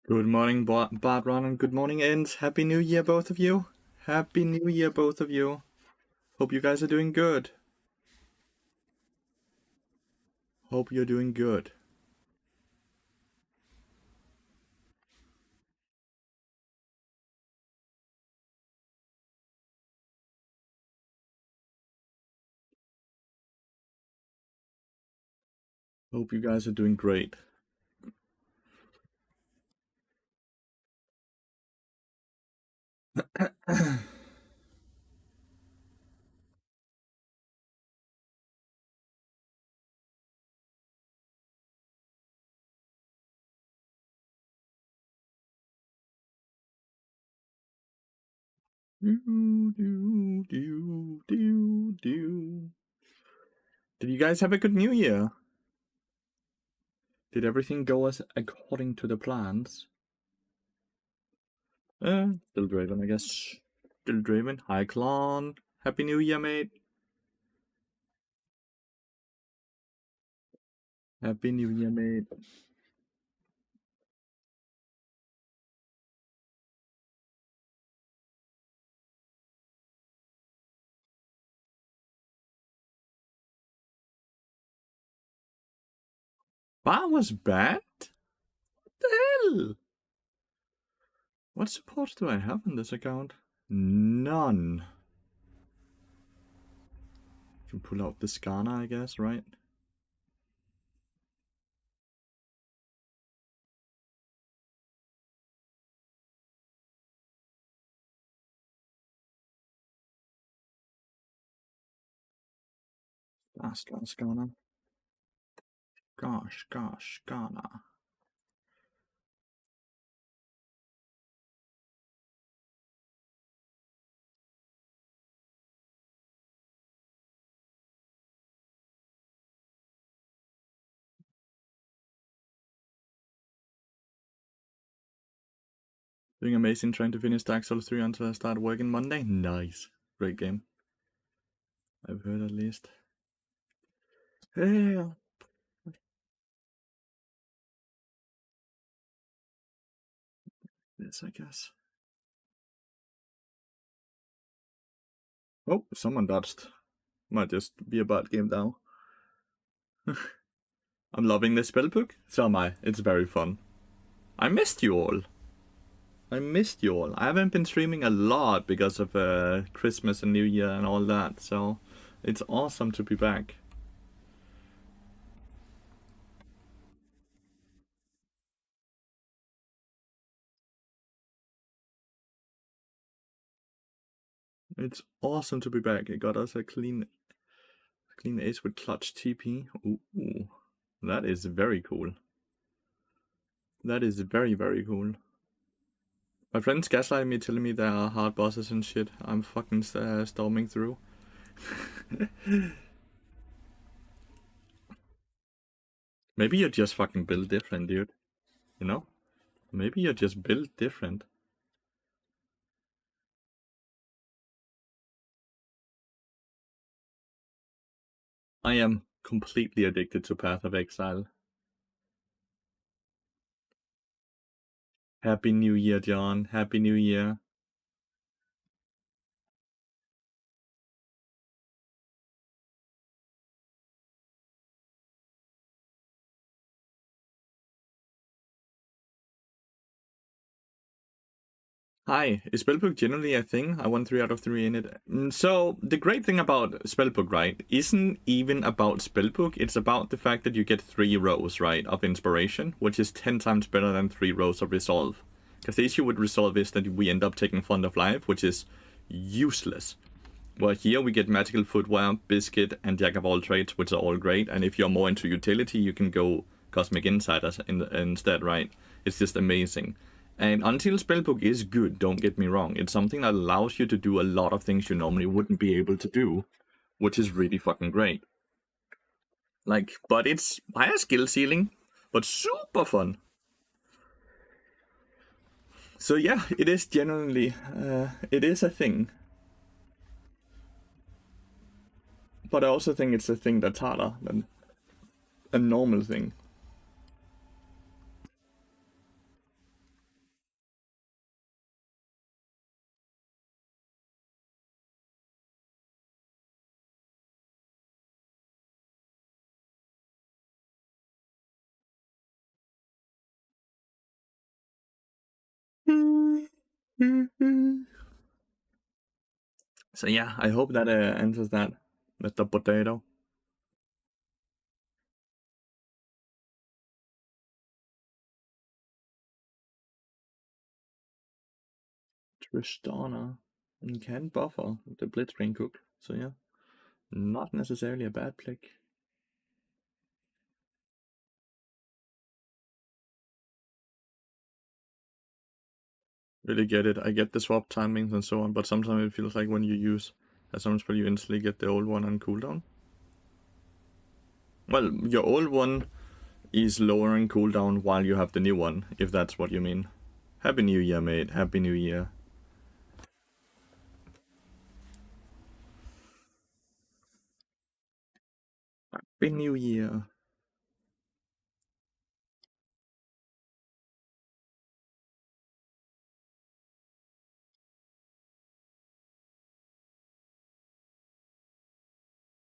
Good morning, Barbara, and good morning, Ends. Happy New Year, both of you. Happy New Year, both of you. Hope you guys are doing good. Hope you're doing good. Hope you guys are doing great. Did you guys have a good New Year? Did everything go as according to the plans? Still Draven, I guess. Still Draven. Hi, Clan. Happy New Year, mate. Happy New Year, mate. That was bad? What the hell? What support do I have in this account? None. Can pull out the Skana, I guess, right? Skana. Gosh, Skana. Doing amazing, trying to finish Dark Souls 3 until I start working Monday. Nice. Great game. I've heard at least. Yeah. Yes, I guess. Oh, someone dodged. Might just be a bad game now. I'm loving this spellbook. So am I. It's very fun. I missed you all. I haven't been streaming a lot because of Christmas and New Year and all that, so it's awesome to be back. It's awesome to be back. It got us a clean ace with clutch TP. Ooh, that is very cool. That is very, very cool. My friends gaslighting me, telling me there are hard bosses and shit. I'm fucking storming through. Maybe you're just fucking built different, dude. You know? Maybe you're just built different. I am completely addicted to Path of Exile. Happy New Year, John. Happy New Year. Hi, is Spellbook generally a thing? I won 3 out of 3 in it. So, the great thing about Spellbook, right, isn't even about Spellbook, it's about the fact that you get 3 rows, right, of Inspiration, which is 10 times better than 3 rows of Resolve. Because the issue with Resolve is that we end up taking Font of Life, which is useless. Well, here we get Magical Footwear, Biscuit, and Jack of all Trades, which are all great, and if you're more into utility, you can go Cosmic Insiders instead, right? It's just amazing. And until Spellbook is good, don't get me wrong, it's something that allows you to do a lot of things you normally wouldn't be able to do, which is really fucking great. Like, but it's higher skill ceiling, but super fun. So yeah, it is genuinely, it is a thing. But I also think it's a thing that's harder than a normal thing. So yeah, I hope that answers that, Mr. Potato. Tristana can buffer the Blitzcrank Cook, so yeah, not necessarily a bad pick. Really get it. I get the swap timings and so on, but sometimes it feels like when you use a summon spell, you instantly get the old one on cooldown. Well, your old one is lowering cooldown while you have the new one, if that's what you mean. Happy New Year, mate. Happy New Year. Happy New Year.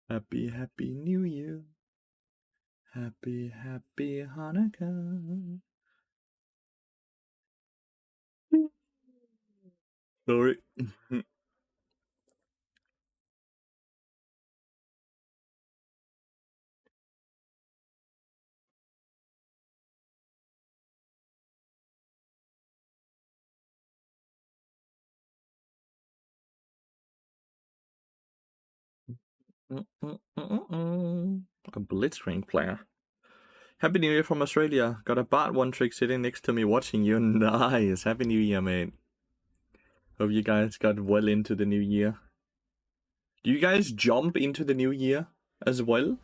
Happy, happy New Year. Happy, happy Hanukkah. Sorry. A Blitzcrank player. Happy New Year from Australia. Got a Bart one trick sitting next to me watching you. Nice. Happy New Year, mate. Hope you guys got well into the new year. Do you guys jump into the new year as well?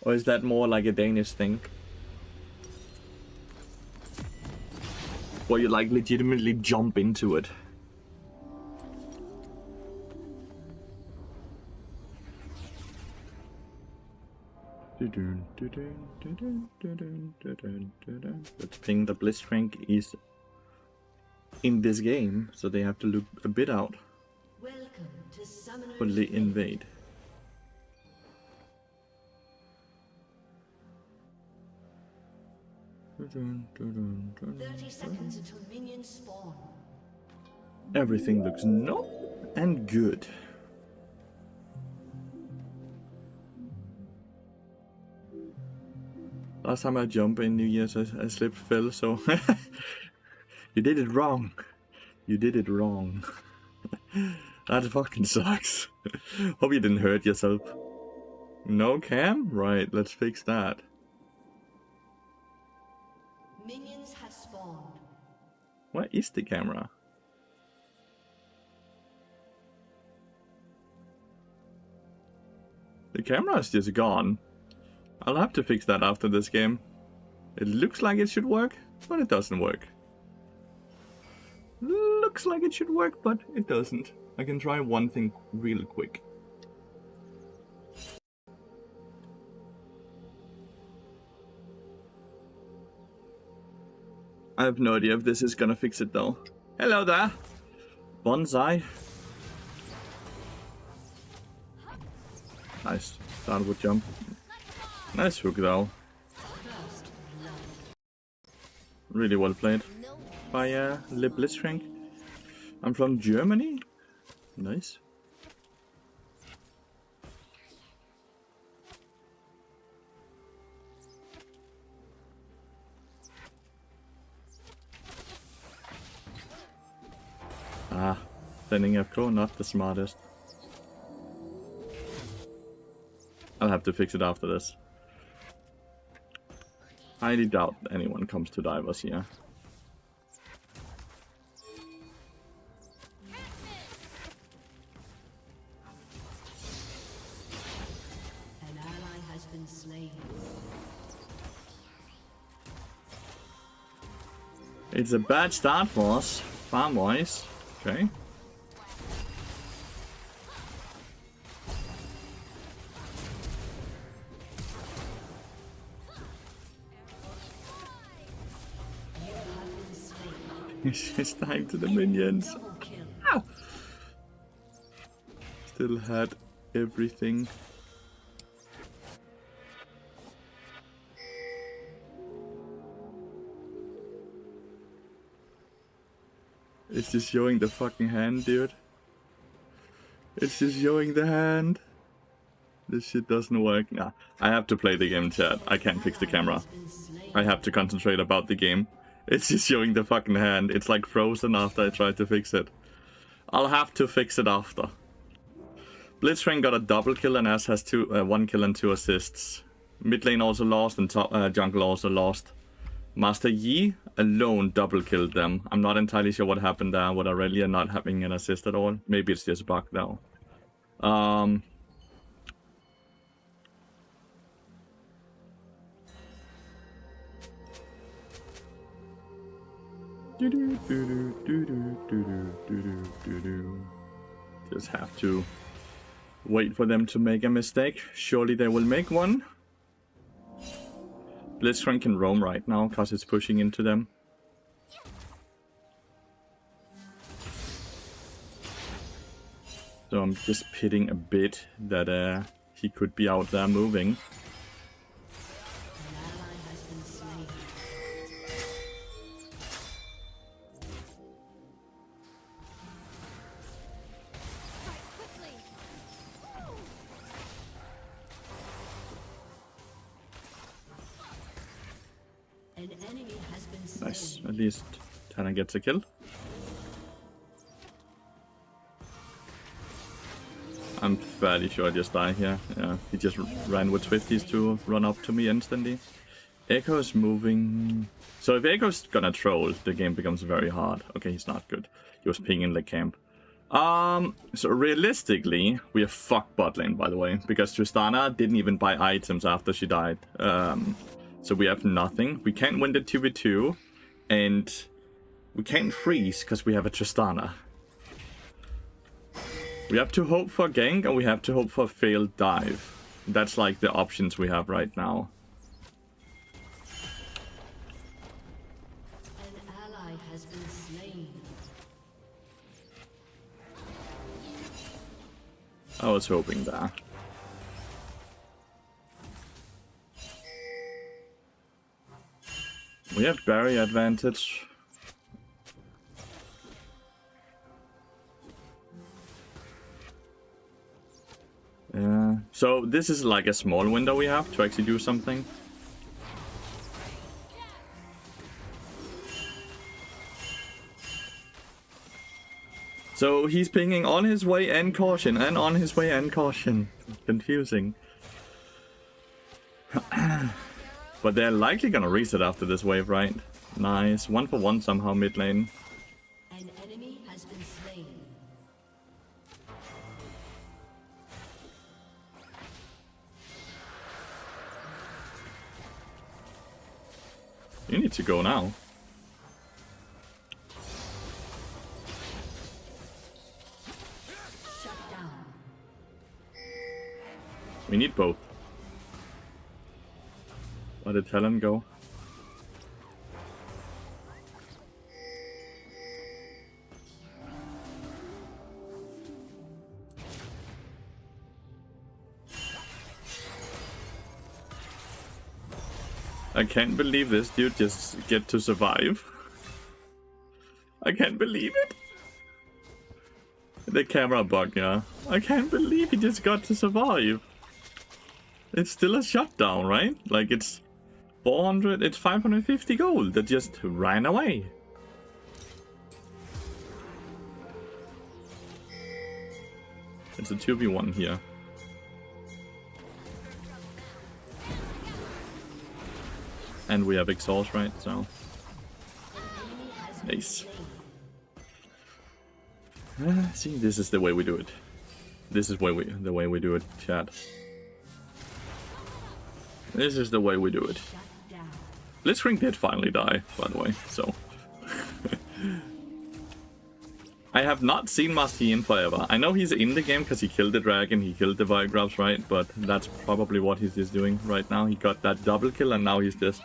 Or is that more like a Danish thing? Where you like legitimately jump into it? Let's ping the Blitzcrank is in this game, so they have to look a bit out when they invade. Seconds until minions spawn. Everything looks no and good. Last time I jumped in New Year's, I slipped, fell, so you did it wrong. You did it wrong. That fucking sucks. Hope you didn't hurt yourself. No cam? Right, let's fix that. Minions have spawned. Where is the camera? The camera is just gone. I'll have to fix that after this game. It looks like it should work, but it doesn't work. Looks like it should work, but it doesn't. I can try one thing real quick. I have no idea if this is gonna fix it though. Hello there! Bonsai. Nice. Downward jump. Nice hook though. Really well played by Lib Blitzcrank. I'm from Germany. Nice. Ah, sending FK, not the smartest. I'll have to fix it after this. Highly doubt anyone comes to dive us here. An ally has been slain. It's a bad start for us, farm-wise. Okay. It's time to the minions. Ah! Still had everything. It's just showing the fucking hand, dude. It's just showing the hand. This shit doesn't work. Nah, I have to play the game, chat. I can't fix the camera. I have to concentrate about the game. It's just showing the fucking hand. It's like frozen after I tried to fix it. I'll have to fix it after. Blitzcrank got a double kill and Ash has 1 kill and 2 assists. Mid lane also lost and jungle also lost. Master Yi alone double killed them. I'm not entirely sure what happened there with Aurelia not having an assist at all. Maybe it's just a bug now. Just have to wait for them to make a mistake. Surely they will make one. Blitzcrank can roam right now because it's pushing into them. So I'm just pitting a bit that he could be out there moving. Nice, at least Tana gets a kill. I'm fairly sure I just die here. Yeah, he just ran with Swifties to run up to me instantly. Echo's moving. So if Echo's gonna troll, the game becomes very hard. Okay, he's not good. He was pinging the camp. So realistically, we are fucked bot lane, by the way, because Tristana didn't even buy items after she died. So we have nothing. We can't win the 2v2, and we can't freeze because we have a Tristana. We have to hope for gank, and we have to hope for a failed dive. That's like the options we have right now. An ally has been slain. I was hoping that. We have barrier advantage. Yeah. So this is like a small window we have to actually do something. So he's pinging on his way and caution, and on his way and caution. Confusing. But they're likely gonna reset after this wave, right? Nice. 1 for 1 somehow mid lane. An enemy has been slain. You need to go now. Shut down. We need both. Where did Helen go? I can't believe this dude just get to survive. I can't believe it. The camera bug, yeah. I can't believe he just got to survive. It's still a shutdown, right? Like it's 400, it's 550 gold that just ran away. It's a 2v1 here. And we have exhaust, right? So nice. See, this is the way we do it. This is the way we do it, chat. This is the way we do it. Blitzcrank did finally die, by the way, so. I have not seen Master Yi in forever. I know he's in the game because he killed the dragon, he killed the Vigrubs, right? But that's probably what he's just doing right now. He got that double kill and now he's just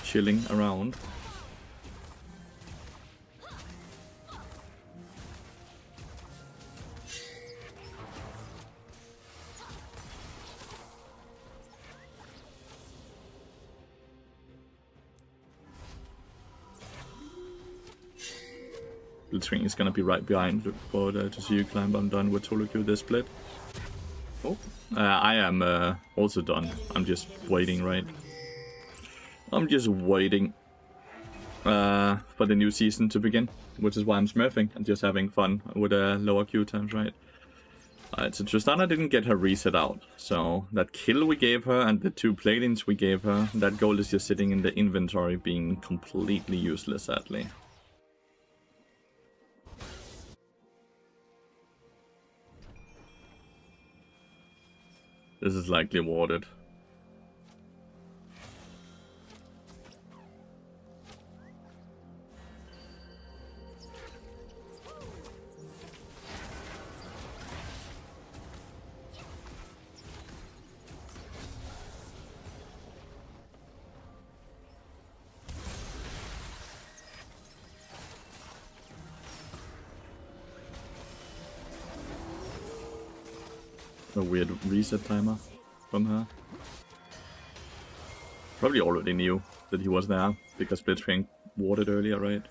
chilling around. Blitzwing is gonna be right behind. Look forward to see you climb. I'm done with solo queue this split. Oh, I am also done. I'm just waiting, right? I'm just waiting for the new season to begin, which is why I'm smurfing and just having fun with lower queue times, right? So Tristana didn't get her reset out, so that kill we gave her and the 2 platings we gave her, that gold is just sitting in the inventory being completely useless, sadly. This is likely warded. A weird reset timer from her. Probably already knew that he was there because Blitzwing warded earlier, right?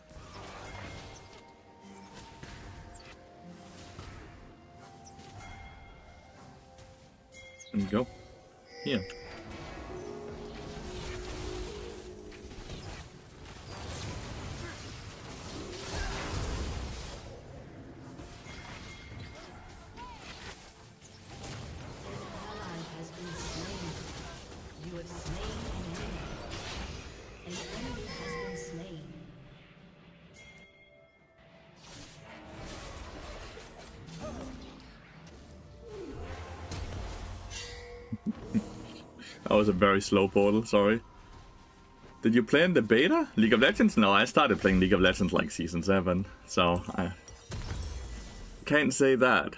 And go. Here. That was a very slow portal, sorry. Did you play in the beta? League of Legends? No, I started playing League of Legends like Season 7, so I can't say that.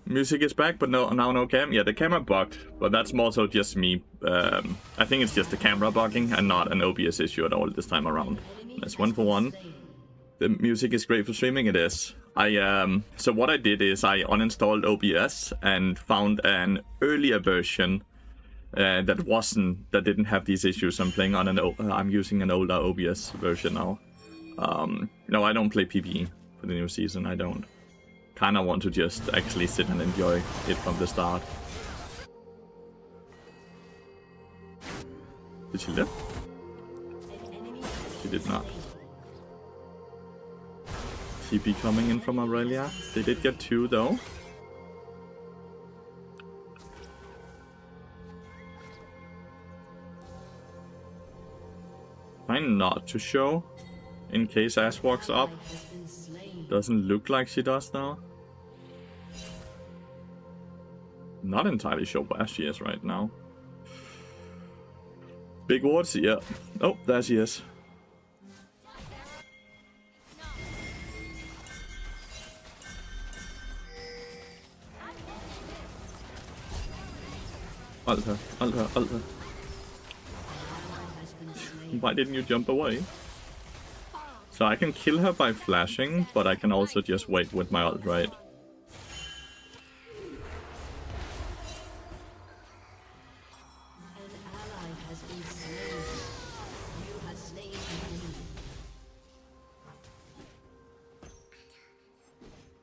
Music is back, but now no cam. Yeah, the camera bugged, but that's more so just me. I think it's just the camera bugging and not an OBS issue at all this time around. That's 1 for 1. The music is great for streaming, it is. So what I did is I uninstalled OBS and found an earlier version that didn't have these issues. I'm using an older OBS version now. No, I don't play PvE for the new season. I don't. Kinda want to just actually sit and enjoy it from the start. Did she live? She did not. TP coming in from Aurelia. They did get 2 though. Trying not to show in case Ash walks up. Doesn't look like she does though. Not entirely sure where she is right now. Big wards, yeah. Oh, there she is. Ult her, ult her, ult her. Why didn't you jump away? So I can kill her by flashing, but I can also just wait with my ult, right?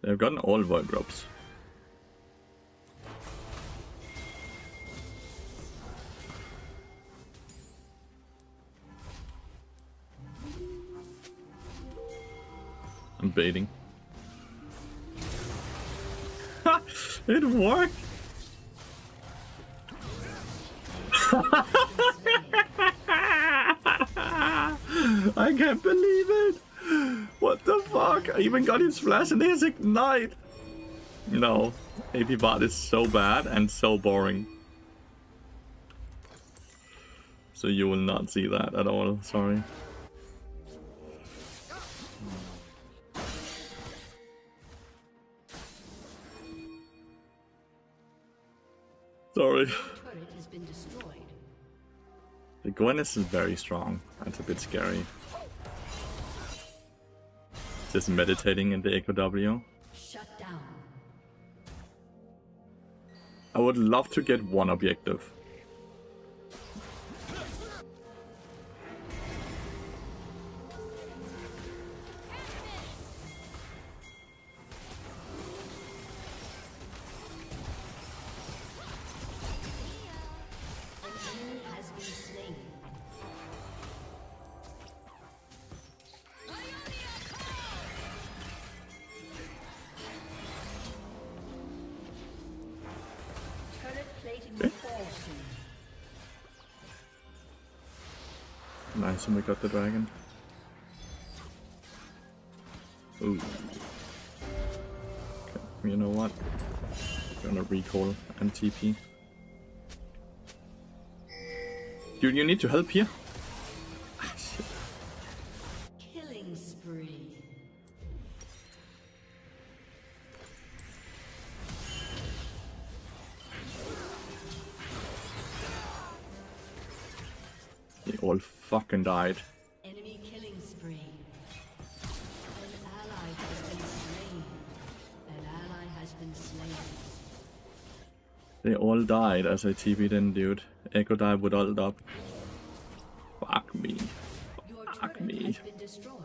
They've gotten all void drops. I'm baiting. It worked! I can't believe it! What the fuck? I even got his flash and his ignite! No, AP bot is so bad and so boring. So you will not see that at all, sorry. Sorry. The Gwyneth is very strong. That's a bit scary. Just meditating in the Echo W. Shut down. I would love to get one objective. Nice, and we got the dragon. Ooh. Okay, you know what? I'm gonna recall and TP. Dude, you need to help here. Ah, shit. Killing spree. They all fucking died. Enemy killing spree. An ally has been slain. An ally has been slain. They all died as I TP'd in, dude. Echo died with ult up. Fuck me. Your Fuck turret me. has been destroyed.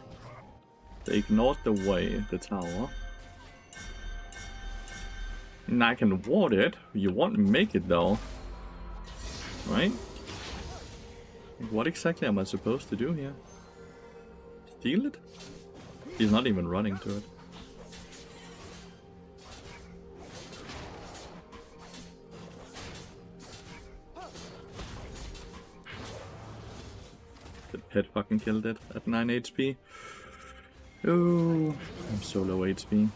They ignored the tower. And I can ward it. You won't make it though. Right? What exactly am I supposed to do here? Steal it? He's not even running to it. The pet fucking killed it at 9 HP. Oh, I'm so low HP.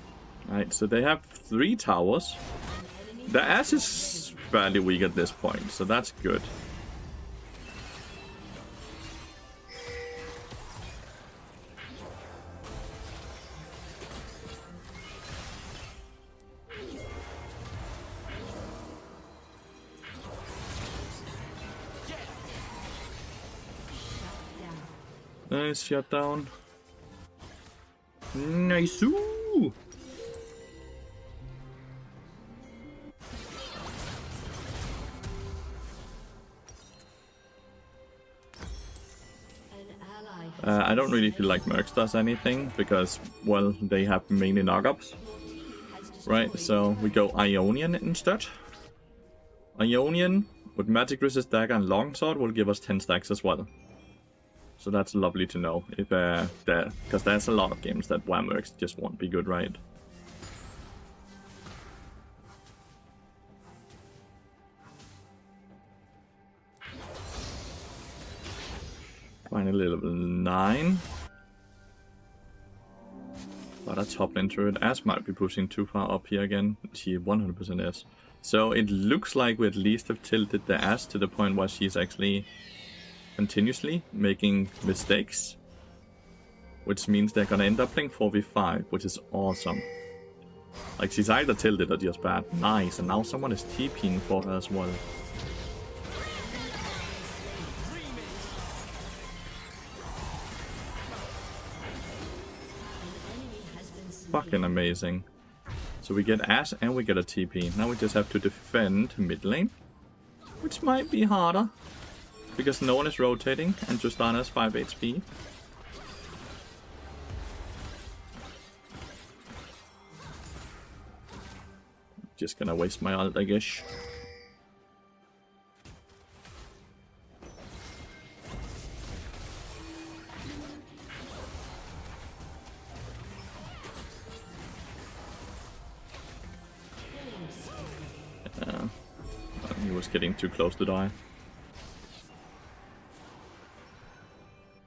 Alright, so they have 3 towers. The ass is fairly weak at this point, so that's good. Nice shutdown. Nice. Ooh. I don't really feel like Mercs does anything because, well, they have mainly knockups, right? So we go Ionian instead. Ionian with magic resist dagger and longsword will give us 10 stacks as well. So that's lovely to know, if because there's a lot of games that Mercs just won't be good, right? Finally level 9. But a top lane turret as might be pushing too far up here again. She 100% is. So it looks like we at least have tilted the ass to the point where she's actually continuously making mistakes. Which means they're gonna end up playing 4v5, which is awesome. Like, she's either tilted or just bad. Nice, and now someone is TPing for her as well. Fucking amazing. So we get Ash and we get a TP. Now we just have to defend mid lane, which might be harder because no one is rotating and Justana has 5 HP. Just gonna waste my ult, I guess. He was getting too close to die.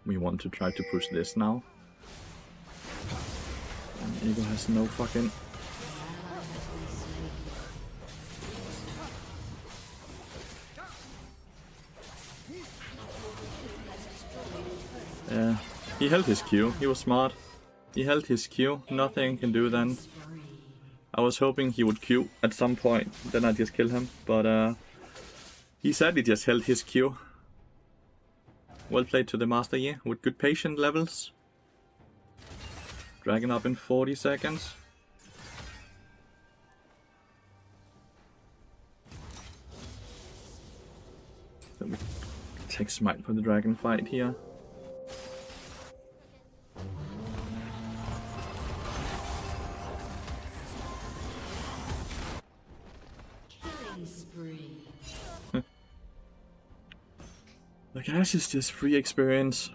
We want to try to push this now. And Eagle has no fucking... Yeah, he held his Q. He was smart. He held his Q. Nothing can do then. I was hoping he would Q at some point. Then I'd just kill him. But he said he just held his Q. Well played to the Master Yi with good patient levels. Dragon up in 40 seconds. Then we take smite for the dragon fight here. Like, Ash is just free experience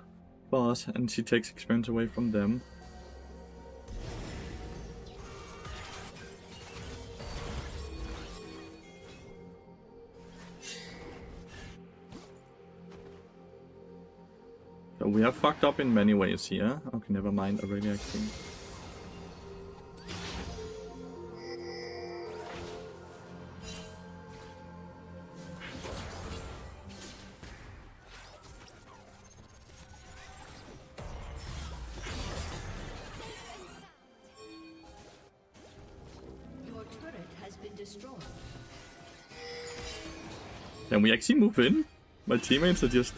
for us, and she takes experience away from them. So we are fucked up in many ways here. Okay, never mind. Already actually. Can we actually move in? My teammates are just...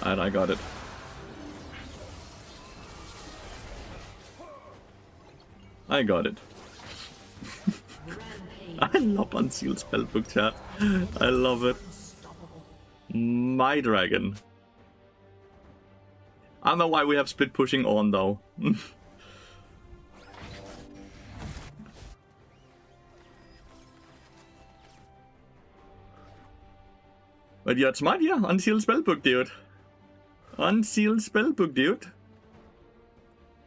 And I got it. I got it. I love Unsealed Spellbook chat. I love it. My dragon. I don't know why we have split pushing on though. But yeah, it's smart, yeah. Unsealed Spellbook, dude. Unsealed Spellbook, dude.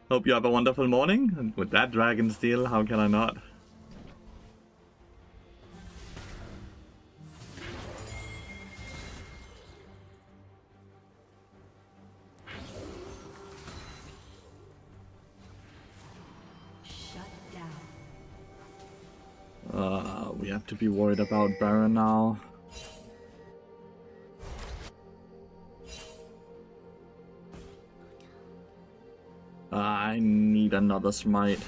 Hope you have a wonderful morning. And with that dragon steel, how can I not? We have to be worried about Baron now. I need another smite.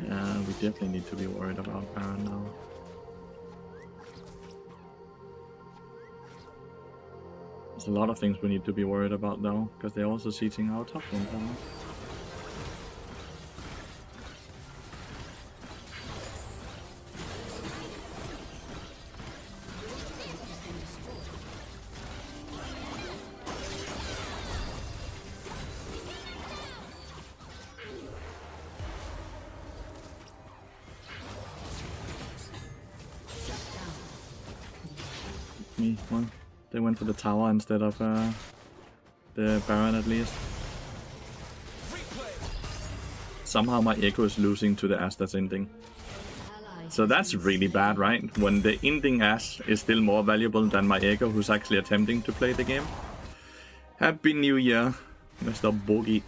Yeah, we definitely need to be worried about Baron now. There's a lot of things we need to be worried about though, because they're also sieging our top lane down. Well, they went for the tower instead of the Baron at least. Somehow my Echo is losing to the Ash that's ending. So that's really bad, right? When the ending Ash is still more valuable than my Echo who's actually attempting to play the game. Happy New Year, Mr. Bogey.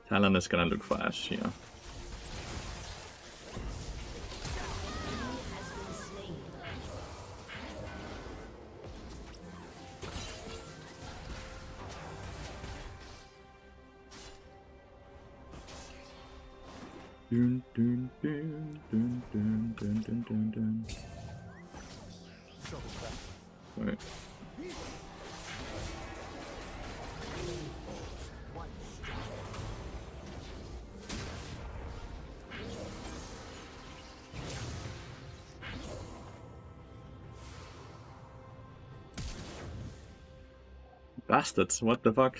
Talon is gonna look for Ash here. Dun, dun, dun, dun, dun, dun, dun, dun, dun. Right. Bastards, what the fuck?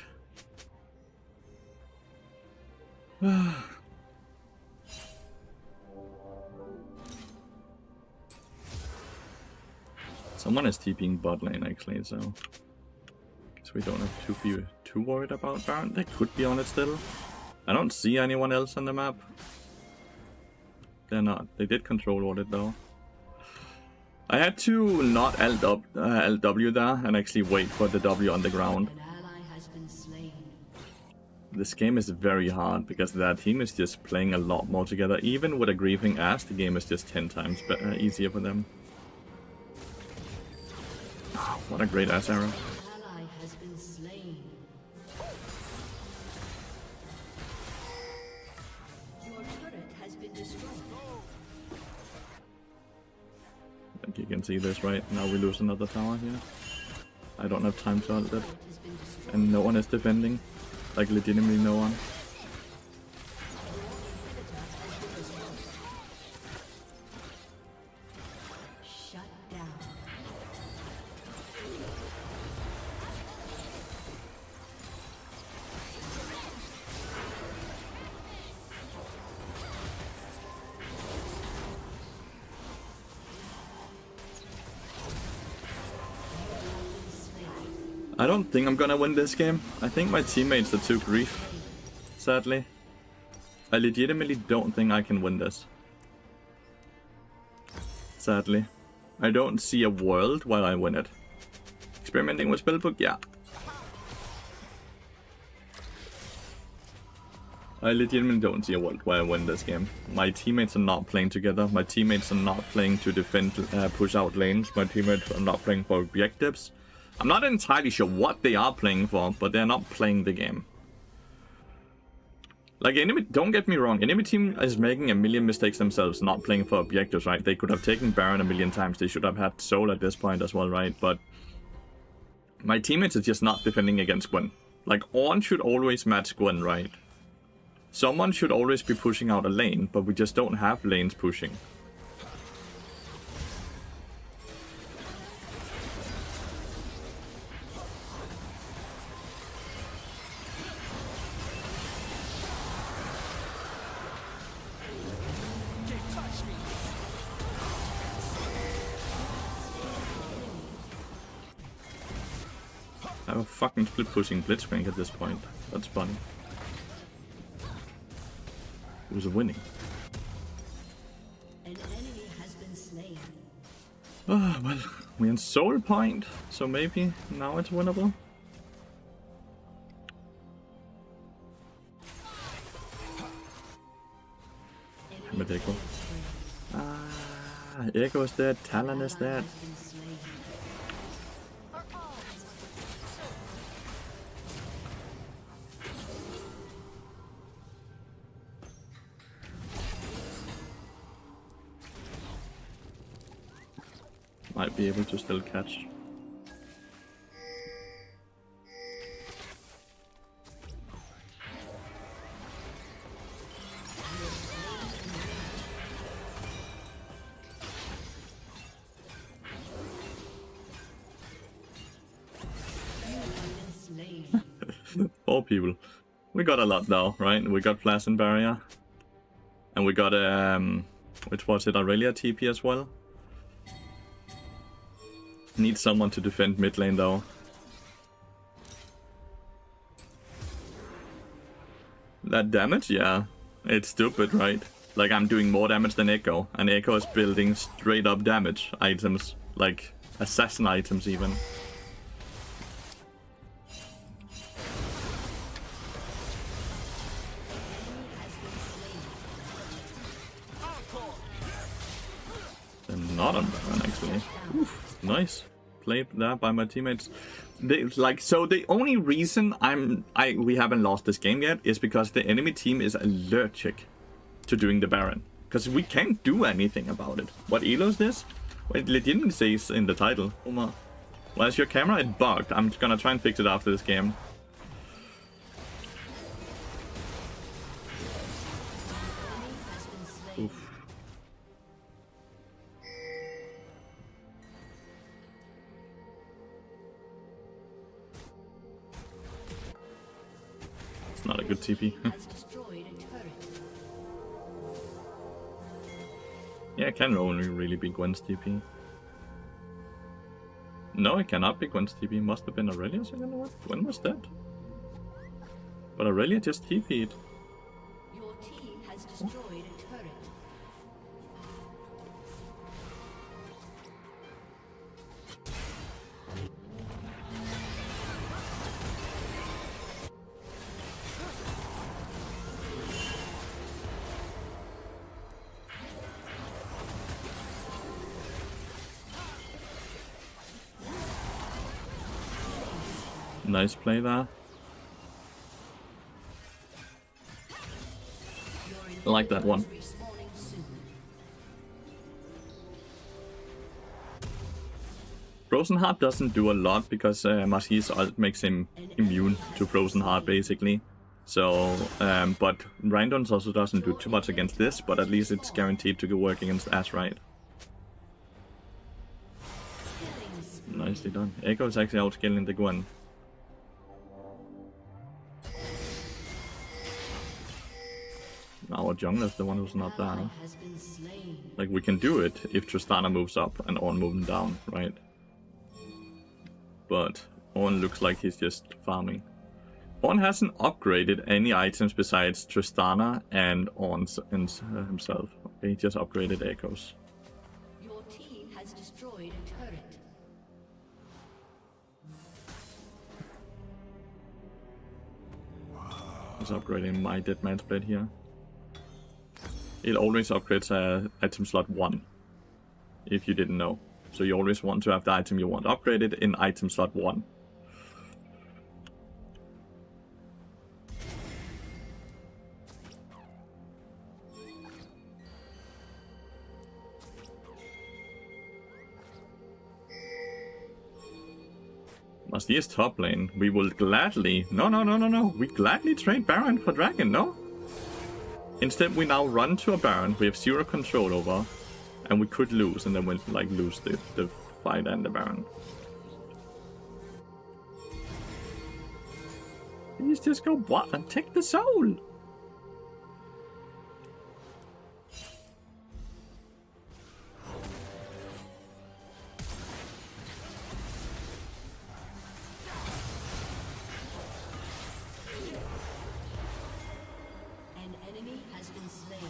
Someone is TPing bot lane actually, so we don't have to be too worried about Baron. They could be on it still. I don't see anyone else on the map. They're not. They did control ward it though. I had to not LW there and actually wait for the W on the ground. This game is very hard because their team is just playing a lot more together. Even with a grieving Ash, the game is just 10 times easier for them. What a great Ash arrow. I think you can see this, right? Now we lose another tower here. I don't have time to ult it. And no one is defending. Like legitimately no one. I don't think I'm gonna win this game. I think my teammates are too grief, sadly. I legitimately don't think I can win this. Sadly. I don't see a world while I win it. Experimenting with spellbook, yeah. I legitimately don't see a world where I win this game. My teammates are not playing together. My teammates are not playing to defend, push out lanes. My teammates are not playing for objectives. I'm not entirely sure what they are playing for, but they're not playing the game. Like, enemy, don't get me wrong, enemy team is making a million mistakes themselves, not playing for objectives, right? They could have taken Baron a million times. They should have had Soul at this point as well, right? But my teammates are just not defending against Gwen. Like, Ornn should always match Gwen, right? Someone should always be pushing out a lane, but we just don't have lanes pushing. I have a fucking split pushing Blitzcrank at this point. That's funny. Who's winning? An enemy has been slain. Ah, well, we're in Soul Point, so maybe now it's winnable. With Echo. Ah, Echo is dead, Talon is dead. Might be able to still catch. Four people. We got a lot though, right? We got Flash and Barrier. And we got which was it, Aurelia TP as well? Need someone to defend mid lane though. That damage? Yeah. It's stupid, right? Like, I'm doing more damage than Echo, and Echo is building straight up damage items, like assassin items even. They're not on Baron actually. Oof. Nice. Played there by my teammates. So the only reason we haven't lost this game yet is because the enemy team is allergic to doing the Baron. Because we can't do anything about it. What elo is this? Well, it legitimately says in the title. Well, is your camera? It bugged. I'm gonna try and fix it after this game. Oof. Not a good TP. Yeah, it can only really be Gwen's TP. No, it cannot be Gwen's TP. Must have been Aurelia. So you know what? Gwen was dead. But Aurelia just TP'd. Your team has destroyed a turret. Nice play there. I like that one. Frozen Heart doesn't do a lot because Marcy's ult makes him immune to Frozen Heart basically. So, but Randons also doesn't do too much against this, but at least it's guaranteed to work against Ash, right? Nicely done. Echo is actually outscaling the Gwen. Our jungler is the one who's not there. Like, we can do it if Tristana moves up and Ornn moving down, right? But Orn looks like he's just farming. Orn hasn't upgraded any items besides Tristana and Orn himself. Okay, he just upgraded Echoes. Your team has destroyed a turret. He's upgrading my Dead Man's Blade here. It always upgrades item slot 1, if you didn't know. So you always want to have the item you want upgraded in item slot 1. Masti is top lane. We will gladly... No. We gladly trade Baron for Dragon, no? Instead, we now run to a Baron we have 0 control over. And we could lose, and then we'll, like, lose the fight and the Baron. Please just go bot and take the soul! An enemy has been slain.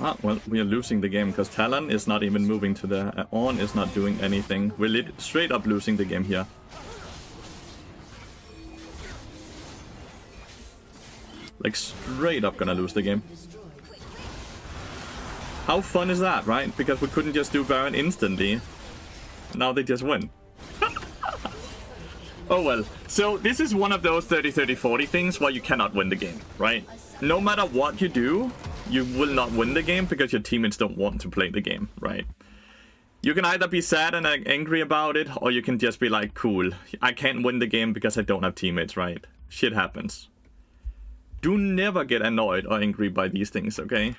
Ah, well, we are losing the game because Talon is not even moving to the... Orn is not doing anything. We're straight up losing the game here. Like, straight up gonna lose the game. How fun is that, right? Because we couldn't just do Baron instantly. Now they just win. Oh well. So this is one of those 30-30-40 things where you cannot win the game, right? No matter what you do, you will not win the game because your teammates don't want to play the game, right? You can either be sad and angry about it, or you can just be like, cool, I can't win the game because I don't have teammates, right? Shit happens. Do never get annoyed or angry by these things, okay?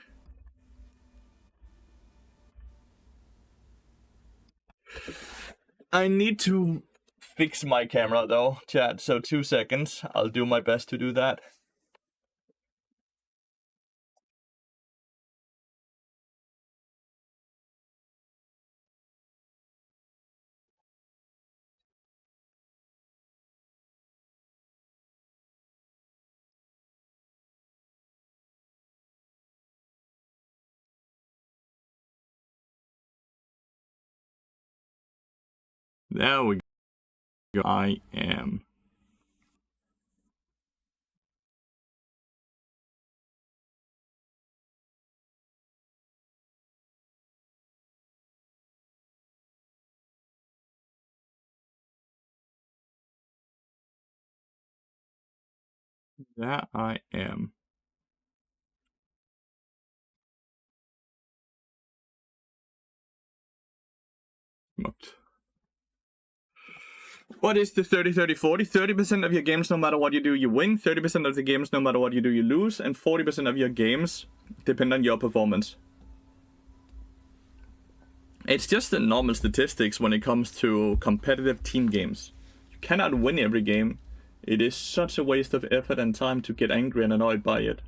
I need to fix my camera though, chat, so 2 seconds. I'll do my best to do that. There we go. I am. There I am. What is the 30-30-40? 30% of your games, no matter what you do, you win. 30% of the games, no matter what you do, you lose. And 40% of your games depend on your performance. It's just the normal statistics when it comes to competitive team games. You cannot win every game. It is such a waste of effort and time to get angry and annoyed by it.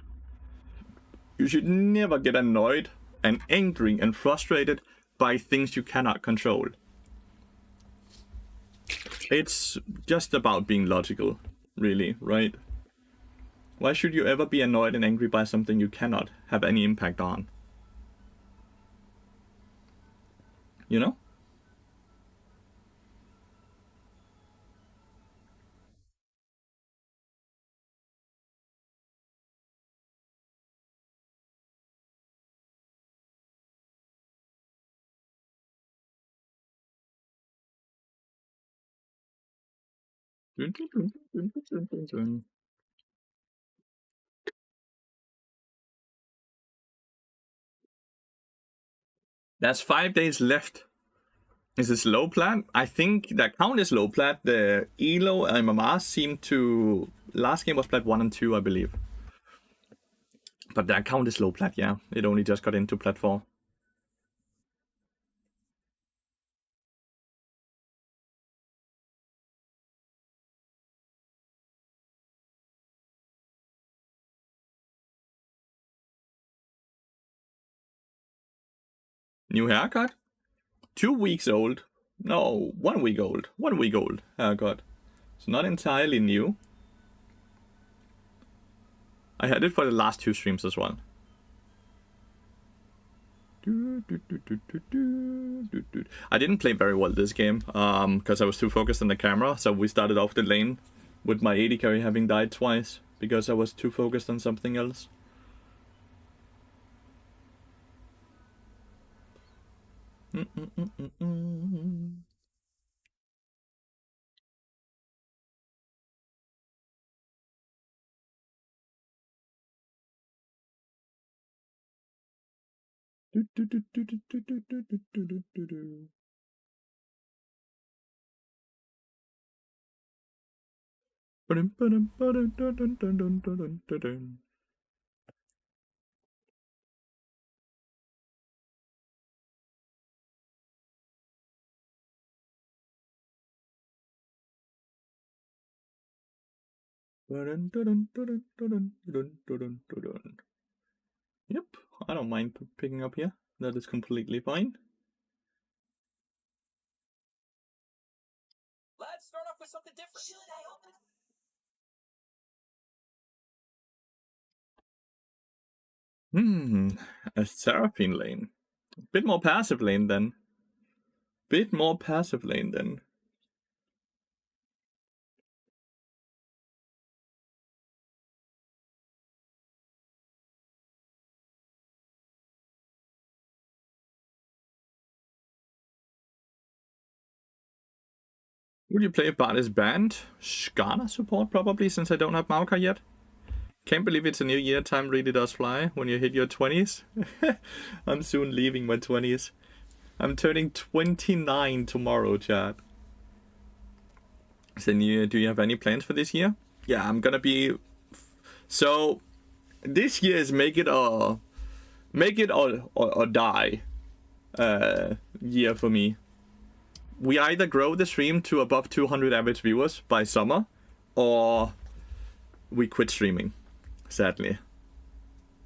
You should never get annoyed and angry and frustrated by things you cannot control. It's just about being logical, really, right? Why should you ever be annoyed and angry by something you cannot have any impact on? You know? There's 5 days left. Is this low plat? I think the account is low plat. The Elo and MMR seem to... Last game was plat 1 and 2, I believe. But the account is low plat, yeah. It only just got into plat 4. New haircut? 2 weeks old. No, 1 week old. 1 week old haircut. It's not entirely new. I had it for the last 2 streams as well. I didn't play very well this game, because I was too focused on the camera. So we started off the lane with my AD carry having died twice because I was too focused on something else. Yep, I don't mind picking up here. That is completely fine. Let's start off with something different. Should I open? A Seraphine lane. Bit more passive lane then. Would you play Bartis Band? Skarner support probably, since I don't have Maoka yet. Can't believe it's a new year, time really does fly when you hit your 20s. I'm soon leaving my 20s. I'm turning 29 tomorrow, chat. So do you have any plans for this year? Yeah, I'm gonna be... So, this year is make it or die year for me. We either grow the stream to above 200 average viewers by summer, or we quit streaming, sadly.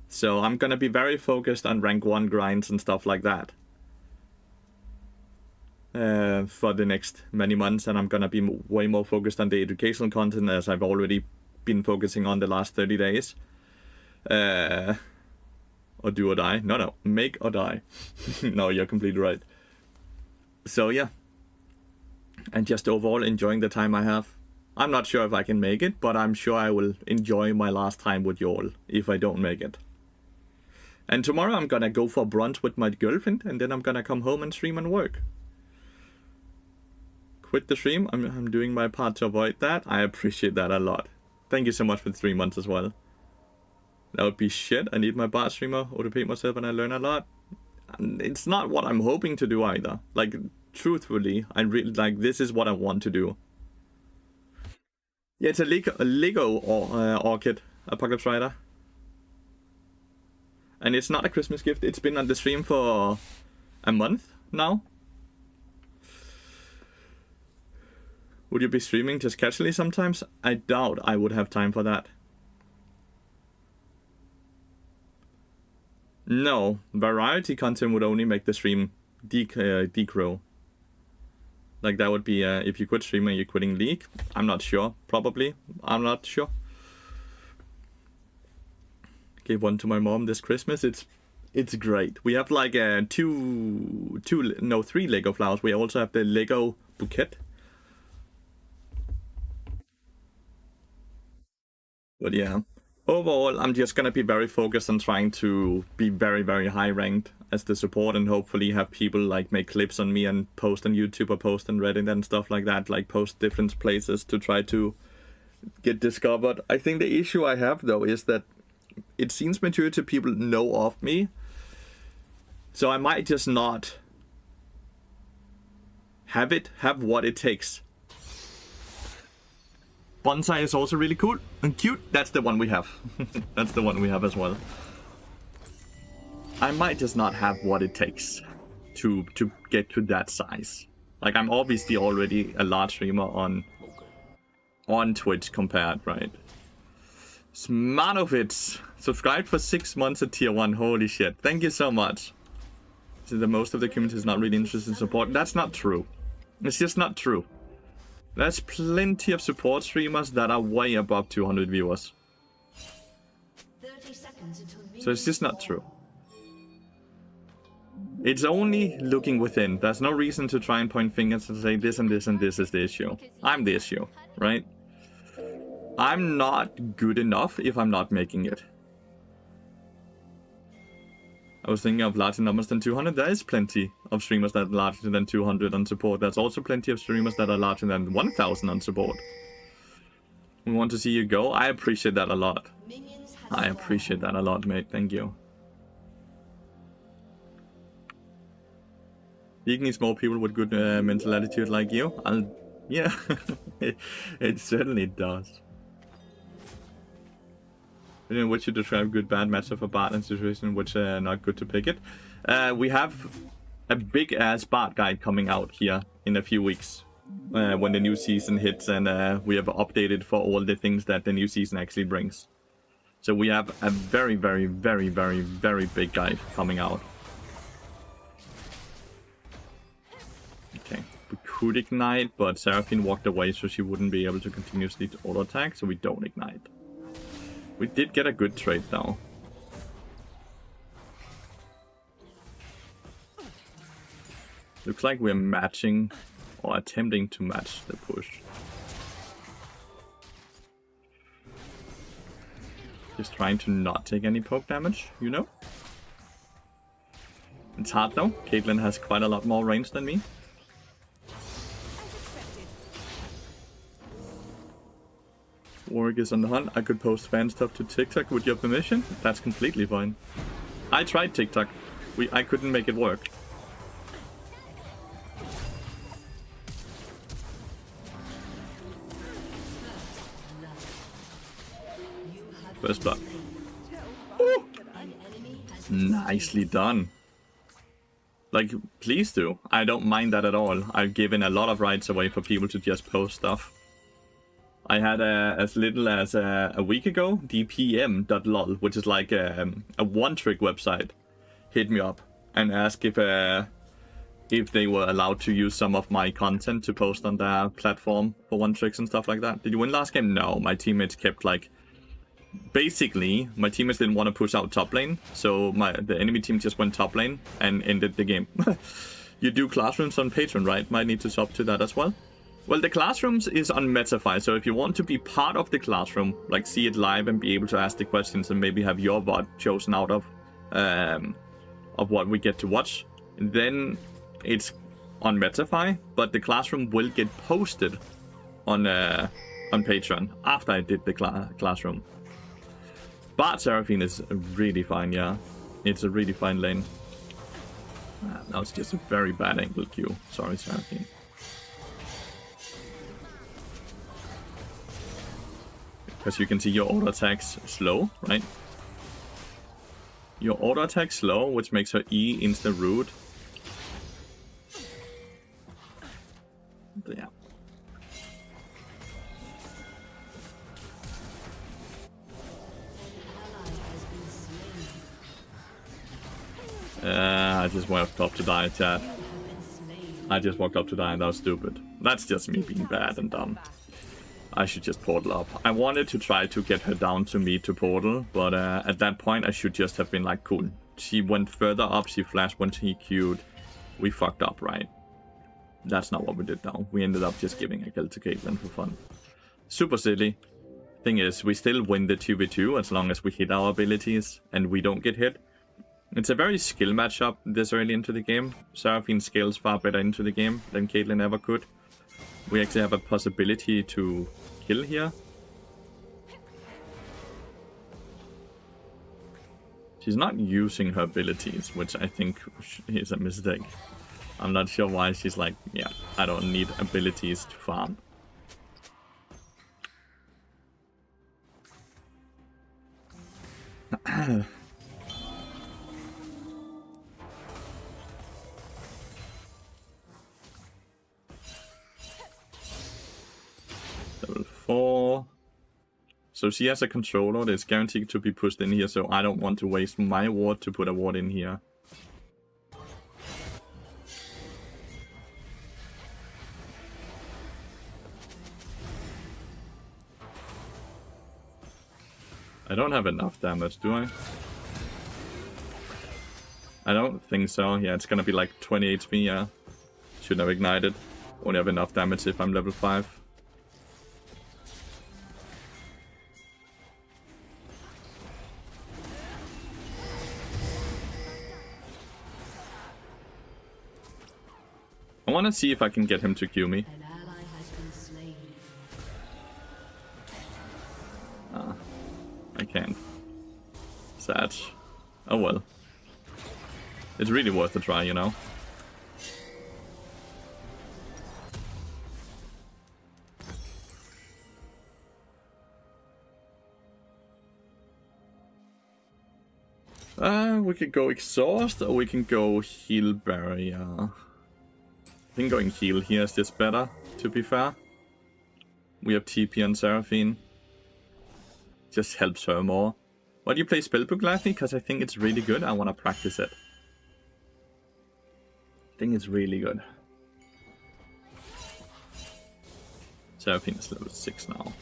So I'm gonna be very focused on rank 1 grinds and stuff like that for the next many months, and I'm gonna be way more focused on the educational content, as I've already been focusing on the last 30 days. Or do or die. No, make or die. No, you're completely right. So yeah. And just overall enjoying the time I have. I'm not sure if I can make it, but I'm sure I will enjoy my last time with you all if I don't make it. And tomorrow I'm gonna go for brunch with my girlfriend, and then I'm gonna come home and stream and work. Quit the stream. I'm doing my part to avoid that. I appreciate that a lot. Thank you so much for the 3 months as well. That would be shit. I need my bar streamer or to pay myself, and I learn a lot. And it's not what I'm hoping to do either. Like, truthfully, I really like, this is what I want to do. Yeah, it's a Lego Orchid Apocalypse Rider. And it's not a Christmas gift. It's been on the stream for a month now. Would you be streaming just casually sometimes? I doubt I would have time for that. No, variety content would only make the stream degrow. Like, that would be if you quit streaming, you're quitting League. I'm not sure. Probably. I'm not sure. Gave one to my mom this Christmas. It's great. We have like 3 Lego flowers. We also have the Lego bouquet. But yeah. Overall, I'm just gonna be very focused on trying to be very, very high ranked as the support, and hopefully have people like make clips on me and post on YouTube or post on Reddit and stuff like that, like post different places to try to get discovered. I think the issue I have though is that it seems majority of people know of me, so I might just not have what it takes. Bonsai is also really cool and cute. That's the one we have. That's the one we have as well. I might just not have what it takes to get to that size. Like, I'm obviously already a large streamer on Twitch compared, right? Smanovitz subscribed for 6 months at tier 1. Holy shit. Thank you so much. the most of the community is not really interested in support. That's not true. It's just not true. There's plenty of support streamers that are way above 200 viewers. 30 seconds until So it's just not true. It's only looking within. There's no reason to try and point fingers and say this and this and this is the issue. I'm the issue, right? I'm not good enough if I'm not making it. I was thinking of larger numbers than 200. There is plenty of streamers that are larger than 200 on support. There's also plenty of streamers that are larger than 1,000 on support. We want to see you go. I appreciate that a lot. I appreciate that a lot, mate. Thank you. League needs more people with good mental attitude like you. Yeah, it certainly does. In which you describe good bad matchup for Bart and situation in which not good to pick it. We have a big ass Bart guide coming out here in a few weeks when the new season hits, and we have updated for all the things that the new season actually brings. So we have a very, very, very, very, very big guide coming out. Okay, we could ignite, but Seraphine walked away so she wouldn't be able to continuously auto attack, so we don't ignite. We did get a good trade though. Looks like we're matching or attempting to match the push. Just trying to not take any poke damage, you know? It's hard though. Caitlyn has quite a lot more range than me. Warwick is on the hunt. I could post fan stuff to TikTok with your permission. That's completely fine. I tried TikTok. I couldn't make it work. First blood. Ooh. Nicely done. Like, please do. I don't mind that at all. I've given a lot of rights away for people to just post stuff. I had as little as a week ago, dpm.lol, which is like a one-trick website, hit me up and asked if they were allowed to use some of my content to post on their platform for one-tricks and stuff like that. Did you win last game? No, my teammates kept like... Basically, my teammates didn't want to push out top lane, so the enemy team just went top lane and ended the game. You do classrooms on Patreon, right? Might need to sub to that as well. Well, the classrooms is on Metafy, so if you want to be part of the classroom, like see it live and be able to ask the questions and maybe have your VOD chosen out of what we get to watch, then it's on Metafy, but the classroom will get posted on Patreon after I did the classroom. But Seraphine is really fine, yeah. It's a really fine lane. That was just a very bad angle Q. Sorry, Seraphine. Because you can see your auto attacks slow, right? Your auto attack slow, which makes her E insta root. Yeah. I just walked up to die, chat. I just walked up to die and that was stupid. That's just me being bad and dumb. I should just portal up. I wanted to try to get her down to me to portal, but at that point I should just have been like, cool. She went further up, she flashed when she queued. We fucked up, right? That's not what we did though. We ended up just giving a kill to Caitlyn for fun. Super silly. Thing is, we still win the 2v2 as long as we hit our abilities and we don't get hit. It's a very skill matchup this early into the game. Seraphine scales far better into the game than Caitlyn ever could. We actually have a possibility to kill here. She's not using her abilities, which I think is a mistake. I'm not sure why she's like, yeah, I don't need abilities to farm. Level 4. So she has a controller that's guaranteed to be pushed in here, so I don't want to waste my ward to put a ward in here. I don't have enough damage, do I? I don't think so. Yeah, it's gonna be like 20 HP, yeah. Should have ignited. Only have enough damage if I'm level 5. I want to see if I can get him to Q me. An ally has been slain. I can't. Sad. Oh well. It's really worth a try, you know? We could go Exhaust, or we can go Heal Barrier. I think going Heal here is just better, to be fair. We have TP on Seraphine. Just helps her more. Why do you play Spellbook, Lathyrus? Because I think it's really good. I want to practice it. I think it's really good. Seraphine is level 6 now.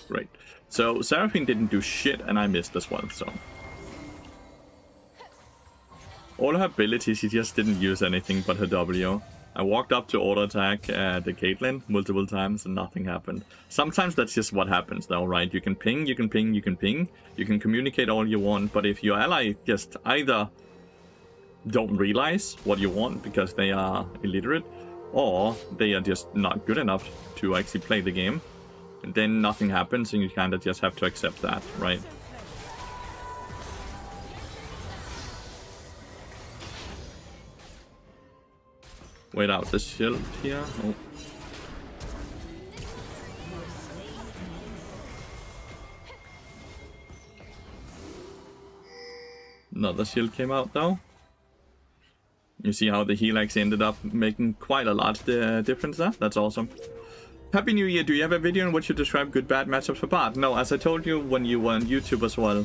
Great. So Seraphine didn't do shit and I missed as well, so. All her abilities, she just didn't use anything but her W. I walked up to auto attack the Caitlyn multiple times and nothing happened. Sometimes that's just what happens though, right? You can ping, you can ping, you can ping. You can communicate all you want, but if your ally just either don't realize what you want because they are illiterate, or they are just not good enough to actually play the game, then nothing happens and you kind of just have to accept that, right? Wait out the shield here. Oh. Another shield came out though. You see how the heal actually ended up making quite a large difference there? That's awesome. Happy New Year. Do you have a video in which you describe good bad matchups for Plat? No, as I told you when you were on YouTube as well,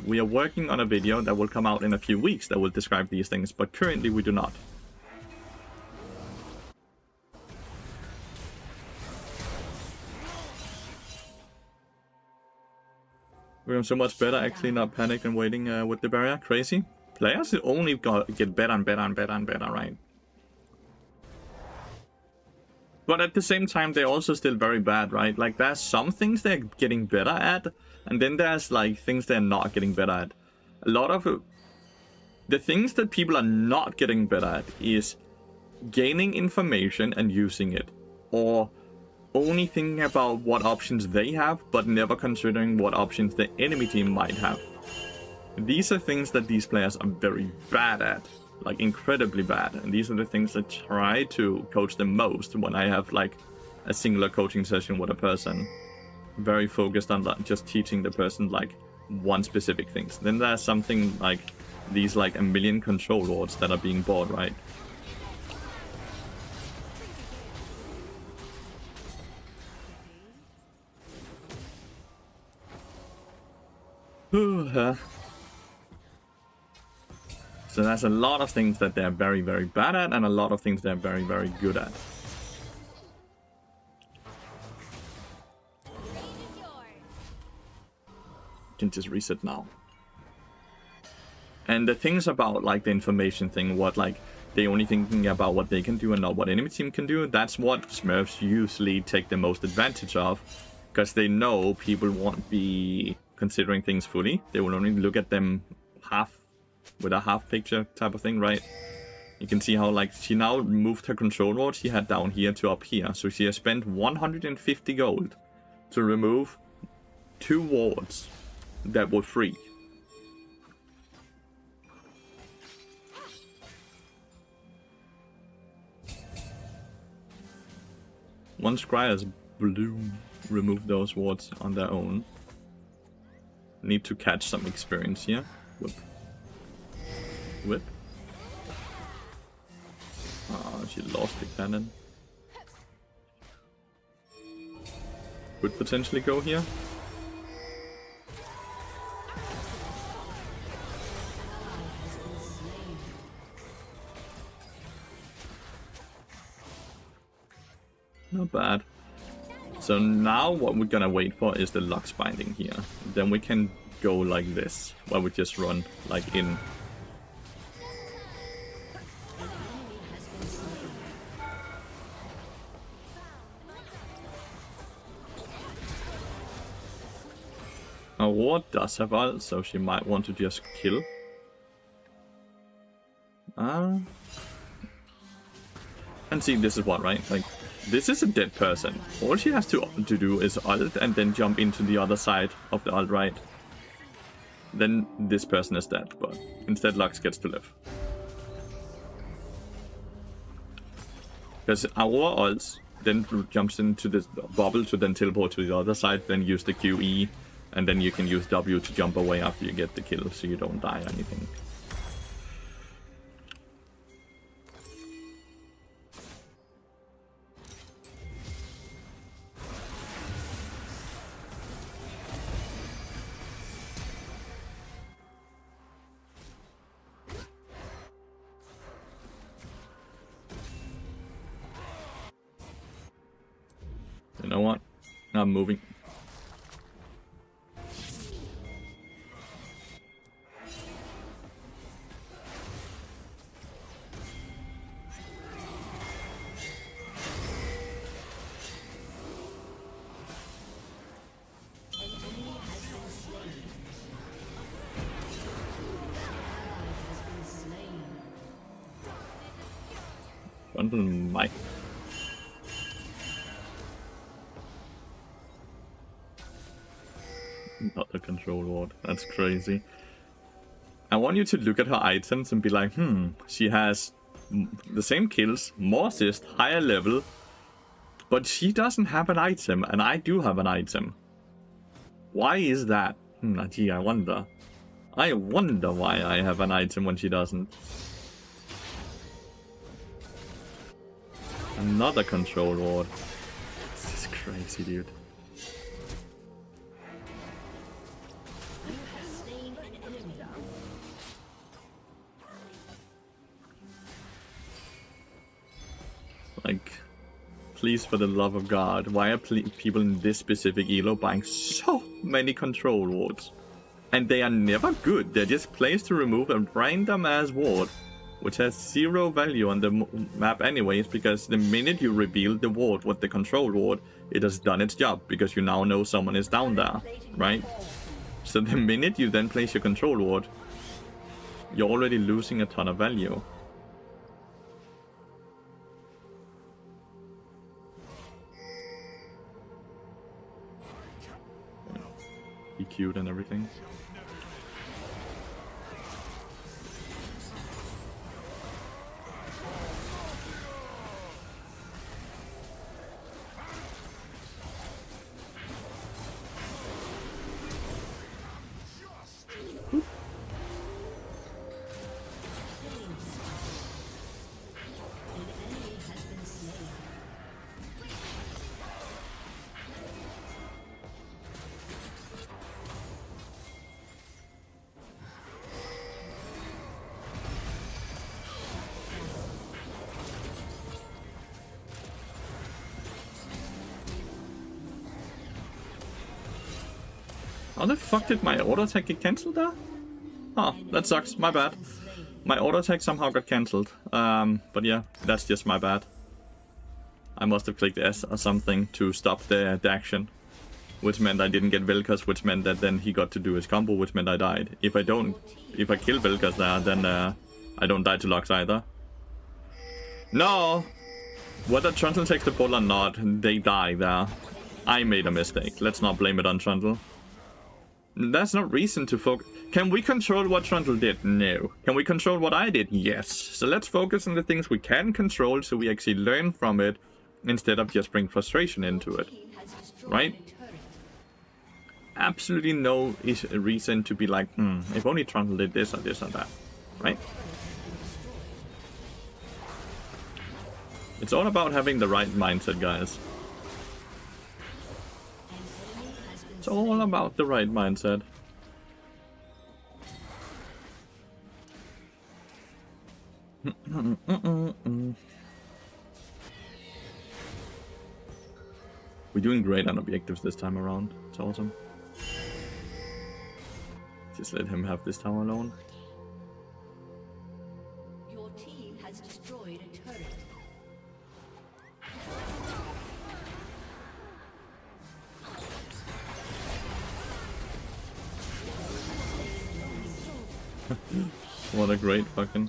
we are working on a video that will come out in a few weeks that will describe these things, but currently we do not. We're so much better, actually not panic and waiting with the barrier. Crazy. Players only get better and better and better and better, right? But at the same time, they're also still very bad, right? Like, there's some things they're getting better at, and then there's, like, things they're not getting better at. A lot of the things that people are not getting better at is gaining information and using it. Or only thinking about what options they have, but never considering what options the enemy team might have. These are things that these players are very bad at. Like, incredibly bad. And these are the things I try to coach them most when I have, like, a singular coaching session with a person. Very focused on just teaching the person, like, one specific things. Then there's something like these, like, a million control wards that are being bought, right? So there's a lot of things that they're very, very bad at, and a lot of things they're very, very good at. Can just reset now. And the things about, like, the information thing, what, like, they only thinking about what they can do and not what enemy team can do, that's what Smurfs usually take the most advantage of, because they know people won't be considering things fully. They will only look at them with a half picture type of thing, right? You can see how, like, she now moved her control ward she had down here to up here. So she has spent 150 gold to remove 2 wards that were free. Once Scryers Bloom remove those wards on their own. Need to catch some experience here. Whip. Whip. Ah, she lost the cannon. Could potentially go here. Not bad. So now what we're gonna wait for is the Lux Binding here. Then we can go like this, where we just run like in. Our ward does have ult, so she might want to just kill. And see, this is what, right? Like, this is a dead person. All she has to do is ult and then jump into the other side of the ult, right? Then this person is dead, but instead Lux gets to live. Because our ult then jumps into this bubble to then teleport to the other side, then use the QE, and then you can use W to jump away after you get the kill, so you don't die or anything. You know what? I'm moving. Bundle might. Not the control ward. That's crazy. I want you to look at her items and be like, she has the same kills, more assist, higher level, but she doesn't have an item, and I do have an item. Why is that? Gee, I wonder. I wonder why I have an item when she doesn't. Another control ward. This is crazy, dude. Like, please, for the love of God, why are people in this specific elo buying so many control wards? And they are never good. They're just placed to remove a random ass ward, which has zero value on the map anyways, because the minute you reveal the ward with the control ward, it has done its job, because you now know someone is down there, right? So the minute you then place your control ward, you're already losing a ton of value. Be cute and everything. How the fuck did my auto attack get cancelled there? Oh, that sucks. My bad. My auto attack somehow got cancelled. But yeah, that's just my bad. I must have clicked S or something to stop the action, which meant I didn't get Vel'Koz, which meant that then he got to do his combo, which meant I died. If I kill Vel'Koz there, then I don't die to Lux either. No! Whether Trundle takes the pull or not, they die there. I made a mistake. Let's not blame it on Trundle. That's not reason to focus. Can we control what Trundle did? No. Can we control what I did? Yes. So let's focus on the things we can control so we actually learn from it instead of just bring frustration into it. Right? Absolutely no reason to be like, if only Trundle did this or this or that. Right? It's all about having the right mindset, guys. It's all about the right mindset. We're doing great on objectives this time around. It's awesome. Just let him have this tower alone. Your team has destroyed a turret. What a great fucking...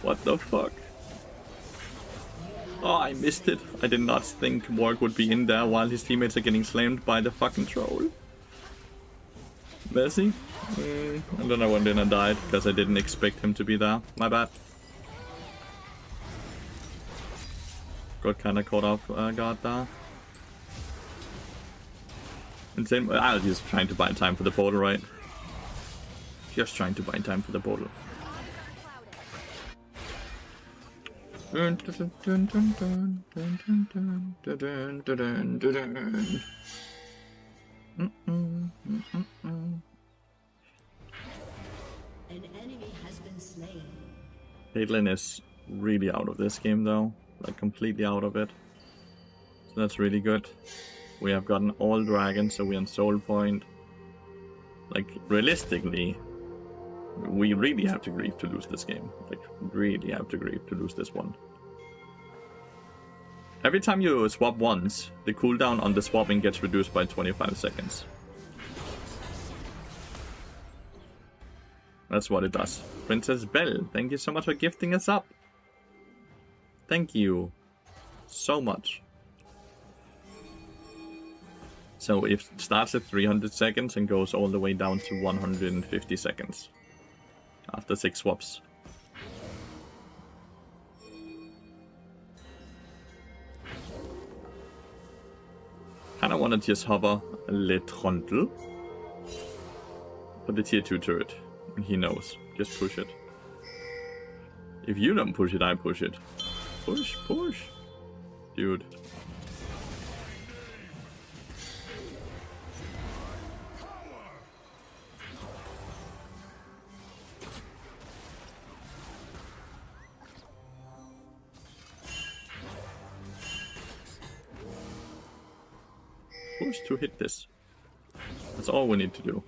What the fuck? Oh, I missed it. I did not think Morg would be in there while his teammates are getting slammed by the fucking troll. Messy? And then I went in and died because I didn't expect him to be there. My bad. Got kinda caught off guard there. Insane. I was just trying to buy time for the portal, right? Just trying to buy time for the portal. Dun, dun, dun, dun, dun, dun, dun, dun, dun, dun, dun, dun. An enemy has been slain. Caitlyn is really out of this game though. Like completely out of it. So that's really good. We have gotten all dragons, so we're on soul point. Like realistically, we really have to grieve to lose this game. Like really have to grieve to lose this one. Every time you swap once, the cooldown on the swapping gets reduced by 25 seconds. That's what it does. Princess Belle, thank you so much for gifting us up. Thank you so much. So it starts at 300 seconds and goes all the way down to 150 seconds after 6 swaps. Kinda wanna just hover Le Trondle for the tier 2 turret. He knows. Just push it. If you don't push it, I push it. Push, push. Dude. Push to hit this. That's all we need to do.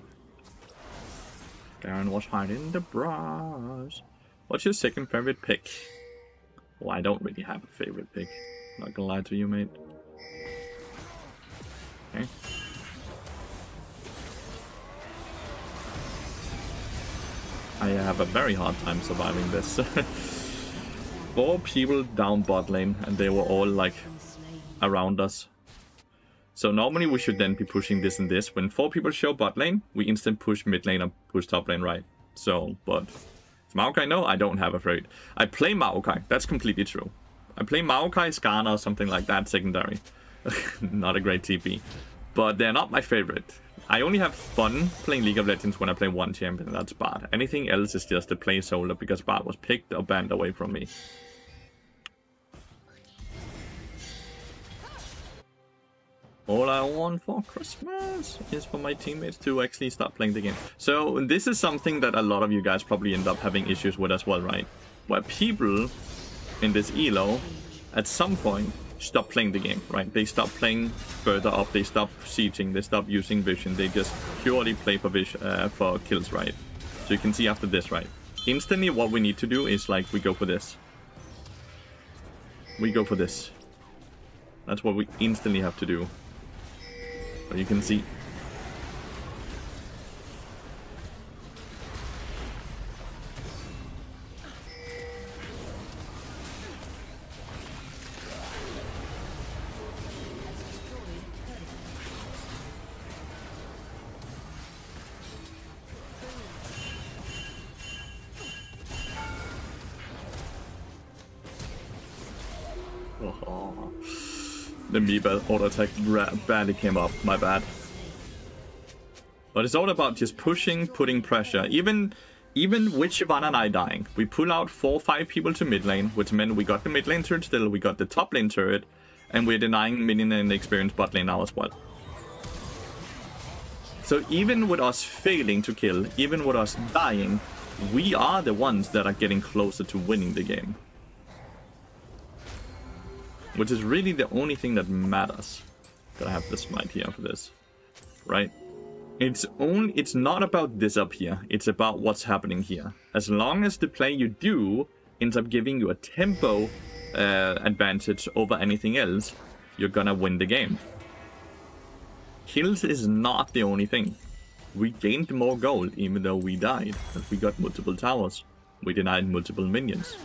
Garen was hiding in the brush. What's your second favorite pick? Well, I don't really have a favorite pick. Not gonna lie to you, mate. Okay. I have a very hard time surviving this. 4 people down bot lane, and they were all like around us. So normally we should then be pushing this and this. When 4 people show bot lane, we instant push mid lane and push top lane right. So, but Maokai, no, I don't have a favorite. I play Maokai, that's completely true. I play Maokai, Skarner, or something like that, secondary. Not a great TP. But they're not my favorite. I only have fun playing League of Legends when I play one champion, and that's Bard. Anything else is just a placeholder because Bard was picked or banned away from me. All I want for Christmas is for my teammates to actually start playing the game. So this is something that a lot of you guys probably end up having issues with as well, right? Where people in this elo, at some point, stop playing the game, right? They stop playing further up, they stop sieging, they stop using vision, they just purely play for for kills, right? So you can see after this, right? Instantly what we need to do is like, we go for this. We go for this. That's what we instantly have to do. But you can see. Oh. The Meeba auto attack barely came up, my bad. But it's all about just pushing, putting pressure. Even even with Shyvana and I dying, we pull out 4 or 5 people to mid lane, which meant we got the mid lane turret still, we got the top lane turret, and we're denying minion and experience bot lane now as well. So even with us failing to kill, even with us dying, we are the ones that are getting closer to winning the game. Which is really the only thing that matters. That I have the smite here for this. Right? It's not about this up here. It's about what's happening here. As long as the play you do ends up giving you a tempo advantage over anything else, you're gonna win the game. Kills is not the only thing. We gained more gold even though we died, but we got multiple towers. We denied multiple minions.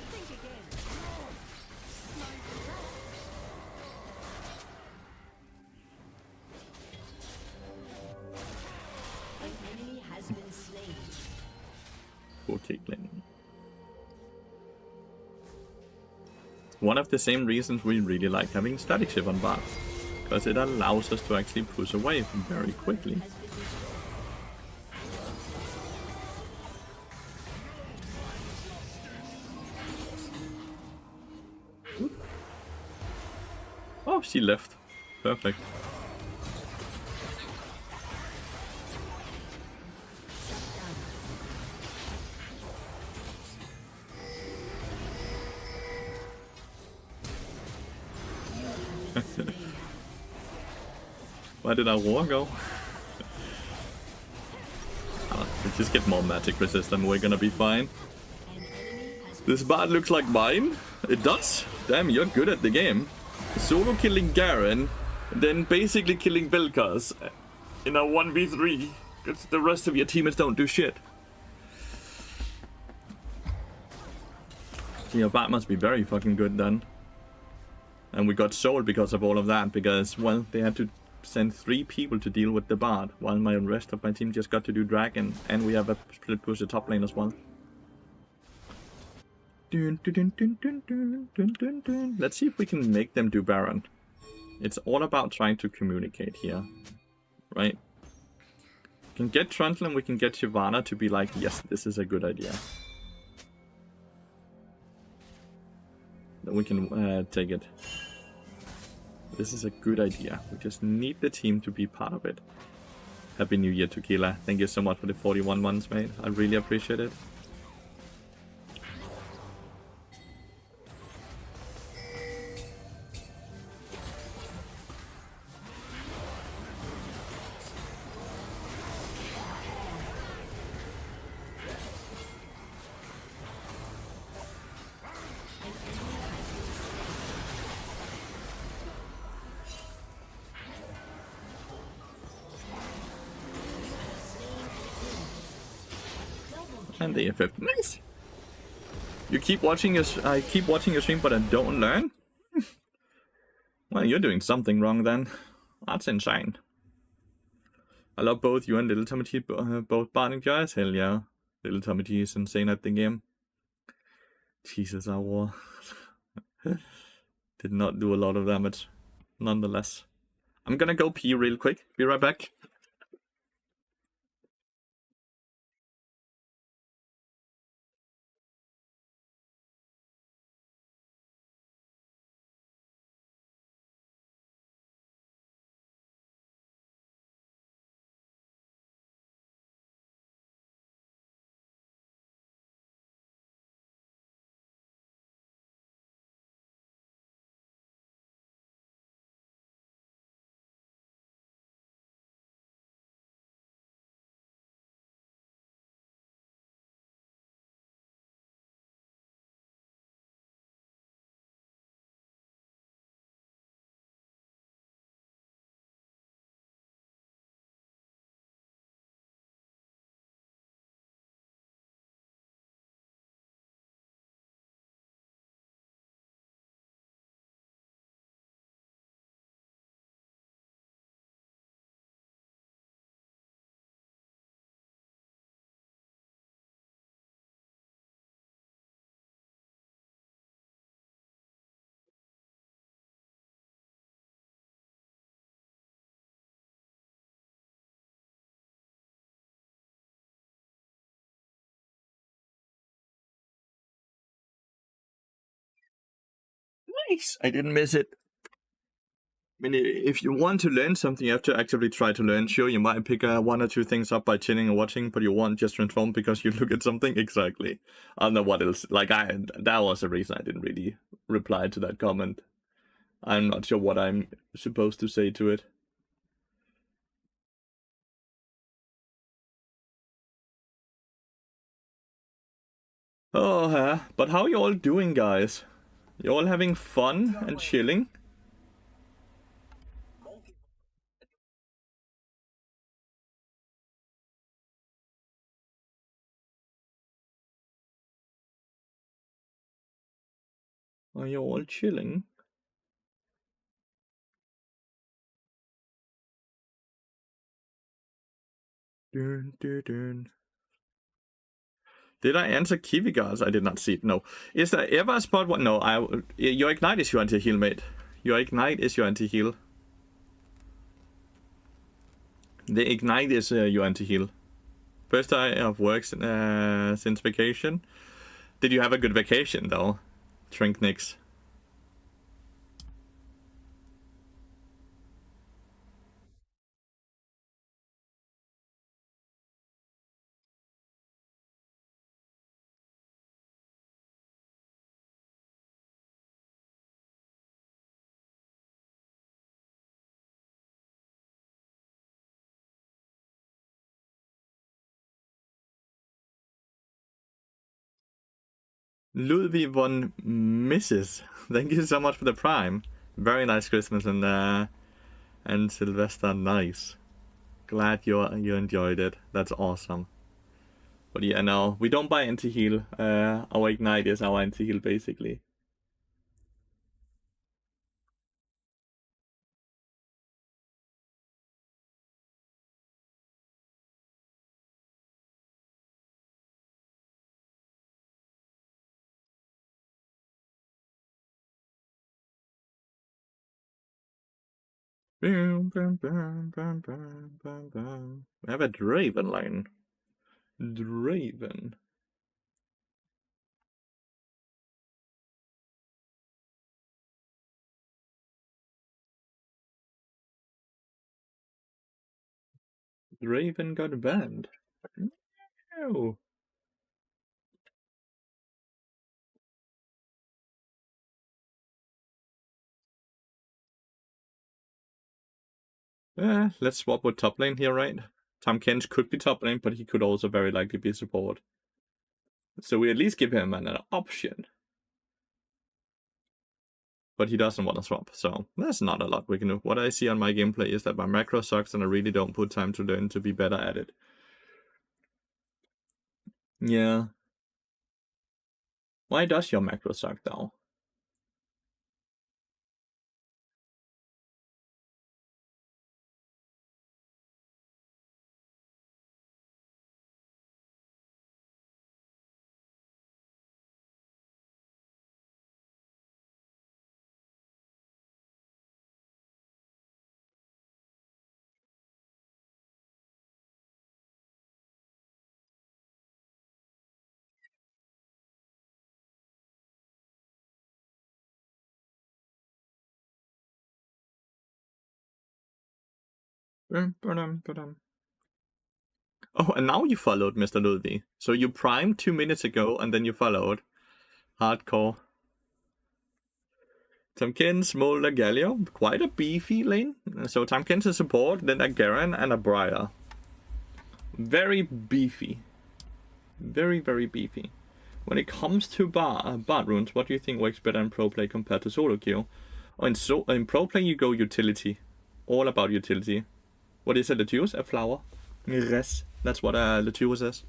An enemy has been slain. Poor Caitlyn. One of the same reasons we really like having static shift on bar. Because it allows us to actually push away very quickly. Oh, she left. Perfect. Why did our war go? We just get more magic resistant, we're gonna be fine. This bard looks like mine. It does. Damn, you're good at the game. Solo killing Garen, then basically killing Vel'Koz in a 1v3. Because the rest of your teammates don't do shit. So your bard must be very fucking good then. And we got sold because of all of that, because, well, they had to send 3 people to deal with the bard, while my rest of my team just got to do dragon, and we have a split push the top lane as well. Let's see if we can make them do Baron. It's all about trying to communicate here, right? We can get Trundle and we can get Shyvana to be like, yes, this is a good idea. Then we can take it. This is a good idea. We just need the team to be part of it. Happy New Year, Tequila. Thank you so much for the 41 months, mate. I really appreciate it. And the effect. Nice. You keep watching your. I keep watching your stream, but I don't learn. Well, you're doing something wrong then. That's insane. I love both you and Little Tommy T, both Bard and Joyce. Hell yeah, Little Tommy T is insane at the game. Jesus, our war did not do a lot of damage. Nonetheless, I'm gonna go pee real quick. Be right back. Nice! I didn't miss it. I mean, if you want to learn something, you have to actively try to learn. Sure, you might pick one or two things up by chilling and watching, but you won't just transform because you look at something. Exactly. I don't know what else. Like, that was the reason I didn't really reply to that comment. I'm not sure what I'm supposed to say to it. Oh, but how are you all doing, guys? You all having fun and chilling? Are you all chilling? Dun, dun, dun. Did I answer Kiwi guards? I did not see it. No. Is there ever a spot? What? No. Your ignite is your anti-heal, mate. Your ignite is your anti-heal. The ignite is your anti-heal. First day of work since vacation. Did you have a good vacation though, Trinknix? Ludwig von Mrs. Thank you so much for the prime. Very nice Christmas and Sylvester. Nice. Glad you enjoyed it. That's awesome. But yeah, no, we don't buy anti-heal. Our ignite is our anti-heal basically. Bam, bam, bam, bam, bam, bam, bam. We have a Draven line. Draven. Draven got banned. No. Let's swap with top lane here, right? Tom Kench could be top lane, but he could also very likely be support. So we at least give him an option. But he doesn't want to swap, so there's not a lot we can do. What I see on my gameplay is that my macro sucks and I really don't put time to learn to be better at it. Yeah. Why does your macro suck though? Oh, and now you followed, Mr. Ludwig. So you primed 2 minutes ago, and then you followed. Hardcore. Tamkin, Smolder, Galio. Quite a beefy lane. So Tamkin's a support, then a Garen, and a Briar. Very beefy. Very, very beefy. When it comes to Bard runes, what do you think works better in pro play compared to solo queue? Oh, in pro play you go utility. All about utility. What is it, Lathyrus? A flower? Res. That's what Lathyrus says.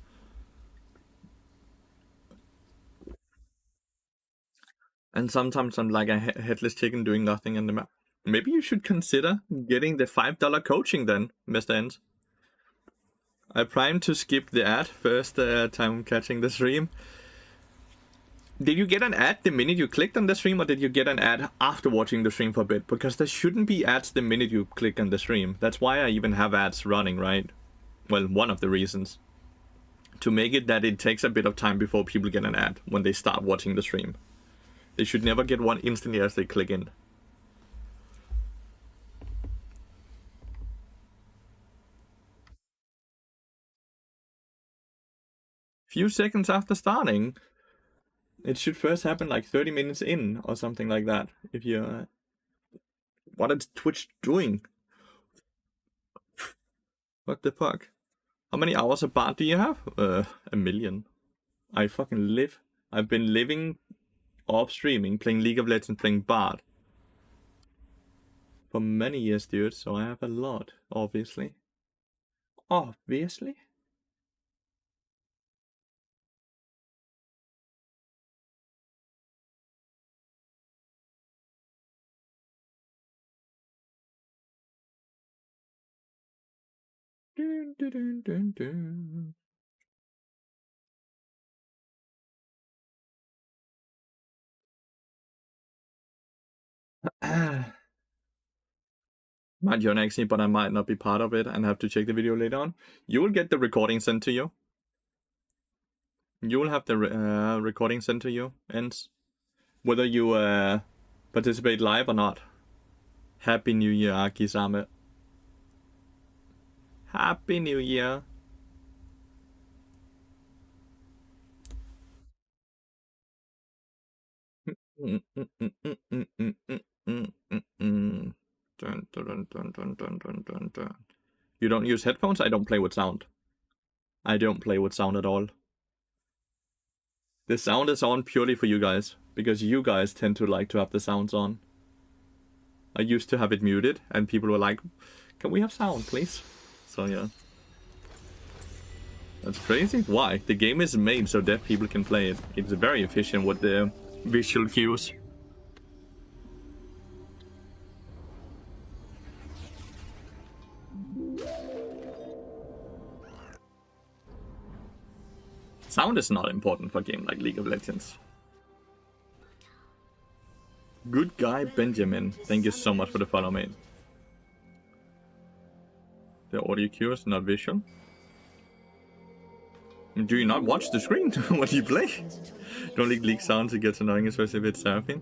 And sometimes I'm like a headless chicken doing nothing in the map. Maybe you should consider getting the $5 coaching then, Mr. Ends. I primed to skip the ad first time catching the stream. Did you get an ad the minute you clicked on the stream, or did you get an ad after watching the stream for a bit? Because there shouldn't be ads the minute you click on the stream. That's why I even have ads running, right? Well, one of the reasons. To make it that it takes a bit of time before people get an ad when they start watching the stream. They should never get one instantly as they click in. Few seconds after starting. It should first happen like 30 minutes in or something like that. If you... what is Twitch doing? What the fuck? How many hours of Bard do you have? 1,000,000. I fucking live. I've been living off streaming, playing League of Legends, playing Bard. For many years, dude, so I have a lot, obviously. Obviously? Dun, dun, dun, dun, dun. Might join actually, but I might not be part of it and have to check the video later on. You will get the recording sent to you. You will have the recording sent to you, ends. Whether you participate live or not. Happy New Year, Akisame. Happy New Year. Dun, dun, dun, dun, dun, dun, dun, dun. You don't use headphones? I don't play with sound. I don't play with sound at all. The sound is on purely for you guys, because you guys tend to like to have the sounds on. I used to have it muted, and people were like, can we have sound, please? So yeah. That's crazy. Why? The game is made so deaf people can play it. It's very efficient with the visual cues. Sound is not important for a game like League of Legends. Good guy Benjamin, thank you so much for the follow, mate. The audio cues, not visual. Do you not watch the screen when you play? Don't leak sounds, it gets annoying, especially if it's surfing.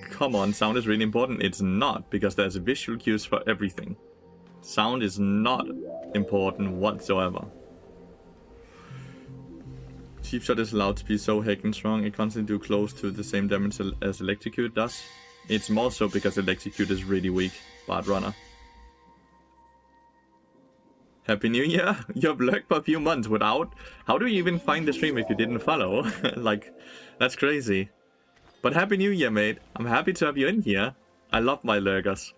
Come on, sound is really important. It's not, because there's visual cues for everything. Sound is not important whatsoever. Cheap Shot is allowed to be so heckin' strong, it constantly do close to the same damage as Electrocute does. It's more so because Electrocute is really weak, Bard Runner. Happy New Year! You've lurked for a few months without... How do you even find the stream if you didn't follow? Like, that's crazy. But Happy New Year, mate. I'm happy to have you in here. I love my lurkers.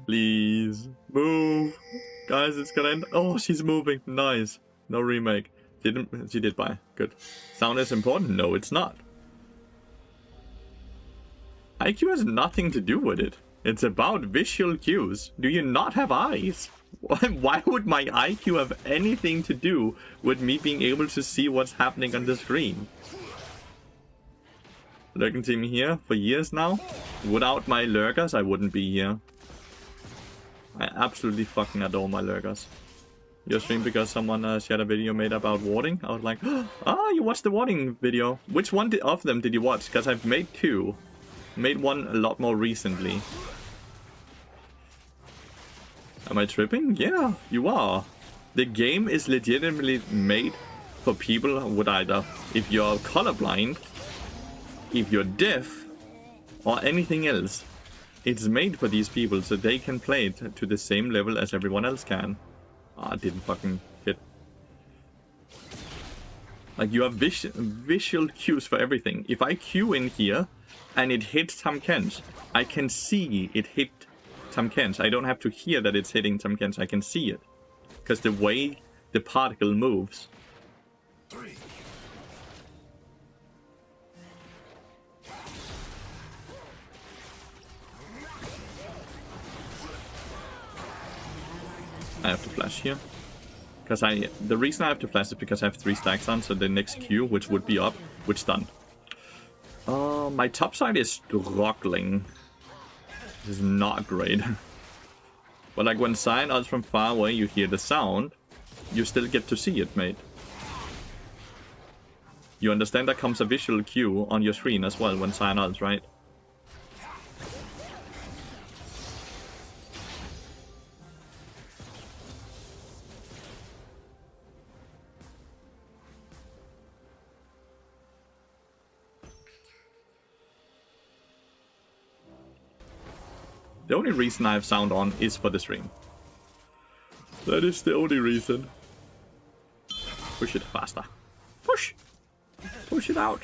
Please, move. Guys, it's gonna end. Oh, she's moving. Nice. No remake. She did buy. Good. Sound is important? No, it's not. IQ has nothing to do with it. It's about visual cues. Do you not have eyes? Why would my IQ have anything to do with me being able to see what's happening on the screen? Lurking team here for years now. Without my lurkers, I wouldn't be here. I absolutely fucking adore my lurkers. Your stream because someone shared a video made about warding. I was like, ah, you watched the warding video. Which one of them did you watch? Because I've made two. Made one a lot more recently. Am I tripping? Yeah, you are. The game is legitimately made for people with either, if you're colorblind, if you're deaf, or anything else. It's made for these people so they can play it to the same level as everyone else can. Ah, it didn't fucking hit. Like, you have visual cues for everything. If I cue in here and it hits Tamkens, I can see it hit Tamkens. I don't have to hear that it's hitting Tamkens. I can see it. Because the way the particle moves. I have to flash here. Because the reason I have to flash is because I have 3 stacks on, so the next Q, which would be up, would stun. My top side is struggling. This is not great. But like when Sion ults from far away, you hear the sound, you still get to see it, mate. You understand that comes a visual cue on your screen as well when Sion ults, right? The only reason I have sound on is for the stream. That is the only reason. Push it faster. Push! Push it out.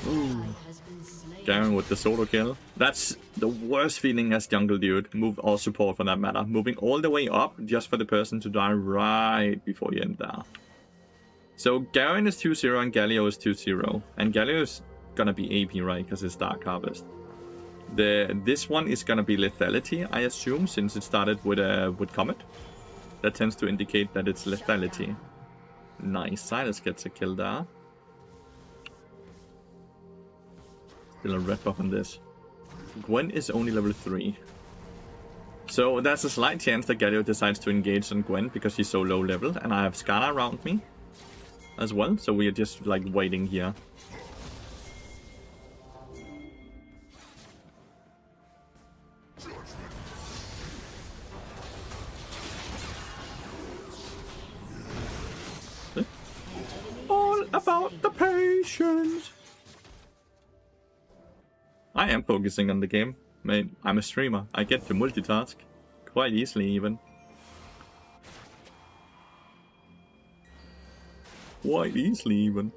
Ooh. Garen with the solo kill. That's the worst feeling as jungle dude. Move or support for that matter. Moving all the way up just for the person to die right before you end there. So Garen is 2-0 and Galio is 2-0. And Galio is gonna be AP, right? Because it's Dark Harvest. This one is gonna be lethality, I assume, since it started with Comet. That tends to indicate that it's lethality. Nice. Silas gets a kill there. Still a red buff on this. Gwen is only level 3. So there's a slight chance that Galio decides to engage on Gwen because she's so low level. And I have Skarner around me as well. So we are just like waiting here. All about the patience. I am focusing on the game, mate. I'm a streamer. I get to multitask quite easily, even. Quite easily, even.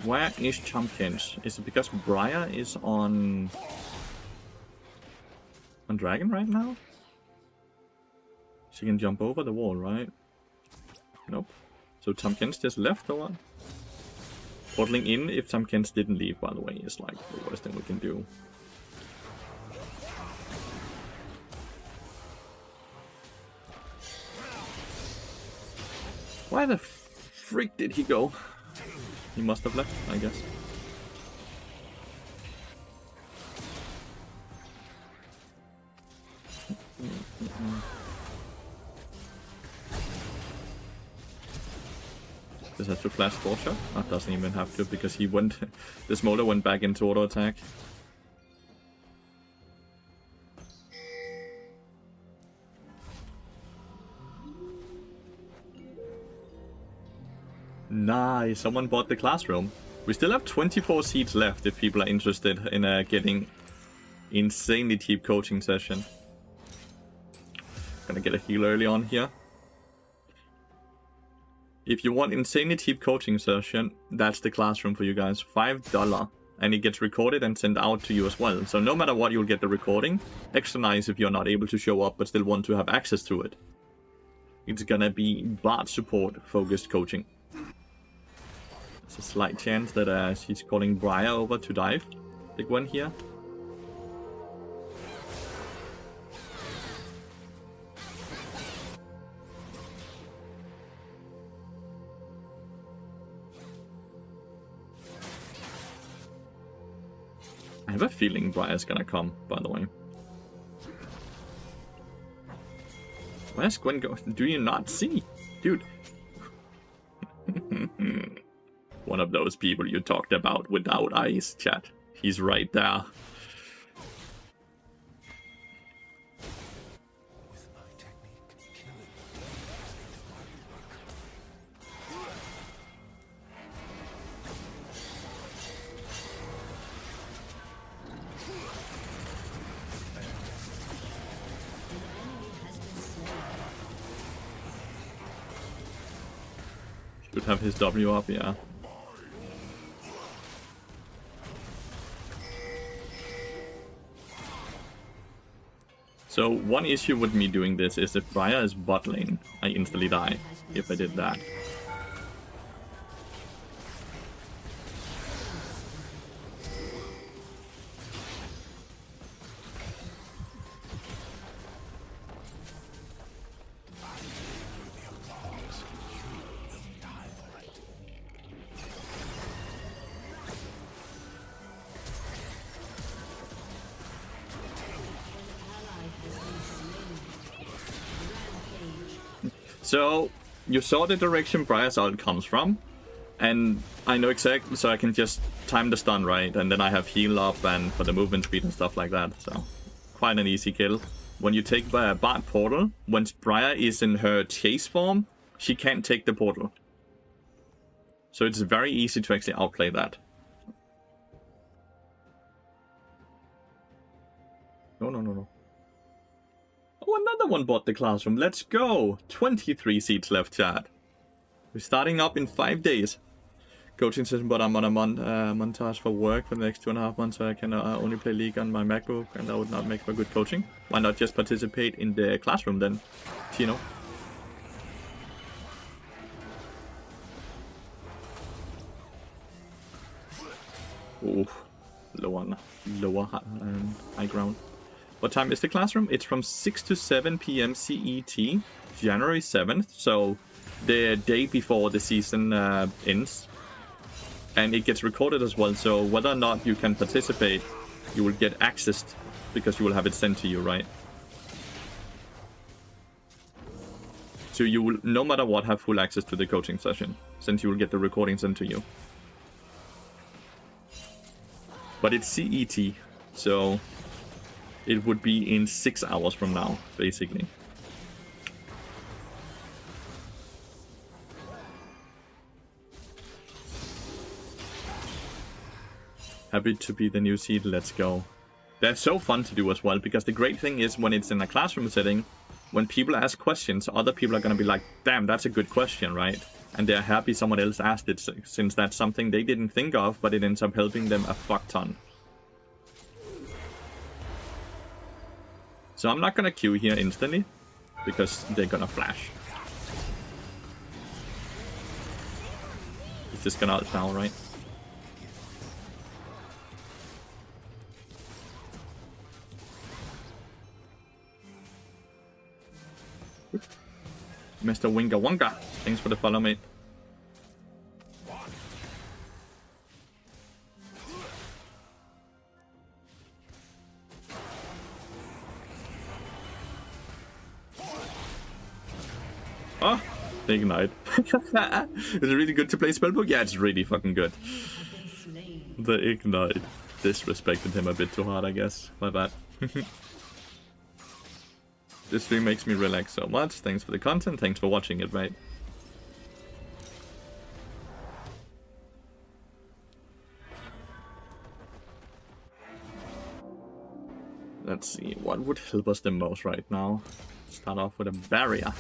Where is Champions? Is it because Briar is on Dragon right now? She can jump over the wall, right? Nope. So Champions just left or what? Portaling in if Champions didn't leave, by the way, is like the worst thing we can do. Where the freak did he go? He must have left, I guess. Does have to flash 4-shot? Oh, doesn't even have to because he went. The Smolder went back into auto attack. Nice, someone bought the classroom. We still have 24 seats left if people are interested in getting insanely cheap coaching session. Gonna get a heal early on here. If you want insanely cheap coaching session, that's the classroom for you guys. $5. And it gets recorded and sent out to you as well. So no matter what, you'll get the recording. Extra nice if you're not able to show up but still want to have access to it. It's gonna be Bard support focused coaching. There's a slight chance that she's calling Briar over to dive. Big one here. I have a feeling Briar's gonna come, by the way. Where's Gwen go? Do you not see? Dude. One of those people you talked about without eyes, chat. He's right there. Should have his W up, yeah. So one issue with me doing this is if Briar is bot lane, I instantly die if I did that. So, you saw the direction Briar's ult comes from, and I know exactly, so I can just time the stun right, and then I have heal up and for the movement speed and stuff like that, so quite an easy kill. When you take Bard portal, when Briar is in her chase form, she can't take the portal. So it's very easy to actually outplay that. No. Oh, another one bought the classroom. Let's go. 23 seats left, chat. We're starting up in 5 days. Coaching session, but I'm on a montage for work for the next 2.5 months, so I can only play League on my MacBook, and that would not make for good coaching. Why not just participate in the classroom then, Tino? Ooh, lower high ground. What time is the classroom? It's from 6 to 7 p.m. CET, January 7th, so the day before the season ends. And it gets recorded as well, so whether or not you can participate, you will get access because you will have it sent to you, right? So you will, no matter what, have full access to the coaching session, since you will get the recording sent to you. But it's CET, so it would be in 6 hours from now, basically. Happy to be the new seed, let's go. They're so fun to do as well, because the great thing is when it's in a classroom setting, when people ask questions, other people are going to be like, damn, that's a good question, right? And they're happy someone else asked it, since that's something they didn't think of, but it ends up helping them a fuck ton. So I'm not going to queue here instantly, because they're going to flash. It's just going to ult now, right? Mr. Winga Wonga, thanks for the follow, mate. Oh, the ignite. Is it really good to play Spellbook? Yeah, it's really fucking good. The ignite. Disrespected him a bit too hard, I guess. My bad. This stream makes me relax so much. Thanks for the content. Thanks for watching it, mate. Let's see. What would help us the most right now? Start off with a barrier.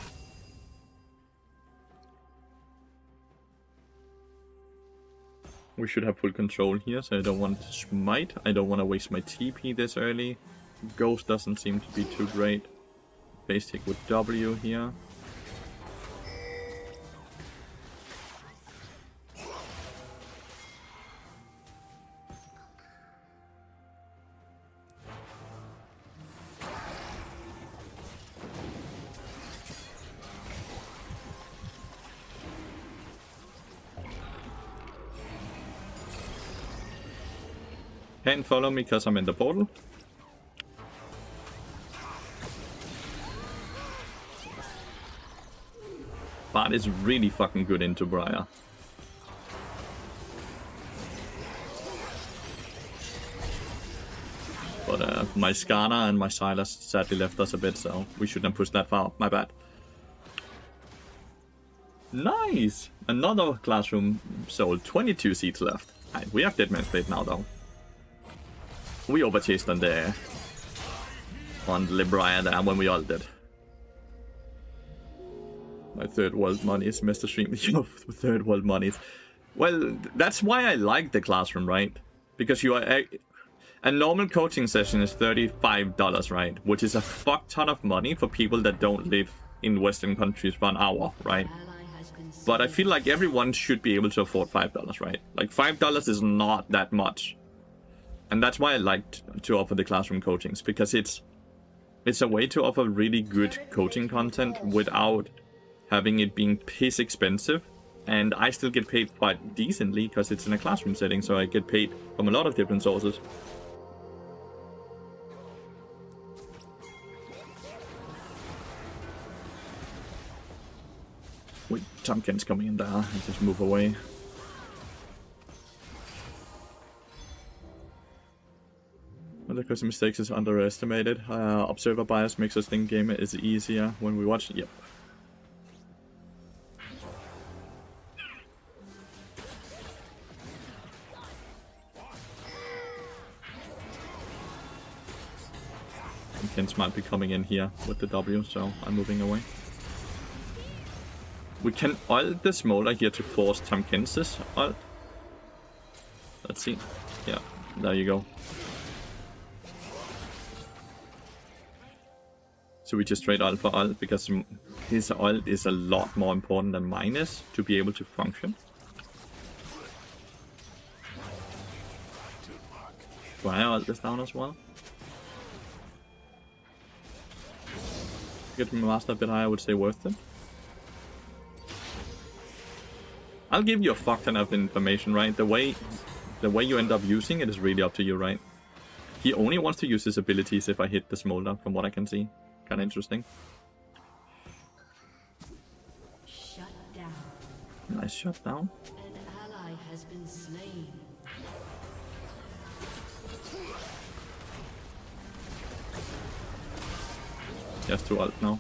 We should have full control here, so I don't want to smite. I don't want to waste my TP this early. Ghost doesn't seem to be too great. Basic with W here. Can't follow me because I'm in the portal. Bard is really fucking good into Briar. But my Skarner and my Silas sadly left us a bit, so we shouldn't push that far. My bad. Nice! Another classroom sold. 22 seats left. Right, we have Deadman's Blade now, though. We overchased on the Briar there when we all did. My third world monies, Mr. Stream. Third world monies. Well, that's why I like the classroom, right? Because you are... A normal coaching session is $35, right? Which is a fuck ton of money for people that don't live in Western countries for an hour, right? Ally has been But I slain. feel like everyone should be able to afford $5, right? Like $5 is not that much. And that's why I like to offer the classroom coachings, because it's a way to offer really good coaching content without having it being piss expensive. And I still get paid quite decently because it's in a classroom setting, so I get paid from a lot of different sources. Wait, Tompkins coming in there. I just move away. Because mistakes is underestimated. Observer bias makes us think game is easier when we watch. Yep. Tompkins might be coming in here with the W, so I'm moving away. We can ult the Smolder here to force Tompkins' ult. Let's see. Yeah, there you go. So we just trade ult for ult because his ult is a lot more important than mine is to be able to function. Do I ult this down as well? Get my master a bit higher, I would say worth it. I'll give you a fuck ton of information, right? The way you end up using it is really up to you, right? He only wants to use his abilities if I hit the Smolder, from what I can see. Kinda interesting. Shut down. Nice shut down. An ally has been slain. He has to ult now.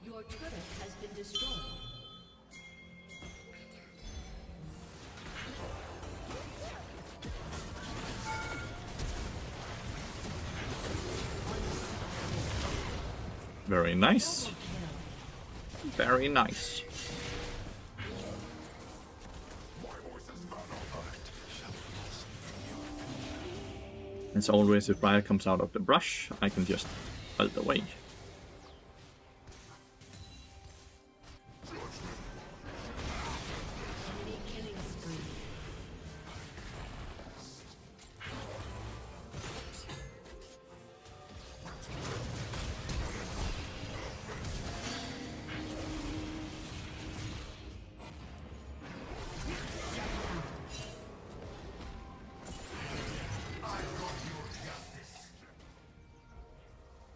Your turret has been destroyed. Very nice. Very nice. As always, if Riot comes out of the brush, I can just ult away. Enemy killing spree.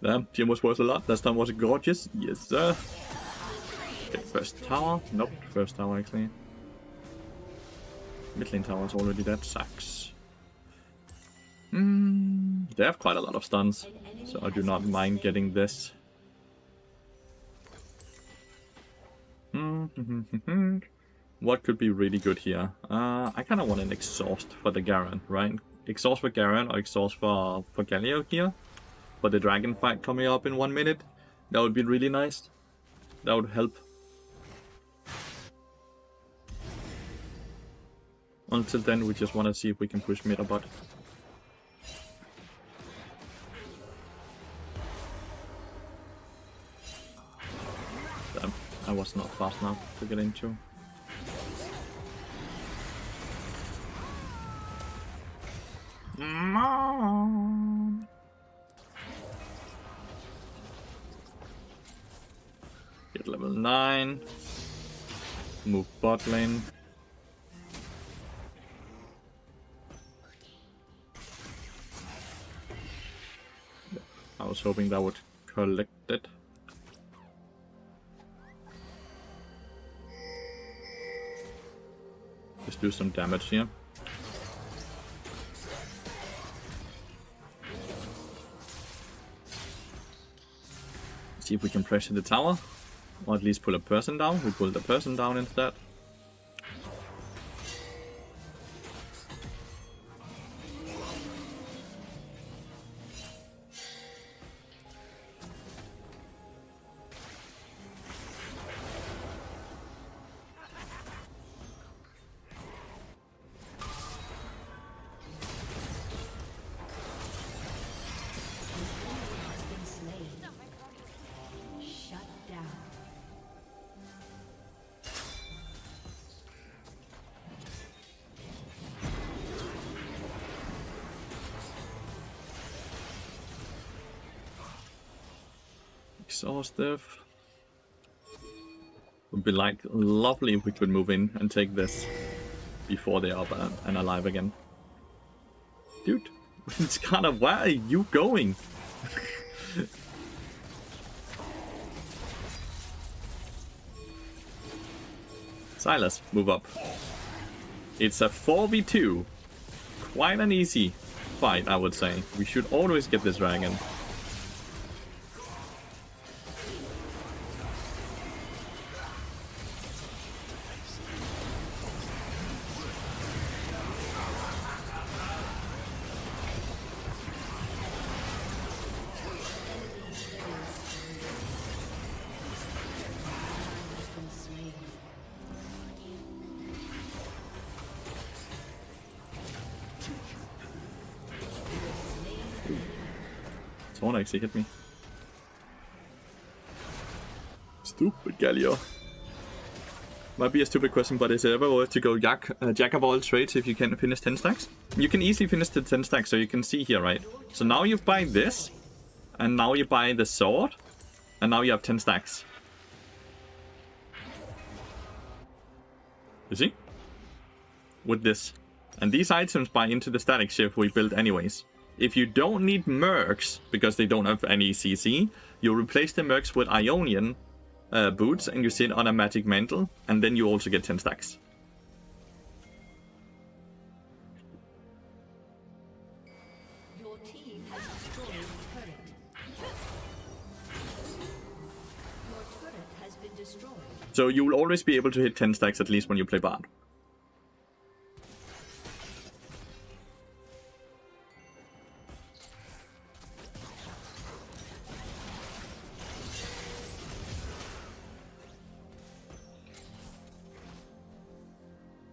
Damn, team was worth a lot. Last time was gorgeous. Yes, sir. Okay, first tower. Nope, first tower actually. Mid lane tower is already dead. Sucks. They have quite a lot of stuns, so I do not mind getting this. What could be really good here? I kind of want an exhaust for the Garen, right? Exhaust for Garen or exhaust for Galio here. For the dragon fight coming up in 1 minute. That would be really nice. That would help. Until then, we just want to see if we can push mid or bot. Damn, I was not fast enough to get into. Get level 9. Move bot lane. I was hoping that would collect it. Just do some damage here. See if we can pressure the tower. Or at least pull a person down. We pull the person down instead. exhaustive. Would be like lovely if we could move in and take this before they are up and alive again. Dude, it's kind of, where are you going? Silas, move up. It's a 4v2. Quite an easy fight, I would say. We should always get this dragon. Someone actually hit me. Stupid Galio. Might be a stupid question, but is it ever worth to go jack of all trades if you can finish 10 stacks? You can easily finish the 10 stacks, so you can see here, right? So now you buy this, and now you buy the sword, and now you have 10 stacks. You see? With this. And these items buy into the static shift we built anyways. If you don't need mercs, because they don't have any CC, you replace the mercs with Ionian boots, and you sit on a magic mantle, and then you also get 10 stacks. Your team has destroyed a turret. Your turret has been destroyed. So you will always be able to hit 10 stacks at least when you play Bard.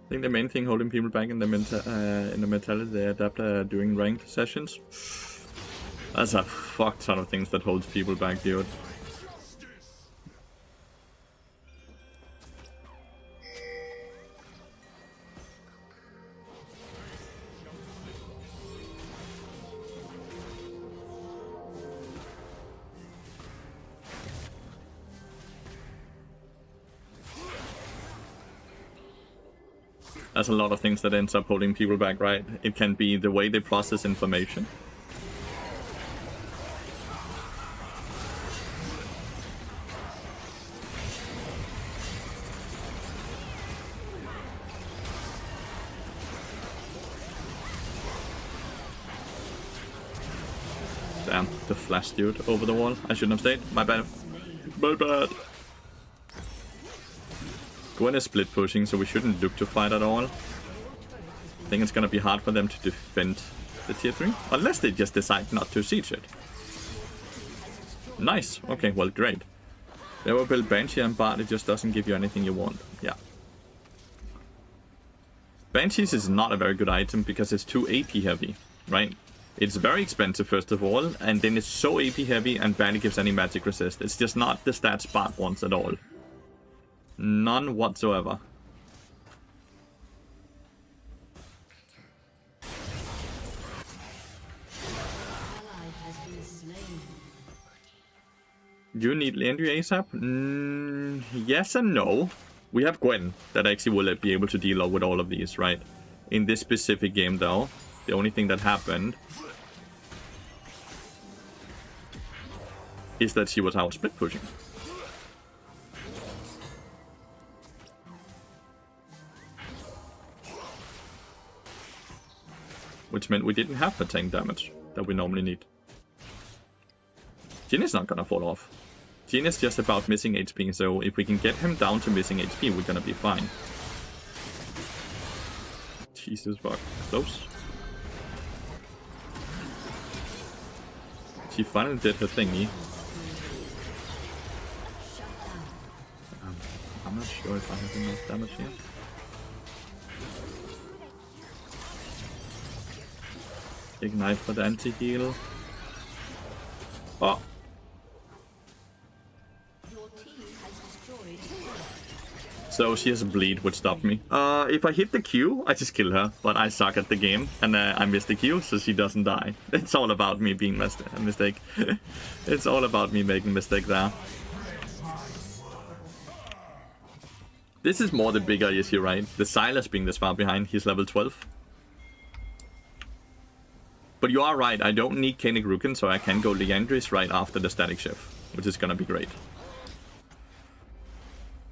I think the main thing holding people back in the mentality they adapt during ranked sessions. That's a fuck ton of things that holds people back, dude. There's a lot of things that ends up holding people back, right? It can be the way they process information. Damn, the flash dude over the wall. I shouldn't have stayed. My bad. My bad. Gwen is split pushing, so we shouldn't look to fight at all. I think it's gonna be hard for them to defend the tier 3. Unless they just decide not to siege it. Nice. Okay, well, great. They will build Banshee and Bard, it just doesn't give you anything you want. Yeah. Banshees is not a very good item because it's too AP heavy, right? It's very expensive first of all, and then it's so AP heavy and barely gives any magic resist. It's just not the stats Bard wants at all. None whatsoever. You need Landry ASAP? Yes and no. We have Gwen that actually will be able to deal with all of these, right? In this specific game though, the only thing that happened is that she was out split pushing. Which meant we didn't have the tank damage that we normally need. Jhin is not gonna fall off. Jhin is just about missing HP, so if we can get him down to missing HP, we're gonna be fine. Jesus fuck. Close. She finally did her thingy. I'm not sure if I have enough damage here. Ignite for the anti-heal. Oh! So she has a bleed, which stopped me. If I hit the Q, I just kill her. But I suck at the game, and I miss the Q, so she doesn't die. It's all about me being a mistake. It's all about me making a mistake there. This is more the bigger issue, right? The Silas being this far behind, he's level 12. But you are right, I don't need Koenig Rukin, so I can go Leandris right after the Static Shift, which is gonna be great.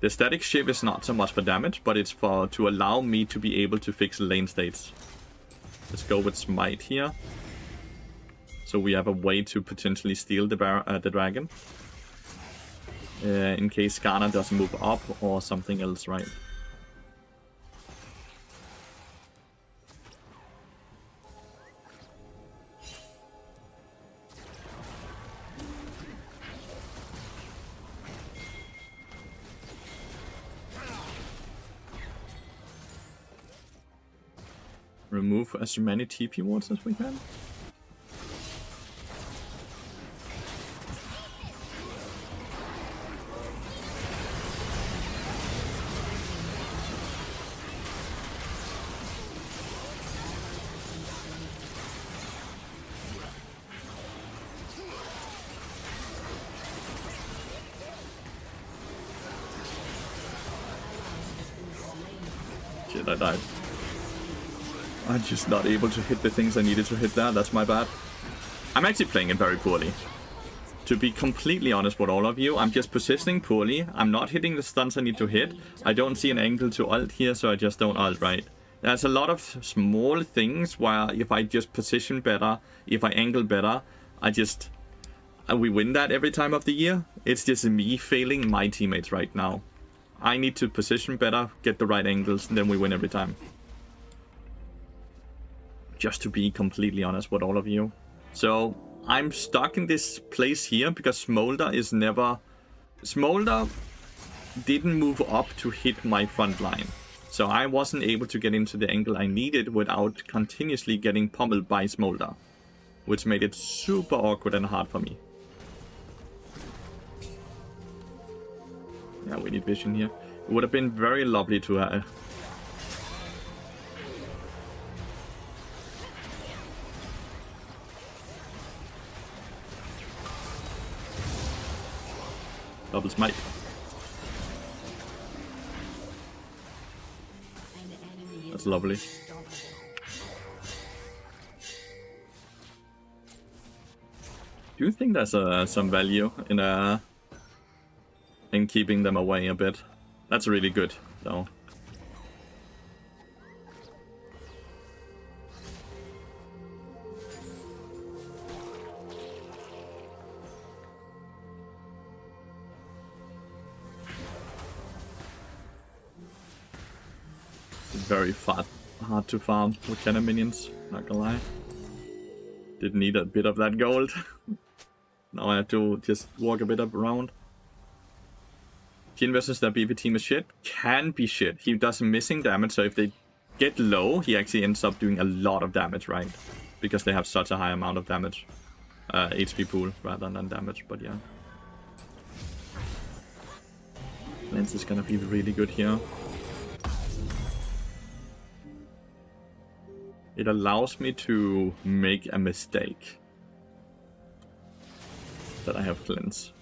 The Static Shift is not so much for damage, but it's to allow me to be able to fix lane states. Let's go with Smite here. So we have a way to potentially steal the dragon. In case Skarner doesn't move up or something else, right? Remove as many TP wards as we can. Shit, I died. I'm just not able to hit the things I needed to hit there. That's my bad. I'm actually playing it very poorly. To be completely honest with all of you, I'm just positioning poorly. I'm not hitting the stuns I need to hit. I don't see an angle to ult here, so I just don't ult right. There's a lot of small things where if I just position better, if I angle better, we win that every time of the year. It's just me failing my teammates right now. I need to position better, get the right angles, and then we win every time. Just to be completely honest with all of you. So I'm stuck in this place here because Smolder is never... Smolder didn't move up to hit my front line. So I wasn't able to get into the angle I needed without continuously getting pummeled by Smolder. Which made it super awkward and hard for me. Yeah, we need vision here. It would have been very lovely to... Double smite. That's lovely. Do you think there's some value in keeping them away a bit? That's really good, though. Very hard to farm with cannon minions, not gonna lie. Did need a bit of that gold. Now I have to just walk a bit up around. Jhin versus the BV team is shit. Can be shit. He does missing damage, so if they get low, he actually ends up doing a lot of damage, right? Because they have such a high amount of damage. HP pool rather than damage, but yeah. Lens is gonna be really good here. It allows me to make a mistake. That I have cleanse.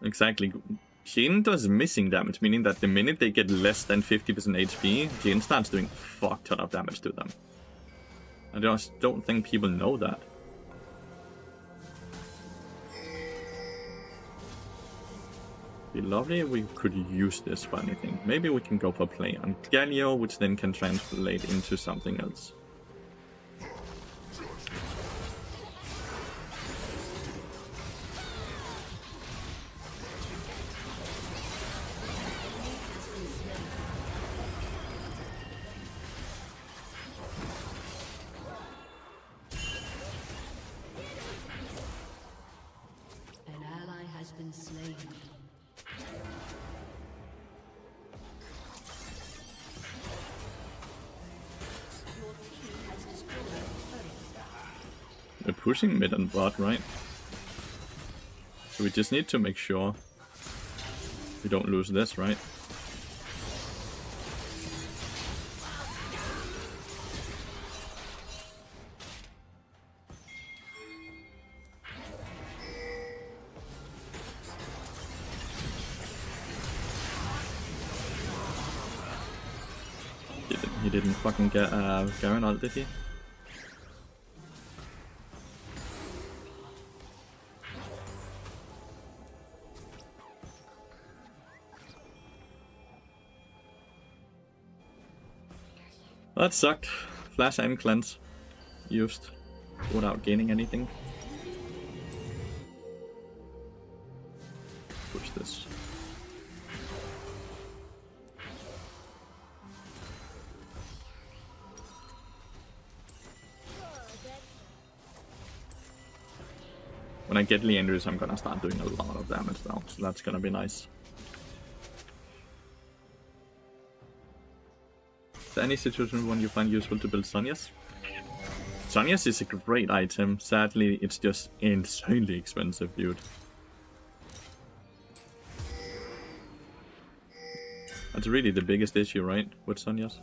Exactly. Jhin does missing damage, meaning that the minute they get less than 50% HP, Jhin starts doing a fuck ton of damage to them. I just don't think people know that. Be lovely if we could use this for anything. Maybe we can go for play on Galio, which then can translate into something else. An ally has been slain. We're pushing mid and bot, right? So we just need to make sure We don't lose this, right? He didn't fucking get Garen ult, did he? That sucked. Flash and cleanse used without gaining anything. Push this. When I get Lathyrus, I'm gonna start doing a lot of damage now, so that's gonna be nice. Is there any situation when you find useful to build Sonias? Sonias is a great item. Sadly, it's just insanely expensive, dude. That's really the biggest issue, right, with Sonias?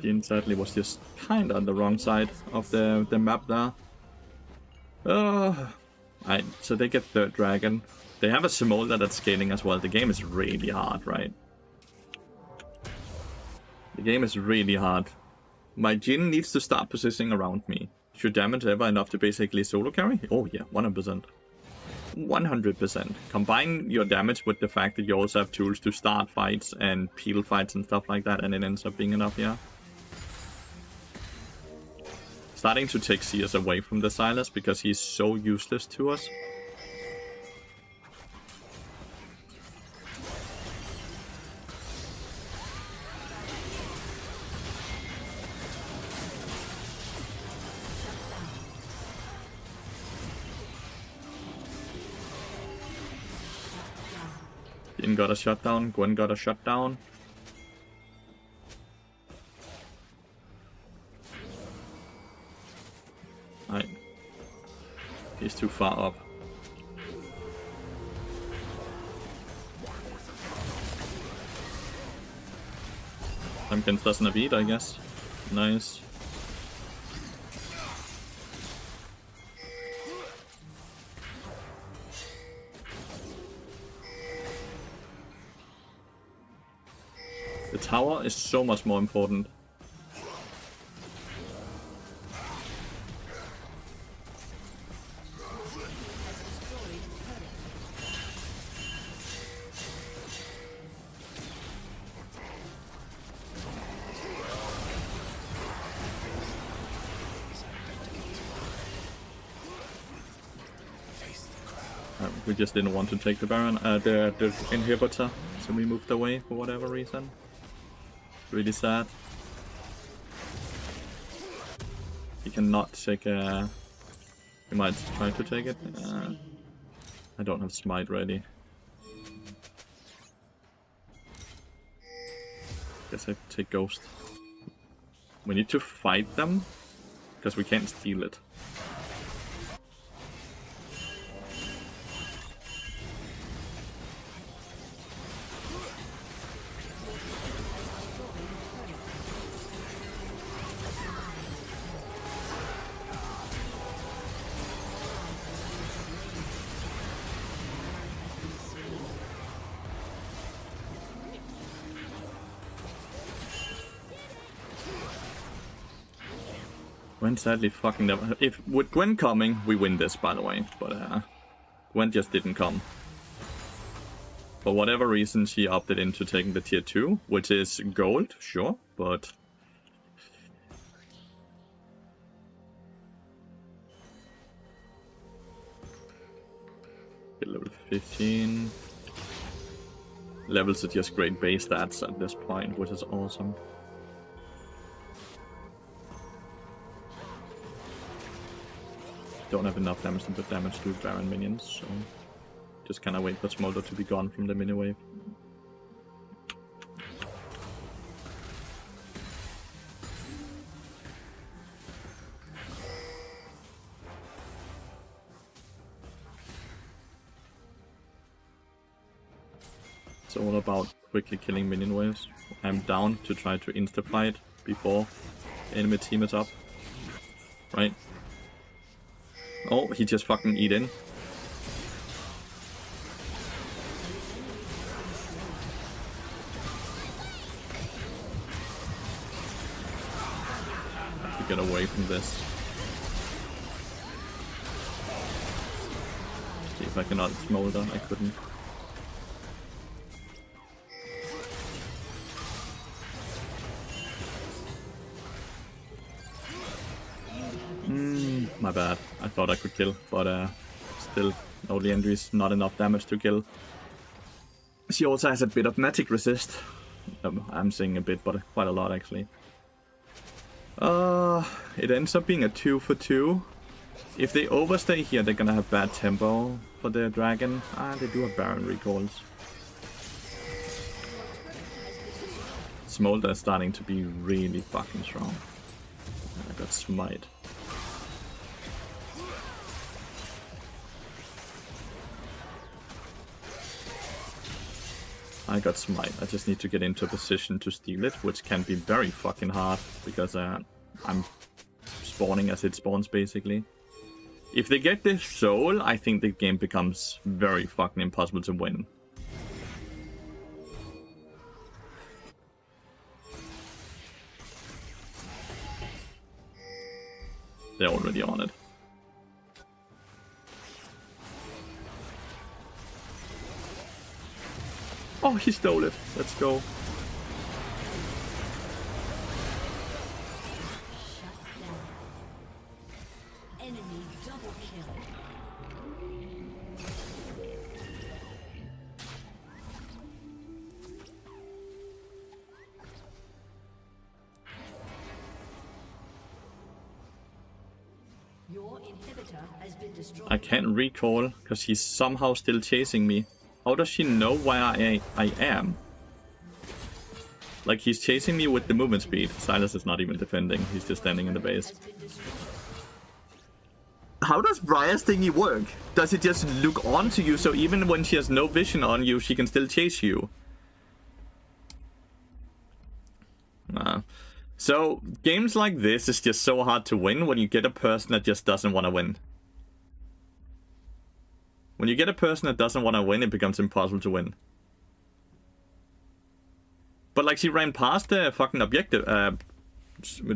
Jin sadly was just kind of on the wrong side of the map there. So they get third dragon. They have a Smolder that's scaling as well. The game is really hard, right? The game is really hard. My Jin needs to start positioning around me. Should damage ever enough to basically solo carry? Oh yeah, 100%. 100%. Combine your damage with the fact that you also have tools to start fights and peel fights and stuff like that, and it ends up being enough, yeah. Starting to take CS away from the Silas because he's so useless to us. Jin got a shutdown, Gwen got a shutdown. Right. He's too far up. Pumpkins doesn't have eat, I guess. Nice. The tower is so much more important. We just didn't want to take the Baron, the inhibitor, so we moved away for whatever reason. Really sad. He cannot take a... He might try to take it. I don't have Smite ready. Guess I take Ghost. We need to fight them, because we can't steal it. Gwen sadly fucking never... If with Gwen coming, we win this, by the way. But Gwen just didn't come. For whatever reason, she opted into taking the tier 2, which is gold, sure, but... Get level 15. Levels are just great base stats at this point, which is awesome. don't have enough damage to put damage to Baron minions, so just kind of wait for Smolder to be gone from the mini wave. It's all about quickly killing minion waves. I'm down to try to insta-fight before enemy team is up. Right? Oh, he just fucking eat in. I have to get away from this. See if I can out Smolder. I couldn't. My bad. I thought I could kill, but still, no Leandry's not enough damage to kill. She also has a bit of magic resist. I'm saying a bit, but quite a lot actually. It ends up being a 2 for 2. If they overstay here, they're gonna have bad tempo for their dragon. They do have Baron recalls. Smolder is starting to be really fucking strong. I got smite. I got smite. I just need to get into a position to steal it, which can be very fucking hard because I'm spawning as it spawns basically. If they get this soul, I think the game becomes very fucking impossible to win. They're already on it. Oh, he stole it. Let's go. Enemy double kill. Your inhibitor has been destroyed. I can't recall because he's somehow still chasing me. How does she know where I am? Like, he's chasing me with the movement speed. Silas is not even defending. He's just standing in the base. How does Briar's thingy work? Does it just look onto you, so even when she has no vision on you, she can still chase you? So, games like this is just so hard to win when you get a person that just doesn't want to win. When you get a person that doesn't want to win, it becomes impossible to win. But like, she ran past the fucking objective,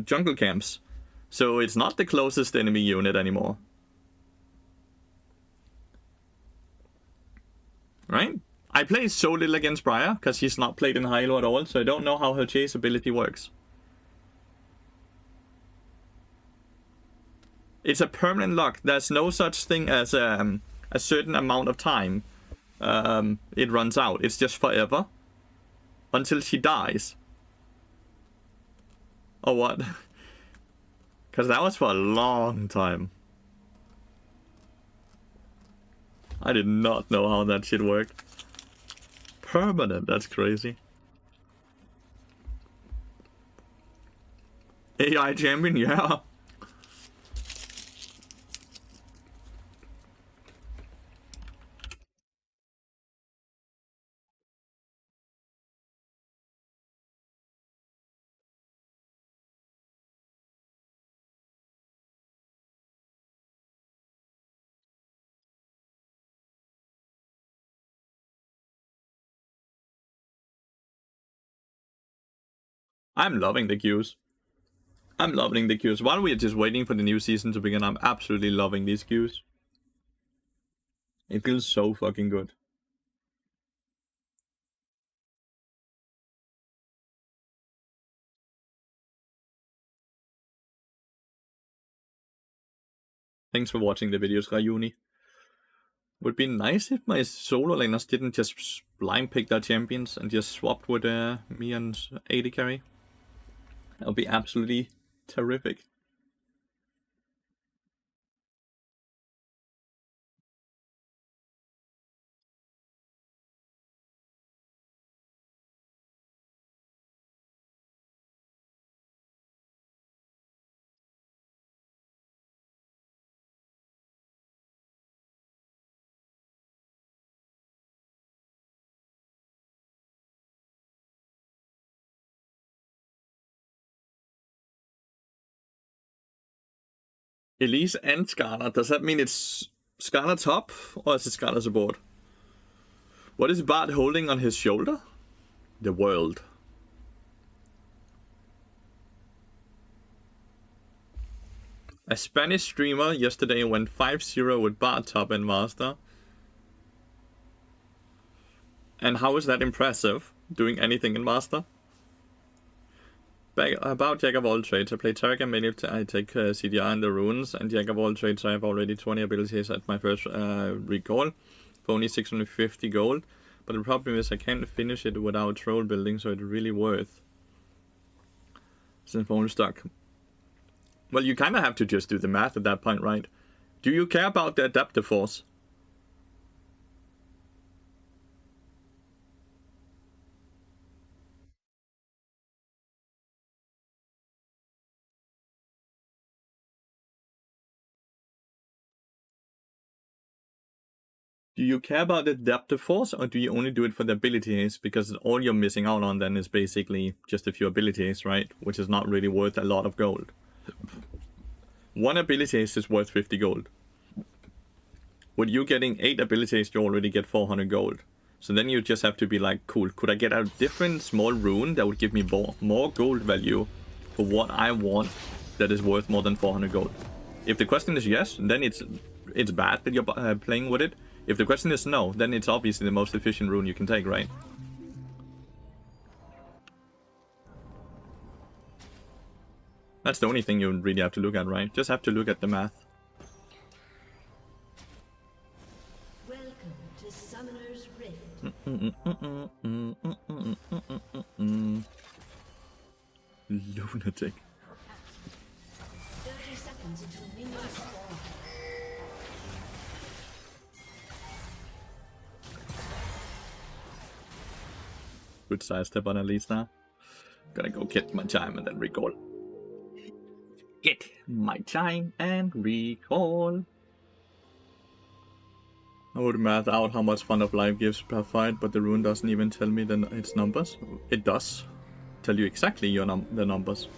jungle camps. So it's not the closest enemy unit anymore. Right? I play so little against Briar, because she's not played in high elo at all, so I don't know how her chase ability works. It's a permanent lock. There's no such thing as a certain amount of time it runs out. It's just forever. Until she dies. Or what? Because that was for a long time. I did not know how that shit worked. Permanent, that's crazy. AI champion, yeah. I'm loving the queues. I'm loving the queues. While we're just waiting for the new season to begin, I'm absolutely loving these queues. It feels so fucking good. Thanks for watching the videos, Rayuni. Would be nice if my solo laners didn't just blind pick their champions and just swapped with me and AD carry. That would be absolutely terrific. Elise and Skarner. Does that mean it's Skarner top or is it Skarner support? What is Bart holding on his shoulder? The world. A Spanish streamer yesterday went 5-0 with Bart top and master. And how is that impressive? Doing anything in master? About Jack of all trades, I play Tarek and many. I take CDR and the runes, and Jack of all trades. I have already 20 abilities at my first recall for only 650 gold. But the problem is I can't finish it without troll building, so it's really worth. Since I'm only stuck. Well, you kind of have to just do the math at that point, right? Do you care about the adaptive force? Do you care about the adaptive force, or do you only do it for the abilities? Because all you're missing out on then is basically just a few abilities, right? Which is not really worth a lot of gold. One ability is worth 50 gold. With you getting 8 abilities, you already get 400 gold. So then you just have to be like, cool, could I get a different small rune that would give me more gold value for what I want that is worth more than 400 gold? If the question is yes, then it's bad that you're playing with it. If the question is no, then it's obviously the most efficient rune you can take, right? That's the only thing you really have to look at, right? Just have to look at the math. Welcome to Summoner's Rift. Lunatic. 30 seconds until minions spawn. Good size step on at least now. Gotta go get my time and then recall. Get my time and recall. I would math out how much fun of life gives per fight, but the rune doesn't even tell me its numbers. It does tell you exactly the numbers.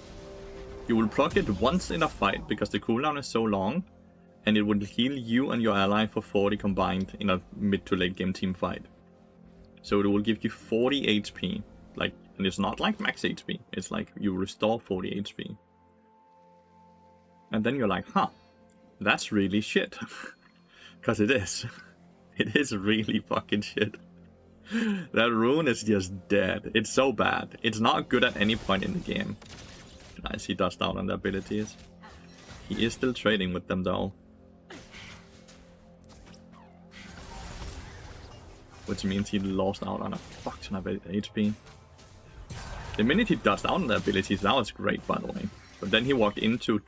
You will proc it once in a fight because the cooldown is so long, and it will heal you and your ally for 40 combined in a mid to late game team fight. So it will give you 40 HP, like, and it's not like max HP, it's like you restore 40 HP. And then you're like, huh, that's really shit. Because it is. It is really fucking shit. That rune is just dead. It's so bad. It's not good at any point in the game. Nice, he does down on the abilities. He is still trading with them though. Which means he lost out on a fuck ton of HP. The minute he does down the abilities, now it's great, by the way. But then he walked in to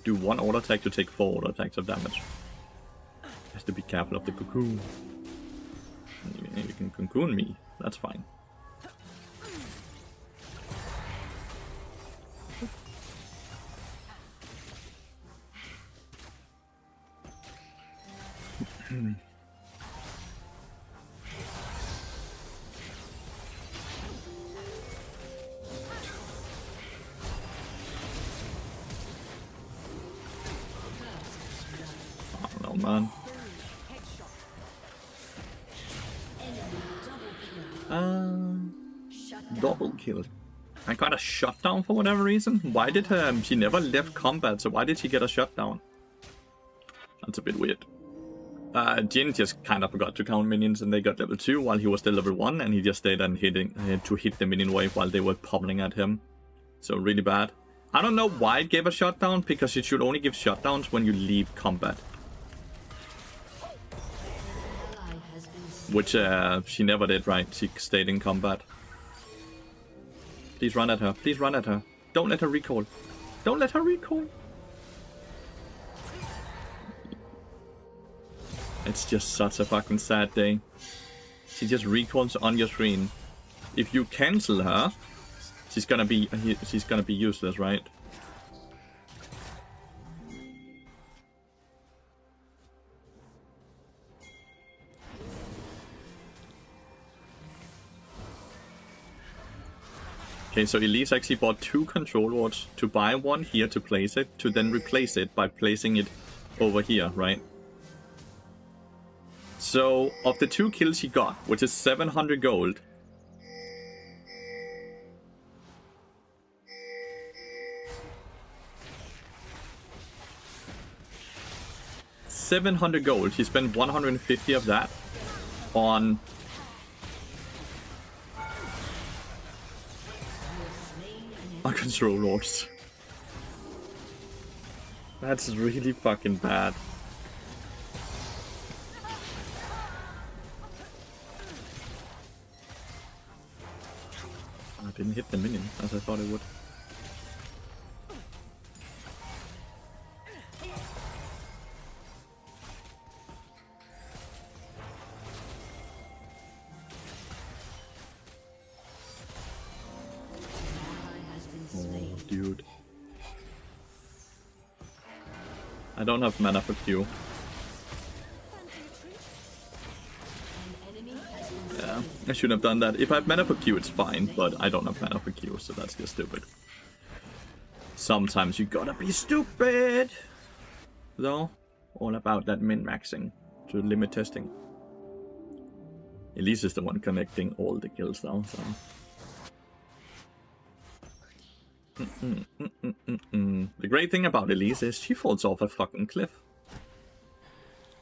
do 1 auto attack to take 4 auto attacks of damage. Has to be careful of the cocoon. You can cocoon me, that's fine. Man. Double kill. I got a shutdown for whatever reason. Why did she never left combat? So why did she get a shutdown? That's a bit weird. Jin just kind of forgot to count minions and they got level 2 while he was still level 1 and he just stayed and to hit the minion wave while they were pummeling at him. So really bad. I don't know why it gave a shutdown, because it should only give shutdowns when you leave combat. Which she never did, right? She stayed in combat. Please run at her. Please run at her. Don't let her recall. Don't let her recall. It's just such a fucking sad day. She just recalls on your screen. If you cancel her, she's gonna be useless, right? Okay, so Elise actually bought 2 control wards to buy one here to place it, to then replace it by placing it over here, right? So, of the 2 kills he got, which is 700 gold, he spent 150 of that on control lords. That's really fucking bad. I didn't hit the minion as I thought it would. Oh, dude. I don't have mana for Q. Yeah, I shouldn't have done that. If I have mana for Q, it's fine, but I don't have mana for Q, so that's just stupid. Sometimes you gotta be stupid! Though, all about that min-maxing to limit testing. Elise is the one connecting all the kills though, so... The great thing about Elise is she falls off a fucking cliff.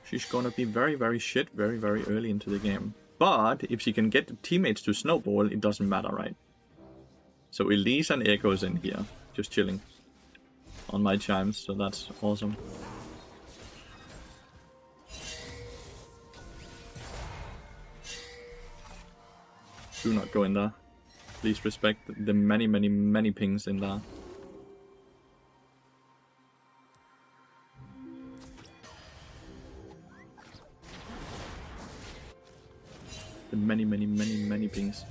She's gonna be very, very shit very, very early into the game. But if she can get the teammates to snowball, it doesn't matter, right? So Elise and Echo is in here, just chilling on my chimes, so that's awesome. Do not go in there. Please respect the many, many, many pings in there. The many, many, many, many pings.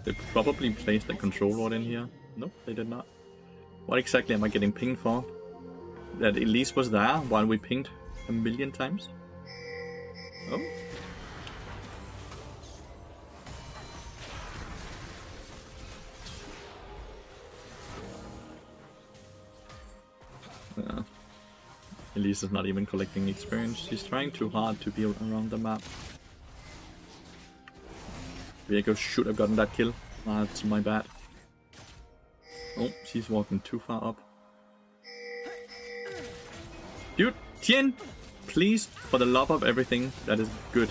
They probably placed the control rod in here. Nope, they did not. What exactly am I getting pinged for? That Elise was there while we pinged a million times? Oh. Yeah. Elise is not even collecting experience. She's trying too hard to be around the map. Viego should have gotten that kill. That's my bad. Oh, she's walking too far up. Dude, Tien! Please, for the love of everything, that is good.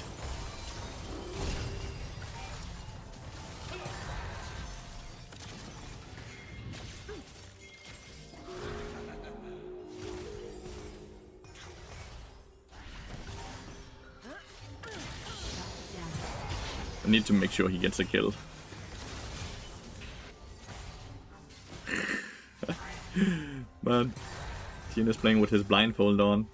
I need to make sure he gets a kill. Man, Tien is playing with his blindfold on.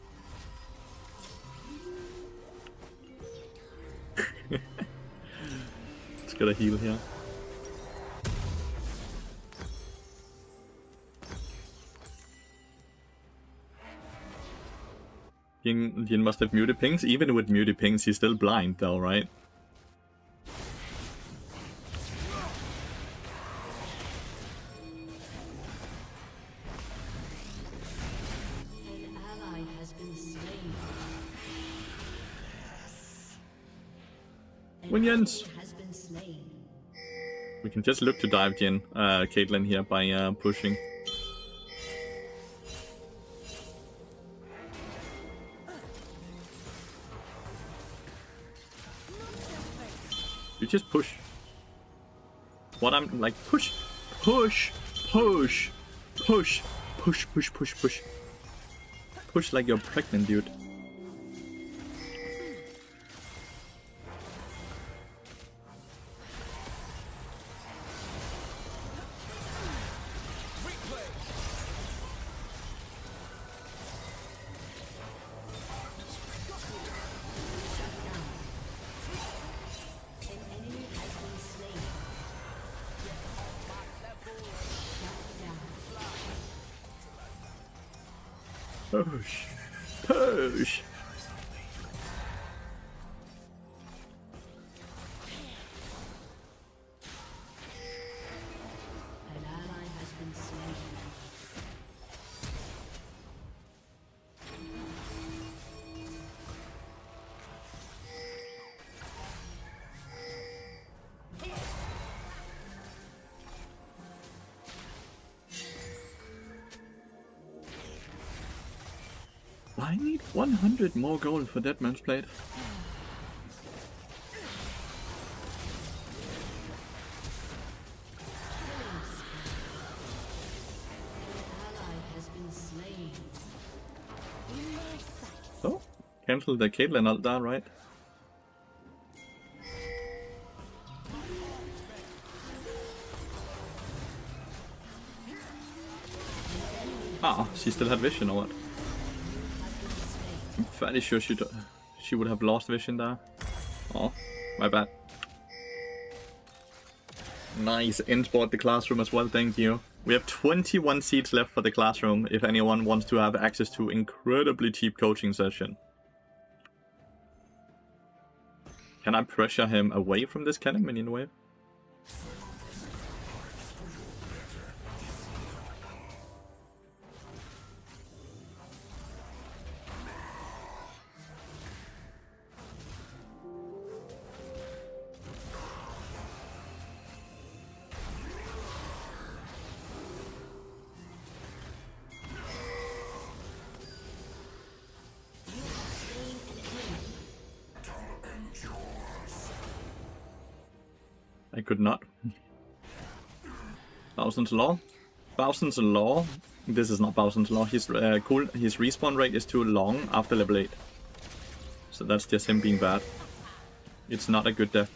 Let's get a heal here. Tien must have muted pings. Even with muted pings, he's still blind though, right? Minions! We can just look to dive Jin, Caitlyn here by pushing. You just push. What I'm like, push, push, push, push, push, push, push, push. Push like you're pregnant, dude. Push! Push! An ally has been slain. I need 100 more gold for Dead Man's Plate. So, cancel the Caitlyn ult down, right? Ah, she still had vision or what? I'm fairly sure she would have lost vision there. Oh, my bad. Nice, import the classroom as well, thank you. We have 21 seats left for the classroom if anyone wants to have access to incredibly cheap coaching session. Can I pressure him away from this cannon minion wave? I could not. Bowson's Law. Bowson's Law. This is not Bowson's Law. His his respawn rate is too long after level 8. So that's just him being bad. It's not a good death.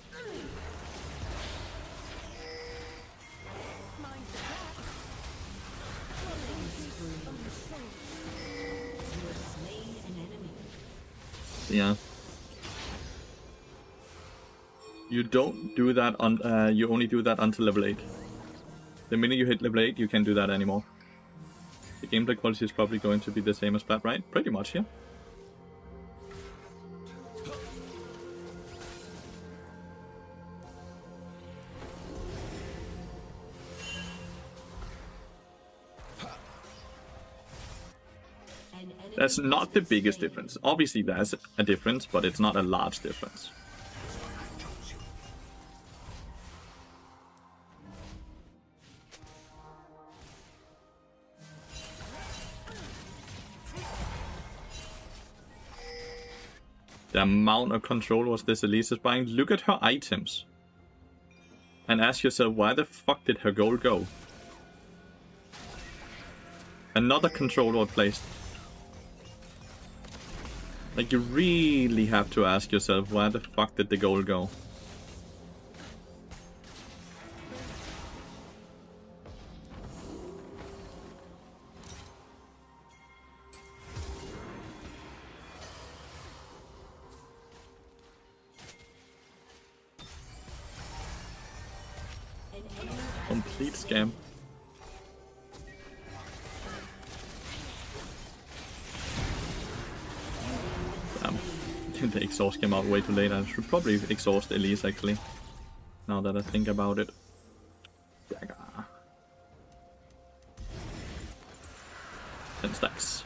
Yeah. You don't do that on. You only do that until level 8. The minute you hit level 8, you can't do that anymore. The gameplay quality is probably going to be the same as Plat, right? Pretty much, yeah. That's not the biggest difference. Obviously, there's a difference, but it's not a large difference. The amount of control was this Elise is buying. Look at her items. And ask yourself, why the fuck did her gold go? Another control ward placed. Like, you really have to ask yourself, why the fuck did the gold go? Complete scam. The exhaust came out way too late. I should probably exhaust Elise actually. Now that I think about it. Dagger. 10 stacks.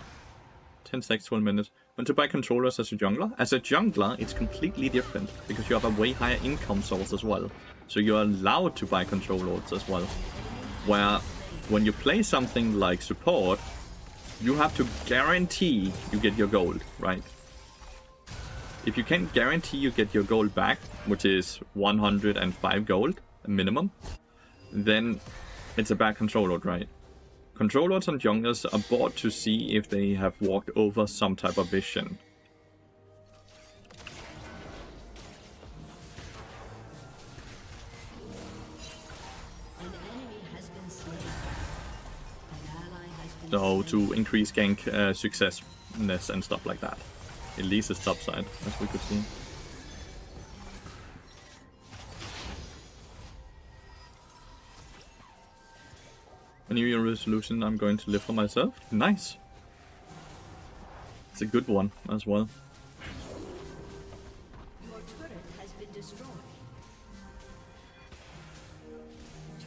10 stacks, 12 minutes. When to buy controllers as a jungler? As a jungler, it's completely different because you have a way higher income source as well. So you're allowed to buy controllers as well. Where when you play something like support, you have to guarantee you get your gold, right? If you can't guarantee you get your gold back, which is 105 gold minimum, then it's a bad control load, right? Control loads on junglers are bought to see if they have walked over some type of vision. So to increase gank successness and stuff like that. At least it's topside, as we could see. A New Year resolution, I'm going to live for myself. Nice. It's a good one as well. Your turret has been destroyed.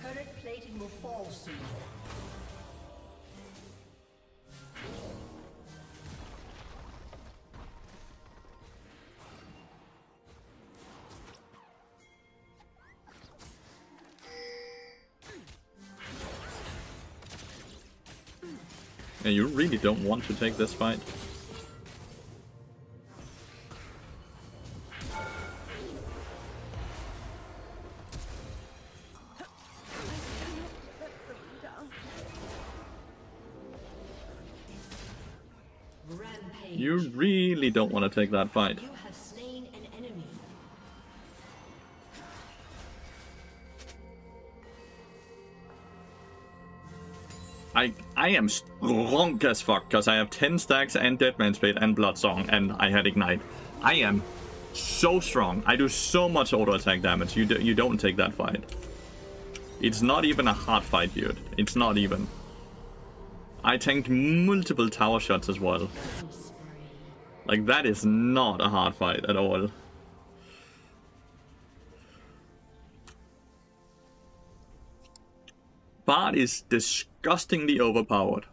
Turret plating will fall soon. Yeah, you really don't want to take this fight. You really don't want to take that fight. You have slain an enemy. I am strong as fuck because I have 10 stacks and Deadman's Blade and Bloodsong and I had Ignite. I am so strong. I do so much auto attack damage. You don't take that fight. It's not even a hard fight, dude. It's not even. I tanked multiple tower shots as well. Like, that is not a hard fight at all. Bard is disgustingly overpowered.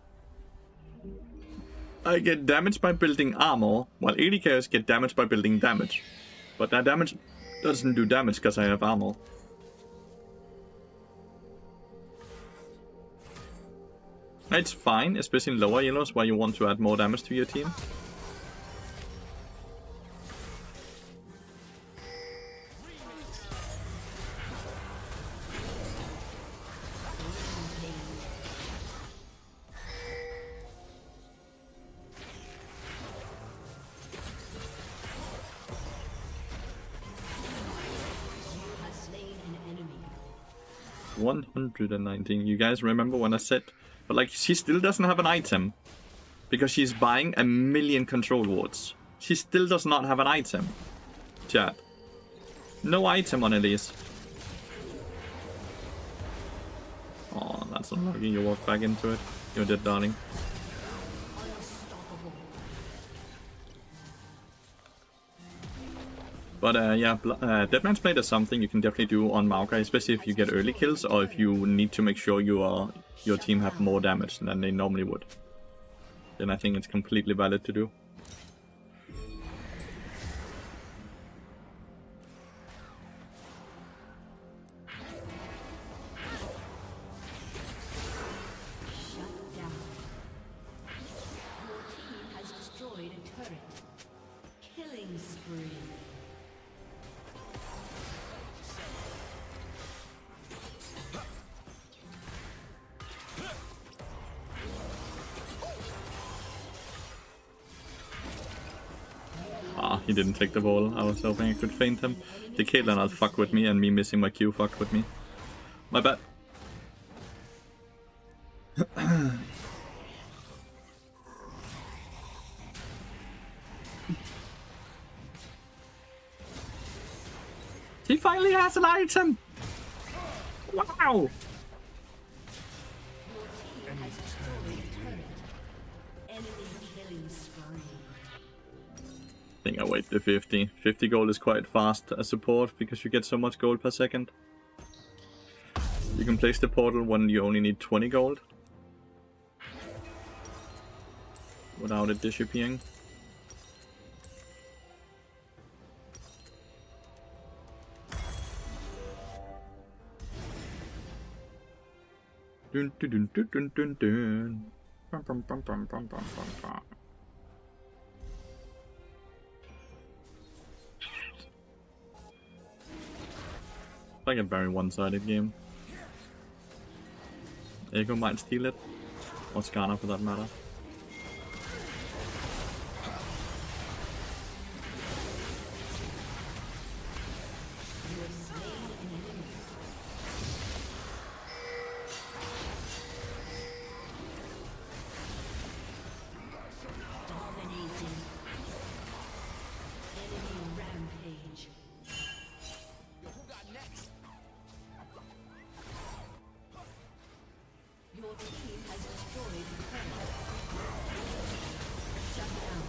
I get damage by building armor, while AD carriers get damage by building damage. But that damage doesn't do damage because I have armor. It's fine, especially in lower yellows where you want to add more damage to your team. You have slain an enemy. 119. You guys remember when I said... But like, she still doesn't have an item. Because she's buying a million control wards. She still does not have an item. Chat. No item on Elise. Oh, that's unlucky. You walk back into it. You're dead, darling. Unstoppable. But yeah, Deadman's Blade is something you can definitely do on Maokai, especially if you get early kills or if you need to make sure your team have more damage than they normally would. Then I think it's completely valid to do. Shut down. Your team has destroyed a turret. Killing spree. Ah, he didn't take the ball. I was hoping I could feint him. The Caitlyn will fuck with me, and me missing my Q fucked with me. My bad. He finally has an item! Wow! Enemy killing spree. I think I wait the 50. 50 gold is quite fast as support because you get so much gold per second. You can place the portal when you only need 20 gold. Without it disappearing. Dun dun dun dun dun dun dun. Bum, bum, bum, bum, bum, bum, bum, bum. Like a very one-sided game. Echo might steal it, or Skarner for that matter. Dominating. Enemy rampage. Who got next? Your team has destroyed the turret. Shut down.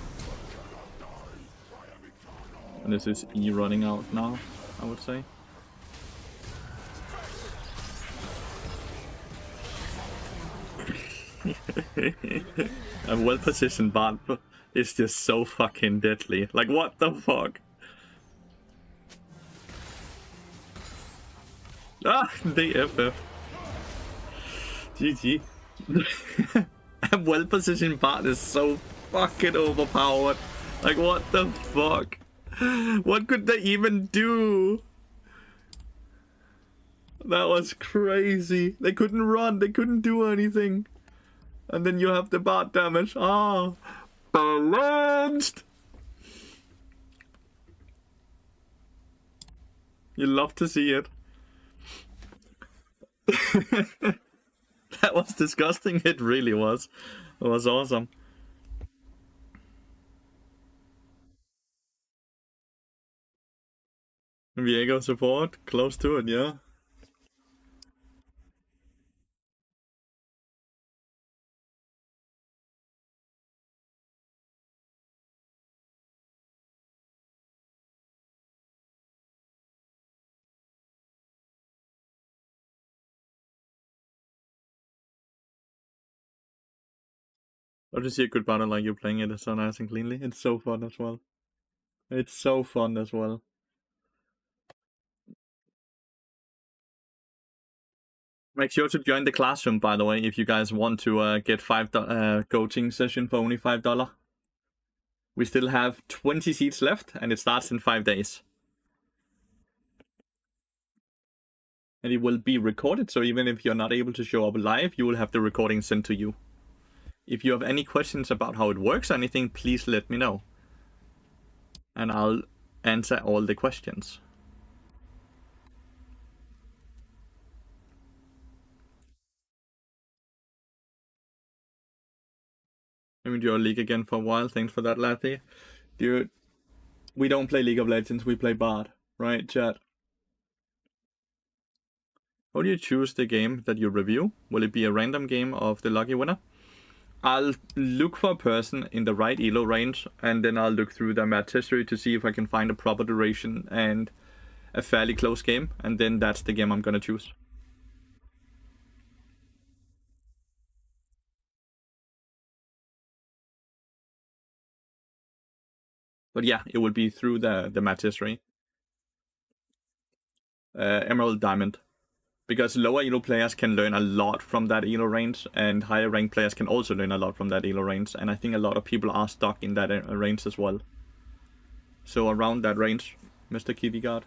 And this is E running out now, I would say. A well-positioned bot is just so fucking deadly. Like, what the fuck? Ah, the FF. GG. A well-positioned bot is so fucking overpowered. Like, what the fuck? What could they even do? That was crazy. They couldn't run, they couldn't do anything. And then you have the bot damage. Ah, Balanced! You love to see it. That was disgusting. It really was. It was awesome. Viego support, close to it, yeah. Love to see a good battle like you're playing it so nice and cleanly. It's so fun as well. It's so fun as well. Make sure to join the classroom, by the way, if you guys want to get $5 coaching session for only $5. We still have 20 seats left, and it starts in 5 days. And it will be recorded, so even if you're not able to show up live, you will have the recording sent to you. If you have any questions about how it works or anything, please let me know. And I'll answer all the questions. Haven't your league again for a while. Thanks for that, Lathy. Dude, we don't play League of Legends, we play Bard. Right, chat? How do you choose the game that you review? Will it be a random game of the lucky winner? I'll look for a person in the right elo range, and then I'll look through their match history to see if I can find a proper duration and a fairly close game, and then that's the game I'm gonna choose. But yeah, it will be through the match history. Emerald Diamond. Because lower elo players can learn a lot from that elo range, and higher ranked players can also learn a lot from that elo range, and I think a lot of people are stuck in that range as well. So around that range, Mr. Kiwi God.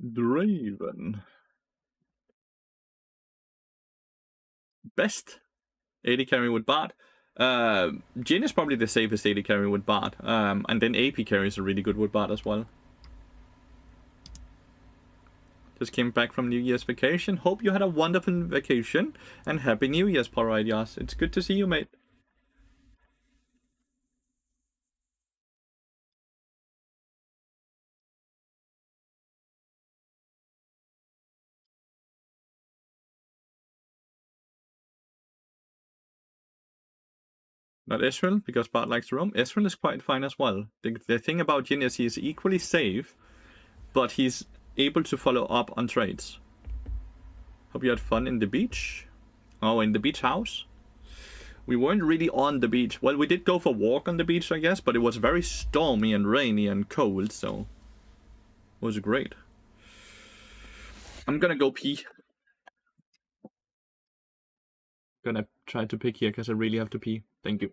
Draven. Best AD carry with Bard. Jhin is probably the safest AD carry with Bard. And then AP carry is really good with Bard as well. Just came back from New Year's vacation. Hope you had a wonderful vacation. And Happy New Year's, Paraidias. It's good to see you, mate. Not Ezreal, because Bart likes to roam. Ezreal is quite fine as well. The thing about Jhin is he's equally safe, but he's able to follow up on trades. Hope you had fun in the beach. Oh, in the beach house? We weren't really on the beach. Well, we did go for a walk on the beach, I guess, but it was very stormy and rainy and cold, so it was great. I'm gonna go pee. Gonna try to pick here because I really have to pee. Thank you.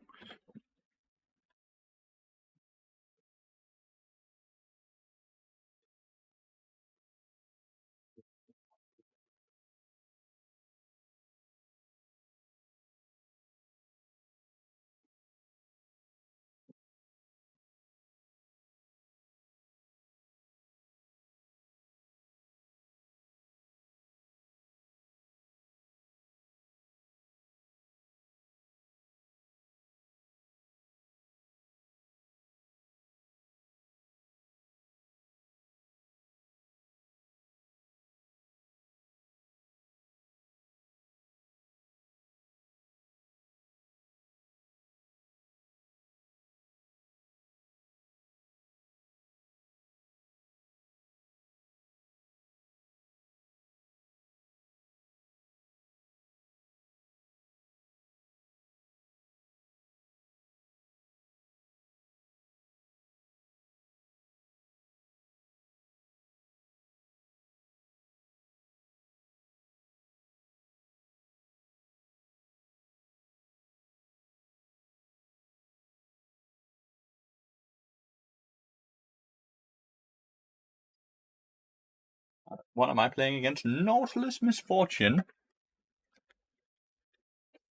What am I playing against? Nautilus Misfortune.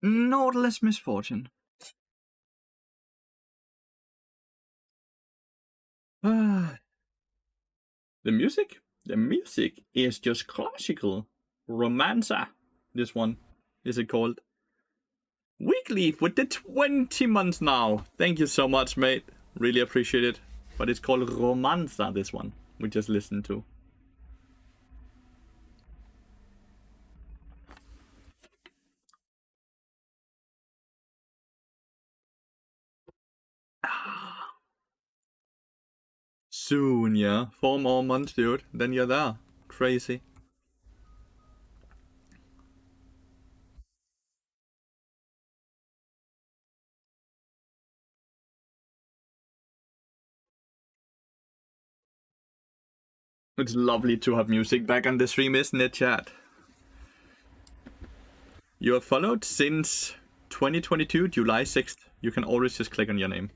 Nautilus Misfortune. The music? The music is just classical. Romanza. This one. Is it called? Weekleaf with the 20 months now. Thank you so much, mate. Really appreciate it. But it's called Romanza, this one. We just listened to. Soon, yeah. 4 more months, dude. Then you're there. Crazy. It's lovely to have music back on the stream, isn't it, chat? You have followed since 2022, July 6th. You can always just click on your name.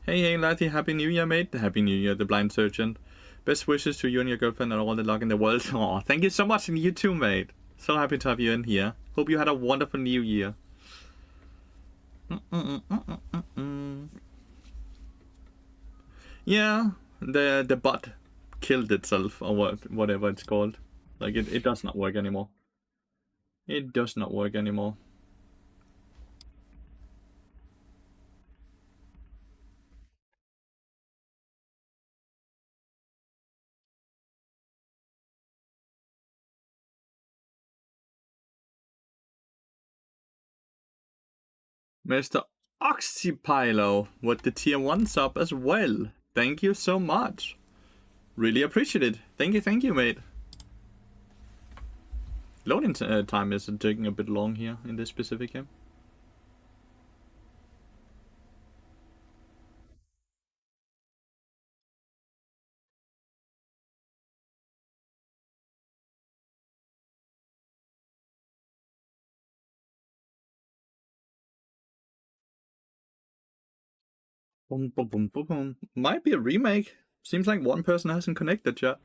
Hey, Lathy, Happy New Year, mate. Happy New Year, the Blind Surgeon. Best wishes to you and your girlfriend and all the luck in the world. Aw, thank you so much, and you too, mate. So happy to have you in here. Hope you had a wonderful New Year. Yeah, the bot killed itself, or whatever it's called. Like, it does not work anymore. It does not work anymore. Mr. Oxypilo with the tier 1 sub as well. Thank you so much. Really appreciate it. Thank you, mate. Loading time is taking a bit long here in this specific game. Boom, boom, boom, boom, boom. Might be a remake. Seems like one person hasn't connected, chat.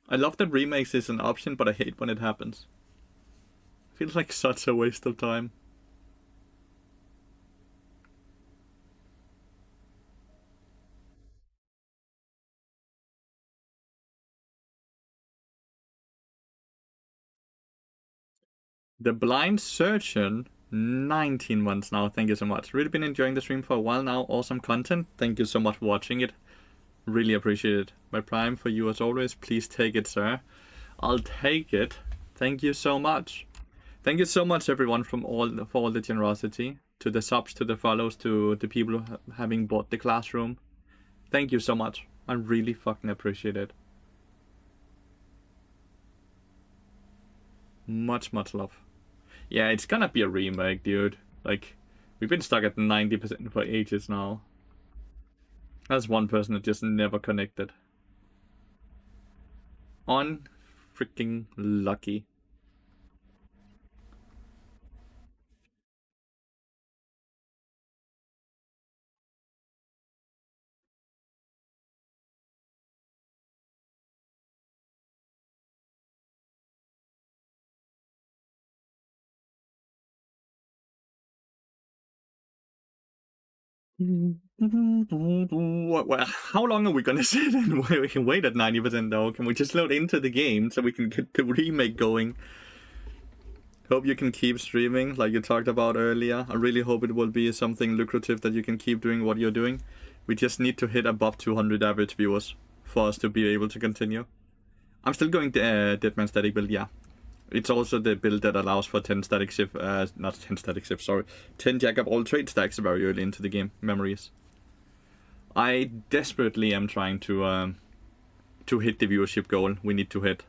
I love that remakes is an option, but I hate when it happens. Feels like such a waste of time. The Blind Surgeon, 19 months now. Thank you so much. Really been enjoying the stream for a while now. Awesome content. Thank you so much for watching it. Really appreciate it. My prime for you as always. Please take it, sir. I'll take it. Thank you so much. Thank you so much, everyone, for all the generosity. To the subs, to the follows, to the people having bought the classroom. Thank you so much. I really fucking appreciate it. Much love. Yeah, it's gonna be a remake, dude. Like, we've been stuck at 90% for ages now. That's one person that just never connected. Freaking lucky. How long are we gonna sit and we can wait at 90% though? Can we just load into the game so we can get the remake going? Hope you can keep streaming like you talked about earlier. I really hope it will be something lucrative that you can keep doing what you're doing. We just need to hit above 200 average viewers for us to be able to continue. I'm still going Deadman static build, yeah. It's also the build that allows for 10 static shift, not 10 static shift, sorry. 10 jack up all trade stacks very early into the game. Memories. I desperately am trying to hit the viewership goal we need to hit.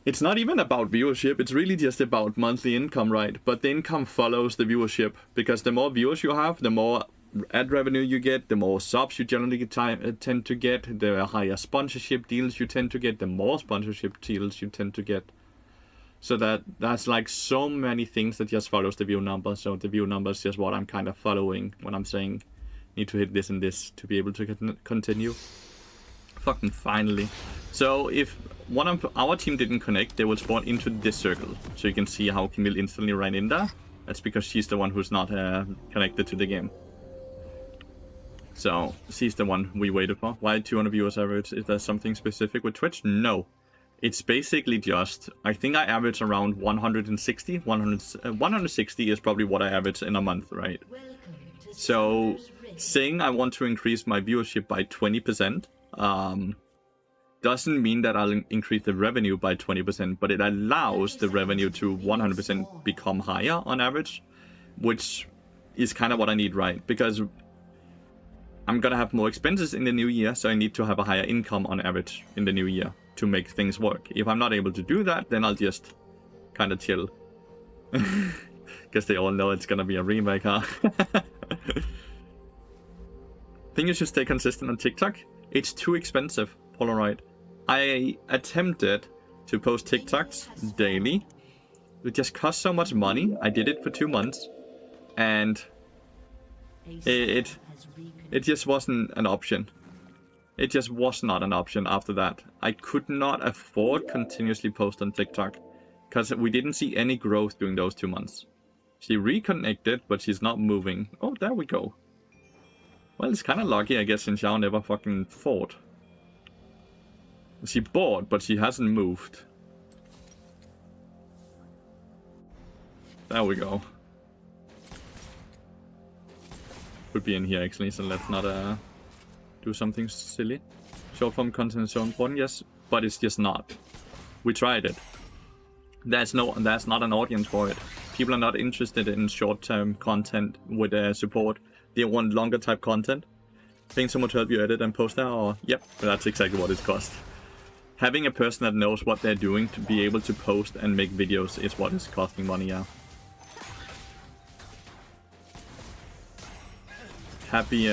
It's not even about viewership, it's really just about monthly income, right? But the income follows the viewership, because the more viewers you have, the more ad revenue you get, the more subs you generally tend to get, the higher sponsorship deals you tend to get, the more sponsorship deals you tend to get. So that's like so many things that just follows the view number. So the view number is just what I'm kind of following when I'm saying Need to hit this and this to be able to continue. Fucking finally. So if one of our team didn't connect, they would spawn into this circle. So you can see how Camille instantly ran in there. That's because she's the one who's not connected to the game. So she's the one we waited for. Why 200 viewers average? Is there something specific with Twitch? No. It's basically just, I think I average around 160. 160 is probably what I average in a month, right? So saying I want to increase my viewership by 20% doesn't mean that I'll increase the revenue by 20%, but it allows the revenue to 100% become higher on average, which is kind of what I need, right? Because I'm gonna have more expenses in the new year, so I need to have a higher income on average in the new year to make things work. If I'm not able to do that, then I'll just kind of chill. Because they all know it's gonna be a remake, huh? Think you should stay consistent on TikTok? It's too expensive, Polaroid. I attempted to post TikToks daily. It just cost so much money. I did it for 2 months, and it just wasn't an option. It just was not an option after that. I could not afford continuously post on TikTok because we didn't see any growth during those 2 months. She reconnected, but she's not moving. Oh, there we go. Well, it's kind of lucky, I guess, since Xiao never fucking fought. She bought, but she hasn't moved. There we go. Could be in here, actually, so let's not do something silly. Short form content is so important, yes, but it's just not. We tried it. There's not an audience for it. People are not interested in short-term content with support. They want longer type content. Paying someone to help you edit and post that, or yep, that's exactly what it costs. Having a person that knows what they're doing to be able to post and make videos is what is costing money, yeah. Happy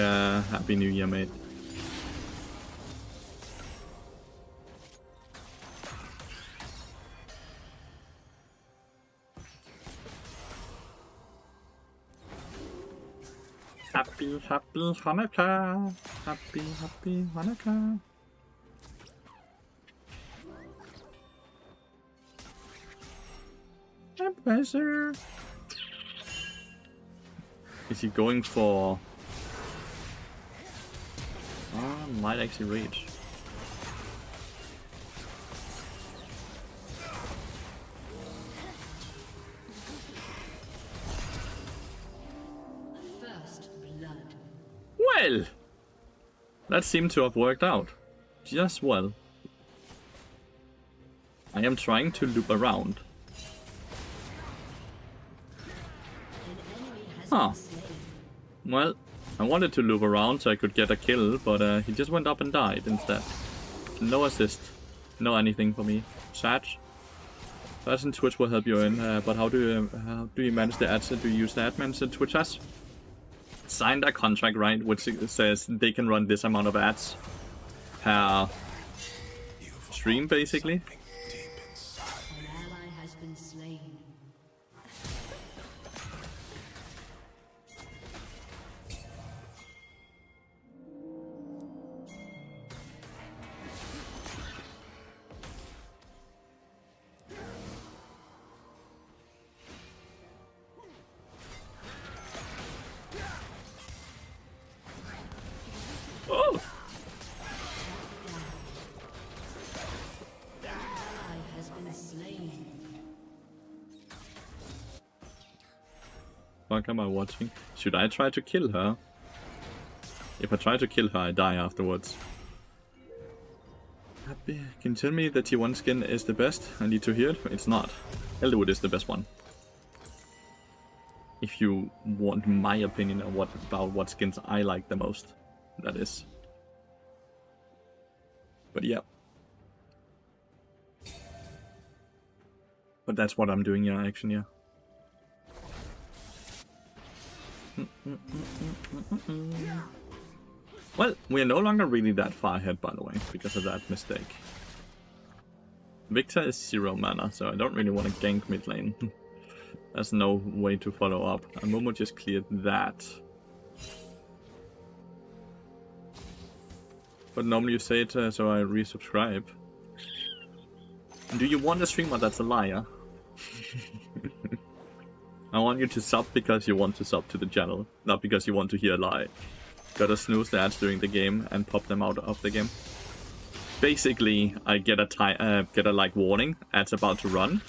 New Year, mate. Happy Hanukkah. Happy Hanukkah. My pleasure. Is he going for... might actually reach. First blood. Well, that seemed to have worked out just well. I am trying to loop around. Huh. Well, I wanted to loop around so I could get a kill, but he just went up and died instead. No assist. No anything for me. Sad. Ads in Twitch will help you in, but how do you manage the ads? Do you use the admins that Twitch has? Signed a contract, right, which says they can run this amount of ads per stream, basically. An ally has been slain. Oh! An ally has been slain. Fuck am I watching? Should I try to kill her? If I try to kill her, I die afterwards. Happy. Can you tell me that T1 skin is the best? I need to hear it. It's not. Elderwood is the best one. If you want my opinion on what skins I like the most, that is. But yeah. But that's what I'm doing, yeah, action, yeah. Well, we are no longer really that far ahead, by the way, because of that mistake. Victor is 0 mana, so I don't really want to gank mid lane. There's no way to follow up. And Momo just cleared that. But normally you say it so I resubscribe. Do you want a streamer that's a liar? I want you to sub because you want to sub to the channel, not because you want to hear a lie. Gotta snooze the ads during the game and pop them out of the game. Basically, I get a like warning, ads about to run,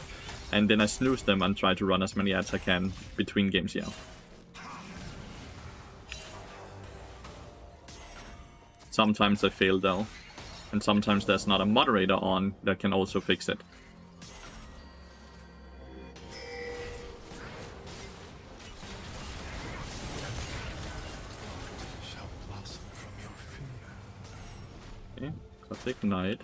and then I snooze them and try to run as many ads I can between games, yeah. Sometimes I fail though, and sometimes there's not a moderator on that can also fix it. Okay, let's ignite.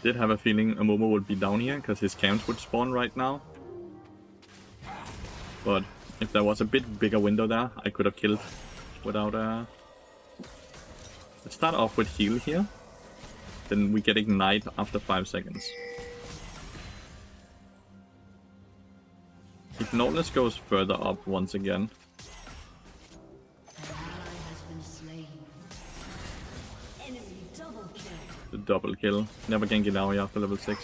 Did have a feeling Amomo would be down here because his camps would spawn right now. But if there was a bit bigger window there, I could have killed without a... Let's start off with heal here. Then we get ignite after 5 seconds. Ignoreless goes further up once again. The double kill. Never gank it out after level 6.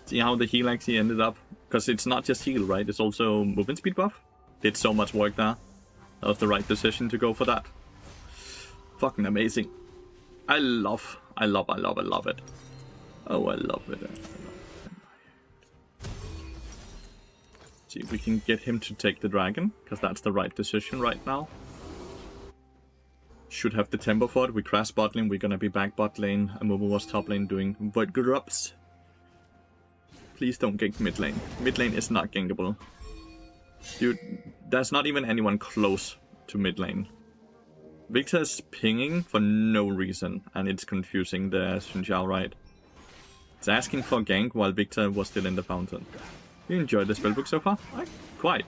See how the heal actually ended up? Because it's not just heal, right? It's also movement speed buff. Did so much work there. That was the right decision to go for that. Fucking amazing. I love it. Oh, I love it. See if we can get him to take the dragon, because that's the right decision right now. Should have the tempo for it. We crash bot lane, we're gonna be back bot lane. Amomo was top lane doing void grubs. Please don't gank mid lane. Mid lane is not gankable. Dude, there's not even anyone close to mid lane. Victor's pinging for no reason, and it's confusing the Xin Zhao, right? It's asking for gank while Victor was still in the fountain. You enjoyed the spellbook so far? Quite.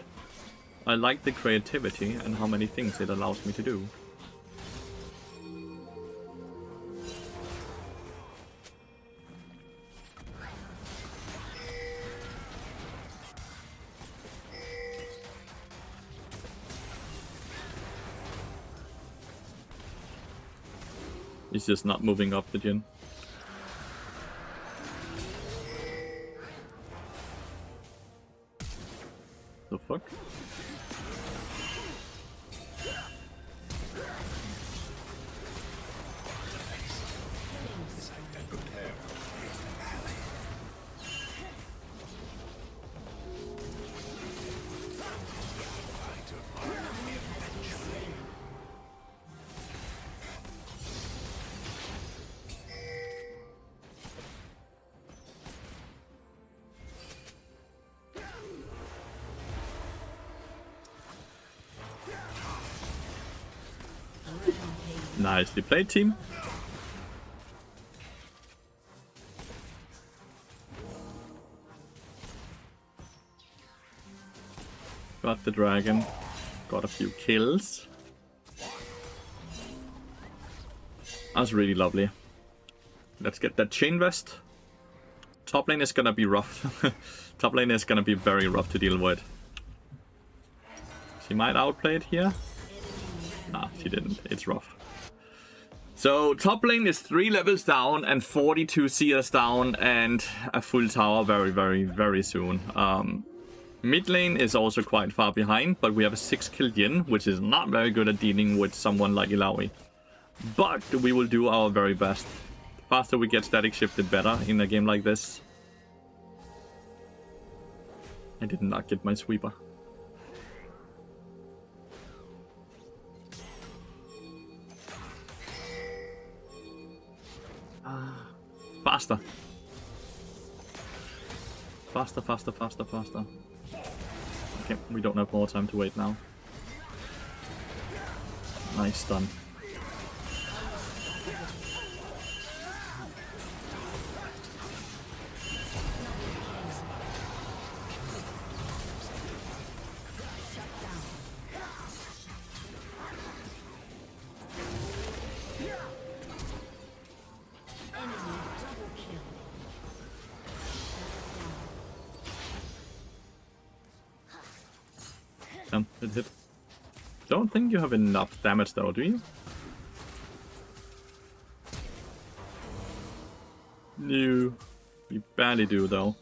I like the creativity and how many things it allows me to do. He's just not moving up the gen. The fuck? Nicely played, team. Got the dragon. Got a few kills. That's really lovely. Let's get that chain vest. Top lane is gonna be rough. Top lane is gonna be very rough to deal with. She might outplay it here. Nah, she didn't. It's rough. So top lane is 3 levels down and 42 CS down and a full tower very soon. Mid lane is also quite far behind, but we have a 6 kill Yin, which is not very good at dealing with someone like Ilaoi. But we will do our very best. The faster we get static shifted, better in a game like this. I did not get my sweeper. Faster. Faster. Okay, we don't have more time to wait now. Nice stun. It hit. Don't think you have enough damage though, do you? No. You barely do though.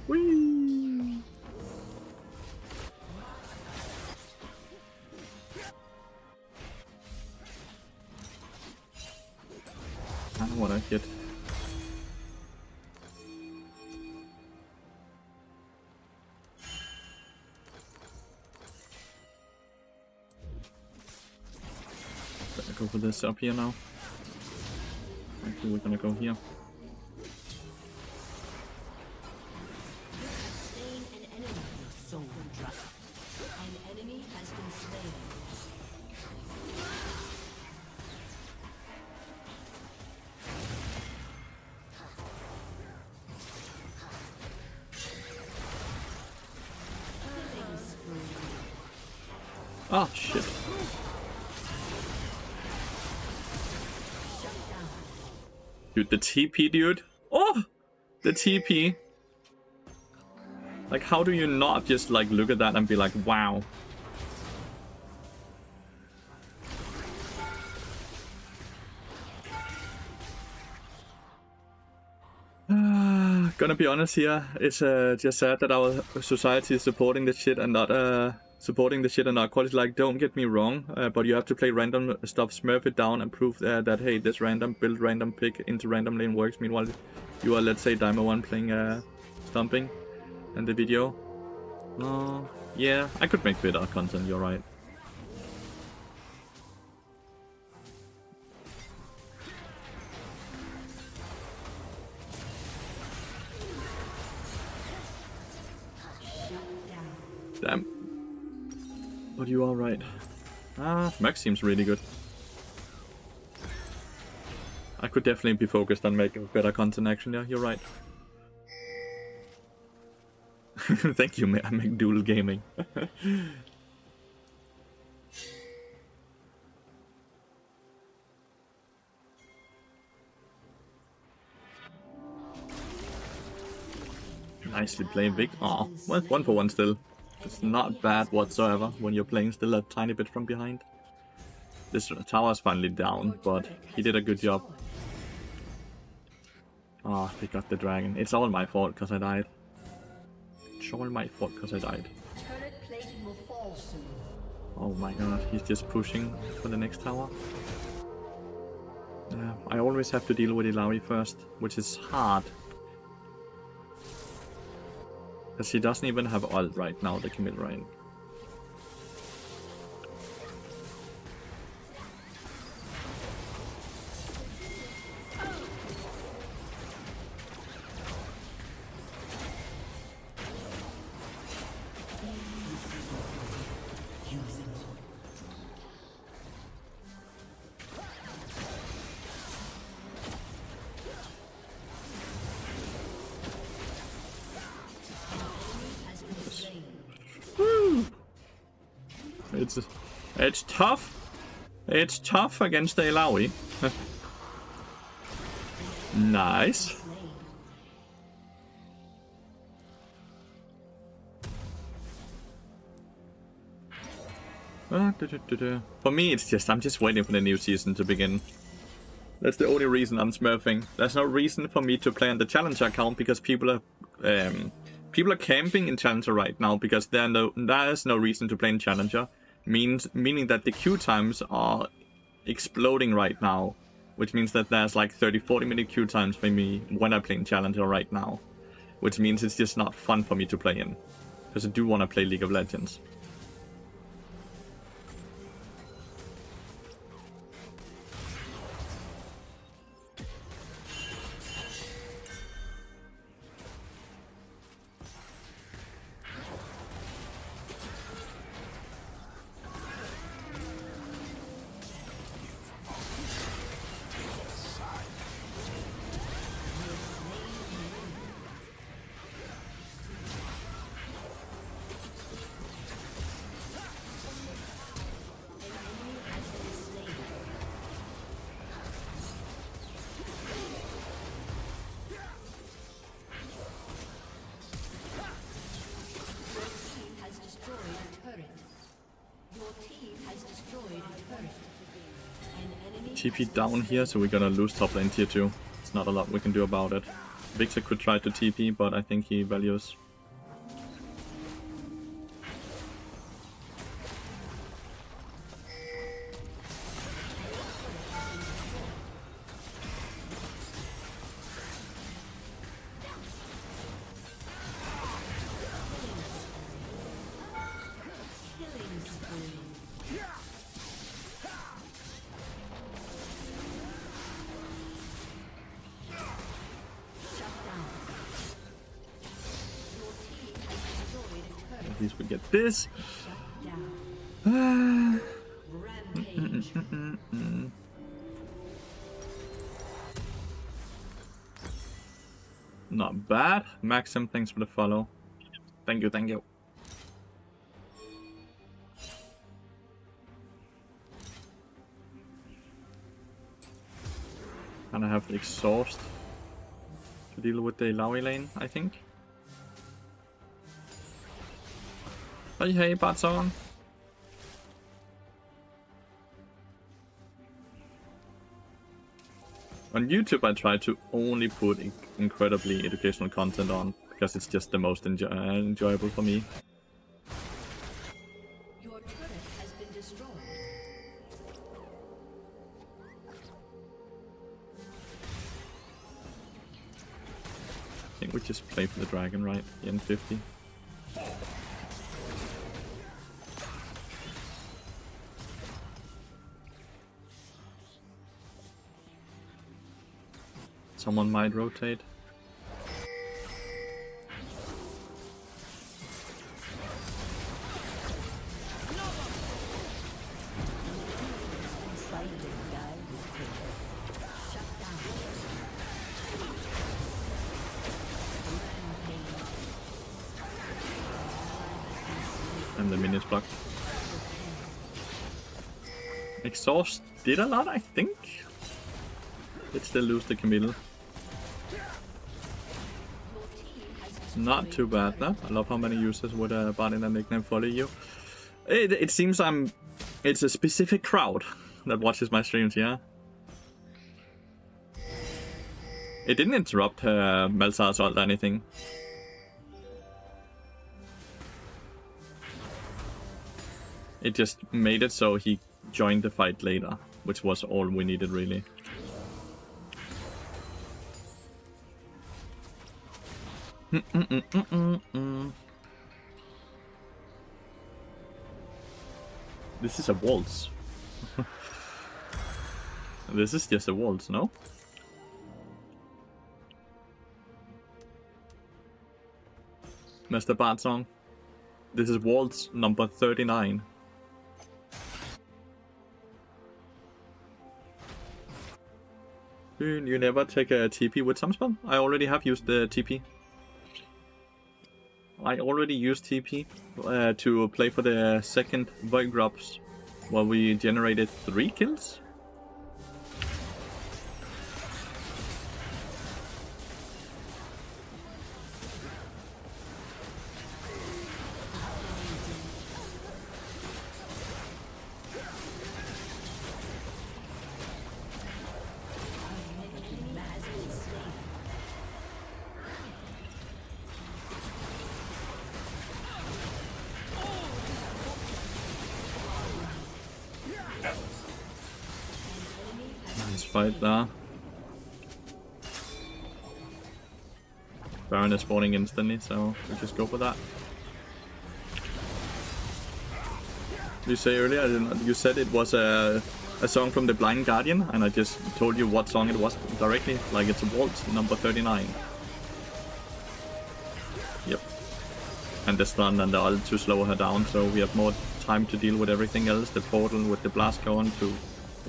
Whee! I don't wanna hit. Better go for this up here now. Actually, we're gonna go here. Oh shit. Dude, the TP, dude. Oh! The TP. Like, how do you not just, like, look at that and be like, wow. Gonna be honest here, it's just sad that our society is supporting this shit and not supporting the shit and not quality. Like, don't get me wrong, but you have to play random stuff, smurf it down, and prove that hey, this random build, random pick into random lane works. Meanwhile, you are, let's say, Diamond 1 playing Stomping in the video. Yeah, I could make better content. You're right. Damn. But you are right. Max seems really good. I could definitely be focused on making better content action. Yeah, you're right. Thank you, I make dual gaming. Nicely played, Vic. Aw, well, 1 for 1 still. It's not bad whatsoever when you're playing still a tiny bit from behind. This tower's finally down, but he did a good job. Oh, they got the dragon. It's all my fault because I died. It's all my fault because I died. Oh my god, he's just pushing for the next tower. I always have to deal with Ilawi first, which is hard. Because he doesn't even have ult right now, the Camille Ryan. It's tough. It's tough against the Ilawi. Nice. For me, it's just I'm just waiting for the new season to begin. That's the only reason I'm smurfing. There's no reason for me to play on the Challenger account because people are camping in Challenger right now because there is no reason to play in Challenger. Meaning that the queue times are exploding right now, which means that there's like 30-40 minute queue times for me when I play in Challenger right now, which means it's just not fun for me to play in because I do want to play League of Legends. TP down here, so we're gonna lose top lane tier 2. It's not a lot we can do about it. Victor could try to TP, but I think he values. At least we get this. Not bad. Maxim, thanks for the follow. Thank you, thank you. And I have the exhaust to deal with the Laui lane, I think. Hey, bot's on. On YouTube, I try to only put incredibly educational content on, because it's just the most enjoyable for me. Your turret has been destroyed. I think we just play for the dragon, right? The N50. Someone might rotate. And the minions blocked. Exhaust did a lot, I think. Let's still lose the Camille. Not too bad, though. I love how many users would bot in a nickname follow you. It seems it's a specific crowd that watches my streams, yeah? It didn't interrupt Malzar's ult or anything. It just made it so he joined the fight later, which was all we needed, really. This is a waltz. This is just a waltz, no? Mr. Bart song. This is waltz number 39. You never take a TP with some spell? I already have used the TP. I already used TP to play for the second Void Drops, where we generated 3 kills. Nice fight there. Baron is spawning instantly, so we just go for that. You say earlier, you said it was a song from the Blind Guardian, and I just told you what song it was directly. Like, it's a waltz number 39. Yep. And the stun and the ult to slow her down, so we have more time to deal with everything else. The portal with the blast going to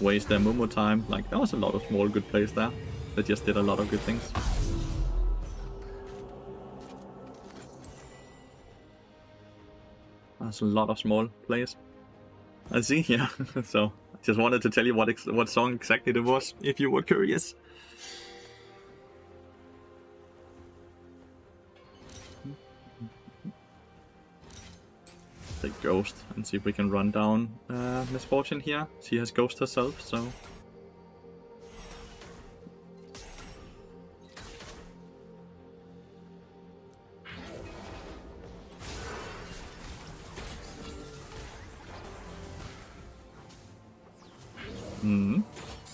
waste their Momo time. Like, there was a lot of small good plays there that just did a lot of good things. That's a lot of small plays. I see, yeah. So I just wanted to tell you what song exactly it was, if you were curious. Take Ghost and see if we can run down Misfortune here. She has Ghost herself, so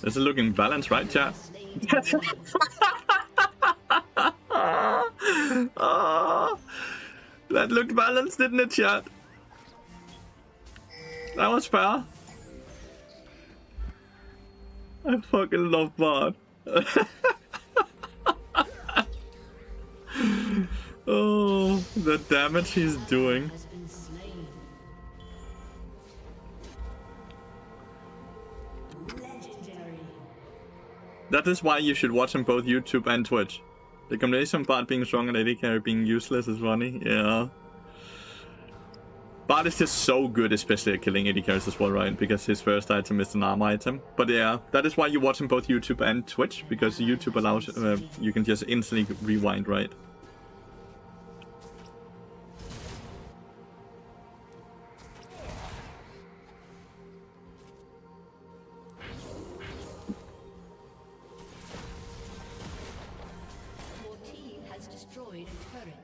This is looking balanced, right, chat? Oh, that looked balanced, didn't it, chat? That was fair. I fucking love Bard. Oh, the damage he's doing. Has been slain. Legendary. That is why you should watch on both YouTube and Twitch. The combination of Bard being strong and AD carry being useless is funny. Yeah. Bard is just so good, especially at killing AD carries as well, right? Because his first item is an armor item. But yeah, that is why you watch on both YouTube and Twitch, because YouTube allows you can just instantly rewind, right? Your team has destroyed a turret.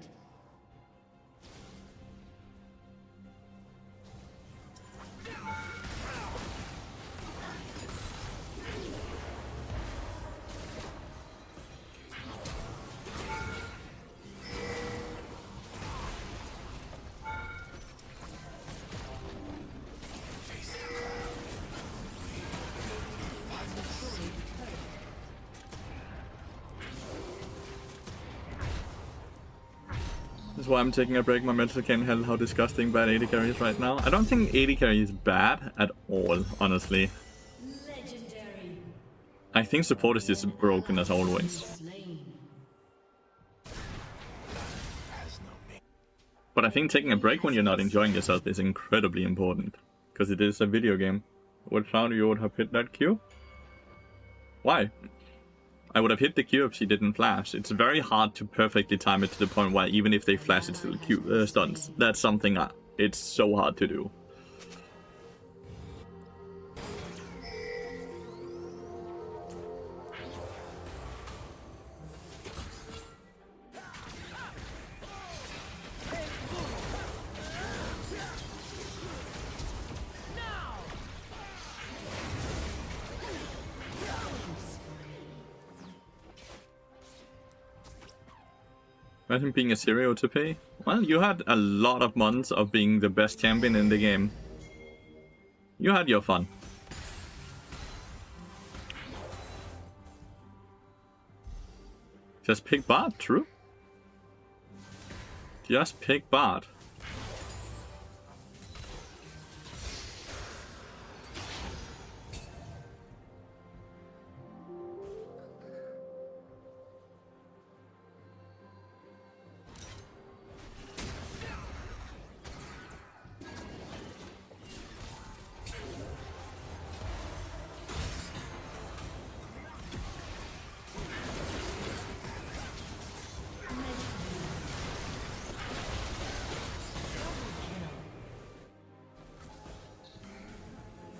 That's why I'm taking a break. My mental can't handle how disgusting bad AD carry is right now. I don't think AD carry is bad at all, honestly. Legendary. I think support is just broken as always. Slain. But I think taking a break when you're not enjoying yourself is incredibly important. Because it is a video game. What sound you would have hit that Q? Why? I would have hit the Q if she didn't flash. It's very hard to perfectly time it to the point where even if they flash, it still Q stuns. That's something it's so hard to do. Imagine being a Zero to pay. Well, you had a lot of months of being the best champion in the game. You had your fun. Just pick Bard, true? Just pick Bard.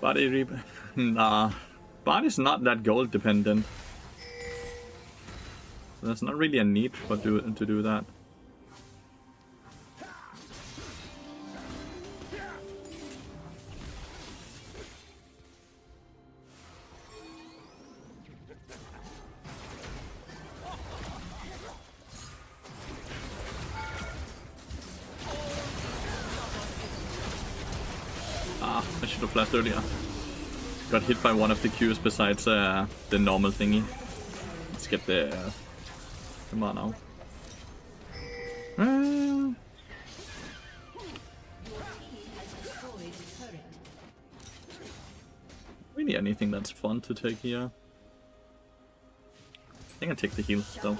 Body reap. Nah. Bard is not that gold dependent. There's not really a need for to do that. Ah, I should have flashed earlier. Got hit by one of the Qs besides the normal thingy. Let's get the... come on now. Really anything that's fun to take here. I think I take the heal though.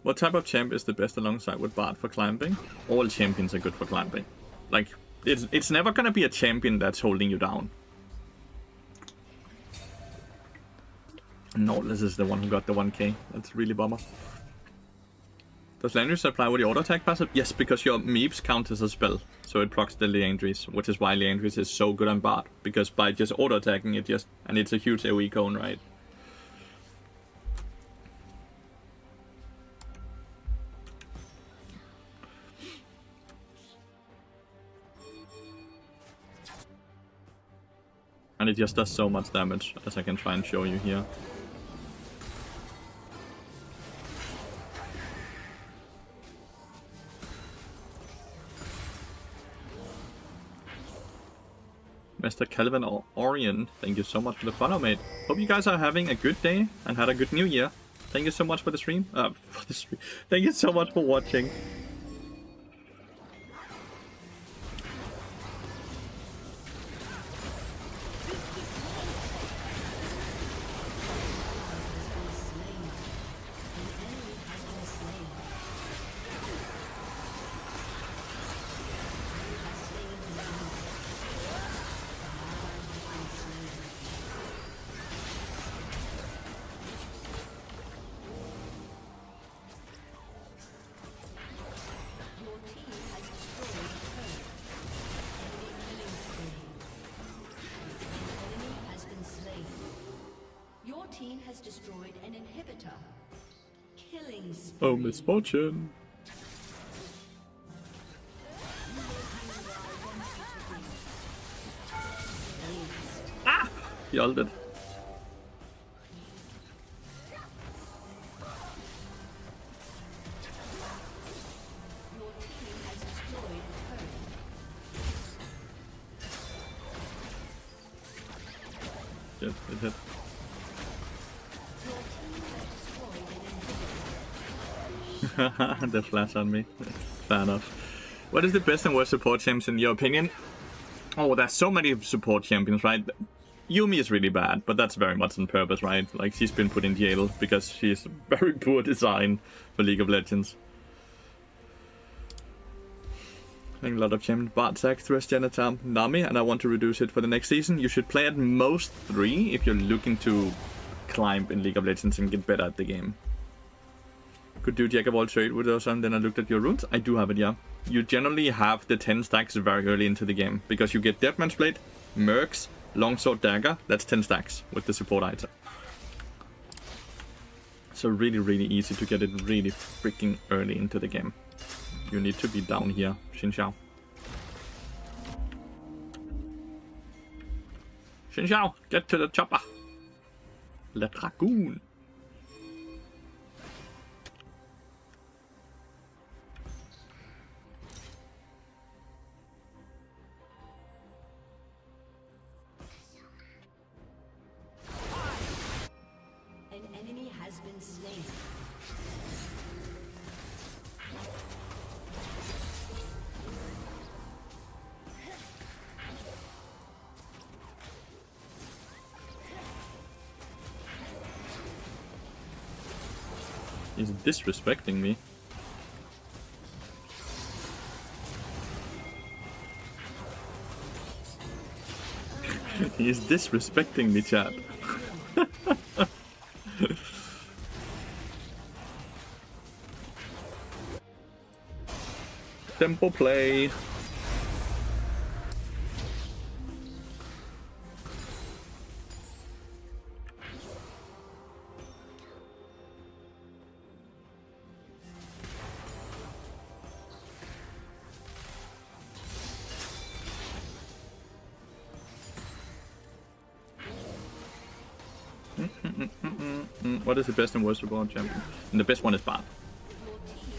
What type of champ is the best alongside with Bard for climbing? All champions are good for climbing. Like, it's never gonna be a champion that's holding you down. No, this is the one who got the 1k. That's really bummer. Does Lathyrus apply with the auto attack passive? Yes, because your Meeps count as a spell. So it procs the Lathyrus, which is why Lathyrus is so good on Bard. Because by just auto attacking it just... and it's a huge AoE cone, right? And it just does so much damage, as I can try and show you here. Mr. Calvin Orion, thank you so much for the follow, mate. Hope you guys are having a good day and had a good new year. Thank you so much for the stream. Thank you so much for watching. Oh, misfortune. Ah! He ulted. Yes, it hit. The flash on me. Fair enough. What is the best and worst support champs in your opinion? Oh, there's so many support champions, right? Yumi is really bad, but that's very much on purpose, right? Like, she's been put in jail because she's very poor design for League of Legends. Playing a lot of champions. Bartzak, Thresh, Janitor, Nami, and I want to reduce it for the next season. You should play at most 3 if you're looking to climb in League of Legends and get better at the game. Could do Jack of all trade with those, and then I looked at your runes. I do have it, yeah. You generally have the 10 stacks very early into the game, because you get Deadman's Blade, Mercs, Longsword, Dagger. That's 10 stacks with the support item. So really, really easy to get it really freaking early into the game. You need to be down here, Xin Xiao, get to the chopper. Le Dragoon. He's disrespecting me. He's disrespecting me, chat. Tempo play. What is the best and worst support champion? And the best one is Bard.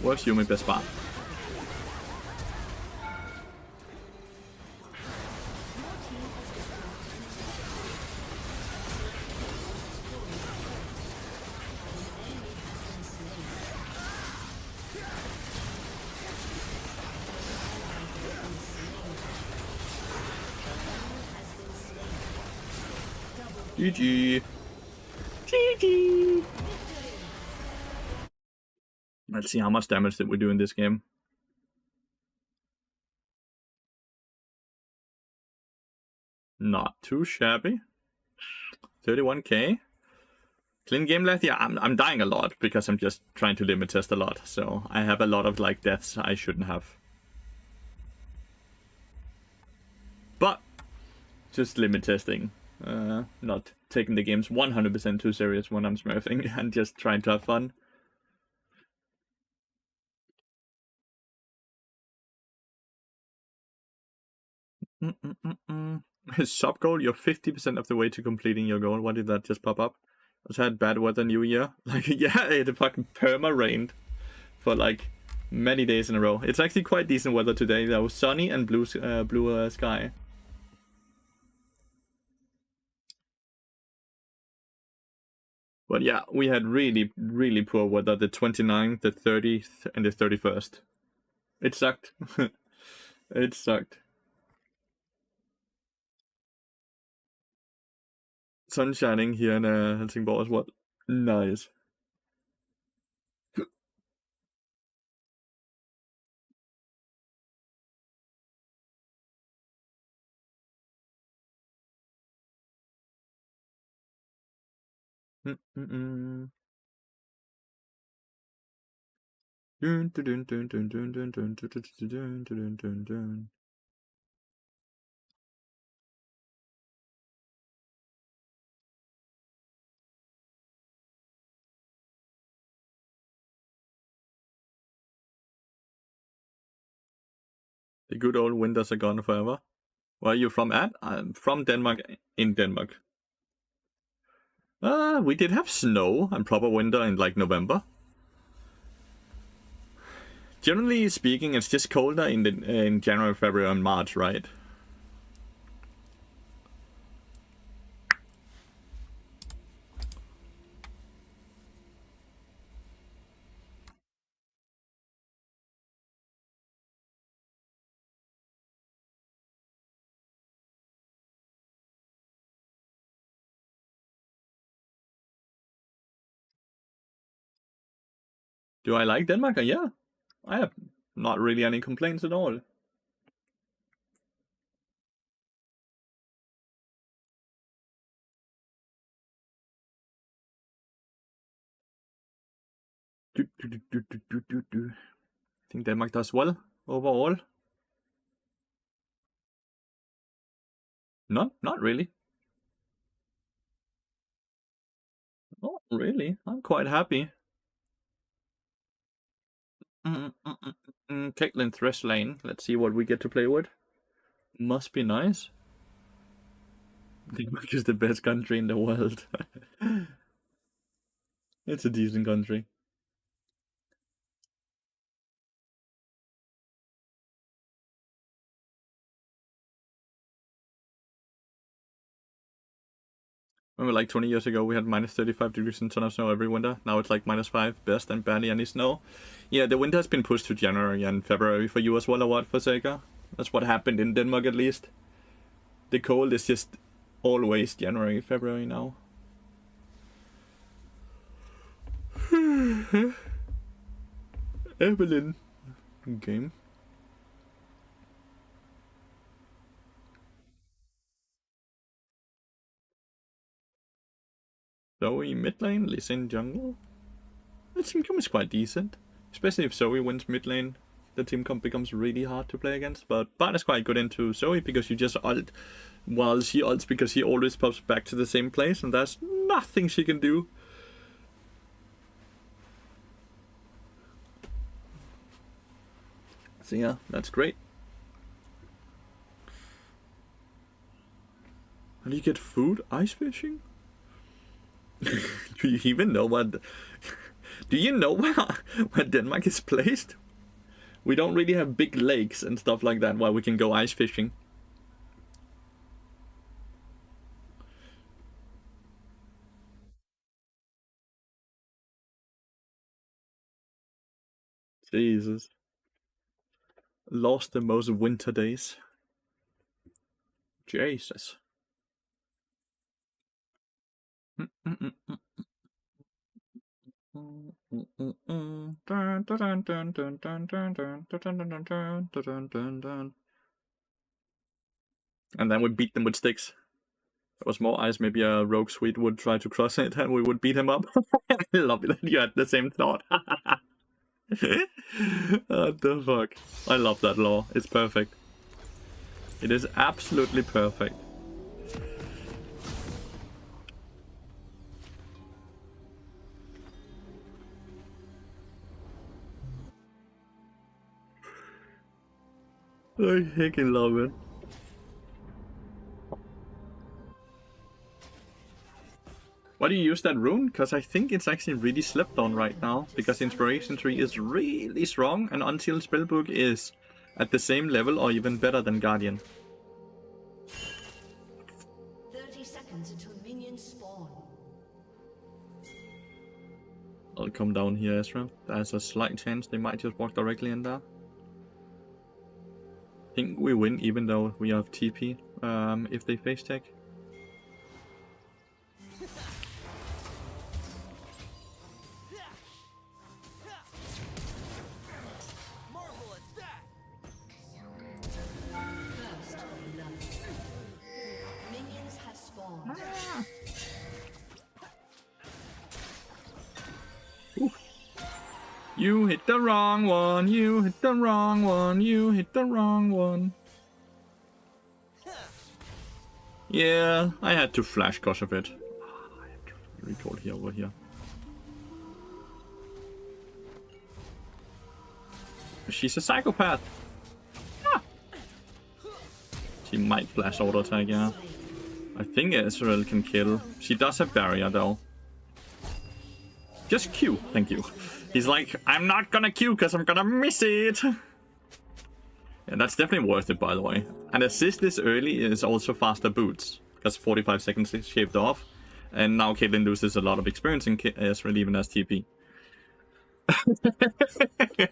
Worst Yumi, best Bard. GG. GG. Let's see how much damage did we do in this game. Not too shabby. 31k. Clean game left. Yeah, I'm dying a lot because I'm just trying to limit test a lot. So I have a lot of like deaths I shouldn't have. But just limit testing. Not taking the games 100% too serious when I'm smurfing and just trying to have fun. Sub goal, you're 50% of the way to completing your goal. Why did that just pop up? I had bad weather New Year. Like, yeah, it fucking perma rained for like many days in a row. It's actually quite decent weather today though. Sunny and blue sky. But yeah, we had really, really poor weather the 29th, the 30th, and the 31st. It sucked. It sucked. Sun shining here in Helsingborg as well. Nice. Mm-mm-mm. Dun, dun, dun, dun, dun, dun, dun, dun, dun, dun, dun, dun, dun. The good old winters are gone forever. Where are you from at? I'm from Denmark, in Denmark. We did have snow and proper winter in like November. Generally speaking, it's just colder in January, February, and March, right? Do I like Denmark? Yeah, I have not really any complaints at all. I think Denmark does well overall. Not really. Not really. I'm quite happy. Caitlyn Thresh lane. Let's see what we get to play with. Must be nice. Denmark is the best country in the world. It's a decent country. Remember, like 20 years ago, we had minus 35 degrees and ton of snow every winter. Now it's like minus 5, best, and barely any snow. Yeah, the winter has been pushed to January and February for you as well, or what, for Sega? That's what happened in Denmark, at least. The cold is just always January, February now. Evelyn. Game. Zoe mid lane, Lee Sin jungle. The team comp is quite decent. Especially if Zoe wins mid lane. The team comp becomes really hard to play against. But Bart is quite good into Zoe because you just ult while she ults because she always pops back to the same place and there's nothing she can do. So yeah, that's great. How do you get food? Ice fishing? Do you even know what... Do you know where Denmark is placed? We don't really have big lakes and stuff like that where we can go ice fishing. Jesus. Lost the most winter days. Jesus. And then we beat them with sticks. There was more ice, maybe a rogue sweet would try to cross it and we would beat him up. I love it that you had the same thought. What the fuck? I love that law. It's perfect. It is absolutely perfect. I fucking love it. do you use that rune? Because I think it's actually really slept on right now. Because Inspiration Tree is really strong, and until Spellbook is at the same level or even better than Guardian. 30 seconds until minions spawn. I'll come down here, Ezra. There's a slight chance they might just walk directly in there. I think we win even though we have TP if they face tech. Marvel at that. First blood. Minions have spawned. You hit the wrong one, you hit the wrong one, you hit the wrong one. Yeah, I had to flash cause of it. I have to recall here over here. She's a psychopath. Ah. She might flash auto attack, yeah. I think Ezreal can kill. She does have barrier though. Just Q, thank you. He's like, I'm not gonna Q because I'm gonna miss it. Yeah, that's definitely worth it, by the way. And assist this early is also faster boots, because 45 seconds is shaved off. And now Caitlyn loses a lot of experience in Ezreal even as TP.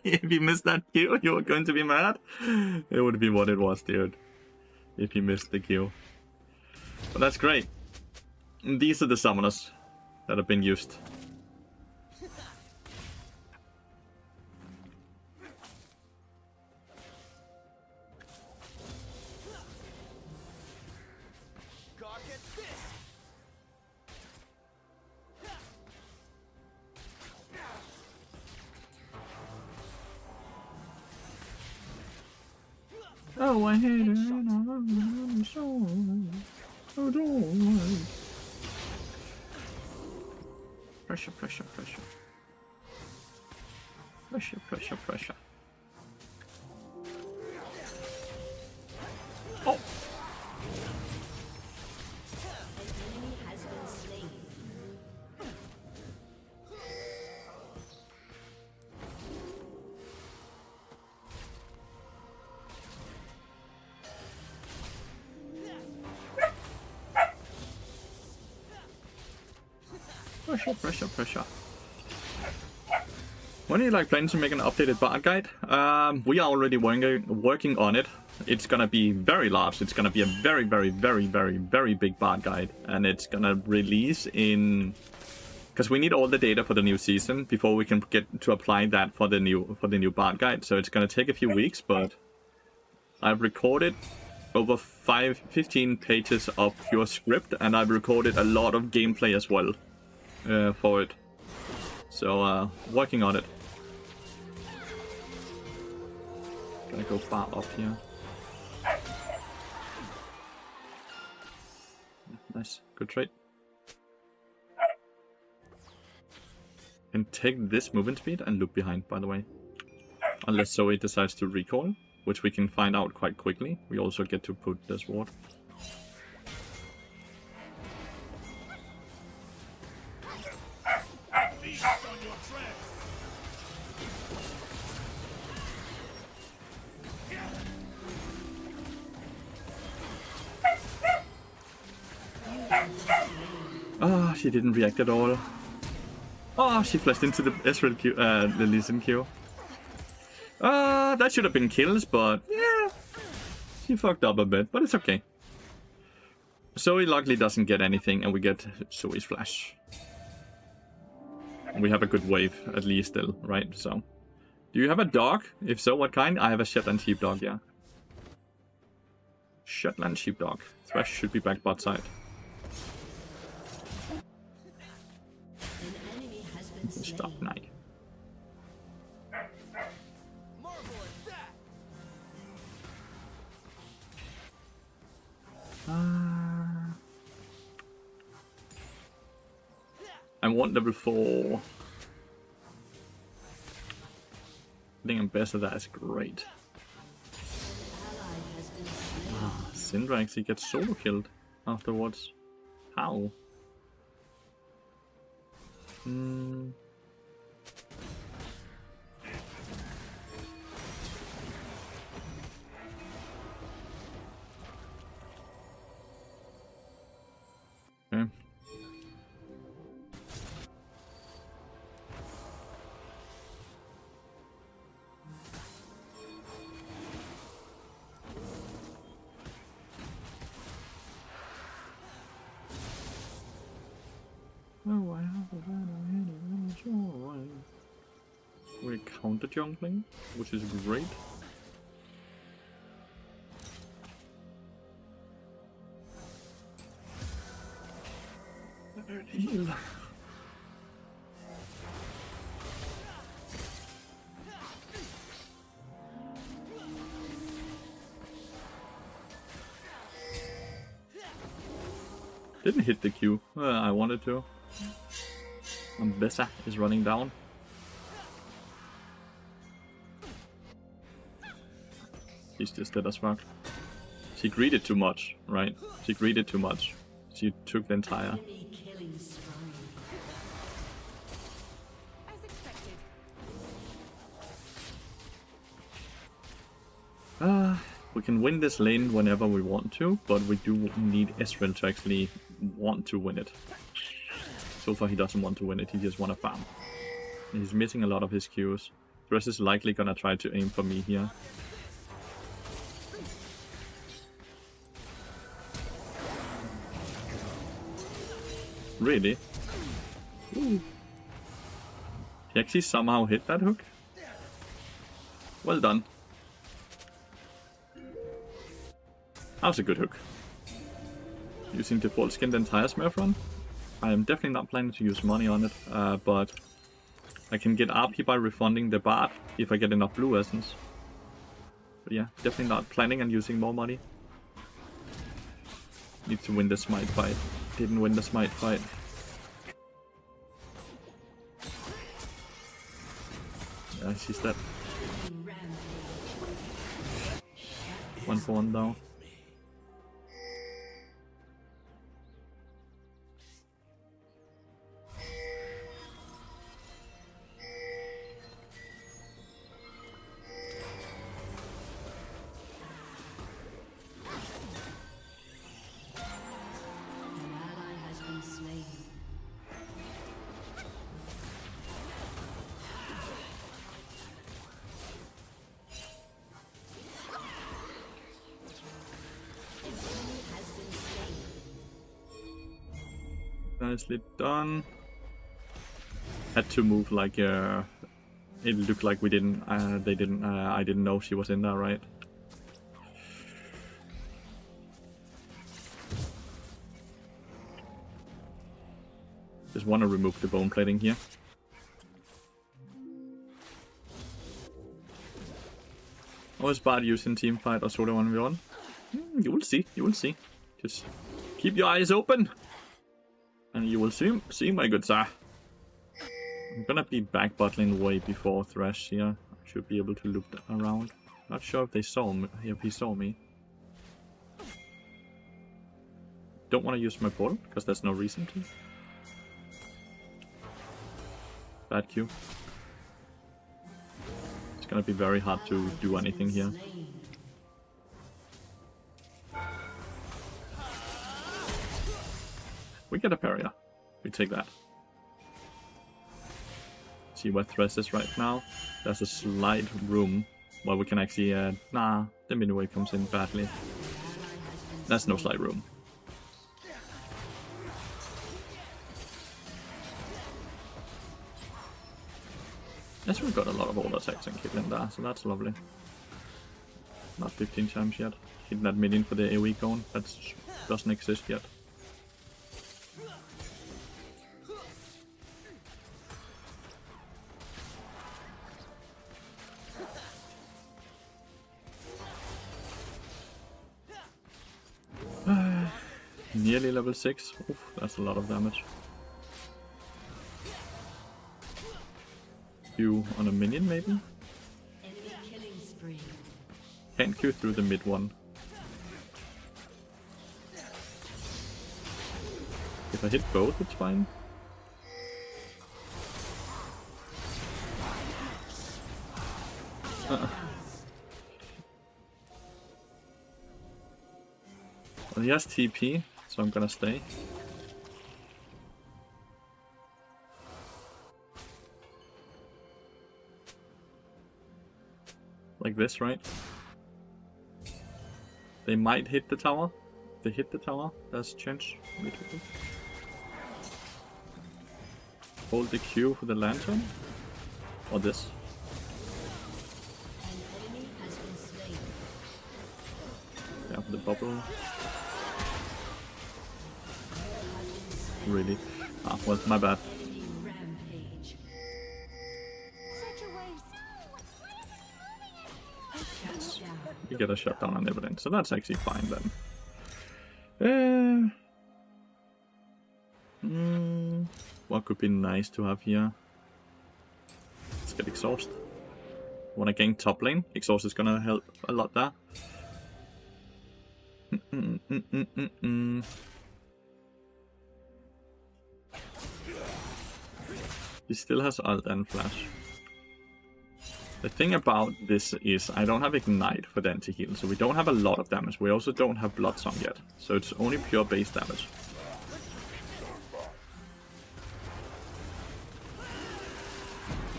If you missed that Q, you were going to be mad? It would be what it was, dude. If you missed the Q. But that's great. These are the summoners that have been used. God gets this. Oh, I hate it. I'm so adored. Pressure, pressure, pressure. Pressure, pressure, pressure. Oh! An enemy has been slain. Pressure, pressure, pressure. When are you like planning to make an updated bard guide? We are already working on it. It's gonna be very large. It's gonna be a very, very, very, very, very big bard guide, and it's gonna release in because we need all the data for the new season before we can get to apply that for the new bard guide. So it's gonna take a few weeks, but I've recorded over 15 pages of pure script, and I've recorded a lot of gameplay as well for it. So working on it. Gonna go far up here. Nice, good trade. And take this movement speed and look behind, by the way. Unless Zoe decides to recall, which we can find out quite quickly. We also get to put this ward. Ah, she didn't react at all. Oh, she flashed into the Ezreal Q, the Lee Sin Q. That should have been kills, but yeah, she fucked up a bit, but it's okay. Zoe luckily doesn't get anything, and we get Zoe's flash. We have a good wave, at least still, right? So, do you have a dog? If so, what kind? I have a Shetland sheepdog, yeah. Shetland sheepdog. Thresh should be back bot side. An enemy has been slain. Stop night. Marvel at that. I want level 4. I think Ambassador is great. Ally has been slain. Syndra actually gets solo killed afterwards. How? Hmm. Okay. Oh, I have a joy. We counter jungling, which is great. Heal. Didn't hit the Q. I wanted to. And Bessa is running down. She's just dead as fuck. She greeted too much, right? She greeted too much. She took the entire. Enemy killing spree. As expected. We can win this lane whenever we want to, but we do need Ezreal to actually want to win it. So far he doesn't want to win it, he just want to farm. And he's missing a lot of his Qs. Thresh is likely gonna try to aim for me here. Really? Ooh. He actually somehow hit that hook? Well done. That was a good hook. Using default skin the entire Smurf run? I am definitely not planning to use money on it, but I can get RP by refunding the Bard if I get enough blue essence. But yeah, definitely not planning on using more money. Need to win the smite fight. Didn't win the smite fight. Yeah, she's dead. One for one down. An ally has been slain. An enemy has been slain. Nicely done. Had to move like it looked like we didn't they didn't I didn't know she was in there, right? Just want to remove the bone plating here. Always bad using team fight or solo 1v1. You will see, you will see. Just keep your eyes open. And you will see my good sir. I'm gonna be back bottling way before Thresh here. I should be able to loop around. Not sure if they saw me, if he saw me. Don't want to use my portal, because there's no reason to. Bad Q. It's gonna be very hard to do anything here. We get a parrier. We take that. See where Thresh is right now. There's a slight room where we can actually... nah, the mini-wave comes in badly. There's no slight room. Yes, we've got a lot of auto attacks and killing there, so that's lovely. Not 15 times yet. Hitting that minion for the AoE cone, that doesn't exist yet. Nearly level 6. Oof, that's a lot of damage. Q on a minion, maybe? Enemy killing spree. Can't Q through the mid one. If I hit both, it's fine. Well, he has TP, so I'm gonna stay. Like this, right? They might hit the tower. If they hit the tower, there's a chance. Hold the Q for the lantern. Or this. An enemy has been slain. Yeah, for the bubble. Really? Ah, well, my bad. Rampage. Such a waste. Shut down. We get a shutdown on everything, so that's actually fine then. What could be nice to have here? Let's get Exhaust. Wanna gain top lane? Exhaust is gonna help a lot there. He still has ult and flash. The thing about this is I don't have Ignite for the anti-heal, so we don't have a lot of damage. We also don't have Blood Song yet, so it's only pure base damage.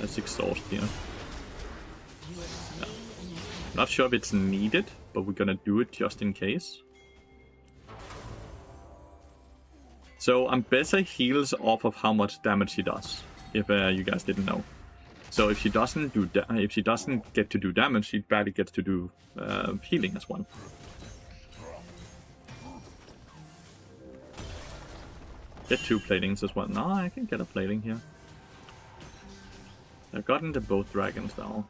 Let's Exhaust here. Yeah. Not sure if it's needed, but we're gonna do it just in case. So Ambessa heals off of how much damage she does, if you guys didn't know. So if she doesn't get to do damage, she barely gets to do healing as well. Get 2 platings as well. No, I can get a plating here. I've gotten to both dragons now.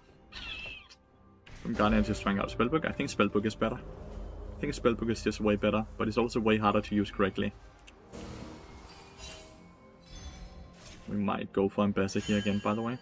From Guardian just trying out Spellbook. I think Spellbook is better. I think Spellbook is just way better, but it's also way harder to use correctly. We might go for Ambessa here again, by the way.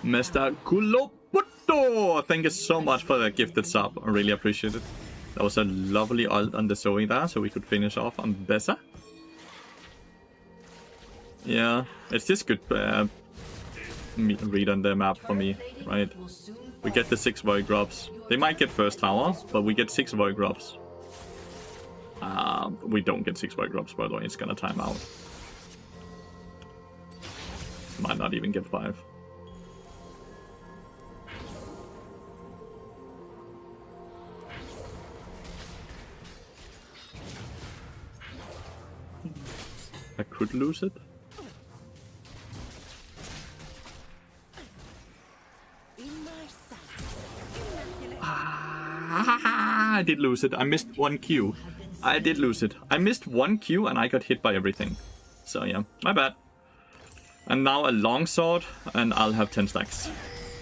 Mr. Kuloputo! Thank you so much for the gifted sub. I really appreciate it. That was a lovely ult on the Zoe there, so we could finish off on Bessa. Yeah, it's just good read on the map for me, right? We get the 6 Void Drops. They might get first tower, but we get 6 Void Drops. We don't get 6 Void Drops, by the way. It's gonna time out. Might not even get 5. I could lose it. I did lose it. I missed 1 Q. I did lose it. I missed 1 Q and I got hit by everything. So yeah, my bad. And now a longsword and I'll have 10 stacks.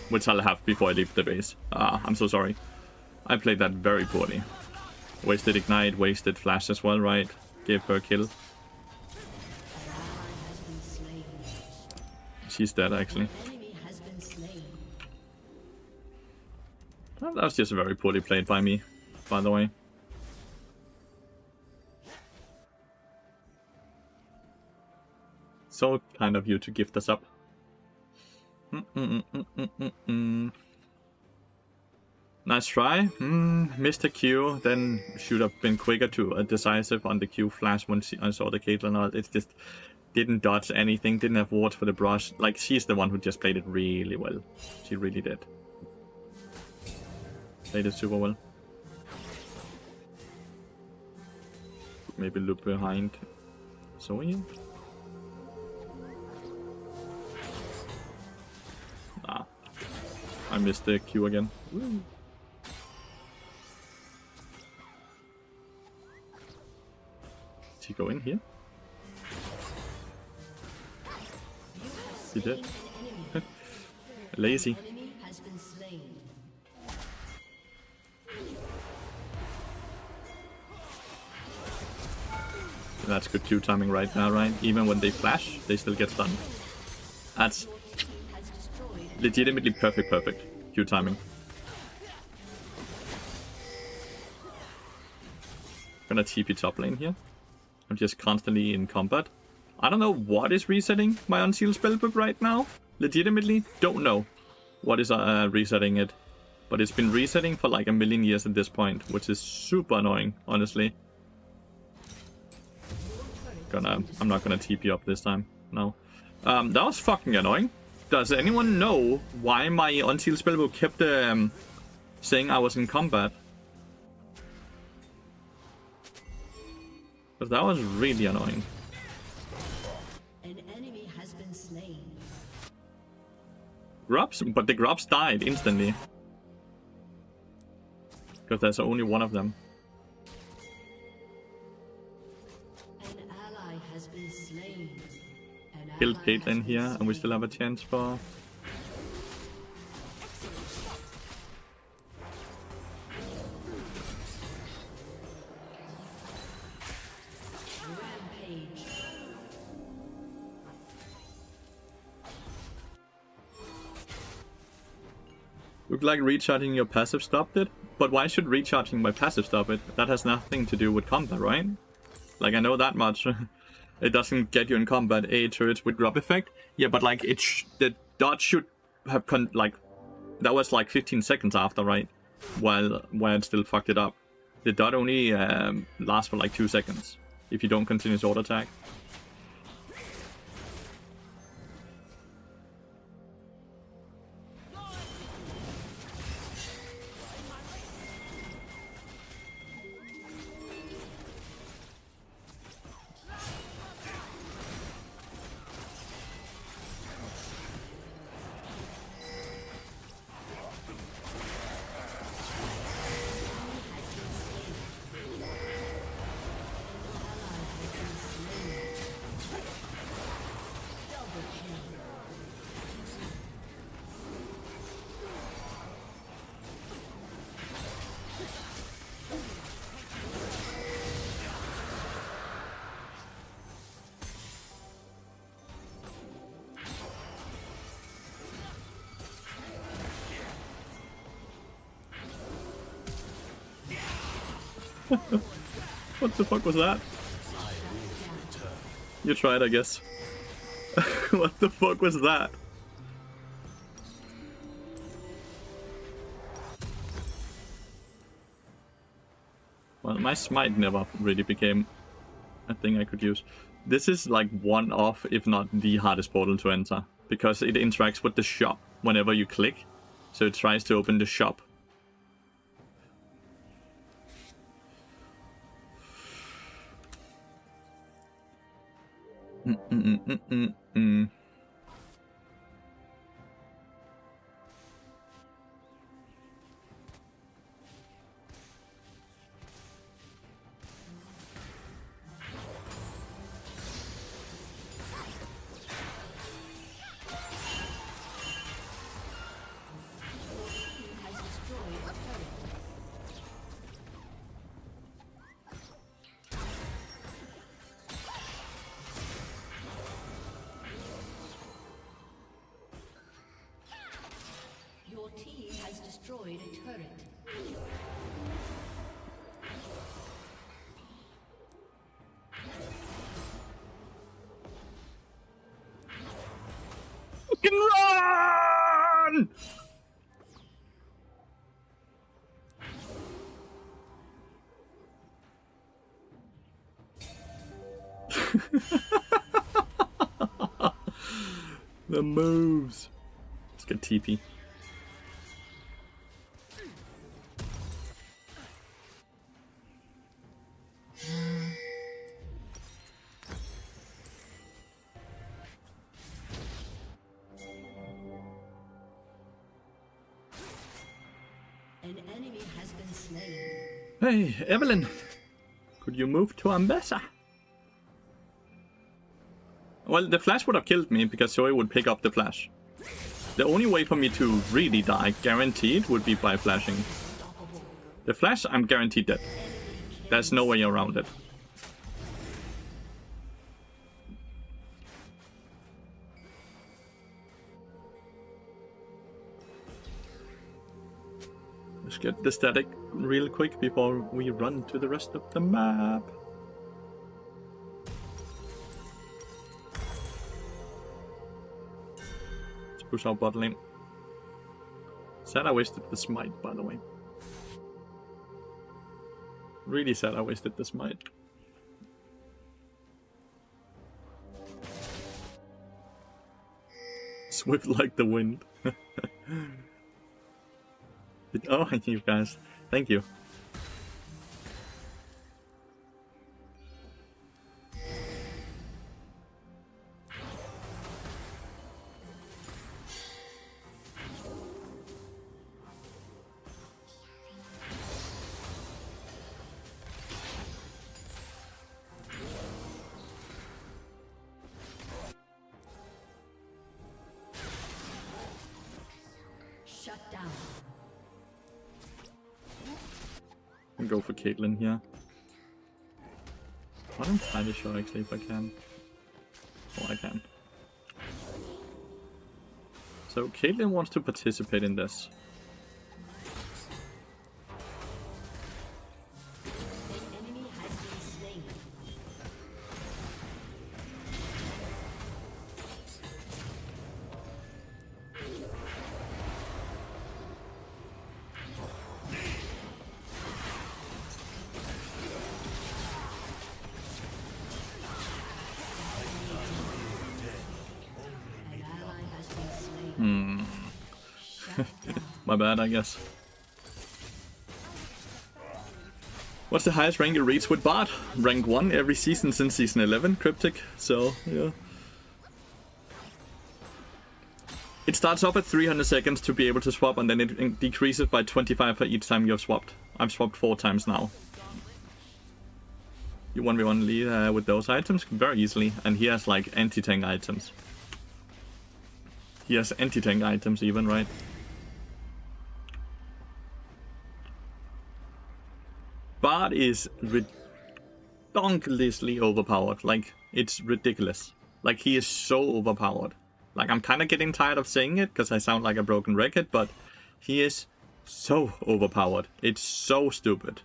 Which I'll have before I leave the base. I'm so sorry. I played that very poorly. Wasted Ignite, wasted Flash as well, right? Gave her a kill. She's dead, actually. That was just very poorly played by me, by the way. So kind of you to gift us up. Nice try. Missed a Q, then should have been quicker to decisive on the Q flash when I saw the Caitlyn ult. It just didn't dodge anything, didn't have wards for the brush. Like, she's the one who just played it really well. She really did. Played it super well. Maybe look behind Zoe. Ah. I missed the Q again. Woo. Did he go in here? He did. Lazy. That's good Q timing right now, right? Even when they flash, they still get stunned. That's legitimately perfect Q timing. Gonna TP top lane here. I'm just constantly in combat. I don't know what is resetting my Unsealed Spellbook right now. Legitimately don't know what is resetting it. But it's been resetting for like a million years at this point, which is super annoying, honestly. I'm not gonna TP up this time. No. That was fucking annoying. Does anyone know why my Unsealed Spellbook kept saying I was in combat? Because that was really annoying. An enemy has been slain. Grubs? But the grubs died instantly. Because there's only one of them. An ally has been slain. Killed Caitlyn here, and we still have a chance for... Rampage. Looked like recharging your passive stopped it, but why should recharging my passive stop it? That has nothing to do with combat, right? Like, I know that much. It doesn't get you in combat. Turrets with grub effect. Yeah, but like, the dot should have that was like 15 seconds after, right? While it still fucked it up. The dot only lasts for like 2 seconds if you don't continuous auto attack. What the fuck was that? You tried, I guess. What the fuck was that? Well, my smite never really became a thing I could use. This is like one of, if not the hardest portal to enter, because it interacts with the shop whenever you click. So it tries to open the shop. Your team has destroyed a turret. Fucking run! The moves. Let's get TP. An enemy has been slain. Hey, Evelyn. Could you move to Ambassa? Well, the flash would have killed me because Zoe would pick up the flash. The only way for me to really die, guaranteed, would be by flashing. The flash, I'm guaranteed dead. There's no way around it. Let's get the static real quick before we run to the rest of the map. Let's push our bot lane. Sad I wasted the smite, by the way. Really sad I wasted the smite. Swift like the wind. Oh, you guys. Thank you. Shut down. I'll go for Caitlyn here. I'm not entirely sure actually if I can. Oh, I can. So Caitlyn wants to participate in this. An enemy has been slain. An ally has been slain. Shut down. My bad, I guess. What's the highest rank you reach with bot? Rank 1 every season since season 11, Cryptic. So, yeah. It starts off at 300 seconds to be able to swap, and then it decreases by 25 for each time you've swapped. I've swapped 4 times now. You 1v1 lead with those items very easily, and he has like anti-tank items. He has anti-tank items even, right? Bard is ridiculously overpowered. Like, it's ridiculous. Like, he is so overpowered. Like, I'm kind of getting tired of saying it because I sound like a broken record, but he is so overpowered. It's so stupid.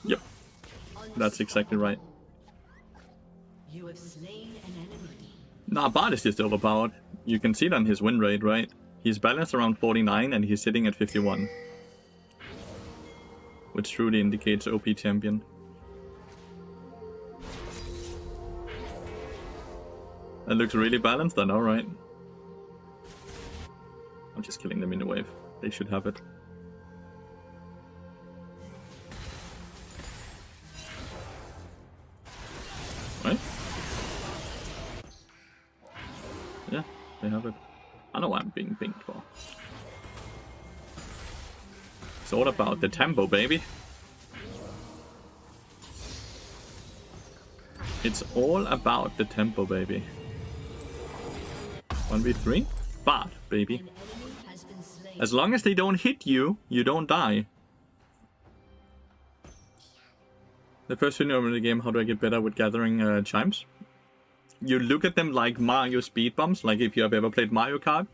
Yep, that's exactly right. You have slain an enemy. Nah, Bard is just overpowered. You can see it on his win rate, right? He's balanced around 49 and he's sitting at 51. Which truly indicates OP champion. That looks really balanced then, alright. I'm just killing them in a wave. They should have it. Right? Yeah, they have it. I know what I'm being pinged for. It's all about the tempo, baby. It's all about the tempo, baby. 1v3? Bad, baby. An enemy has been slain. As long as they don't hit you, you don't die. The first video of the game, how do I get better with gathering chimes? You look at them like Mario speed bumps, like if you have ever played Mario Kart,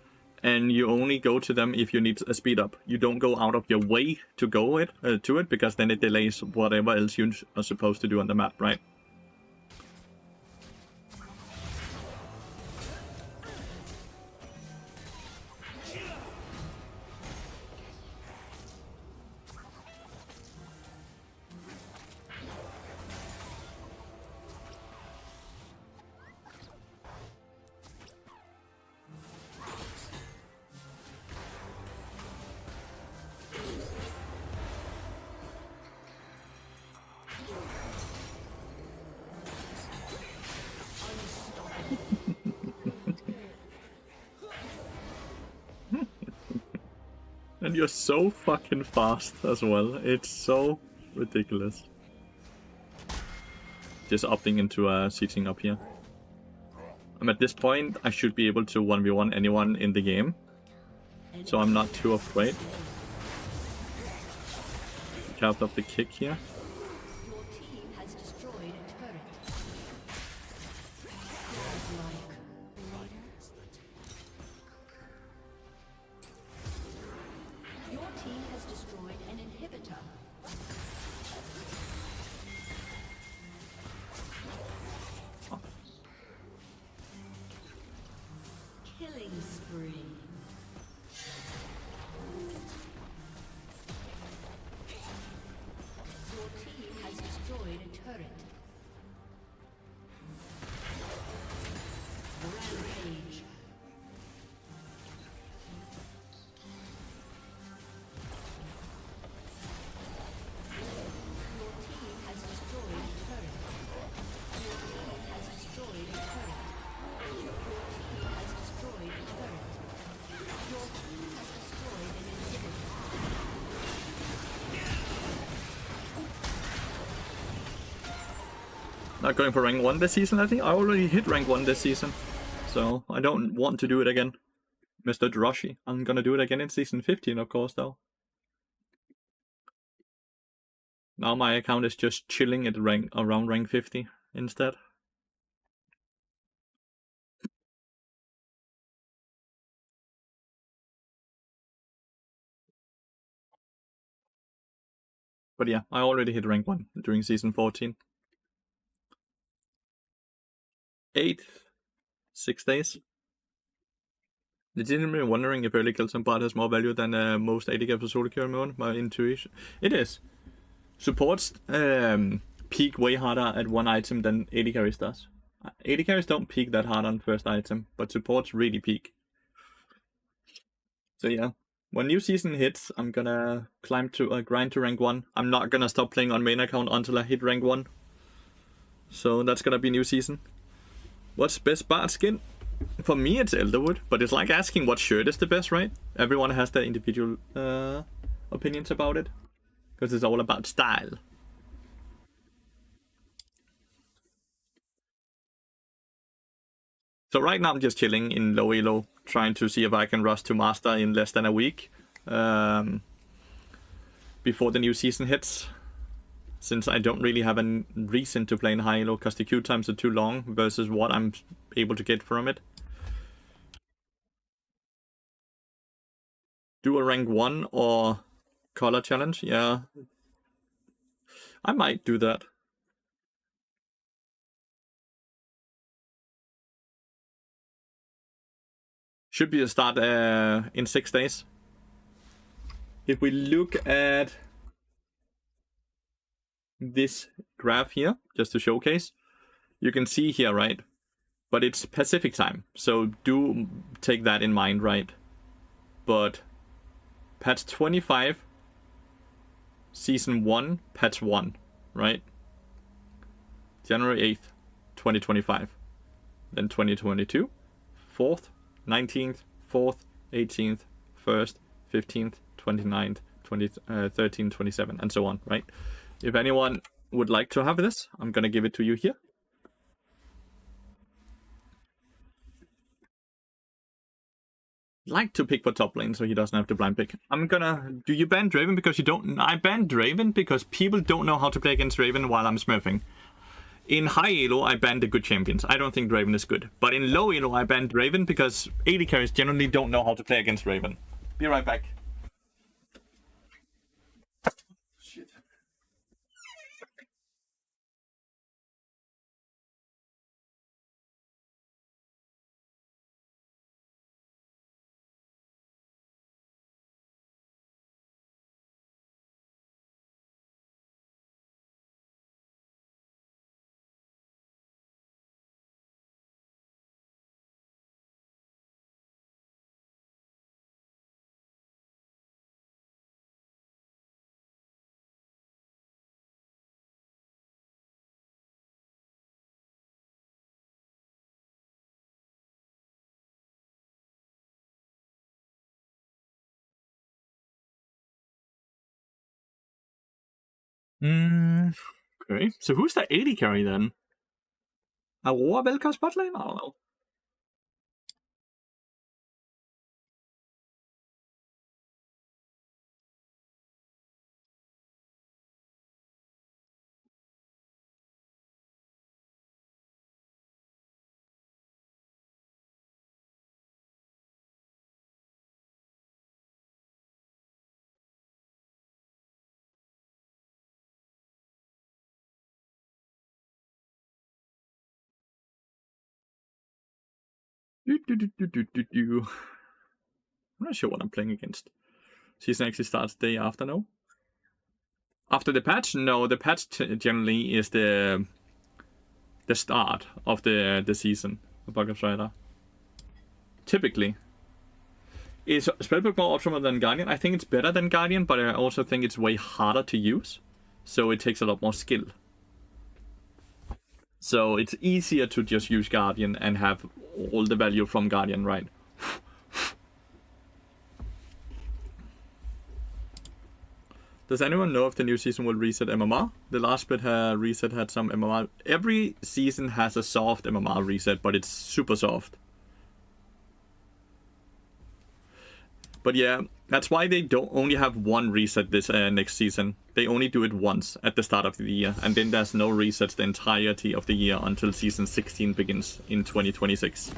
and you only go to them if you need a speed up. You don't go out of your way to go to it, because then it delays whatever else you are supposed to do on the map, right? And you're so fucking fast as well. It's so ridiculous. Just opting into seating up here. At this point, I should be able to 1v1 anyone in the game. So I'm not too afraid. Carved up the kick here. Your team has destroyed a turret. Your team has destroyed an inhibitor. Killing spree. Your team has destroyed a turret. Rampage. Your team has destroyed a turret. Your team has destroyed a turret. Your team has destroyed a turret. Your team has destroyed an inhibitor. Not going for rank 1 this season, I think. I already hit rank 1 this season. So I don't want to do it again. Mr. Droshi. I'm gonna do it again in season 15, of course, though. Now my account is just chilling at around rank 50 instead. But yeah, I already hit rank 1 during season 14. 8, 6 days. Legitimately wondering if early kills on bot has more value than most AD carries for solo carry mode. My intuition. It is. Supports peak way harder at one item than AD carries does. AD carries don't peak that hard on first item, but supports really peak. So yeah, when new season hits, I'm gonna climb to grind to rank 1. I'm not gonna stop playing on main account until I hit rank 1. So that's gonna be new season. What's best bard skin? For me, it's Elderwood, but it's like asking what shirt is the best, right? Everyone has their individual opinions about it, because it's all about style. So right now I'm just chilling in low elo, trying to see if I can rush to master in less than a week before the new season hits. Since I don't really have a reason to play in high elo because the queue times are too long versus what I'm able to get from it. Do a rank 1 or color challenge? Yeah. I might do that. Should be a start in 6 days. If we look at this graph here, just to showcase, you can see here, right? But it's Pacific time, so do take that in mind, right? But patch 25, season 1, patch 1, right? January 8th, 2025. Then 2022, 4th, 19th, 4th, 18th, 1st, 15th, 29th, 13th, 27th, and so on, right? If anyone would like to have this, I'm gonna give it to you here. Like to pick for top lane so he doesn't have to blind pick. I'm gonna... Do you ban Draven because you don't... I banned Draven because people don't know how to play against Draven while I'm smurfing. In high elo, I banned the good champions. I don't think Draven is good. But in low elo, I banned Draven because AD carries generally don't know how to play against Draven. Be right back. Okay, so who's the AD carry then? Aurora Velka bot lane? I don't know. I'm not sure what I'm playing against. Season actually starts the day after, no? After the patch? No, the patch generally is the start of the season of Bug of Strider. Typically. Is Spellbook more optimal than Guardian? I think it's better than Guardian, but I also think it's way harder to use. So it takes a lot more skill. So it's easier to just use Guardian and have all the value from Guardian, right? Does anyone know if the new season will reset MMR? The last split reset had some MMR. Every season has a soft MMR reset, but it's super soft. But yeah, that's why they don't only have one reset this next season. They only do it once at the start of the year, and then there's no resets the entirety of the year until season 16 begins in 2026.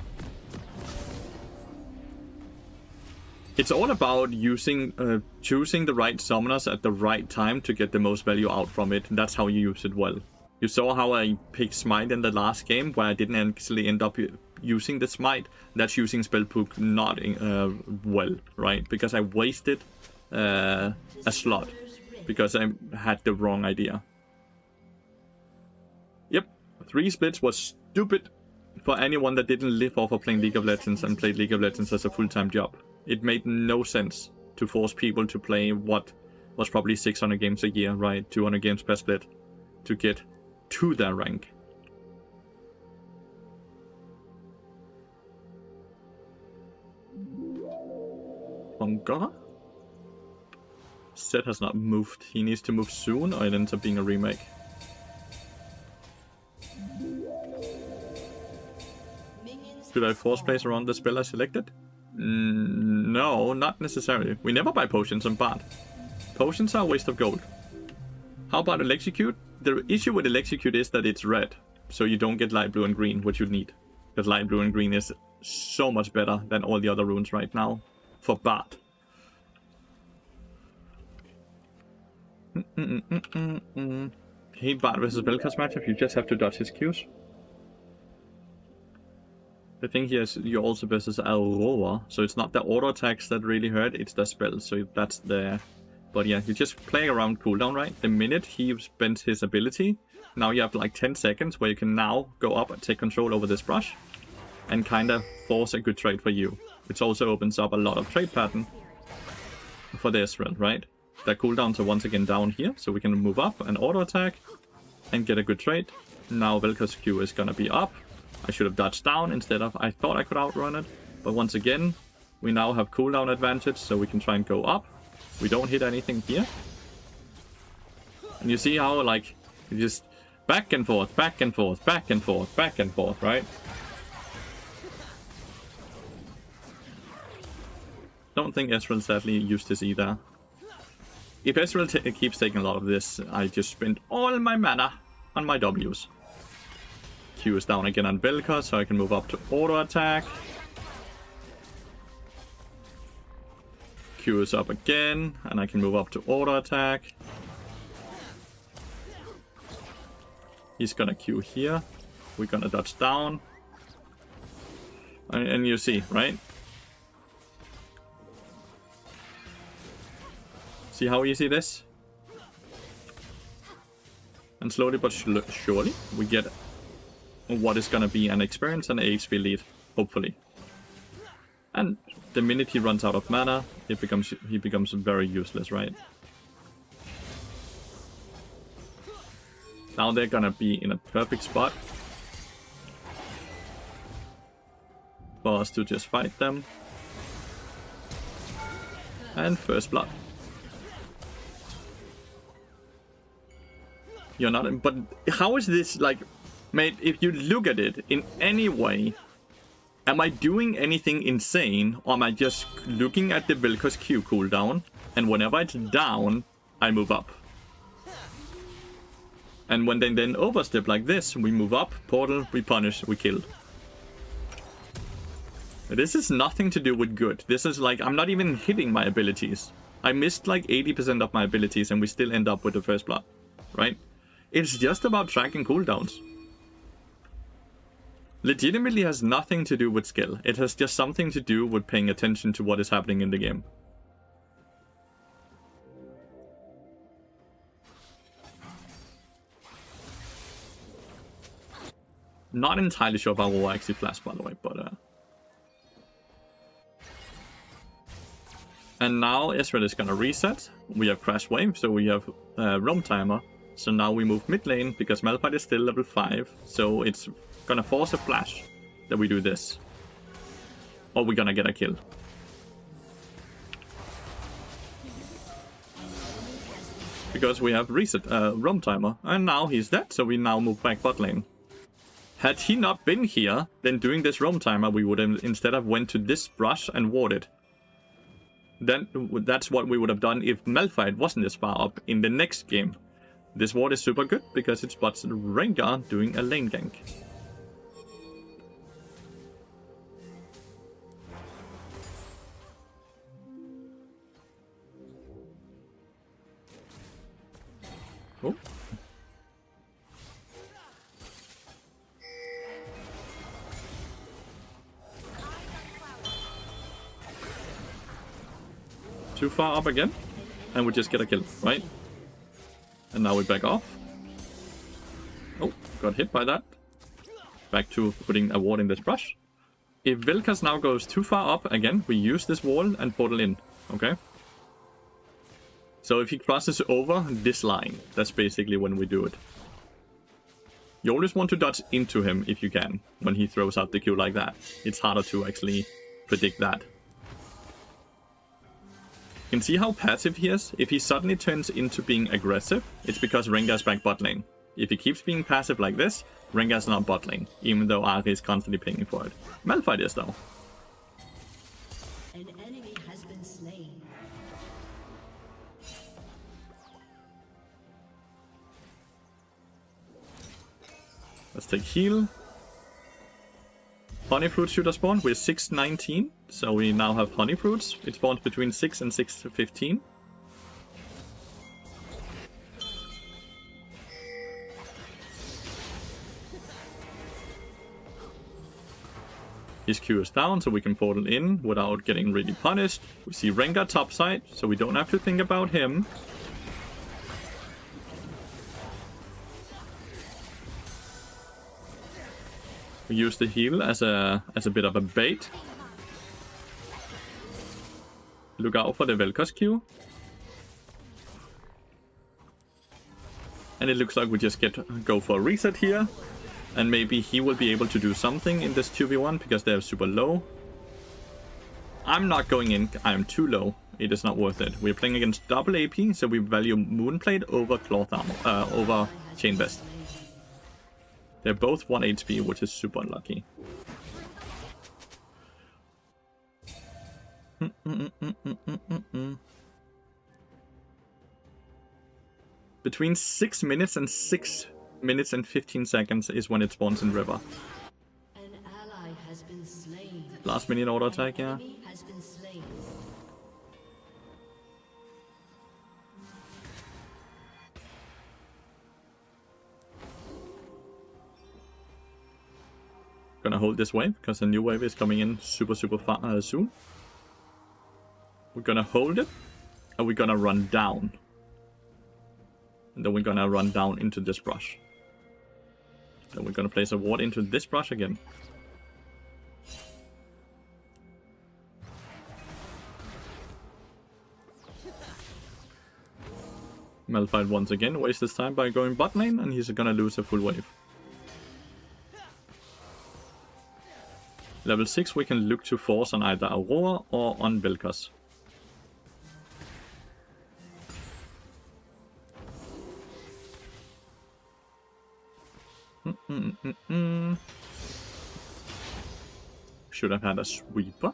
It's all about choosing the right summoners at the right time to get the most value out from it. That's how you use it well. You saw how I picked Smite in the last game, where I didn't actually end up using the Smite. That's using Spellbook not well, right? Because I wasted a slot because I had the wrong idea. Yep, 3 splits was stupid for anyone that didn't live off of playing League of Legends and played League of Legends as a full-time job. It made no sense to force people to play what was probably 600 games a year, right? 200 games per split to get to their rank. Bongara? Set has not moved. He needs to move soon or it ends up being a remake. Should I force place around the spell I selected? No, not necessarily. We never buy potions on Bard. Potions are a waste of gold. How about Electrocute? The issue with Electrocute is that it's red, so you don't get light blue and green, which you need. Because light blue and green is so much better than all the other runes right now for Bard. Hate Bard versus Velka's matchup, you just have to dodge his Qs. The thing here is you're also versus Aurora, so it's not the auto attacks that really hurt, it's the spells, so that's the... But yeah, you just play around cooldown, right? The minute he spends his ability, now you have like 10 seconds where you can now go up and take control over this brush and kind of force a good trade for you. Which also opens up a lot of trade pattern for the Ezreal, right? The cooldowns are once again down here, so we can move up and auto attack and get a good trade. Now Velka's Q is gonna be up. I should have dodged down instead of... I thought I could outrun it, but once again, we now have cooldown advantage, so we can try and go up. We don't hit anything here. And you see how, like, you just back and forth, back and forth, back and forth, back and forth, right? Don't think Ezreal sadly used this either. If Ezreal keeps taking a lot of this, I just spend all my mana on my Ws. Q is down again on Velka, so I can move up to auto attack. Q is up again, and I can move up to auto attack. He's gonna Q here. We're gonna dodge down. And you see, right? See how easy it is? And slowly but surely, we get what is gonna be an experience and an HP lead, hopefully. And the minute he runs out of mana, he becomes very useless, right? Now they're gonna be in a perfect spot for us to just fight them. And first blood. You're not. But how is this like, mate? If you look at it in any way, am I doing anything insane, or am I just looking at the Vel'Koz Q cooldown, and whenever it's down, I move up? And when they then overstep like this, we move up, portal, we punish, we kill. This is nothing to do with good. This is like, I'm not even hitting my abilities. I missed like 80% of my abilities and we still end up with the first blood, right? It's just about tracking cooldowns. Legitimately has nothing to do with skill. It has just something to do with paying attention to what is happening in the game. Not entirely sure about what actually flashed, by the way, but and now Ezreal is gonna reset. We have Crash Wave, so we have Roam Timer. So now we move mid lane because Malphite is still level 5. So it's gonna force a flash that we do this. Or we're gonna get a kill. Because we have reset Roam Timer. And now he's dead, so we now move back bot lane. Had he not been here, then doing this Roam Timer, we would have instead have went to this brush and warded. Then that's what we would have done if Malphite wasn't this far up in the next game. This ward is super good because it spots Rengar doing a lane gank. Oh. Too far up again, and we just get a kill, right? And now we back off. Oh, got hit by that. Back to putting a ward in this brush. If Vel'Koz now goes too far up again, we use this wall and portal in, okay? So if he crosses over this line, that's basically when we do it. You always want to dodge into him if you can, when he throws out the Q like that. It's harder to actually predict that. You can see how passive he is. If he suddenly turns into being aggressive, it's because Rengar's back bot lane. If he keeps being passive like this, Rengar's not bot lane, even though Ahri is constantly pinging for it. Malphite is though. An enemy has been slain. Let's take heal. Honey fruit shooter spawn. We're 619, so we now have honey fruits. It spawns between 6 and 6:15. His Q is down, so we can portal in without getting really punished. We see Rengar topside, so we don't have to think about him. We use the heal as a bit of a bait. Look out for the Vel'Koz Q. And it looks like we just go for a reset here. And maybe he will be able to do something in this 2v1 because they're super low. I'm not going in. I am too low. It is not worth it. We're playing against double AP, so we value Moonplate over Cloth Armor, over Chain Vest. They're both 1 HP, which is super unlucky. Between 6 minutes and 6 minutes and 15 seconds is when it spawns in river. An ally has been slain. Last minute auto attack, yeah. Enemy has been slain. Gonna hold this wave because a new wave is coming in super soon. We're gonna hold it, and we're gonna run down. And then we're gonna run down into this brush. Then we're gonna place a ward into this brush again. Malphite once again wastes his time by going bot lane, and he's gonna lose a full wave. Level 6 we can look to force on either Aurora or on Vel'Koz. Should have had a sweeper.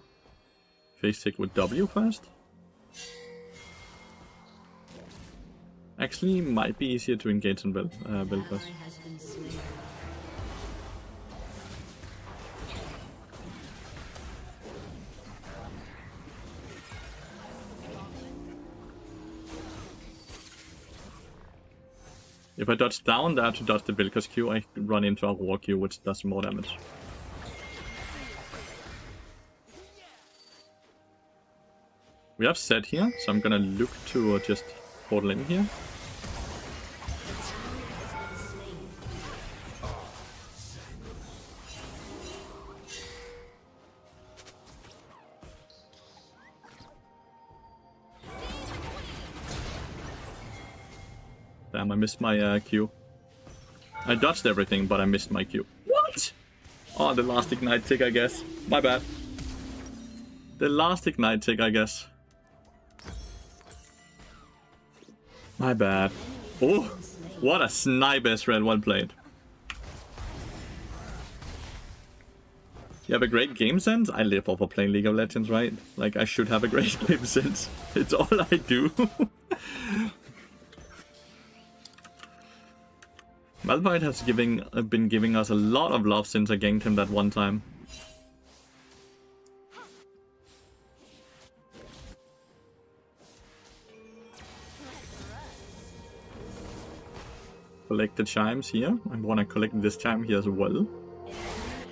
Face tick with W first. Actually, might be easier to engage in Bill first. Has been slain. If I dodge down there to dodge the Vilkas Q, I run into a Roar Q, which does more damage. We have set here, so I'm gonna look to just portal in here. Damn, I missed my Q. I dodged everything, but I missed my Q. What? Oh, the last ignite tick, I guess. My bad. The last ignite tick, I guess. My bad. Oh, what a snipe, Ezreal. Well played. You have a great game sense? I live off of playing League of Legends, right? Like, I should have a great game sense. It's all I do. Malphite has been giving us a lot of love since I ganked him that one time. Collect the chimes here. I want to collect this chime here as well.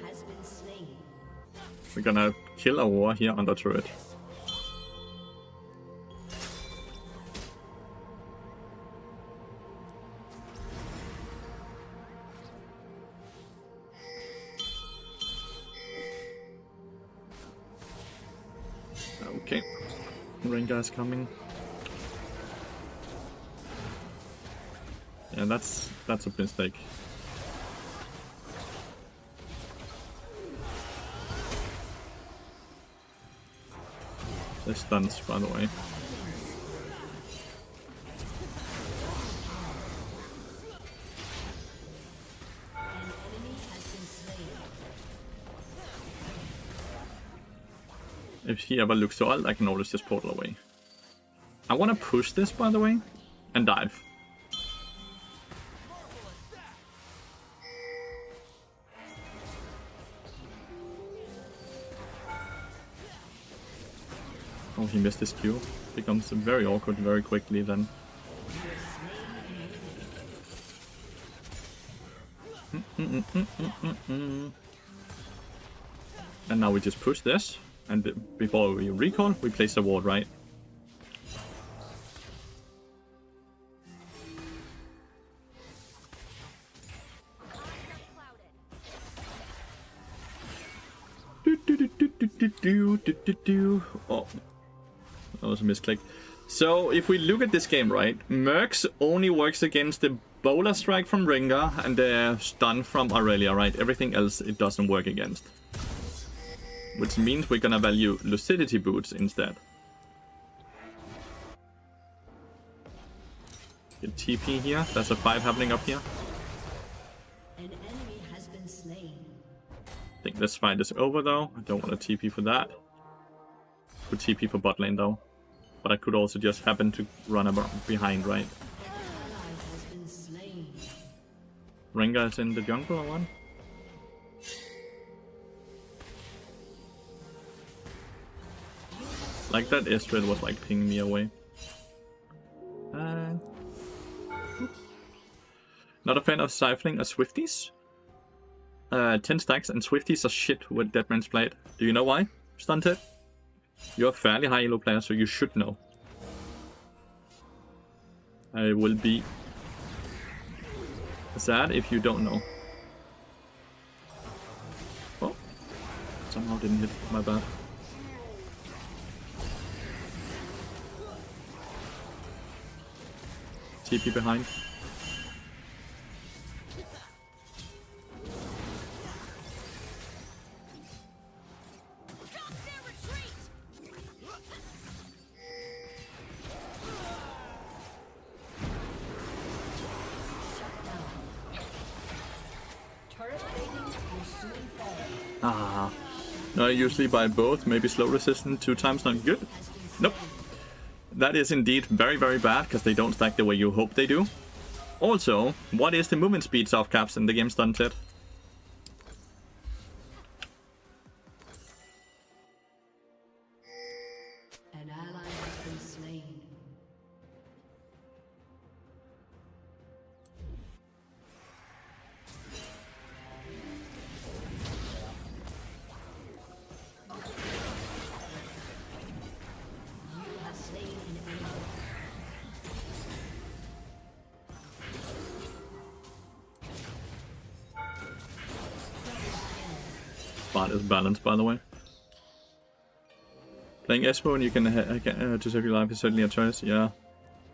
Has been slain. We're gonna kill a war here under turret. Okay. Rengar is coming. Yeah, that's a mistake. There's stuns, by the way. If he ever looks to ult, I can always just portal away. I want to push this, by the way, and dive. Oh, he missed his Q. Becomes very awkward very quickly then. And now we just push this. And before we recall, we place a ward, right? Oh, that was a misclick. So if we look at this game, right, Mercs only works against the Bowler Strike from Rengar and the stun from Aurelia, right? Everything else it doesn't work against. Which means we're gonna value Lucidity Boots instead. Get TP here. There's a 5 happening up here. An enemy has been slain. I think this fight is over though. I don't want a TP for that. Could TP for bot lane though. But I could also just happen to run behind, right? An ally has been slain. Rengar is in the jungle or one? Like that Ezreal was like pinging me away. Not a fan of siphoning a Swifties. 10 stacks and Swifties are shit with Deadman's Blade. Do you know why, Stunted? You're a fairly high elo player, so you should know. I will be sad if you don't know. Oh, somehow didn't hit, my bad. TP behind. Turret plating Ah. No, I usually buy both. Maybe slow resistant 2 times not good. Nope. That is indeed very, very bad, because they don't stack the way you hope they do. Also, what is the movement speed soft caps in the game stunted? An ally has been slain. You have slain an enemy. Plat is balanced, by the way. Playing Espo and you can to save your life is certainly a choice, yeah.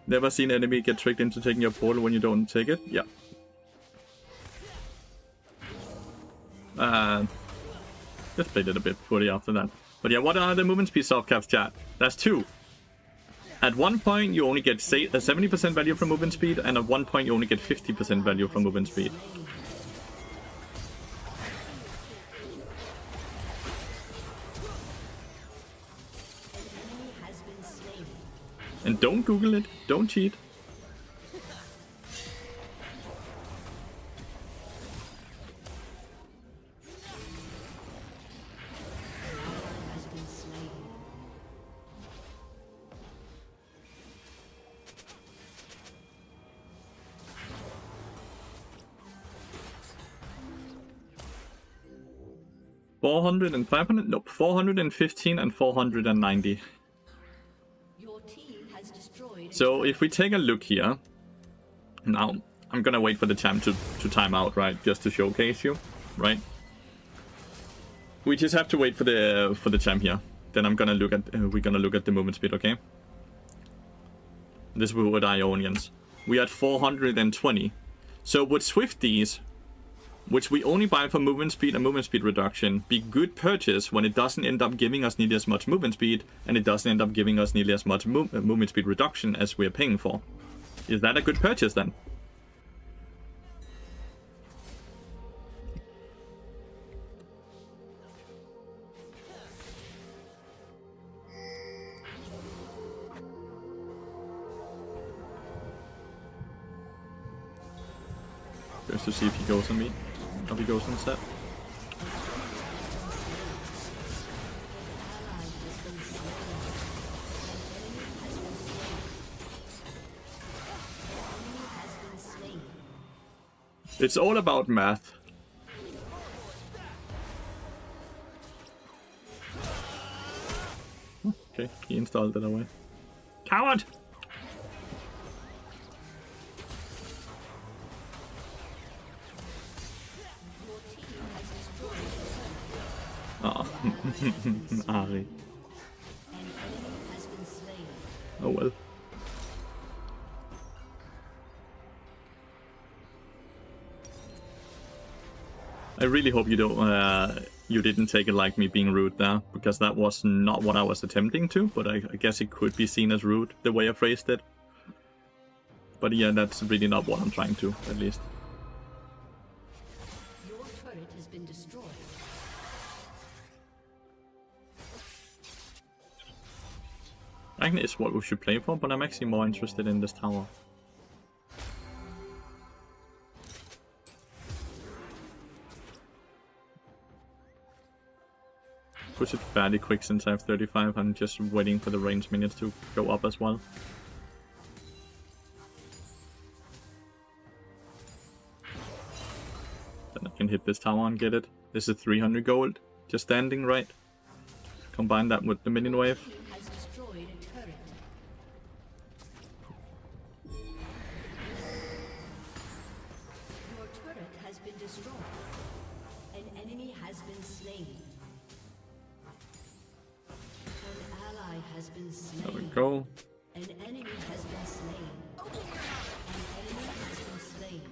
Never seen enemy get tricked into taking your portal when you don't take it? Yeah. Just played it a bit poorly after that. But yeah, what are the movement speed soft caps, chat? That's 2. At one point you only get 70% value from movement speed, and at one point you only get 50% value from movement speed. And don't Google it, don't cheat. Has been slain. 400 and 500? Nope, 415 and 490. Your team has destroyed. So if we take a look here, now I'm gonna wait for the champ to time out, right? Just to showcase you, right? We just have to wait for the champ here. Then I'm gonna look at we're gonna look at the movement speed, okay? This will with Ionians. We are at 420. So would Swifties, which we only buy for movement speed and movement speed reduction, be good purchase when it doesn't end up giving us nearly as much movement speed, and it doesn't end up giving us nearly as much movement speed reduction as we're paying for? Is that a good purchase then? Just to see if he goes on me. If he goes on set. It's all about math. Okay, he installed it away. Coward! Oh, Ari. Oh well. I really hope you don't. You didn't take it like me being rude there, because that was not what I was attempting to. But I guess it could be seen as rude the way I phrased it. But yeah, that's really not what I'm trying to, at least. Your turret has been destroyed. Ragnar is what we should play for, but I'm actually more interested in this tower. Push it fairly quick since I have 35. I'm just waiting for the range minions to go up as well. Then I can hit this tower and get it. This is 300 gold, just standing, right? Combine that with the minion wave. Has destroyed a turret. Your turret has been destroyed. An enemy has been slain. An ally has been slain. There we go. An enemy has been slain. An enemy has been slain.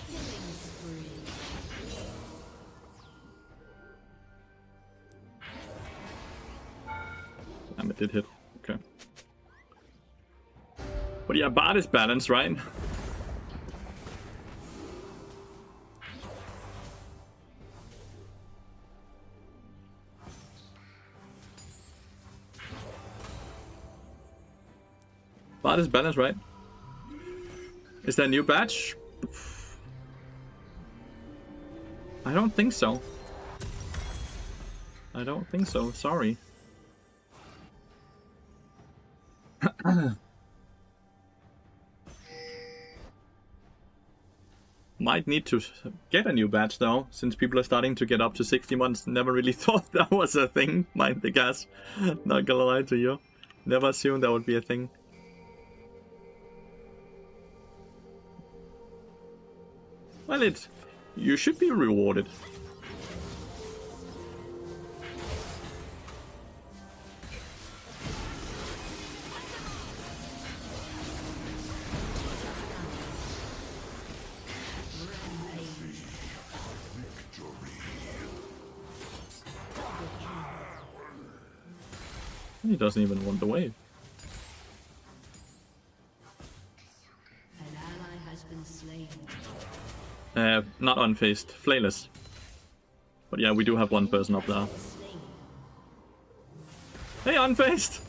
Killing spree. Damn, it did hit. Okay. But yeah, Bard is balanced, right? Bard is balanced, right? Is there a new batch? I don't think so. I don't think so, sorry. Might need to get a new batch though, since people are starting to get up to 60 months. Never really thought that was a thing, mind the gas. Not gonna lie to you. Never assumed that would be a thing. Well, you should be rewarded. He doesn't even want the wave. An ally has been slain. Not unfazed, flayless. But yeah, we do have one person up there. Hey, unfazed!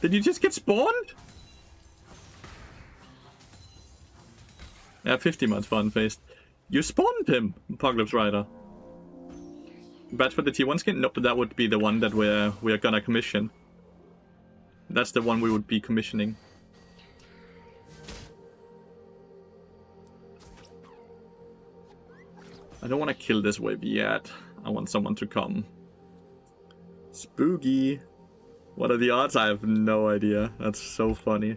Did you just get spawned? Yeah, 50 months for unfazed. You spawned him, Apocalypse Rider. Batch for the T1 skin? Nope, that would be the one that we're gonna commission. That's the one we would be commissioning. I don't want to kill this wave yet. I want someone to come. Spooky. What are the odds? I have no idea. That's so funny.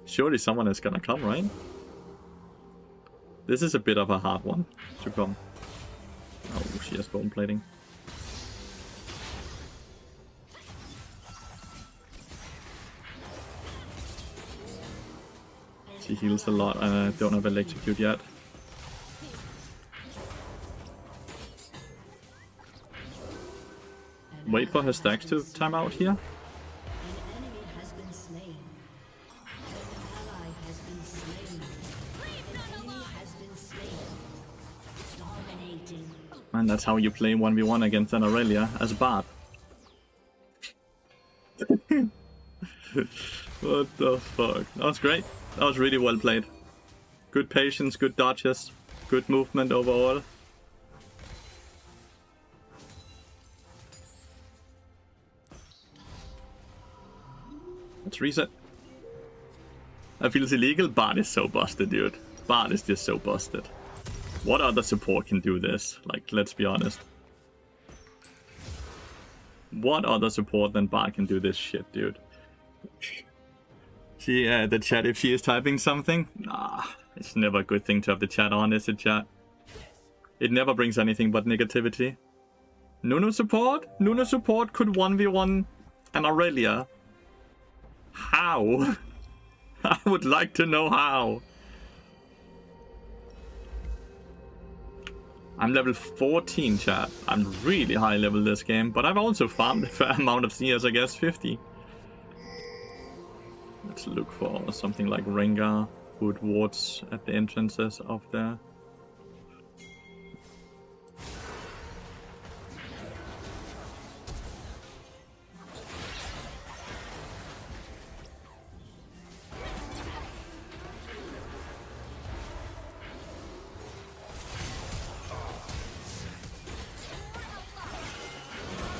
Surely someone is gonna come, right? This is a bit of a hard one to come. Oh, she has bone plating. She heals a lot and I don't have electrocute yet. Wait for her stacks to time out here. An enemy has been slain. An ally has been slain. An enemy has been slain. Dominating. And that's how you play 1v1 against an Aurelia as Bard. What the fuck? That was great. That was really well played. Good patience, good dodges, good movement overall. Let's reset. That feels illegal. Bard is so busted, dude. Bard is just so busted. What other support can do this? Like, let's be honest. What other support than Bard can do this shit, dude? See, the chat, if she is typing something, nah, it's never a good thing to have the chat on, is it, chat? It never brings anything but negativity. Nuno support? Nuno support could 1v1 an Aurelia. How? I would like to know how. I'm level 14, chat. I'm really high level this game, but I've also farmed a fair amount of CS, I guess, 50. Let's look for something like Rengar, put wards at the entrances of there.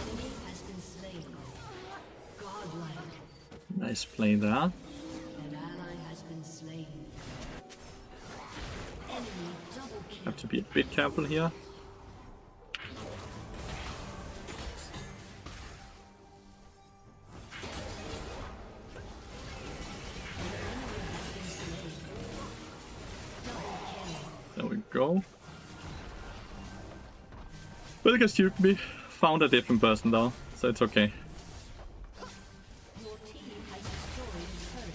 Enemy has been slain. Godlike. Nice play there. An ally has been slain. Enemy double kill. Have to be a bit careful here. There we go. Well, guess you me. Found a different person though, so it's okay. Your team has destroyed a turret.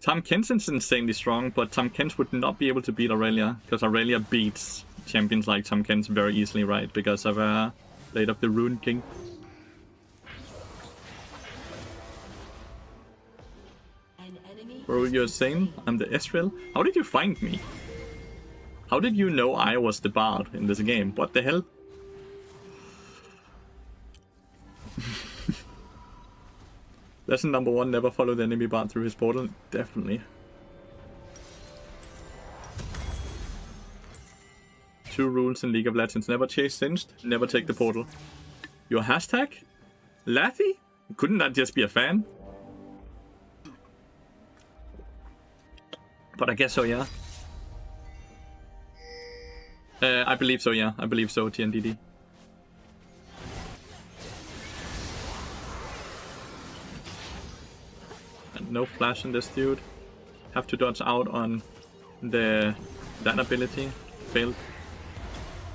Tom Kenson's insanely strong, but Tom Kent would not be able to beat Aurelia, because Aurelia beats champions like Tom Kent very easily, right? Because of Blade of the Rune King. An enemy Bro, you're saying I'm the Ezreal? How did you find me? How did you know I was the bard in this game? What the hell? Lesson number 1, never follow the enemy bard through his portal. Definitely. 2 rules in League of Legends. Never chase Singed, never take the portal. Your hashtag? Lathy? Couldn't that just be a fan? But I guess so, yeah. I believe so, yeah. I believe so, TNDD. And no flash in this dude. Have to dodge out on that ability. Failed.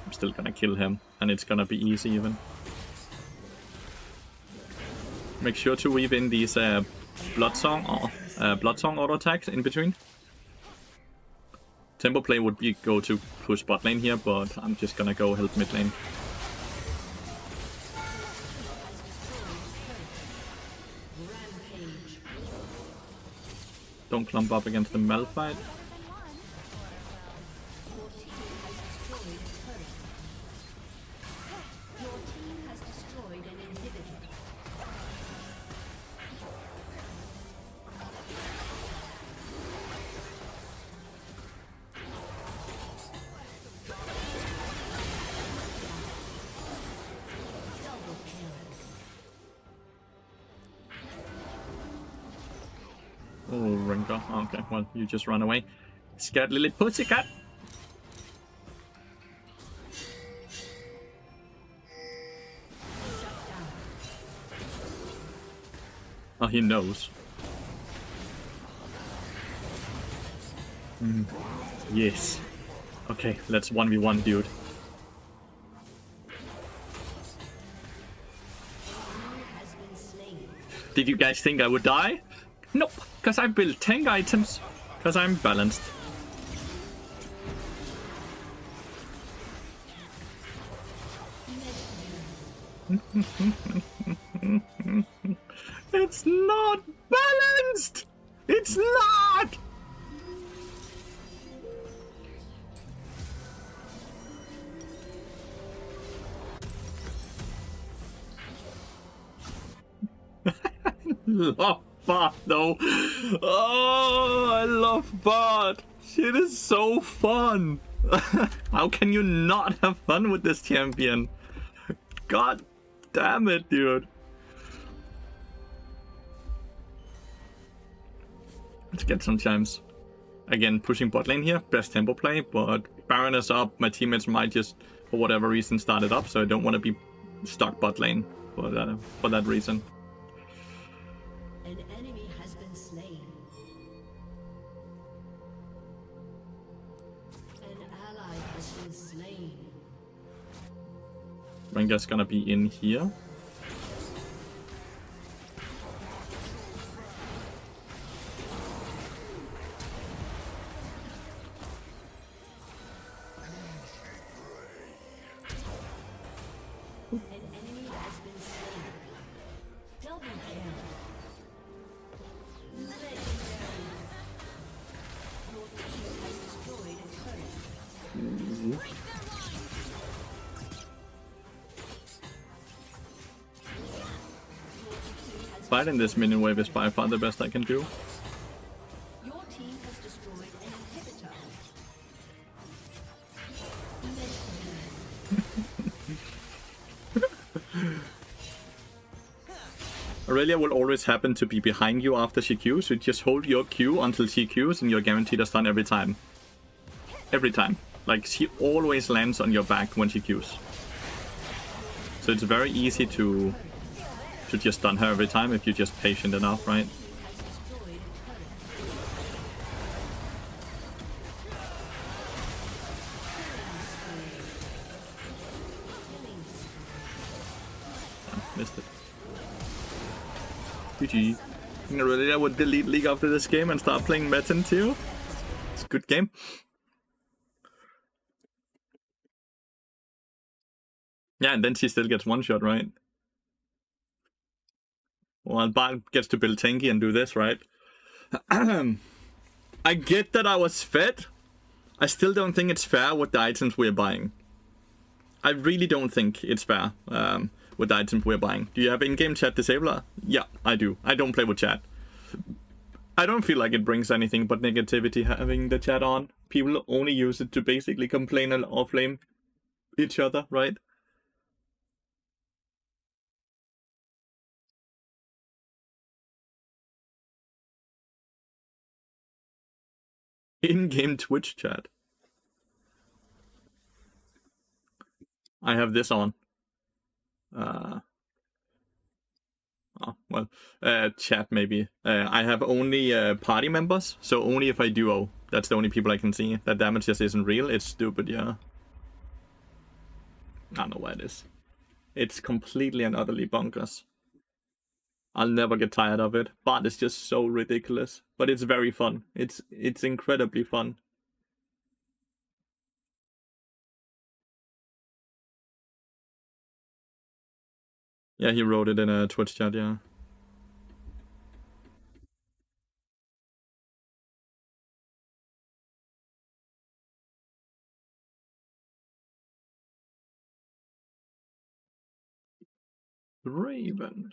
I'm still gonna kill him, and it's gonna be easy even. Make sure to weave in these Bloodsong auto attacks in between. Tempo play would be go to push bot lane here, but I'm just gonna go help mid lane. Don't clump up against the Malphite. Your team has destroyed an inhibitor. Double kill. Oh, Ringo. Okay, well, you just run away. Scared little pussycat. Oh, he knows. Yes. Okay, let's 1v1, dude. Has been slain. Did you guys think I would die? Nope, because I built tank items. Because I'm balanced. It's not balanced! It's not! Love bot though. Oh, I love bot. Shit is so fun. How can you not have fun with this champion? God damn it, dude. Let's get some champs. Again, pushing bot lane here. Best tempo play, but Baron is up. My teammates might just, for whatever reason, start it up, so I don't want to be stuck bot lane for that reason. An enemy has been slain. An ally has been slain. Rengar's gonna be in here. An enemy has been slain. Double kill. Legendary. Your team has destroyed a turret. Fighting this minion wave is by far the best I can do. Your team has destroyed an inhibitor. Aurelia will always happen to be behind you after she Qs, so just hold your Q until she Qs and you're guaranteed a stun every time. Every time. Like, she always lands on your back when she Qs. So it's very easy to just stun her every time if you're just patient enough, right? Has destroyed a turret. Killing spree. Missed it. GG. Really, I would delete League after this game and start playing Metin too. It's a good game. Yeah, and then she still gets one shot, right? Well, Bart gets to build tanky and do this, right? I get that I was fed. I still don't think it's fair with the items we're buying. I really don't think it's fair with the items we're buying. Do you have in-game chat disabler? Yeah, I do. I don't play with chat. I don't feel like it brings anything but negativity having the chat on. People only use it to basically complain or flame each other, right? In-game Twitch chat. I have this on. Chat maybe. I have only party members, so only if I duo. That's the only people I can see. That damage just isn't real. It's stupid, yeah. I don't know why it is. It's completely and utterly bonkers. I'll never get tired of it. But it's just so ridiculous. But it's very fun. It's incredibly fun. Yeah, he wrote it in a Twitch chat, yeah. Raven.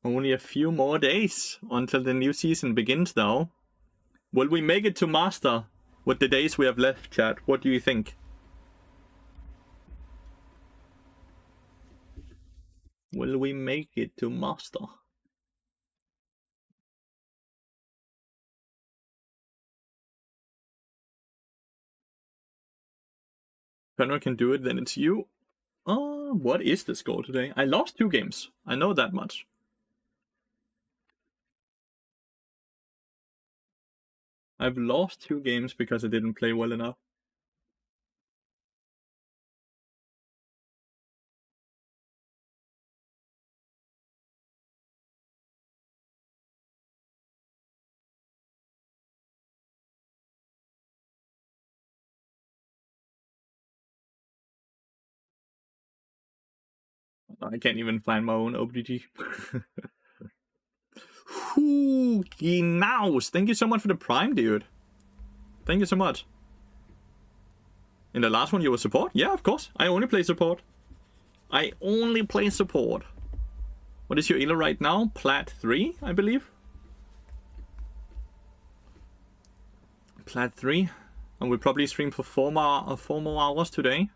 Only a few more days until the new season begins, though. Will we make it to Master with the days we have left, chat? What do you think? Will we make it to Master? If anyone can do it, then it's you. What is the score today? I lost 2 games. I know that much. I've lost 2 games because I didn't play well enough. I can't even find my own OBG. Nows! Thank you so much for the Prime, dude. Thank you so much. In the last one, you were support? Yeah, of course. I only play support. I only play support. What is your elo right now? Plat 3, I believe. Plat 3. And we'll probably stream for 4 more hours today.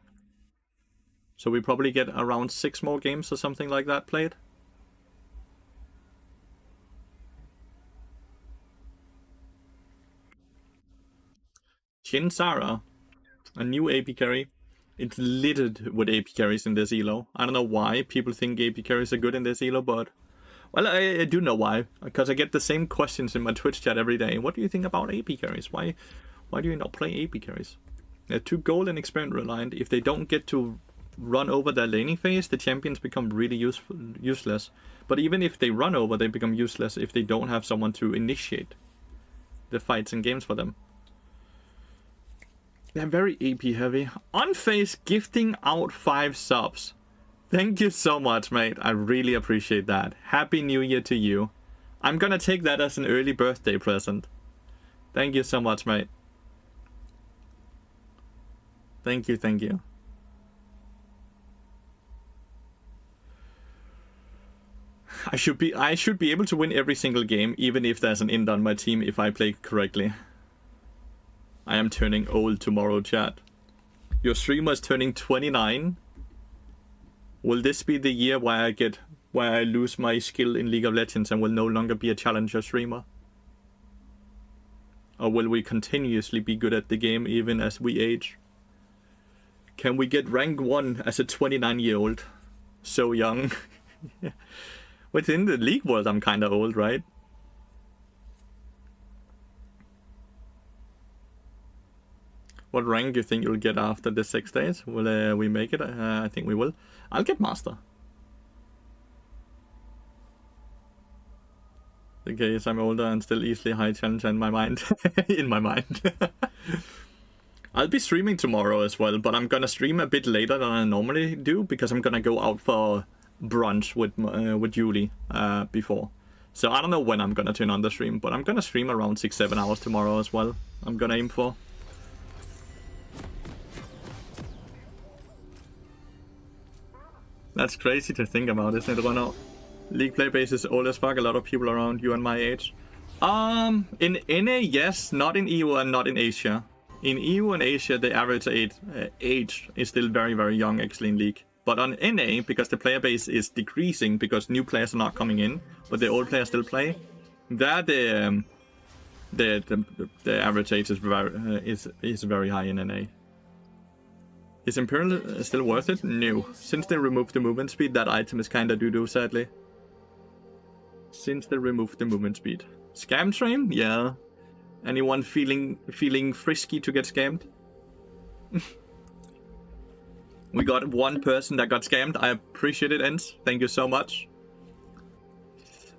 So we probably get around 6 more games or something like that played. Jin Sara, a new AP carry. It's littered with AP carries in this elo. I don't know why people think AP carries are good in this elo, but... Well, I do know why. Because I get the same questions in my Twitch chat every day. What do you think about AP carries? Why do you not play AP carries? They're too gold and experience reliant. If they don't get to run over their laning phase, the champions become really useless. But even if they run over, they become useless if they don't have someone to initiate the fights and games for them. They're very AP heavy. Unface gifting out 5 subs. Thank you so much, mate. I really appreciate that. Happy New Year to you. I'm gonna take that as an early birthday present. Thank you so much, mate. Thank you, thank you. I should be able to win every single game, even if there's an end on my team if I play correctly. I am turning old tomorrow, chat. Your streamer is turning 29. Will this be the year where I lose my skill in League of Legends and will no longer be a challenger streamer? Or will we continuously be good at the game even as we age? Can we get rank 1 as a 29-year-old? So young. Within the League world, I'm kinda old, right? What rank do you think you'll get after the 6 days? Will we make it? I think we will. I'll get Master. The case I'm older and still easily high challenge in my mind. In my mind. I'll be streaming tomorrow as well, but I'm gonna stream a bit later than I normally do because I'm gonna go out for brunch with Julie before. So I don't know when I'm gonna turn on the stream, but I'm gonna stream around 6-7 hours tomorrow as well. I'm gonna aim for. That's crazy to think about, isn't it, Ronald? League play base is old as fuck. A lot of people around you and my age. In NA, yes, not in EU and not in Asia. In EU and Asia, the average age is still very, very young, actually, in League. But on NA, because the player base is decreasing because new players are not coming in, but the old players still play, there the average age is very high in NA. Is Imperial still worth it? No. Since they removed the movement speed, that item is kinda doo-doo, sadly. Since they removed the movement speed. Scam train? Yeah. Anyone feeling frisky to get scammed? We got one person that got scammed. I appreciate it, Ents. Thank you so much.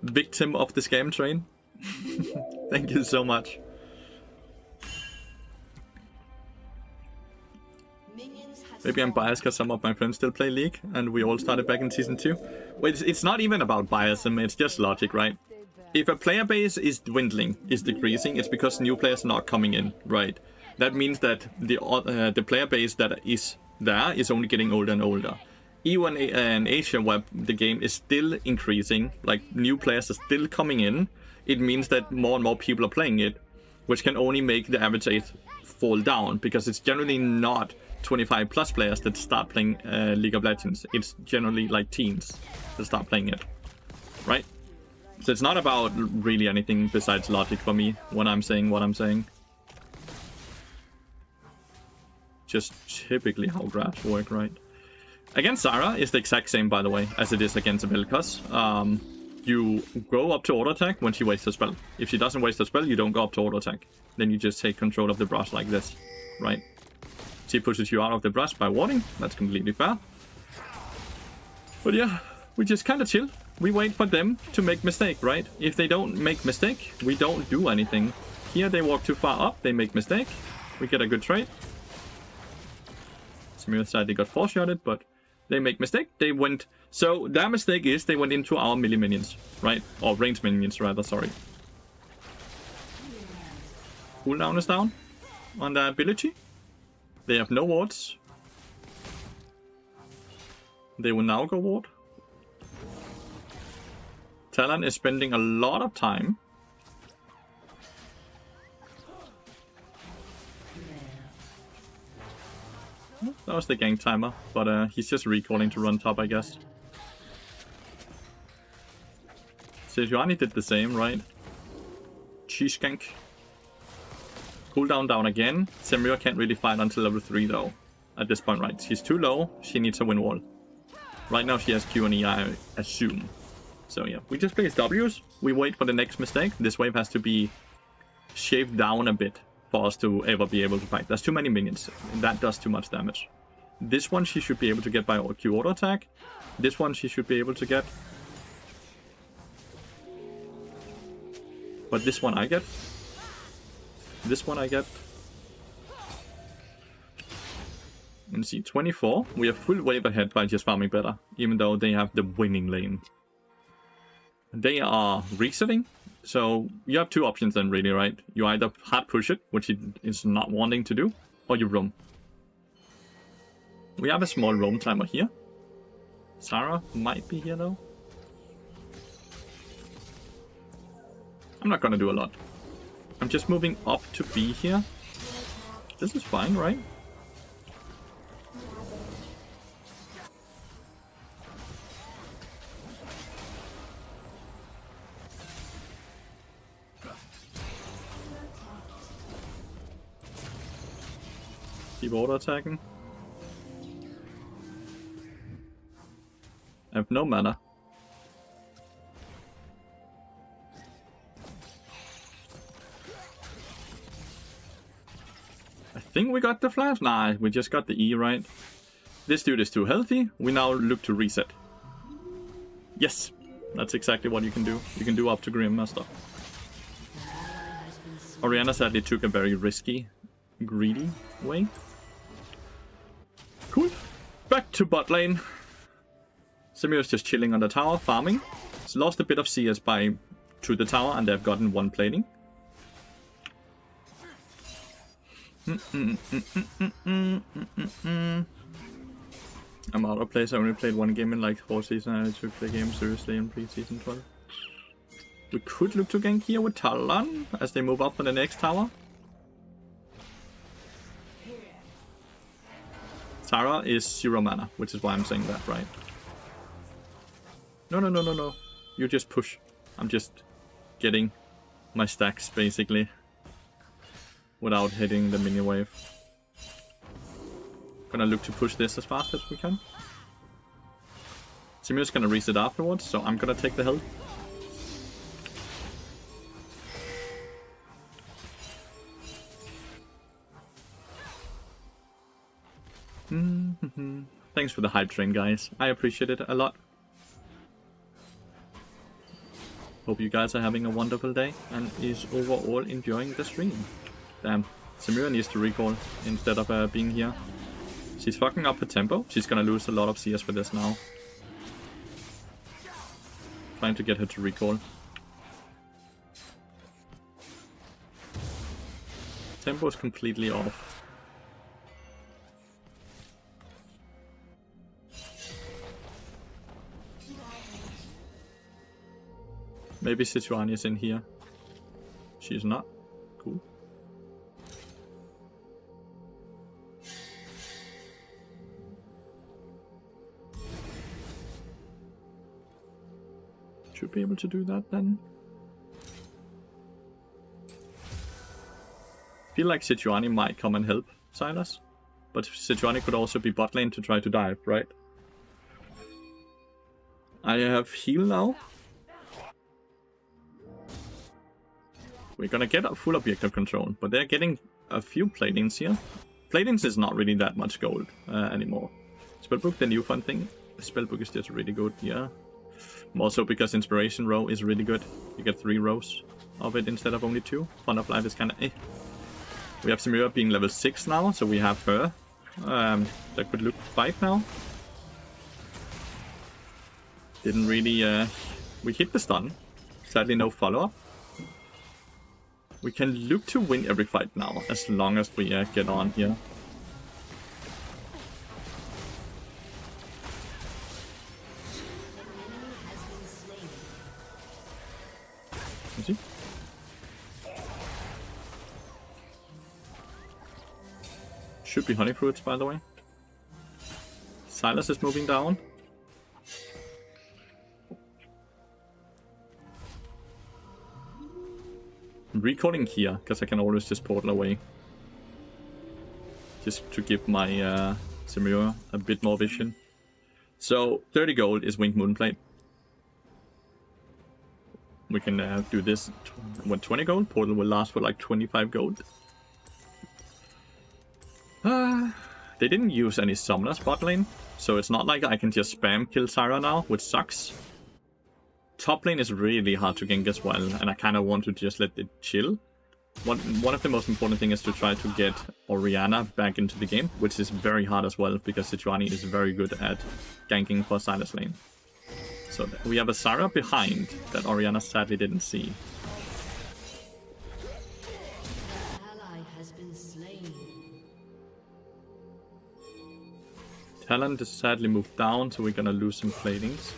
Victim of the scam train. Thank you so much. Maybe I'm biased because some of my friends still play League, and we all started back in Season 2. Well, it's not even about biasm, it's just logic, right? If a player base is dwindling, is decreasing, it's because new players are not coming in, right? That means that the player base that is there is only getting older and older. Even in Asia, where the game is still increasing, like new players are still coming in, it means that more and more people are playing it, which can only make the average age fall down, because it's generally not 25 plus players that start playing League of Legends. It's generally like teens that start playing it, right? So it's not about really anything besides logic for me when I'm saying what I'm saying. Just typically how graphs work, right? Against Zara is the exact same, by the way, as it is against Vel'Koz. You go up to auto attack when she wastes her spell. If she doesn't waste her spell, you don't go up to auto attack. Then you just take control of the brush like this, right? She pushes you out of the brush by warding. That's completely fair. But yeah, we just kind of chill. We wait for them to make mistake, right? If they don't make mistake, we don't do anything. Here they walk too far up, they make mistake. We get a good trade. Samir side they got 4-shotted, but they make mistake. They went... So their mistake is they went into our melee minions, right? Or range minions rather, sorry. Cooldown is down on their ability. They have no wards. They will now go ward. Talon is spending a lot of time. That was the gank timer, but he's just recalling to run top, I guess. Sejuani did the same, right? Cheese gank. Cooldown down again. Semira can't really fight until level 3 though. At this point, right? She's too low. She needs a win wall. Right now she has Q and E, I assume. So yeah, we just place W's. We wait for the next mistake. This wave has to be shaved down a bit for us to ever be able to fight. There's too many minions. And that does too much damage. This one she should be able to get by Q auto attack. This one she should be able to get. But this one I get. This one I get. Let's see, 24. We are full wave ahead by just farming better, even though they have the winning lane. They are resetting, so you have two options then, really, right? You either hard push it, which it is not wanting to do, or you roam. We have a small roam timer here. Sarah might be here though. I'm not gonna do a lot. I'm just moving up to B here. This is fine, right? Keep auto attacking. I have no mana. I think we got the flash. Nah, we just got the E, right? This dude is too healthy. We now look to reset. Yes. That's exactly what you can do. You can do up to Grandmaster. Orianna sadly took a very risky, greedy way. Cool. Back to bot lane. Samir's just chilling on the tower, farming. He's lost a bit of CS to the tower, and they've gotten one plating. I'm out of place. I only played one game in like 4 seasons, and I took the game seriously in pre-season 12. We could look to gank here with Talon as they move up on the next tower. Tara is 0 mana, which is why I'm saying that, right? No. You just push. I'm just getting my stacks, basically, without hitting the minion wave. Gonna look to push this as fast as we can. Simu's gonna reset afterwards, so I'm gonna take the health. Thanks for the hype train, guys. I appreciate it a lot. Hope you guys are having a wonderful day and is overall enjoying the stream. Damn, Samira needs to recall instead of being here. She's fucking up her tempo. She's gonna lose a lot of CS for this now. Trying to get her to recall. Tempo is completely off. Maybe Sichuan is in here. She's not. Cool. Should be able to do that then. Feel like Sichuani might come and help Silas. But Sichuani could also be bot lane to try to dive, right? I have heal now. We're gonna get a full objective control, but they're getting a few platings here. Platings is not really that much gold anymore. Spellbook, the new fun thing. Spellbook is just really good, yeah. Also because Inspiration row is really good. You get 3 rows of it instead of only 2. Fun of Life is kinda eh. We have Samira being level 6 now, so we have her. That could look 5 now. Didn't really... we hit the stun. Sadly no follow-up. We can look to win every fight now, as long as we get on here. You see? Should be honey fruits, by the way. Silas is moving down. I'm recalling here, because I can always just portal away. Just to give my Samira a bit more vision. So, 30 gold is Winged Moonplate. We can do this with 20 gold. Portal will last for like 25 gold. They didn't use any summoners bot lane, so it's not like I can just spam kill Syra now, which sucks. Top lane is really hard to gank as well, and I kind of want to just let it chill. One of the most important things is to try to get Orianna back into the game, which is very hard as well, because Sichuani is very good at ganking for Silas lane. So we have a Syra behind that Orianna sadly didn't see. Ally has been slain. Talon just sadly moved down, so we're gonna lose some platings.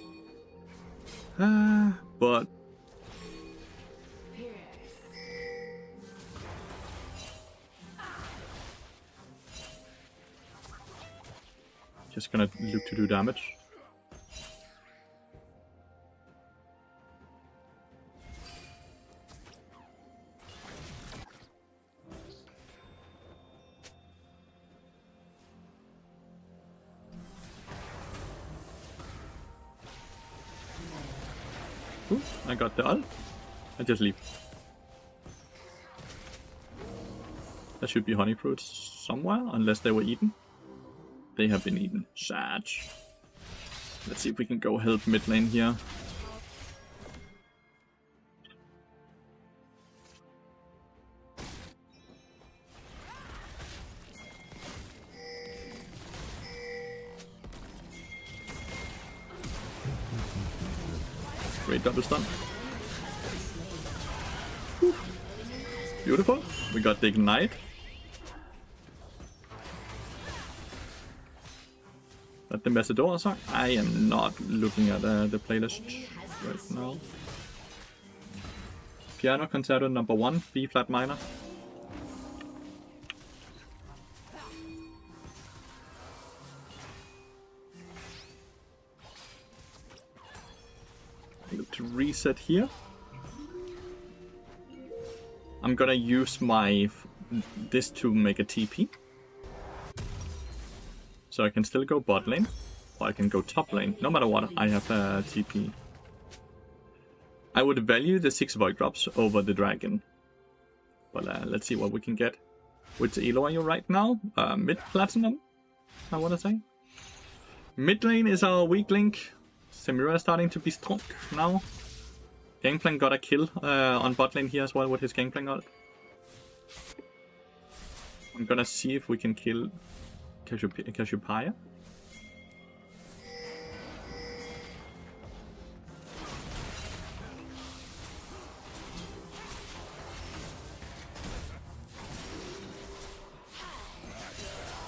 But just gonna look to do damage. Ooh, I got the ult. I just leave. There should be honey fruits somewhere, unless they were eaten. They have been eaten. Sad. Let's see if we can go help mid lane here. Great double stun. Whew. Beautiful. We got the ignite. At the Messidor song. I am not looking at the playlist right now. Piano Concerto number 1, B flat minor. To reset here. I'm gonna use this to make a TP. So I can still go bot lane, or I can go top lane. No matter what, I have a TP. I would value the 6 void drops over the dragon. But let's see what we can get. Which elo are you right now? Mid platinum, I wanna say. Mid lane is our weak link. Samira is starting to be strong now. Gangplank got a kill on bot lane here as well with his Gangplank ult. I'm gonna see if we can kill Cassiopeia.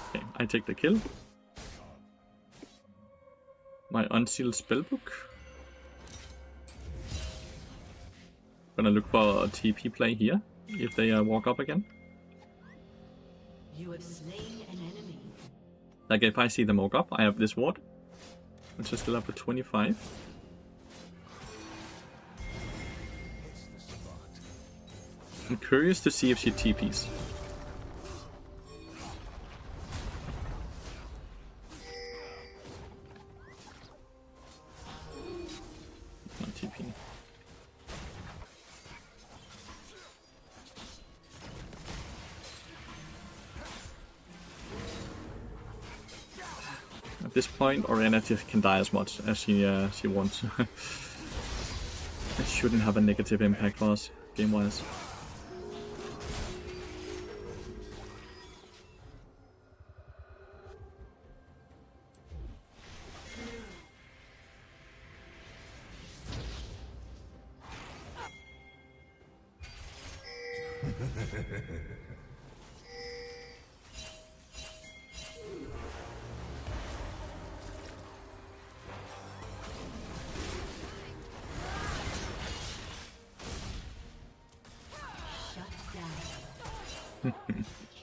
Okay, I take the kill. My unsealed spellbook. Gonna look for a TP play here, if they walk up again. You have slain an enemy. Like if I see them walk up, I have this ward, which is still up at 25. I'm curious to see if she TPs. Not TP. At this point, Orianna just can die as much as she wants. It shouldn't have a negative impact for us, game-wise.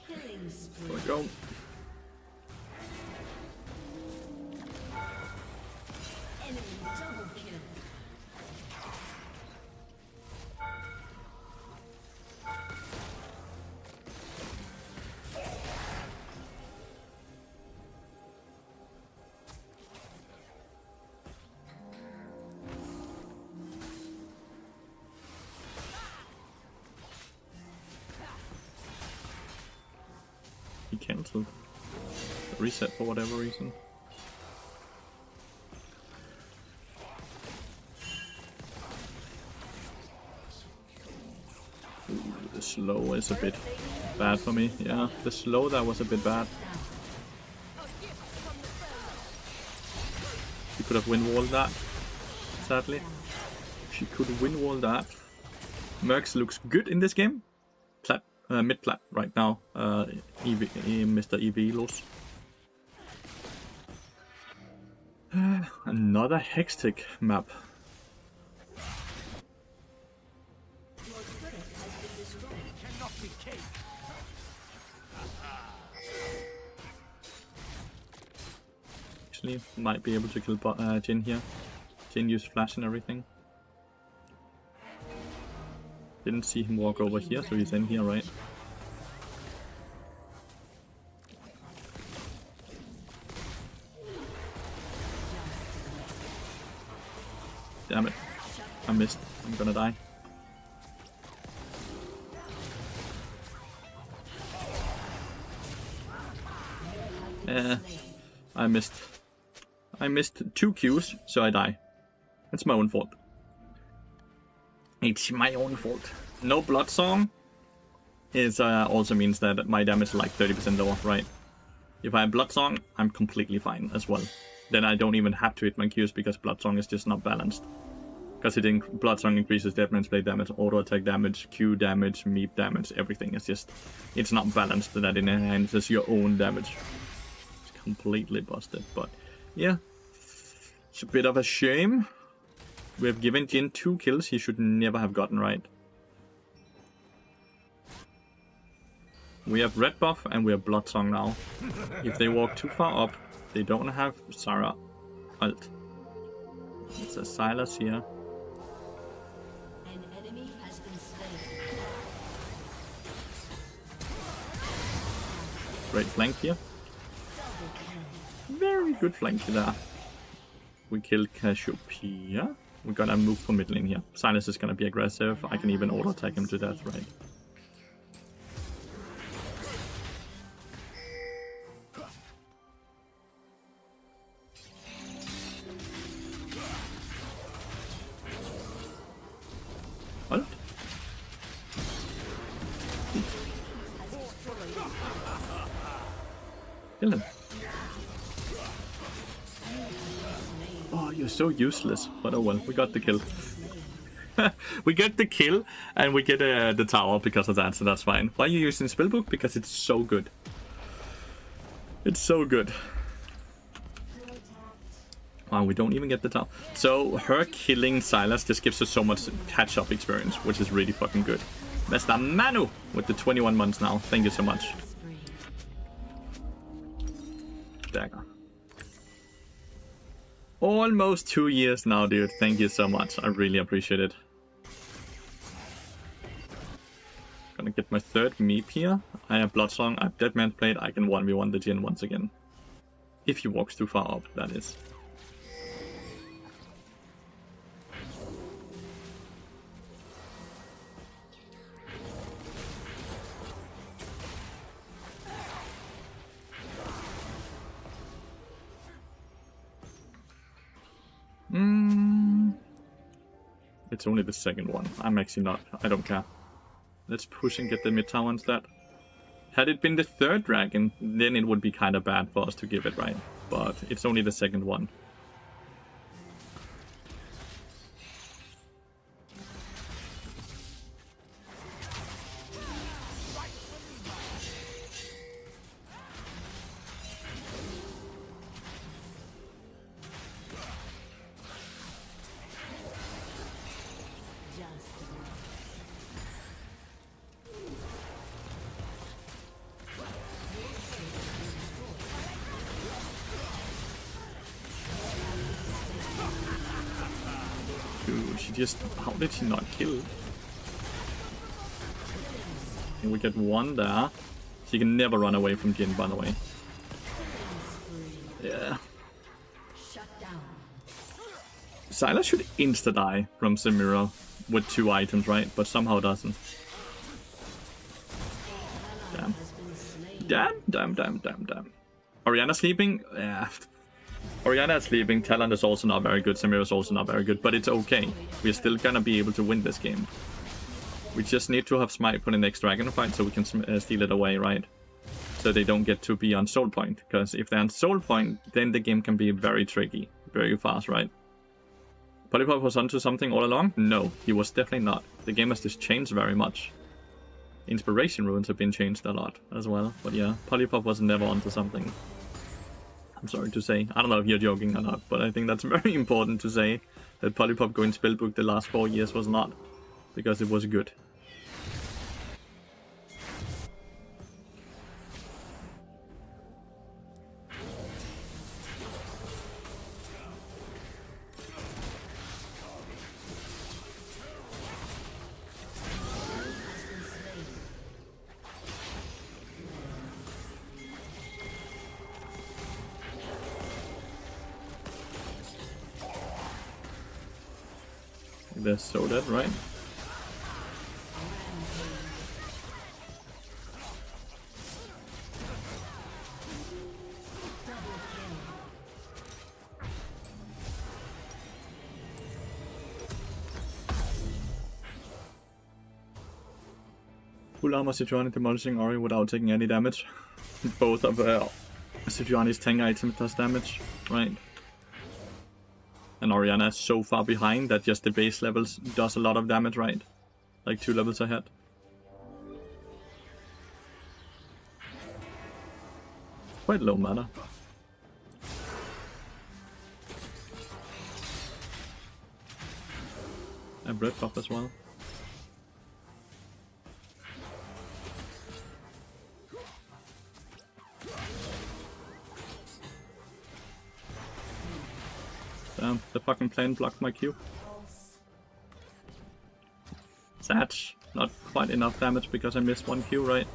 Killing spree. There we go. Enemy double kill. He cancelled the reset for whatever reason. Ooh, the slow is a bit bad for me. Yeah, the slow that was a bit bad. She could have win-walled that, sadly. She could win-wall that. Mercs looks good in this game. Plat, mid-plat right now. Mr. Evilos. Another Hextech map. Your turret has been destroyed. Cannot be caged. Actually, might be able to kill Jin here. Jin used flash and everything. Didn't see him walk over here, so he's in here, right? Damn it. I missed. I'm gonna die. I missed. I missed 2 Qs, so I die. It's my own fault. It's my own fault. No blood song is also means that my damage is like 30% lower, right? If I have blood song, I'm completely fine as well. Then I don't even have to hit my Qs because blood song is just not balanced. Because Bloodsong increases Deadman's Blade damage, auto attack damage, Q damage, meat damage, everything. It's not balanced that it enhances your own damage. It's completely busted, but yeah. It's a bit of a shame. We have given Jin 2 kills he should never have gotten, right? We have red buff and we have Bloodsong now. If they walk too far up, they don't have Sarah ult. It's a Silas here. An enemy has been slain. Great flank here. Very good flank there. We killed Cassiopeia. We're gonna move for mid lane here. Silas is gonna be aggressive. I can even auto attack him to death, right? Ult. Kill him. Oh, you're so useless. But oh well, we got the kill. We get the kill, and we get the tower because of that, so that's fine. Why are you using Spellbook? Because it's so good. It's so good. Wow, we don't even get the tower. So her killing Silas just gives us so much catch-up experience, which is really fucking good. Mr. Manu with the 21 months now. Thank you so much. Dagger. Almost 2 years now, dude. Thank you so much. I really appreciate it. Gonna get my third meep here. I have Bloodsong, I have Deadman's Blade. I can 1v1 the Jin once again. If he walks too far up, that is. It's only the second one. I'm actually not. I don't care. Let's push and get the mid tower instead. Had it been the third dragon, then it would be kind of bad for us to give it, right? But it's only the second one. Dude, she just... How did she not kill? And we get one there. She can never run away from Jin, by the way. Yeah. Shut down. Silas should insta-die from Samira with 2 items, right? But somehow doesn't. Damn. Damn. Orianna sleeping? Yeah. Orianna is sleeping, Talon is also not very good, Samira is also not very good, but it's okay. We're still gonna be able to win this game. We just need to have Smite for the next dragon fight so we can steal it away, right? So they don't get to be on soul point, because if they're on soul point, then the game can be very tricky, very fast, right? Polypop was onto something all along? No, he was definitely not. The game has just changed very much. Inspiration runes have been changed a lot as well, but yeah, Polypop was never onto something. I'm sorry to say. I don't know if you're joking or not, but I think that's very important to say that Polypop going Spellbook the last 4 years was not, because it was good. They're so dead, right? Full armor Sejuani demolishing Ori without taking any damage. Both of Sejuani's tank items does damage, right? And Orianna is so far behind that just the base levels does a lot of damage, right? Like 2 levels ahead. Quite low mana. And red buff as well. Damn, the fucking plane blocked my Q. Sad. Not quite enough damage because I missed 1 Q, right?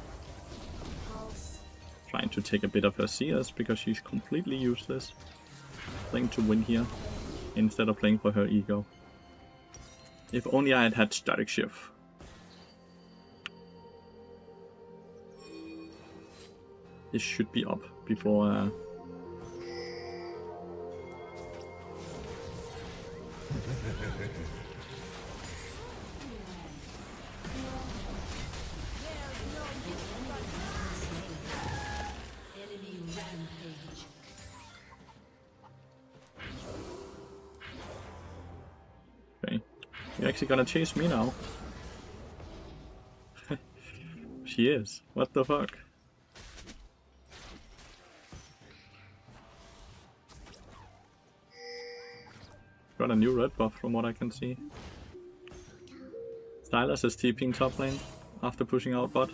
Trying to take a bit of her CS because she's completely useless. Playing to win here instead of playing for her ego. If only I had had static shift. This should be up before... Enemy rampage. Okay. You're actually gonna chase me now. She is. What the fuck? Got a new red buff from what I can see. Silas is TPing top lane after pushing out bot.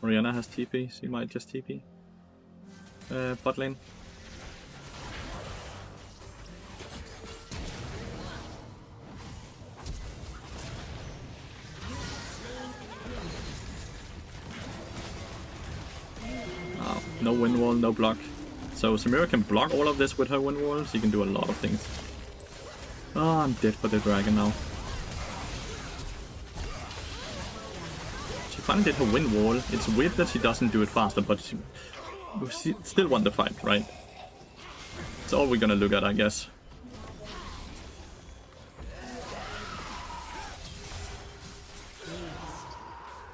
Orianna has TP, she might just TP. Bot lane. Oh, no wind wall, no block. So Samira can block all of this with her wind wall, she can do a lot of things. Oh, I'm dead for the dragon now. She finally did her wind wall. It's weird that she doesn't do it faster, but she still won the fight, right? That's all we're gonna look at, I guess.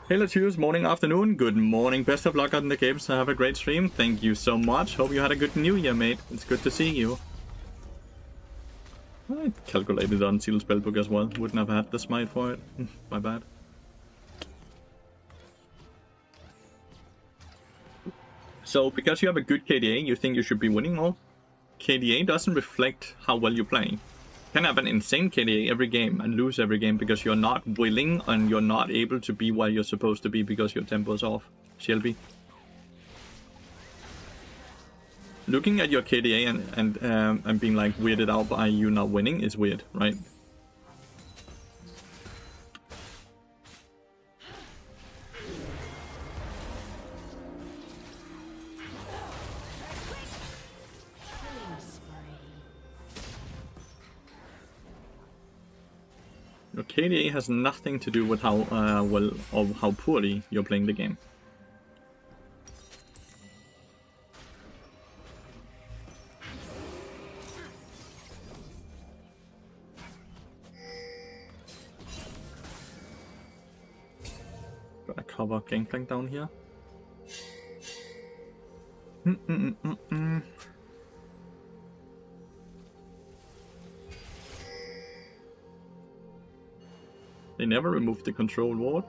Hey Lathyrus, morning, afternoon, good morning, best of luck on the games, have a great stream, thank you so much, hope you had a good new year, mate, it's good to see you. I calculated on Seal Spellbook as well, wouldn't have had the smite for it, my bad. So, because you have a good KDA, you think you should be winning all? KDA doesn't reflect how well you play. You can have an insane KDA every game and lose every game because you're not willing and you're not able to be where you're supposed to be because your tempo is off. Shelby. Looking at your KDA and being like weirded out by you not winning is weird, right? Your KDA has nothing to do with how well or how poorly you're playing the game. Gotta cover Gangplank down here. They never removed the control ward.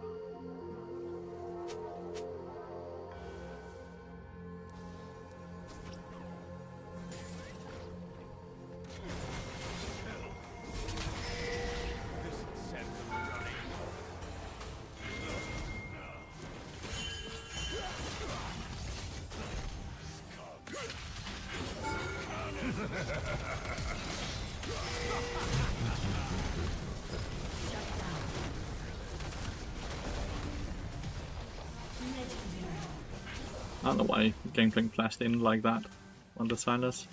I don't know why Gangplank flashed in like that on the Silas.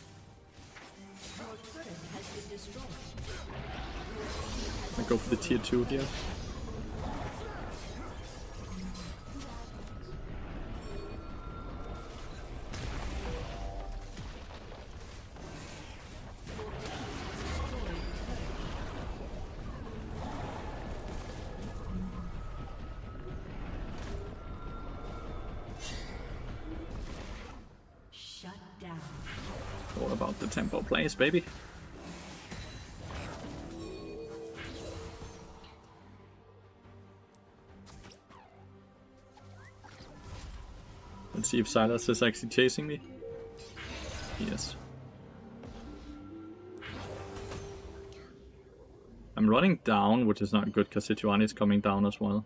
I go for the tier 2 here. about the tempo plays, baby. Let's see if Silas is actually chasing me. Yes. I'm running down, which is not good because Sejuani is coming down as well.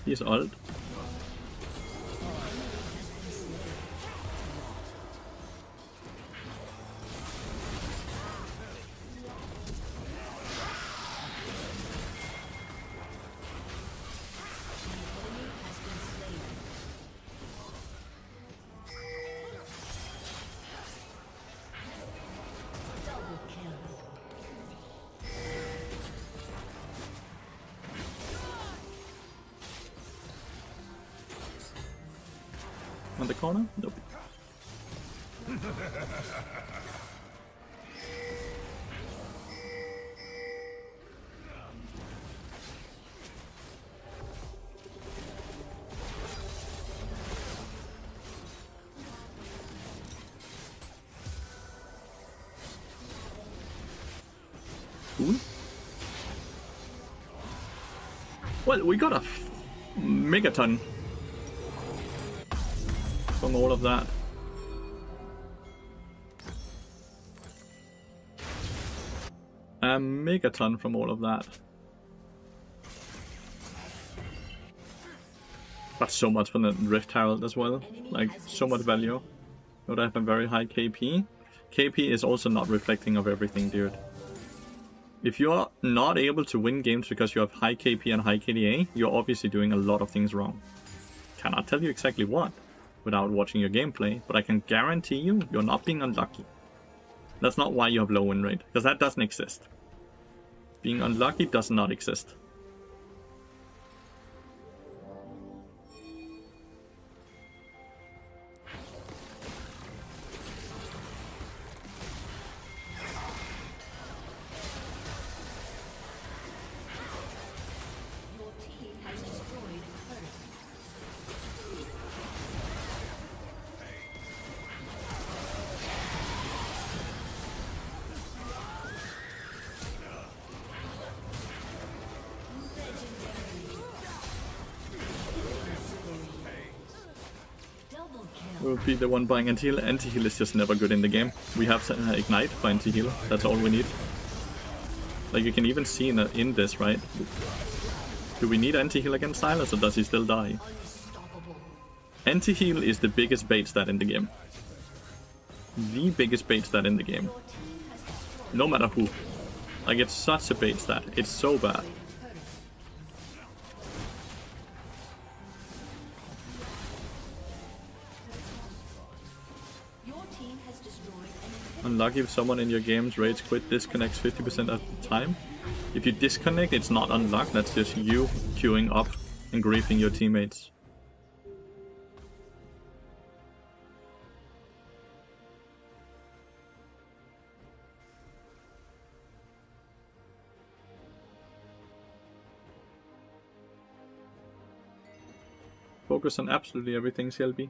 He's ult. On the corner? Nope. Cool. Well, we got a megaton from all of that. A megaton from all of that. That's so much for the Rift Herald as well. Like, so much value. Would have a very high KP. KP is also not reflecting of everything, dude. If you're not able to win games because you have high KP and high KDA, you're obviously doing a lot of things wrong. Cannot tell you exactly what without watching your gameplay, but I can guarantee you, you're not being unlucky. That's not why you have low win rate, because that doesn't exist. Being unlucky does not exist. Your team has destroyed a turret. We'll be the one buying anti-heal. Anti-heal is just never good in the game. We have Ignite for anti-heal. That's all we need. Like, you can even see in this, right? Do we need anti-heal against Silas, or does he still die? Anti-heal is the biggest bait stat in the game. The biggest bait stat in the game. No matter who. Like, it's such a bait stat. It's so bad. Unlucky if someone in your game's rage quit disconnects 50% of the time. If you disconnect, it's not unluck, that's just you queuing up and griefing your teammates. Focus on absolutely everything, CLB.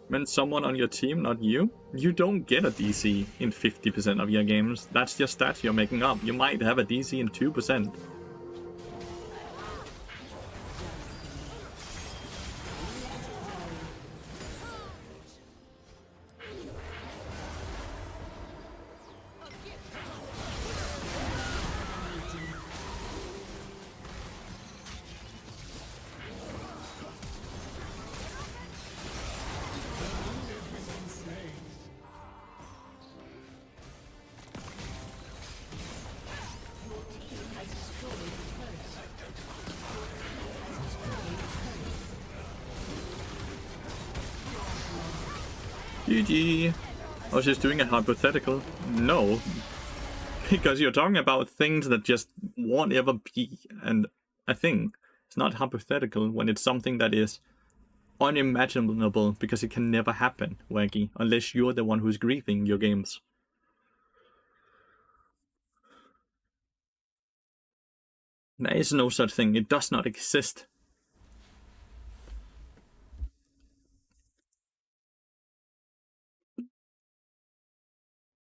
When someone on your team, not you, you don't get a DC in 50% of your games. That's just stats you're making up. You might have a DC in 2%. GG. I was just doing a hypothetical. No. Because you're talking about things that just won't ever be and a thing. It's not hypothetical when it's something that is unimaginable because it can never happen, Waggy, unless you're the one who's grieving your games. There is no such thing. It does not exist.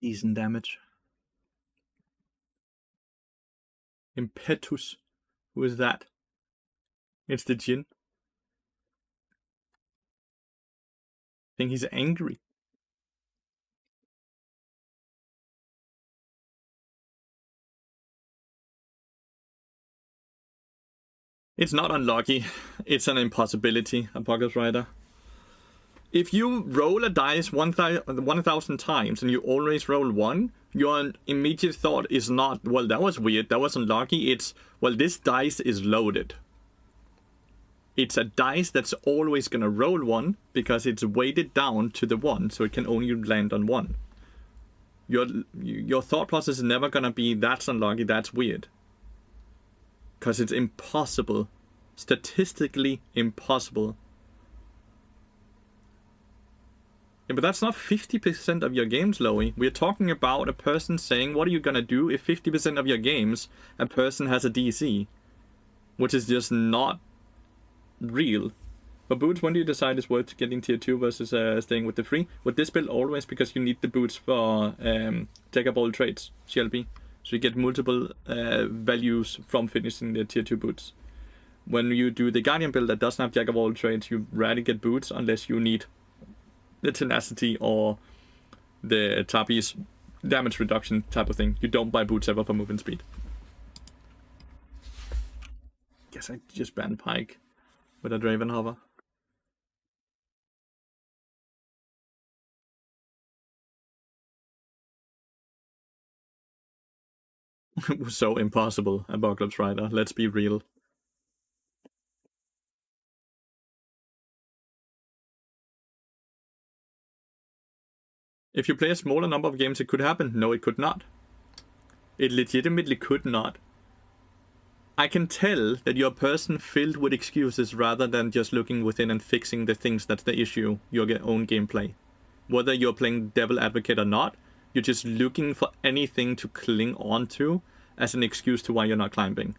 Decent damage. Impetus. Who is that? It's the Jin. I think he's angry. It's not unlucky. It's an impossibility, Apocalypse Rider. If you roll a dice 1,000 times and you always roll 1, your immediate thought is not, well, that was weird, that was unlucky. It's, well, this dice is loaded. It's a dice that's always going to roll 1 because it's weighted down to the 1, so it can only land on 1. Your thought process is never going to be, that's unlucky, that's weird. Because it's impossible. Statistically impossible. Yeah, but that's not 50% of your games, Loey. We're talking about a person saying, what are you gonna do if 50% of your games a person has a DC? Which is just not real. But boots, when do you decide it's worth getting tier 2 versus staying with the free? With this build, always, because you need the boots for jack of all trades, Shelby. So you get multiple values from finishing the tier 2 boots. When you do the Guardian build that doesn't have jack of all trades, you rarely get boots unless you need the tenacity or the Tapi's damage reduction type of thing. You don't buy boots ever for movement speed. Guess I just banned Pike with a Draven hover. It was so impossible, Apocalypse Rider. Let's be real. If you play a smaller number of games, it could happen. No, it could not. It legitimately could not. I can tell that you're a person filled with excuses rather than just looking within and fixing the things that's the issue, your own gameplay. Whether you're playing Devil Advocate or not, you're just looking for anything to cling on to as an excuse to why you're not climbing,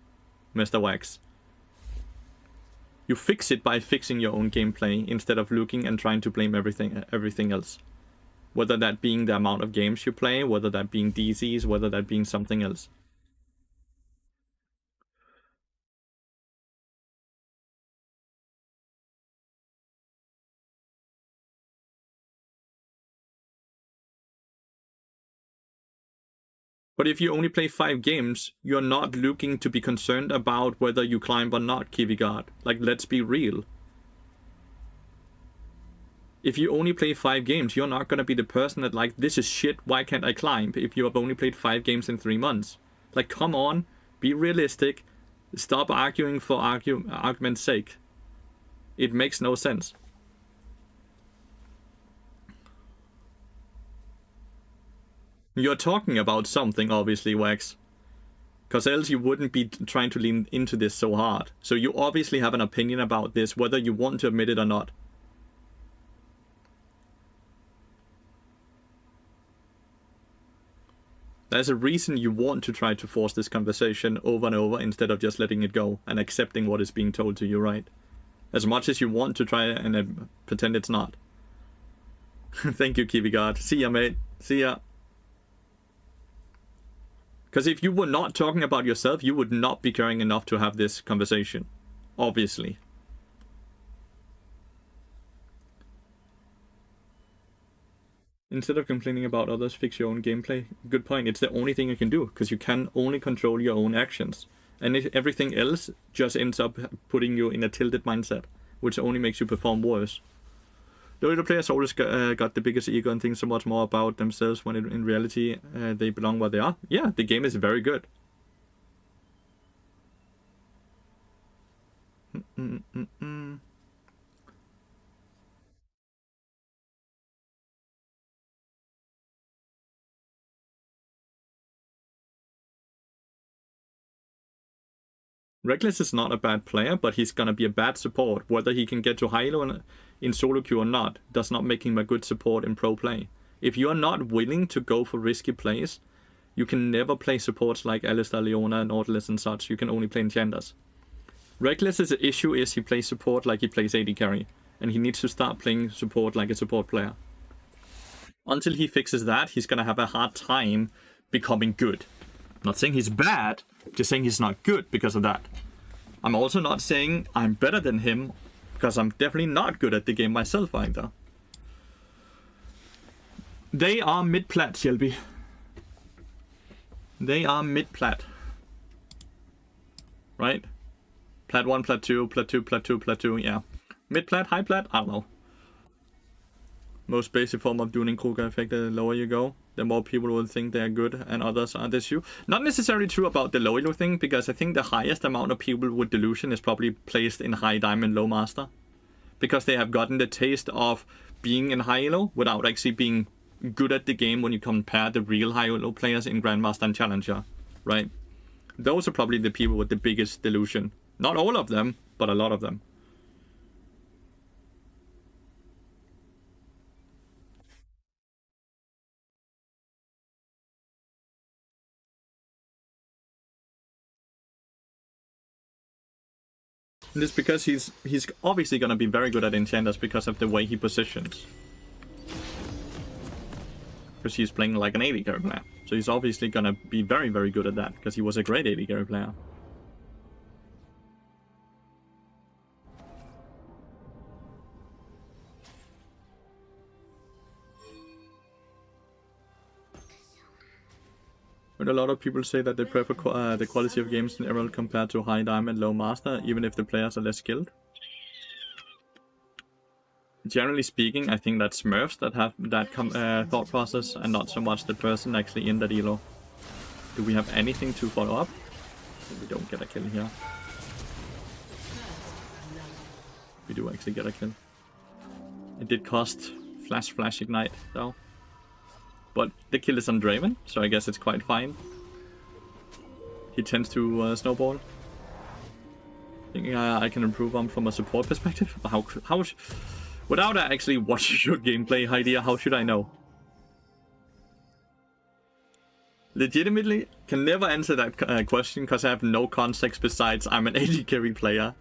Mr. Wax. You fix it by fixing your own gameplay instead of looking and trying to blame everything else. Whether that being the amount of games you play, whether that being DCs, whether that being something else. But if you only play 5 games, you're not looking to be concerned about whether you climb or not, KiwiGuard. Like, let's be real. If you only play 5 games, you're not gonna be the person that like, this is shit, why can't I climb? If you have only played 5 games in 3 months. Like, come on, be realistic. Stop arguing for argument's sake. It makes no sense. You're talking about something, obviously, Wax. Because else you wouldn't be trying to lean into this so hard. So you obviously have an opinion about this, whether you want to admit it or not. There's a reason you want to try to force this conversation over and over instead of just letting it go and accepting what is being told to you, right? As much as you want to try and pretend it's not. Thank you, KiwiGuard. See ya, mate. See ya. Because if you were not talking about yourself, you would not be caring enough to have this conversation. Obviously. Instead of complaining about others, fix your own gameplay. Good point. It's the only thing you can do, because you can only control your own actions. And everything else just ends up putting you in a tilted mindset, which only makes you perform worse. The other players always got the biggest ego and think so much more about themselves when in reality they belong where they are. Yeah, the game is very good. Reckless is not a bad player, but he's gonna be a bad support. Whether he can get to high elo in solo queue or not does not make him a good support in pro play. If you are not willing to go for risky plays, you can never play supports like Alistar, Leona, Nautilus and such. You can only play enchanters. Reckless's issue is he plays support like he plays AD carry, and he needs to start playing support like a support player. Until he fixes that, he's gonna have a hard time becoming good. I'm not saying he's bad, just saying he's not good because of that. I'm also not saying I'm better than him, because I'm definitely not good at the game myself either. They are mid-plat, Shelby. They are mid-plat. Right? Plat 1, Plat 2, Plat 2, Plat 2, Plat 2, yeah. Mid-plat, high-plat? I don't know. Most basic form of Dunning-Kruger effect, the lower you go, the more people will think they are good and others are this you. Not necessarily true about the low elo thing, because I think the highest amount of people with delusion is probably placed in high diamond, low master. Because they have gotten the taste of being in high elo without actually being good at the game when you compare the real high elo players in Grandmaster and Challenger, right? Those are probably the people with the biggest delusion. Not all of them, but a lot of them. And it's because he's obviously going to be very good at enchanters because of the way he positions. Because he's playing like an AD carry player. So he's obviously going to be very, very good at that, because he was a great AD carry player. But a lot of people say that they prefer the quality of games in Emerald compared to high diamond, low master, even if the players are less skilled. Generally speaking, I think that's Smurfs that have that thought process, and not so much the person actually in that elo. Do we have anything to follow up? We don't get a kill here. We do actually get a kill. It did cost Flash Ignite though. But the kill is on Draven, so I guess it's quite fine. He tends to snowball. I think I can improve on from a support perspective. How without actually watching your gameplay idea, how should I know? Legitimately, can never answer that question because I have no context besides I'm an AD carry player.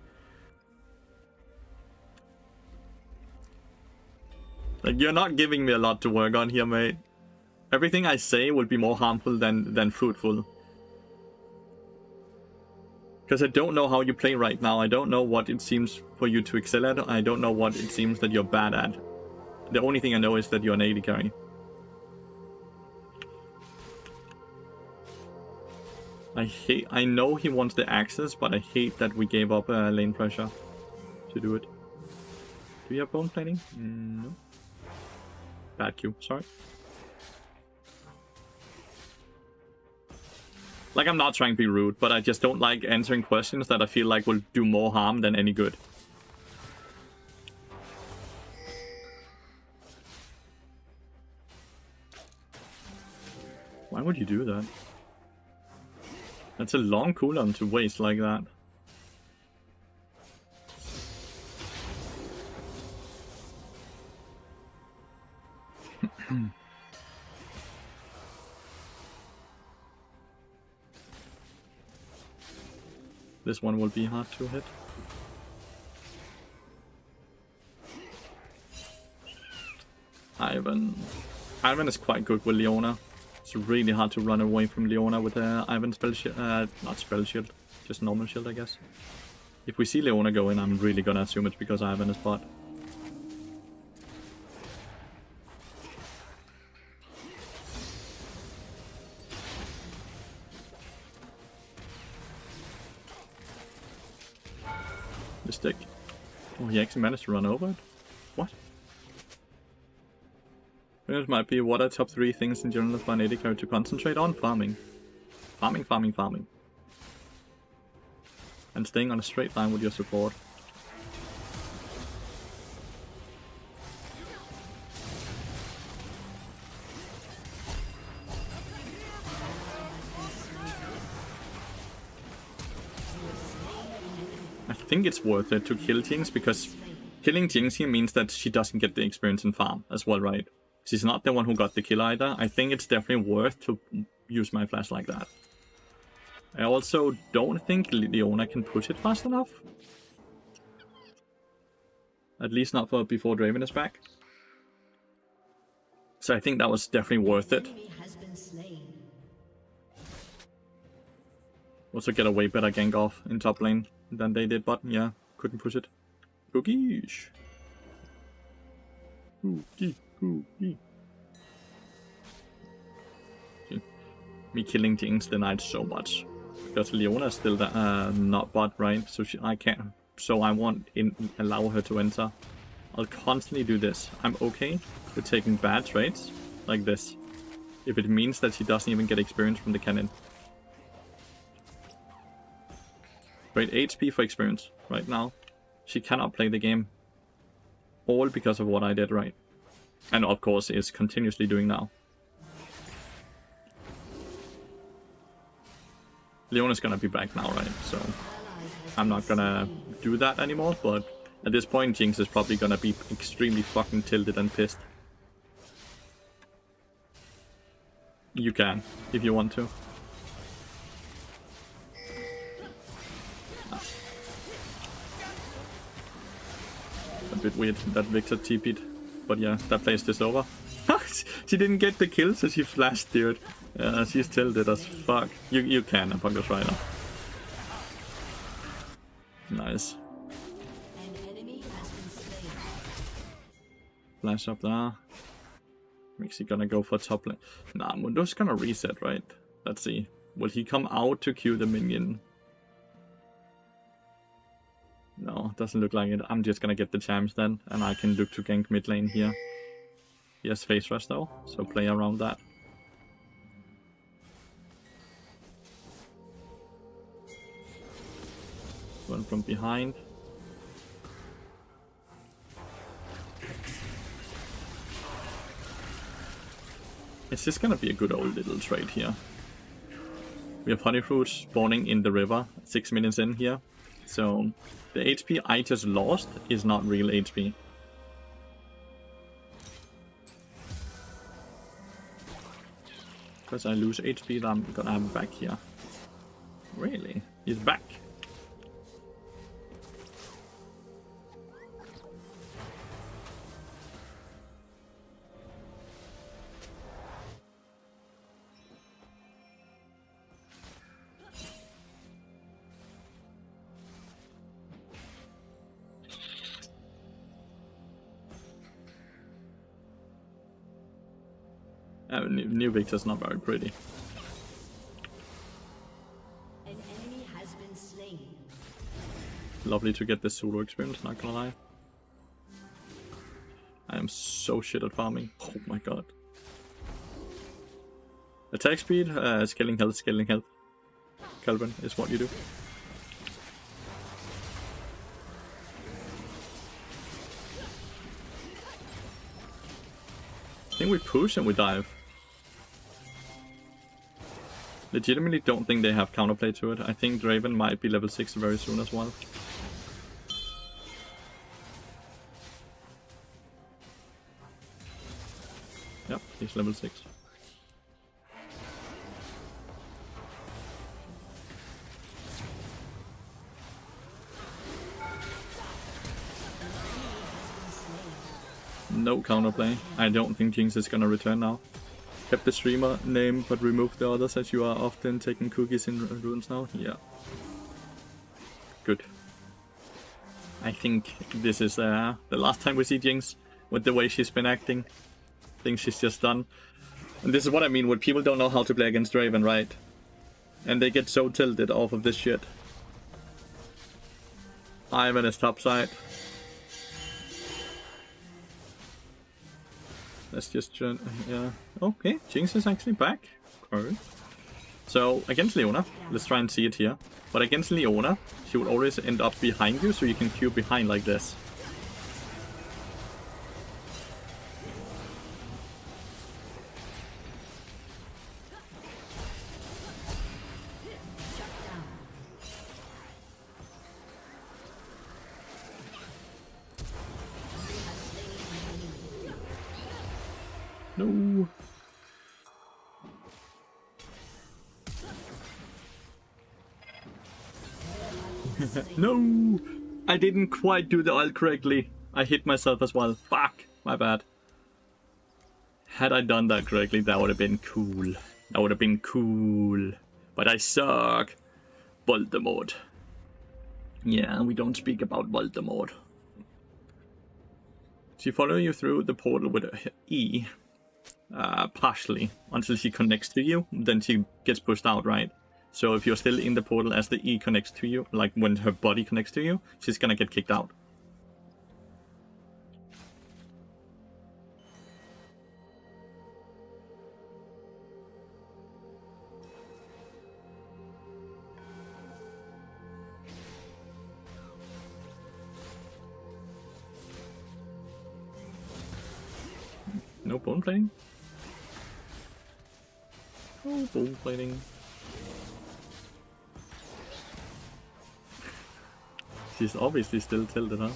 Like, you're not giving me a lot to work on here, mate. Everything I say will be more harmful than fruitful. Because I don't know how you play right now. I don't know what it seems for you to excel at. I don't know what it seems that you're bad at. The only thing I know is that you're an AD carry. I know he wants the access, but I hate that we gave up lane pressure to do it. Do you have bone plating? No. Bad Q, sorry. Like, I'm not trying to be rude, but I just don't like answering questions that I feel like will do more harm than any good. Why would you do that? That's a long cooldown to waste like that. This one will be hard to hit. Ivan is quite good with Leona. It's really hard to run away from Leona with Ivan spell shield. Not spell shield, just normal shield, I guess. If we see Leona go in, I'm really gonna assume it's because Ivan is bot. The stick. Oh, he actually managed to run over it? What? This might be what are top 3 things in general for an AD carry to concentrate on? Farming. Farming. And staying on a straight line with your support. I think it's worth it to kill Jinx, because killing Jinx here means that she doesn't get the experience in farm as well, right? She's not the one who got the kill either. I think it's definitely worth to use my flash like that. I also don't think Leona can push it fast enough. At least not for before Draven is back. So I think that was definitely worth it. Enemy has been slain. Also get a way better gank off in top lane than they did, but yeah, couldn't push it. Cookies. Cookie. Me killing Jinx denied so much. Because Leona's still not bot, right? So I can't. So I won't allow her to enter. I'll constantly do this. I'm okay with taking bad trades like this, if it means that she doesn't even get experience from the cannon. Great HP for experience right now. She cannot play the game. All because of what I did right. And of course is continuously doing now. Leona's gonna be back now, right? So I'm not gonna do that anymore, but at this point Jinx is probably gonna be extremely fucking tilted and pissed. You can, if you want to. A bit weird that Victor TP'd, but yeah, that plays this over. She didn't get the kill, so she flashed, dude. She's tilted as fuck. You can, Apocalypse Rider. Nice. An enemy has been slain. Flash up there. Makes he gonna go for top lane. Nah, Mundo's gonna reset, right? Let's see. Will he come out to queue the minion? No, doesn't look like it. I'm just gonna get the champs then, and I can look to gank mid lane here. He has face rush though, so play around that. One from behind. Is this gonna be a good old little trade here? We have Honeyfruit spawning in the river 6 minutes in here. So the HP I just lost is not real HP. Because I lose HP that I'm gonna have back here. Really? He's back. New Victor's not very pretty. An enemy has been slain. Lovely to get this solo experience, not gonna lie. I am so shit at farming. Oh my god. Attack speed, scaling health. Calvin is what you do. I think we push and we dive. Legitimately don't think they have counterplay to it. I think Draven might be level 6 very soon as well. Yep, he's level 6. No counterplay. I don't think Jinx is gonna return now. Kept the streamer name, but removed the others as you are often taking cookies in runes now. Yeah. Good. I think this is the last time we see Jinx with the way she's been acting. I think she's just done. And this is what I mean when people don't know how to play against Draven, right? And they get so tilted off of this shit. Ivan is topside. Let's just yeah. Okay, Jinx is actually back. Okay. So against Leona, let's try and see it here. But against Leona, she would always end up behind you, so you can queue behind like this. No. No! I didn't quite do the ult correctly. I hit myself as well. Fuck! My bad. Had I done that correctly, that would have been cool. That would have been cool. But I suck. Voldemort. Yeah, we don't speak about Voldemort. She follows you through the portal with E. Partially. Until she connects to you. Then she gets pushed out, right? So if you're still in the portal as the E connects to you, like when her body connects to you, she's gonna get kicked out. No bone plating? No bone plating. She's obviously still tilted, huh?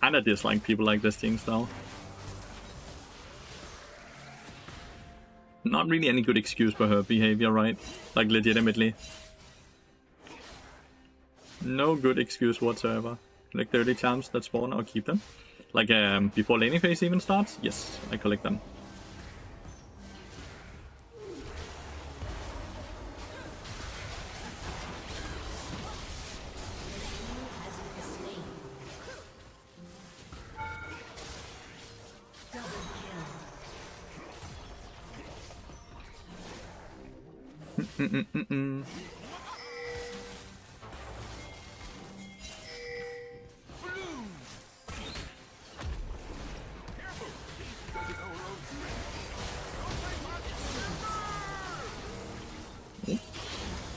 And I dislike people like this Jinx though. Not really any good excuse for her behavior, right? Like legitimately. No good excuse whatsoever. Like 30 charms that spawn, I'll keep them. Like before laning phase even starts, yes, I collect them.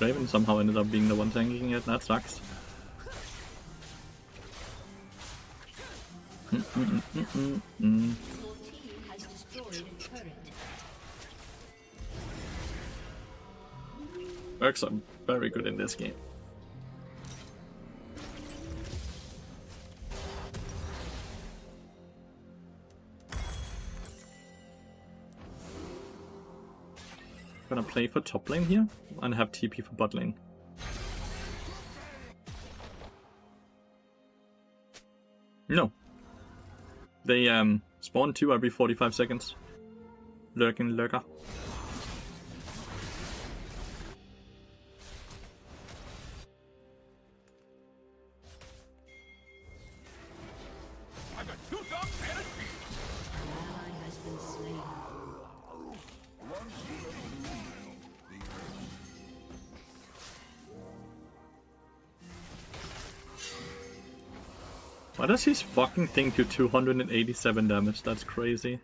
Raven somehow ended up being the one tanking it, that sucks. Your team has destroyed a turret. Urks are very good in this game. Gonna play for top lane here and have TP for bot lane. No. They spawn 2 every 45 seconds. Lurker. I've got 2 dogs and a sheep. An ally has been slain. Why does his fucking thing do 287 damage? That's crazy.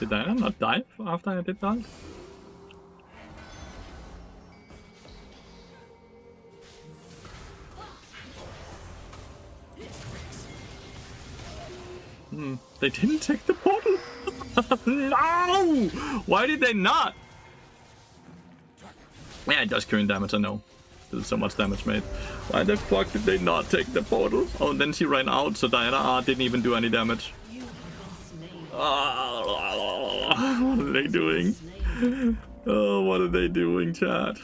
Did Diana not die after I did that? They didn't take the portal! No! Why did they not? Yeah, it does current damage, I know. Still so much damage made. Why the fuck did they not take the portal? Oh, and then she ran out, so Diana didn't even do any damage. You have been slain. What are they doing? Oh, what are they doing, chat?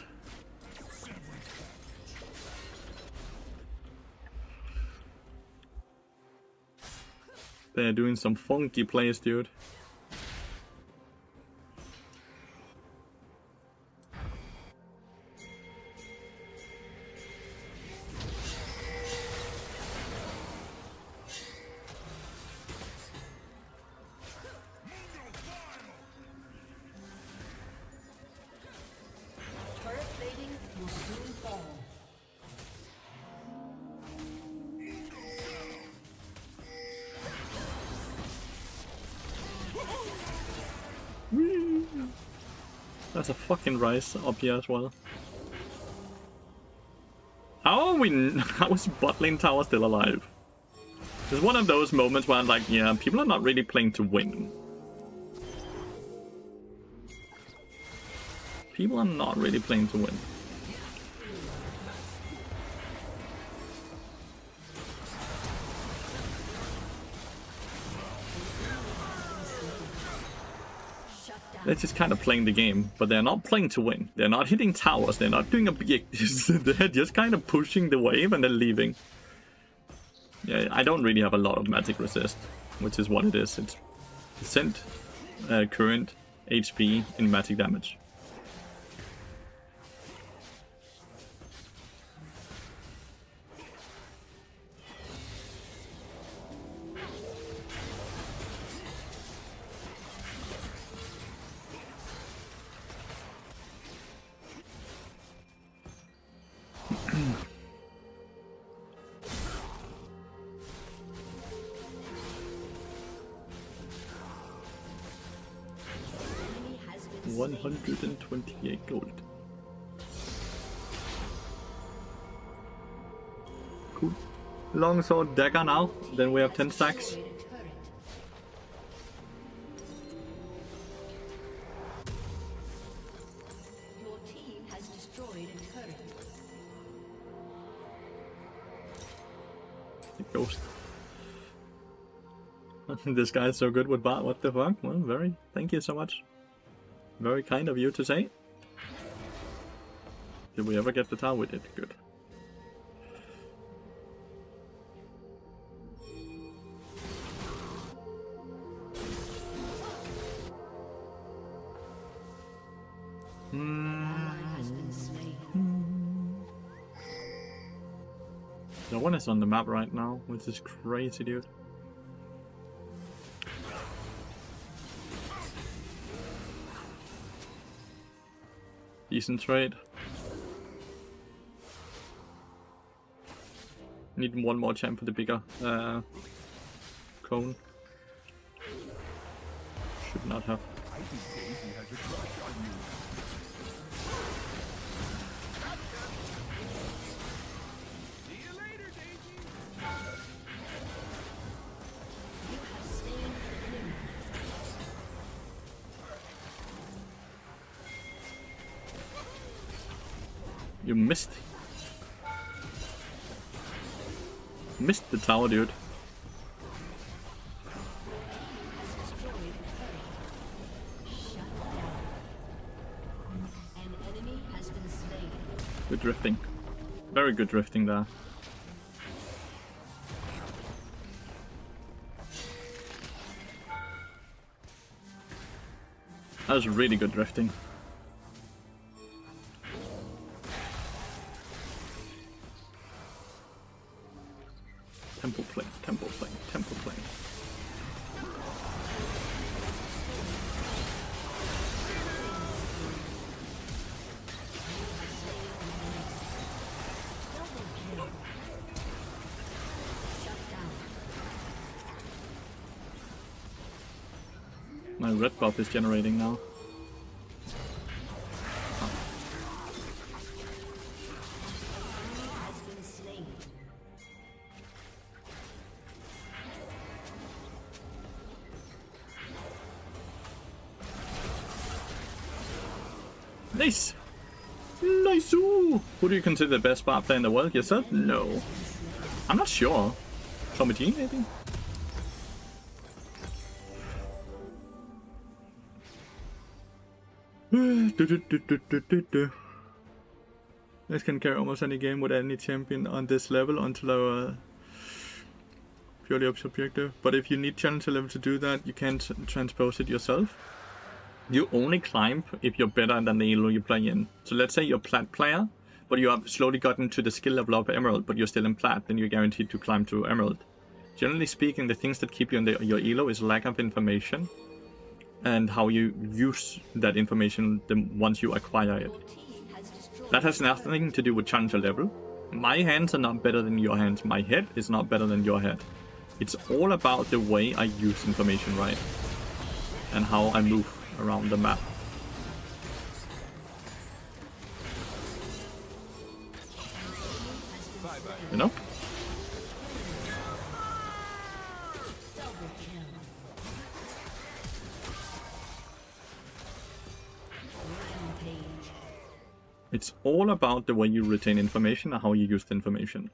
They're doing some funky plays, dude. Turret plating will soon fall. There's a fucking Rise up here as well. How are we? How is bot lane tower still alive? It's one of those moments where I'm like, yeah, people are not really playing to win. People are not really playing to win. They're just kind of playing the game, but they're not playing to win. They're not hitting towers, they're not doing objectives. They're just kind of pushing the wave and then leaving. Yeah, I don't really have a lot of magic resist, which is what it is. It's percent current HP in magic damage. Enemy has been slain. 128 gold. Cool. Longsword dagger now. Then we have 10 stacks. Destroyed a turret. Your team has destroyed a turret. Ghost. This guy is so good with bot. What the fuck? Well, very. Thank you so much. Very kind of you to say. Did we ever get the tower? We did. Good. Ally has been slain. No one is on the map right now, which is crazy, dude. Decent trade. Need one more champ for the bigger cone. Should not have. I think Daisy has a crush on you. See you later, Daisy. You have slain an enemy. You missed. Missed the tower, dude. Destroyed a turret. Shut down. An enemy has been slain. Good drifting. Very good drifting there. That was really good drifting. Temple plane, temple plane, temple plane. My red buff is generating now. Has been slain. Nice! Nice! Who do you consider the best bot player in the world? Yourself? No. I'm not sure. Tommy G, maybe? This can carry almost any game with any champion on this level until our purely objective. But if you need challenger level to do that, you can't transpose it yourself. You only climb if you're better than the elo you play in. So let's say you're a Plat player, but you have slowly gotten to the skill level of Emerald, but you're still in Plat, then you're guaranteed to climb to Emerald. Generally speaking, the things that keep you in your elo is lack of information and how you use that information once you acquire it. Your team has destroyed. That has nothing to do with challenger level. My hands are not better than your hands. My head is not better than your head. It's all about the way I use information, right? And how I move around the map. You know? Double kill. Rampage. It's all about the way you retain information and how you use the information.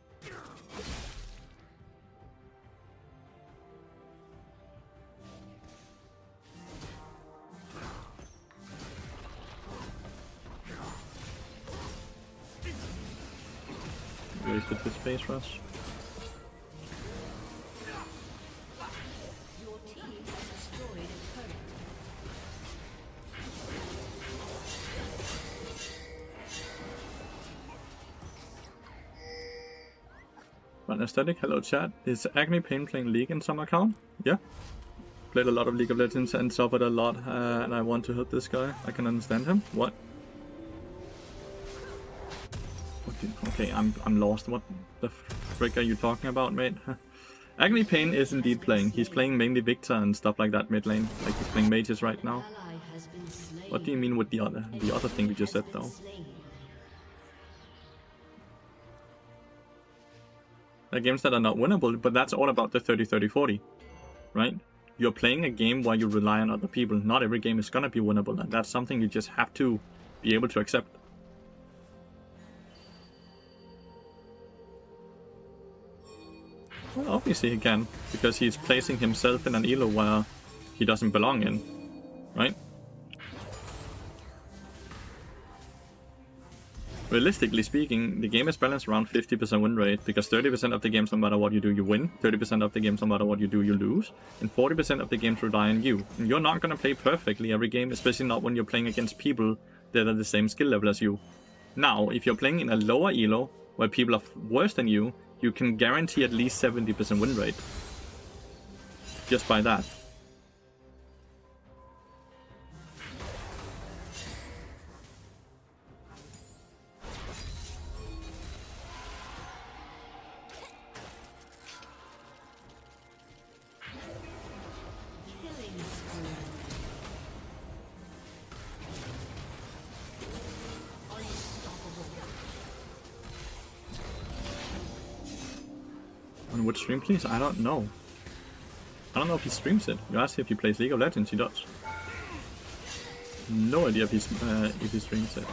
Wasted the space rush. Your team has destroyed a turret. Anesthetic, hello chat. Is Agni Pain playing League in some account? Yeah. Played a lot of League of Legends and suffered a lot, and I want to help this guy. I can understand him. What? Okay, I'm lost. What the frick are you talking about, mate? Agni Pain is indeed playing. He's playing mainly Victor and stuff like that mid lane. Like he's playing mages right now. Ally has been slain. What do you mean with the other thing you just said though? The games that are not winnable, but that's all about the 30-30-40, right? You're playing a game where you rely on other people. Not every game is gonna be winnable, and that's something you just have to be able to accept. Well, obviously he can, because he's placing himself in an elo where he doesn't belong in, right? Realistically speaking, the game is balanced around 50% win rate, because 30% of the games, no matter what you do, you win, 30% of the games, no matter what you do, you lose, and 40% of the games rely on you. And you're not gonna play perfectly every game, especially not when you're playing against people that are the same skill level as you. Now, if you're playing in a lower elo, where people are worse than you can guarantee at least 70% win rate. Just by that. Killing spree. Unstoppable. On which stream, please? I don't know. I don't know if he streams it. You asked if he plays League of Legends, he does. No idea if he streams it.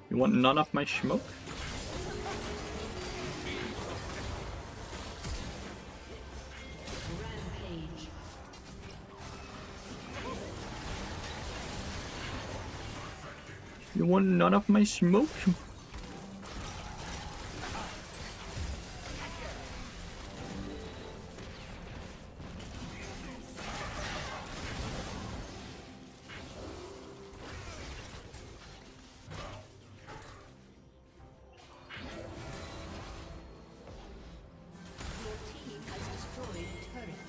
You want none of my smoke? Rampage. You want none of my smoke? Your team has destroyed a turret.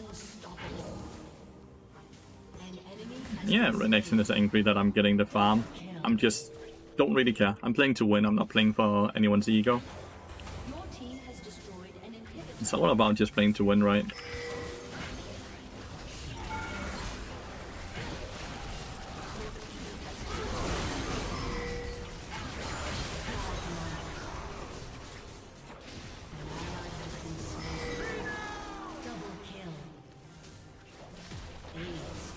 Unstoppable. An enemy has Yeah, been Renekton is angry that I'm getting the farm. I'm just... don't really care. I'm playing to win, I'm not playing for anyone's ego. Your team has destroyed an inhibitor. It's all about just playing to win, right? Double kill. Aced.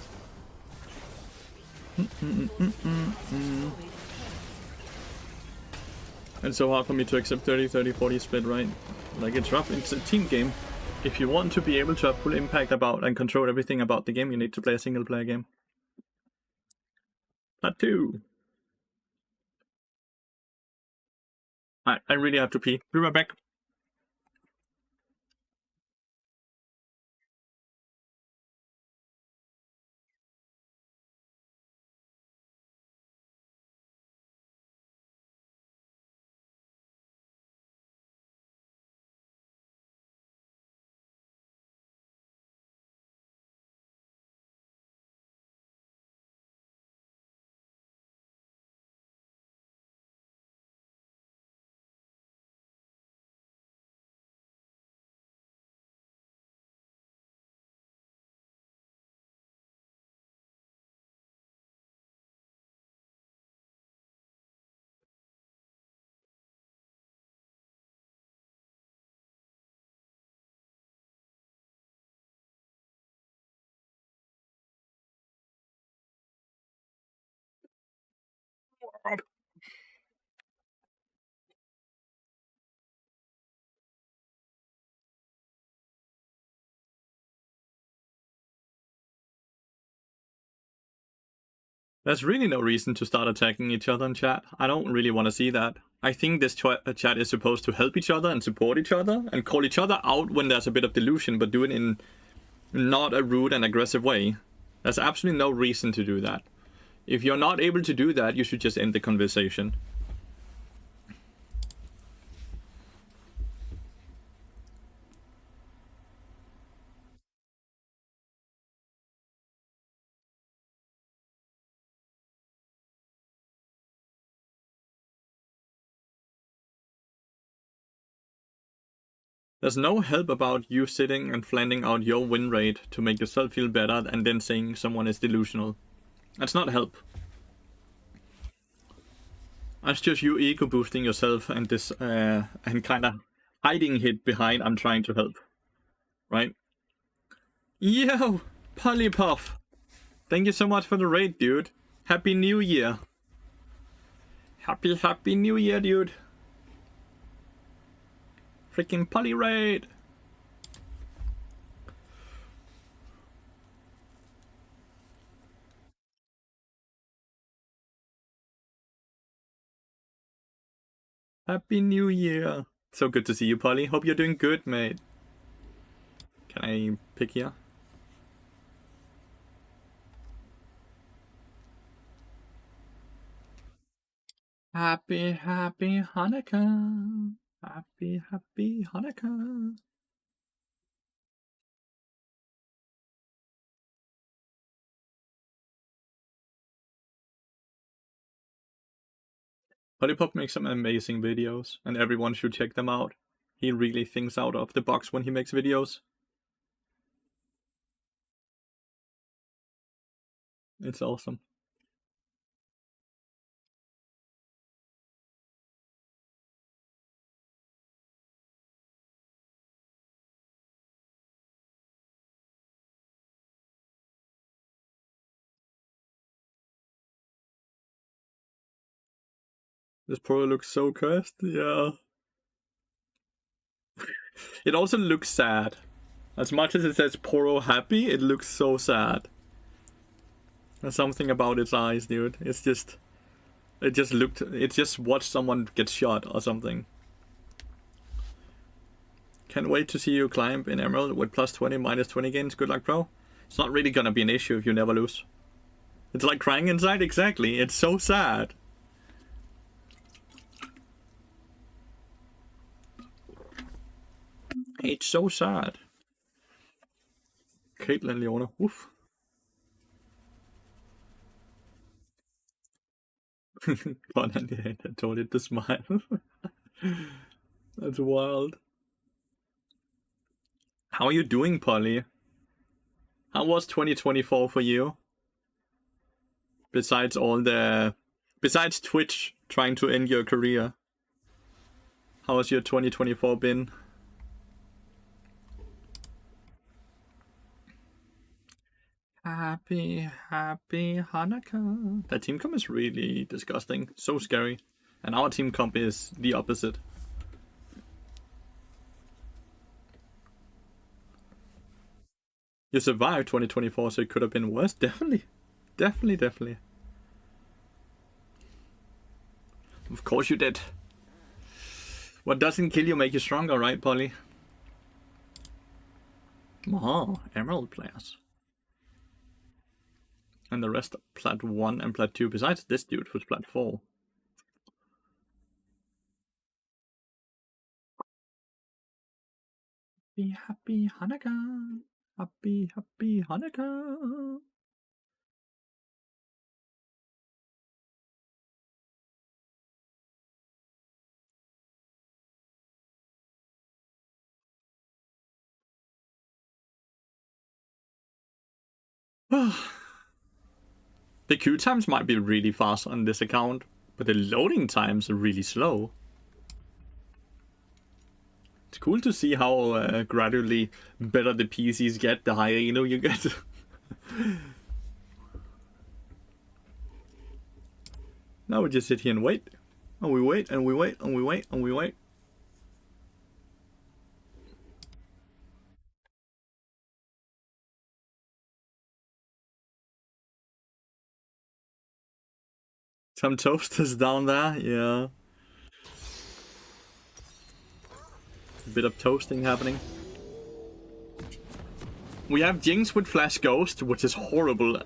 It's so hard for me to accept 30-30-40 split, right? Like, it's rough. It's a team game. If you want to be able to have full impact about and control everything about the game, you need to play a single player game. Plat 2. I really have to pee. Be right back. There's really no reason to start attacking each other in chat. I don't really want to see that. I think this chat is supposed to help each other and support each other and call each other out when there's a bit of delusion, but do it in not a rude and aggressive way. There's absolutely no reason to do that. If you're not able to do that, you should just end the conversation. There's no help about you sitting and planning out your win rate to make yourself feel better and then saying someone is delusional. That's not help. That's just you ego boosting yourself and this and kind of hiding it behind I'm trying to help. Right? Yo, Polypuff. Thank you so much for the raid, dude. Happy New Year. Happy New Year, dude. Freaking Poly raid. Happy New Year. So good to see you, Polly. Hope you're doing good, mate. Can I pick here? Happy Hanukkah. Happy Hanukkah. Polypop makes some amazing videos, and everyone should check them out. He really thinks out of the box when he makes videos. It's awesome. This probably looks so cursed, yeah. It also looks sad. As much as it says Poro happy, it looks so sad. There's something about its eyes, dude. It just watched someone get shot or something. Can't wait to see you climb in Emerald with plus 20, minus 20 gains. Good luck, bro. It's not really gonna be an issue if you never lose. It's like crying inside, exactly. It's so sad. It's so sad. Caitlin Leona. Woof. Gone in the head. I told it to smile. That's wild. How are you doing, Polly? How was 2024 for you? Besides Twitch trying to end your career. How has your 2024 been? Happy Hanukkah. That team comp is really disgusting. So scary. And our team comp is the opposite. You survived 2024, so it could have been worse. Definitely. Definitely. Of course you did. What doesn't kill you make you stronger, right, Polly? Oh, Emerald players. And the rest are Plat 1 and Plat 2, besides this dude who's Plat 4. Happy Hanukkah. Happy Hanukkah. The queue times might be really fast on this account, but the loading times are really slow. It's cool to see how gradually better the PCs get, the higher elo you get. Now we just sit here and wait. And we wait, and we wait, and we wait, and we wait. Some toasters down there, yeah. A bit of toasting happening. We have Jinx with Flash Ghost, which is horrible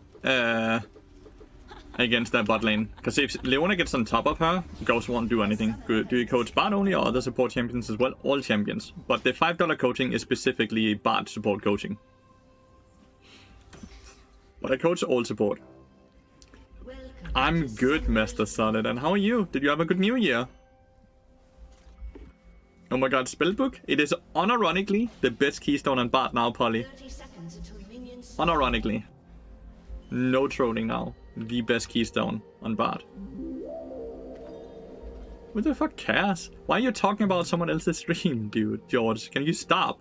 against that bot lane. Because if Leona gets on top of her, Ghost won't do anything. Do you coach Bard only or other support champions as well? All champions. But the $5 coaching is specifically Bard support coaching. But I coach all support. I'm good, Master Solid. And how are you? Did you have a good New Year? Oh my god, Spellbook? It is unironically the best keystone on Bard now, Polly. 30 seconds until minions. Unironically. No trolling now. The best keystone on Bard. Who the fuck cares? Why are you talking about someone else's stream, dude? George, can you stop?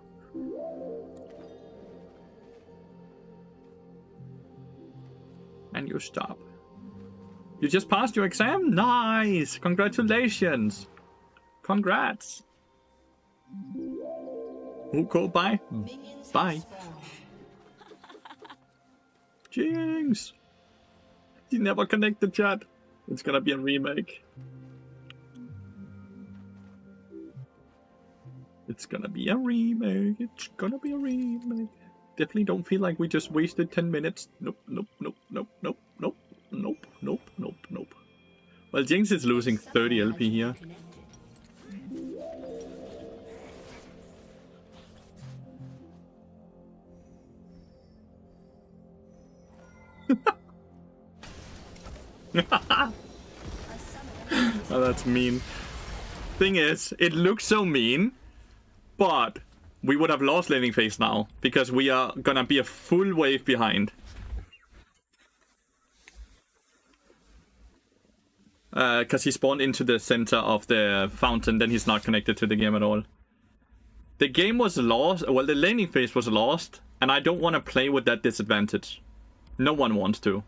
And you stop. You just passed your exam? Nice! Congratulations! Congrats! Go bye. Minions Bye. have spawned. Jinx! He never connected, chat. It's gonna be a remake. It's gonna be a remake. It's gonna be a remake. Definitely don't feel like we just wasted 10 minutes. Nope, nope, nope, nope, nope, nope, nope, nope, nope, nope. Well, Jinx is losing 30 LP here. Oh, that's mean. Thing is, it looks so mean, but we would have lost laning phase now because we are gonna be a full wave behind. Because he spawned into the center of the fountain, then he's not connected to the game at all. The game was lost, well, the laning phase was lost, and I don't want to play with that disadvantage. No one wants to.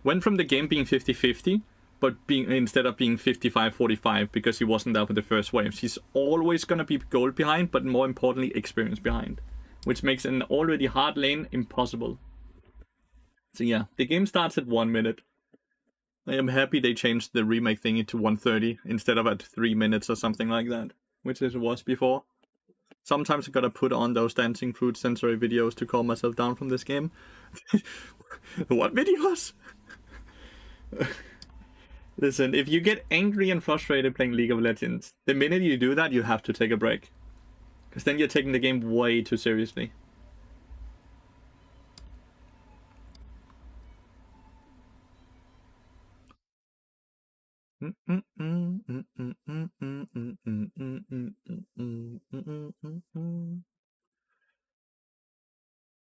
Went from the game being 50-50, but being instead of being 55-45 because he wasn't there for the first waves. He's always gonna be gold behind, but more importantly, experience behind. Which makes an already hard lane impossible. So yeah, the game starts at 1 minute. I am happy they changed the remake thing into 1:30 instead of at 3 minutes or something like that, which it was before. Sometimes I gotta put on those dancing fruit sensory videos to calm myself down from this game. What videos? Listen, if you get angry and frustrated playing League of Legends, the minute you do that, you have to take a break. Because then you're taking the game way too seriously.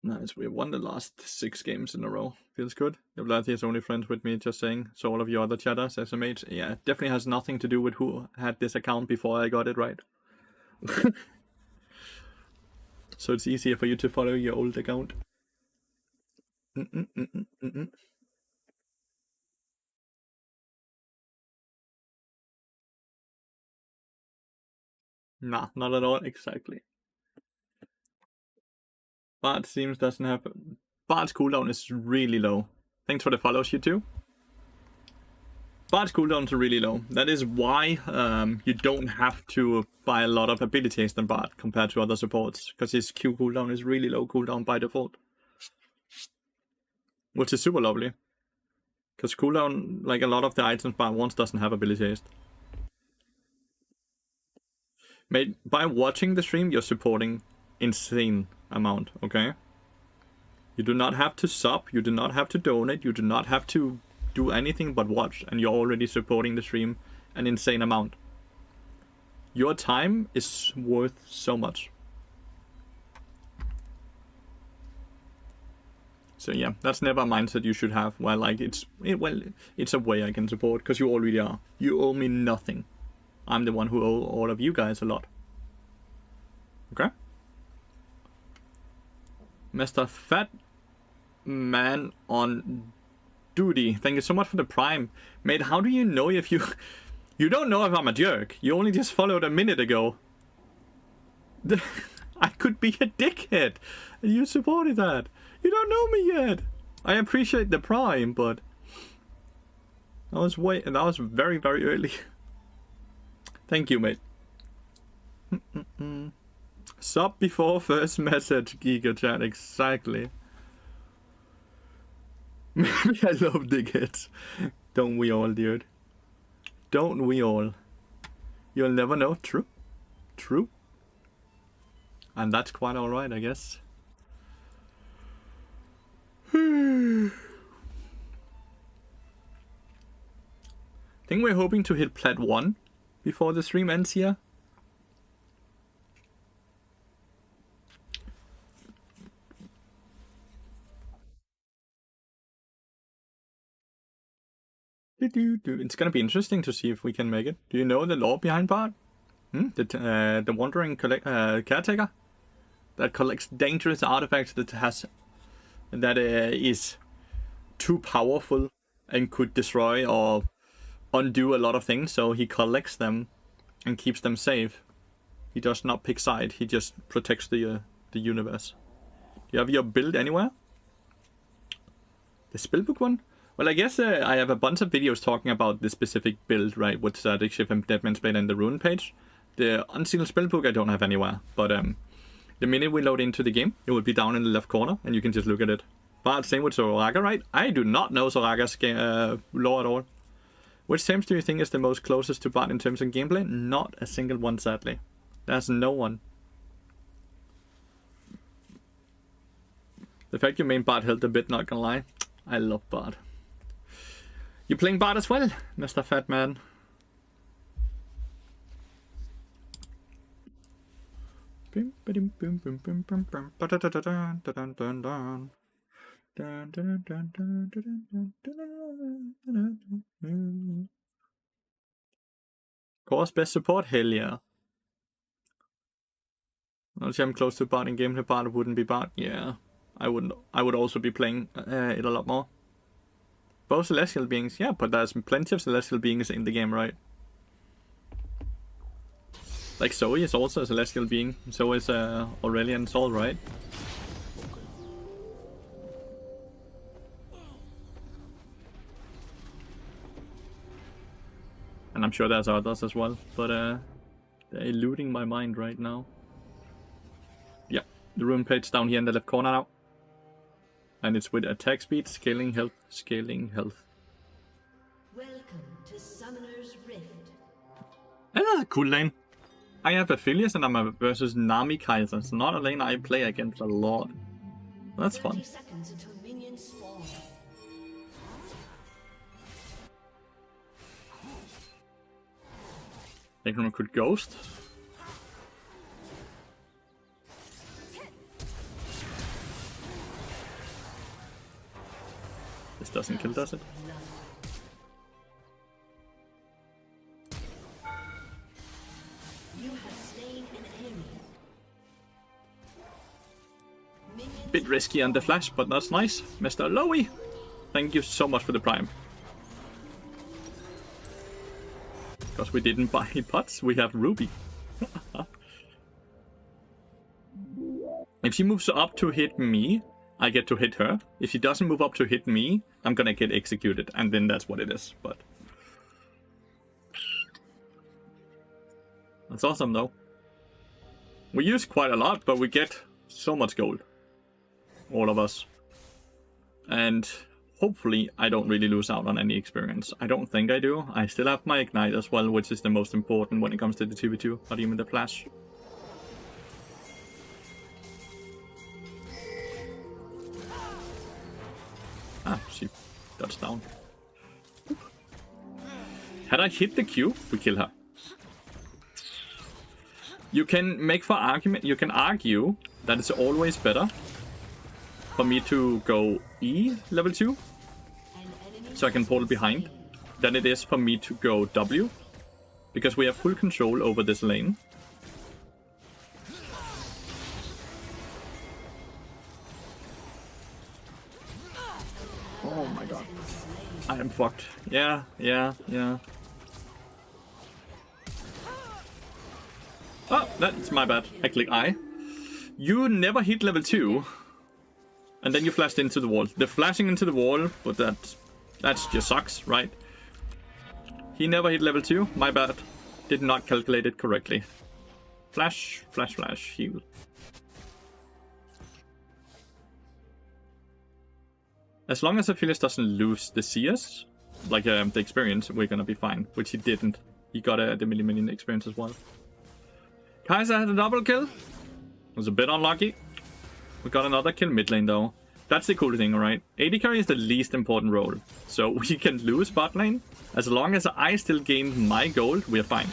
Nice, we won the last 6 games in a row. Feels good. Lathyrus is only friends with me, just saying. So all of you other chatters, SMH, yeah, it definitely has nothing to do with who had this account before I got it right. So it's easier for you to follow your old account. Nah, not at all, exactly. Bard seems doesn't have... Bard's cooldown is really low. Thanks for the follows, you two. Bard's cooldowns are really low. That is why you don't have to buy a lot of abilities than Bard compared to other supports. Because his Q cooldown is really low cooldown by default. Which is super lovely. Because cooldown, like a lot of the items Bard wants, doesn't have ability haste. By watching the stream, you're supporting insane amount, okay? You do not have to sub, you do not have to donate, you do not have to do anything but watch, and you're already supporting the stream an insane amount. Your time is worth so much. So yeah, that's never a mindset you should have, where like, it's a way I can support, because you already are. You owe me nothing. I'm the one who owe all of you guys a lot. Okay? Mr. Fat Man on Duty, thank you so much for the Prime. Mate, how do you know if you... You don't know if I'm a jerk. You only just followed a minute ago. I could be a dickhead. And you supported that. You don't know me yet. I appreciate the Prime, but... That was very, very early. Thank you, mate. Sub before first message, Giga Chat, exactly. Maybe I love dickheads. Don't we all, dude? Don't we all? You'll never know. True. True. And that's quite alright, I guess. I think we're hoping to hit Plat 1 before the stream ends here. It's gonna be interesting to see if we can make it. Do you know the lore behind Bard? The wandering caretaker that collects dangerous artifacts that is too powerful and could destroy or undo a lot of things. So he collects them and keeps them safe. He does not pick side. He just protects the universe. Do you have your build anywhere? The spellbook one? Well, I guess I have a bunch of videos talking about this specific build, right? With Static Shift and Deadman's Blade and the rune page. The unsealed spellbook I don't have anywhere, but the minute we load into the game, it will be down in the left corner, and you can just look at it. But same with Zoraga, right? I do not know Zoraga's lore at all. Which Thames do you think is the most closest to Bard in terms of gameplay? Not a single one, sadly. There's no one. The fact you main Bard helped a bit, not gonna lie. I love Bard. You playing Bard as well, Mr. Fat Man? Course best support? Hell yeah. Once I'm close to Bard in gameplay, Bard wouldn't be Bard. Yeah, I wouldn't. I would also be playing it a lot more. Both celestial beings, yeah, but there's plenty of celestial beings in the game, right? Like Zoe is also a celestial being, so is Aurelian Soul, right? And I'm sure there's others as well, but they're eluding my mind right now. Yeah, the rune page down here in the left corner now. And it's with attack speed, scaling health, scaling health. Welcome to Summoner's Rift. And that's a cool lane. I have Aphelios and I'm a versus Nami Kaiser. It's not a lane I play against a lot. That's fun. 30 seconds until minions spawn. Think we could ghost. This doesn't kill, does it? You have slain an enemy. Minions Bit risky on the flash, but that's nice. Mr. Lowy, thank you so much for the Prime. Because we didn't buy pots, we have Ruby. If she moves up to hit me, I get to hit her. If she doesn't move up to hit me, I'm gonna get executed, and then that's what it is, but... That's awesome, though. We use quite a lot, but we get so much gold. All of us. And hopefully I don't really lose out on any experience. I don't think I do. I still have my Ignite as well, which is the most important when it comes to the 2v2, not even the Flash. Ah, she dodged down. Had I hit the Q, we kill her. You can make for argument, you can argue that it's always better for me to go E level 2, so I can portal behind, than it is for me to go W, because we have full control over this lane. Oh my god. I am fucked. Yeah. Oh, that's my bad. I click I. You never hit level 2. And then you flashed into the wall. The flashing into the wall, but that just sucks, right? He never hit level 2. My bad. Did not calculate it correctly. Flash, flash, flash. Heal. As long as Lathyrus doesn't lose the CS, like the experience, we're gonna be fine. Which he didn't. He got the million experience as well. Kai'Sa had a double kill. Was a bit unlucky. We got another kill mid lane though. That's the cool thing, right? AD carry is the least important role. So we can lose bot lane. As long as I still gain my gold, we're fine.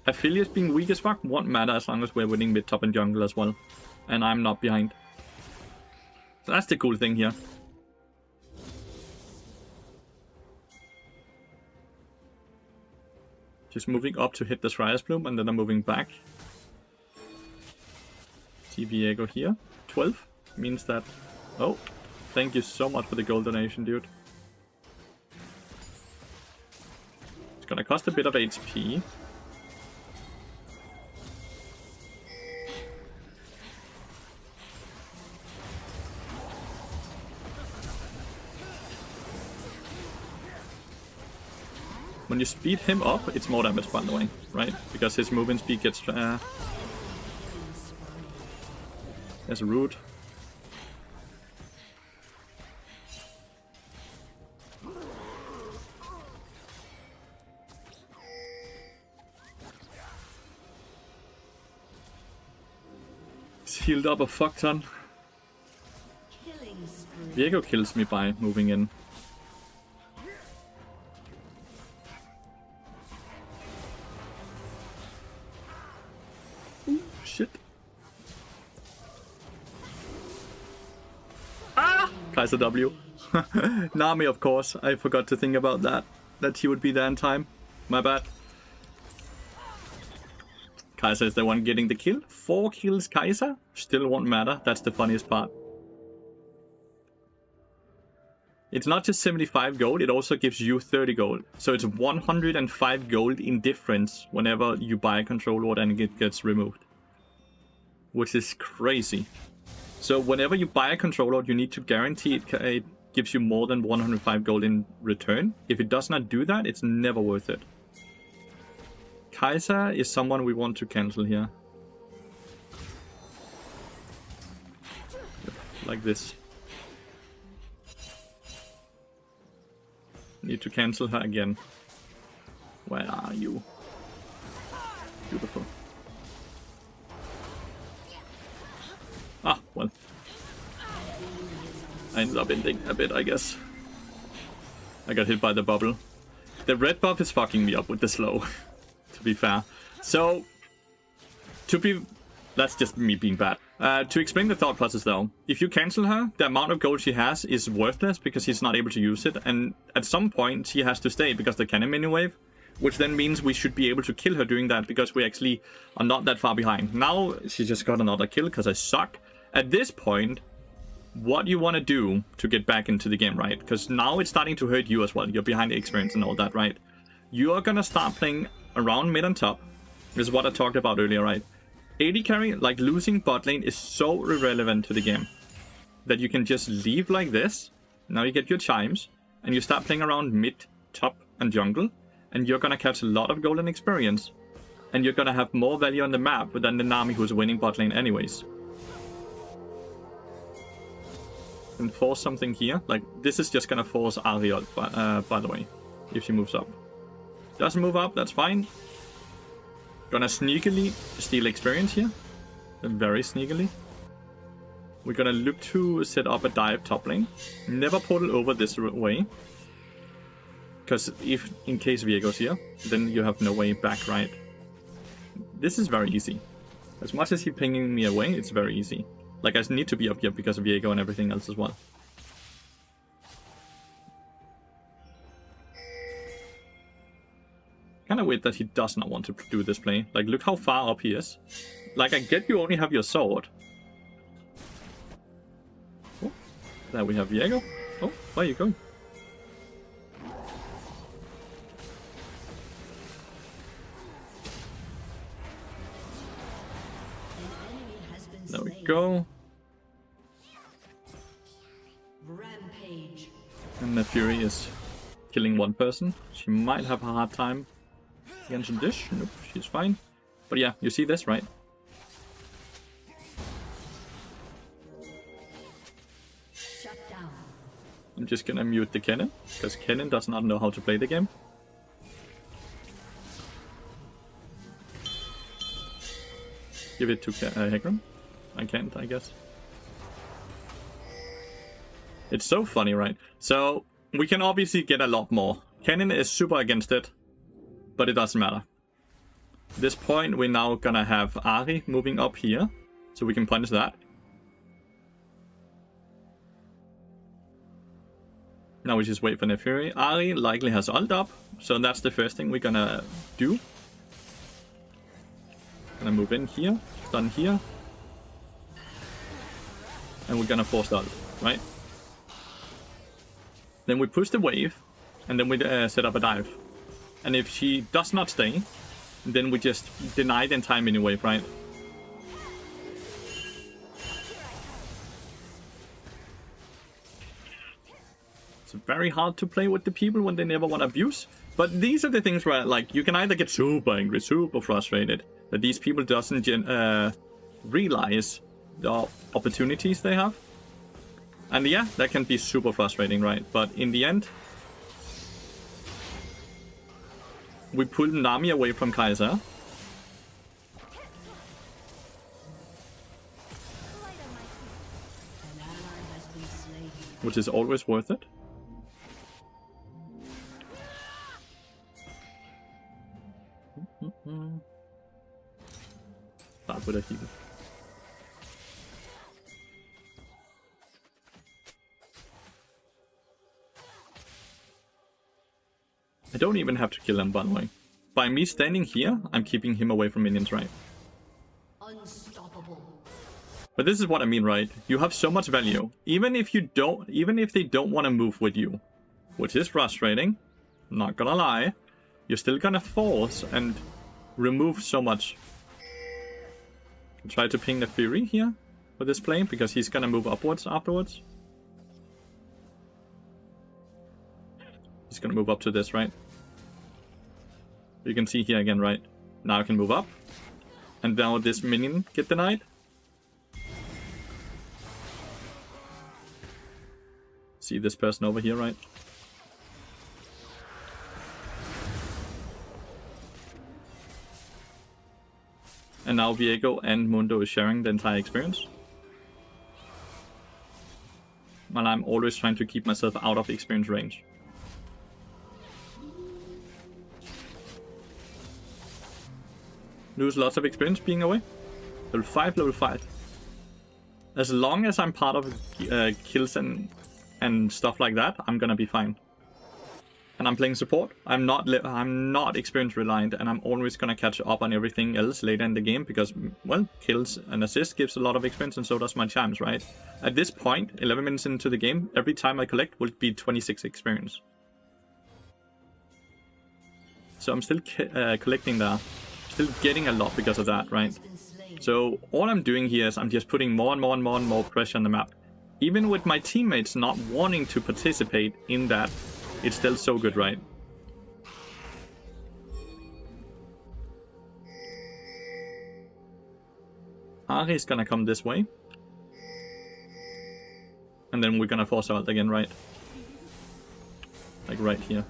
Affiliates being weak as fuck won't matter as long as we're winning mid, top, and jungle as well. And I'm not behind. So that's the cool thing here. Just moving up to hit the Lathyrus Bloom, and then I'm moving back. See Viego here. 12 means that... Oh, thank you so much for the gold donation, dude. It's gonna cost a bit of HP. When you speed him up, it's more damage, by the way, right? Because his movement speed gets... There's a root. He's healed up a fuck ton. Viego kills me by moving in. Shit. Ah! Kai'Sa W. Nami, of course. I forgot to think about that. That he would be there in time. My bad. Kai'Sa is the one getting the kill. 4 kills Kai'Sa. Still won't matter. That's the funniest part. It's not just 75 gold, it also gives you 30 gold. So it's 105 gold in difference whenever you buy a control ward and it gets removed. Which is crazy. So whenever you buy a control ward, you need to guarantee it gives you more than 105 gold in return. If it does not do that, it's never worth it. Kai'Sa is someone we want to cancel here. Like this. Need to cancel her again. Where are you? Beautiful. Ah, well. I ended up ending a bit, I guess. I got hit by the bubble. The red buff is fucking me up with the slow, to be fair. So, that's just me being bad. To explain the thought process though, if you cancel her, the amount of gold she has is worthless because he's not able to use it, and at some point she has to stay because the cannon mini wave, which then means we should be able to kill her doing that because we actually are not that far behind. Now she just got another kill because I suck. At this point, what you want to do to get back into the game, right? Because now it's starting to hurt you as well. You're behind the experience and all that, right? You are gonna start playing around mid and top. This is what I talked about earlier, right? AD carry, like losing bot lane, is so irrelevant to the game that you can just leave like this. Now you get your chimes, and you start playing around mid, top, and jungle, and you're gonna catch a lot of golden experience, and you're gonna have more value on the map than the Nami who's winning bot lane anyways. And force something here, like this is just gonna force Ariel, by the way, if she moves up. Doesn't move up, that's fine. Gonna sneakily steal experience here. Very sneakily. We're gonna look to set up a dive top lane. Never portal over this way. Because if in case Viego's here, then you have no way back, right? This is very easy. As much as he's pinging me away, it's very easy. Like, I need to be up here because of Viego and everything else as well. Kinda weird that he does not want to do this play. Like, look how far up he is. Like, I get you only have your sword. Oh, there we have Viego. Oh, where are you going? An enemy has been There we slain. go. Rampage. And the Fury is killing one person. She might have a hard time against the dish. Nope, she's fine. But yeah, you see this, right? Shut down. I'm just gonna mute the Kennen, because Kennen does not know how to play the game. Give it to Hegram. I can't, I guess. It's so funny, right? So, we can obviously get a lot more. Kennen is super against it, but it doesn't matter. At this point, we're now gonna have Ari moving up here, so we can punish that. Now we just wait for the Fury. Ari likely has ult up, so that's the first thing we're gonna do. Gonna move in here, stun here. And we're gonna force the ult, right? Then we push the wave, and then we set up a dive. And if she does not stay, then we just deny the entire mini wave, right? It's very hard to play with the people when they never want to abuse. But these are the things where, like, you can either get super angry, super frustrated that these people doesn't realize the opportunities they have. And yeah, that can be super frustrating, right? But in the end, we pull Nami away from Kaiser. An ally has been slain. Which is always worth it. Start with a heal. I don't even have to kill him, by the way. By me standing here, I'm keeping him away from minions, right? Unstoppable. But this is what I mean, right? You have so much value. Even if they don't want to move with you, which is frustrating, not gonna lie, you're still gonna force and remove so much. I'll try to ping the Fury here for this play, because he's gonna move upwards afterwards. He's gonna move up to this, right? You can see here again, right? Now I can move up. And now this minion get denied. See this person over here, right? And now Viego and Mundo is sharing the entire experience. While I'm always trying to keep myself out of experience range. Lose lots of experience being away. Level 5, level 5. As long as I'm part of kills and stuff like that, I'm gonna be fine. And I'm playing support. I'm not experience reliant, and I'm always gonna catch up on everything else later in the game because, well, kills and assists gives a lot of experience, and so does my chimes, right? At this point, 11 minutes into the game, every time I collect will be 26 experience. So I'm still collecting there. Still getting a lot because of that, right? So all I'm doing here is I'm just putting more and more and more and more pressure on the map. Even with my teammates not wanting to participate in that, it's still so good, right? Ari is gonna come this way. And then we're gonna force out again, right? Like right here.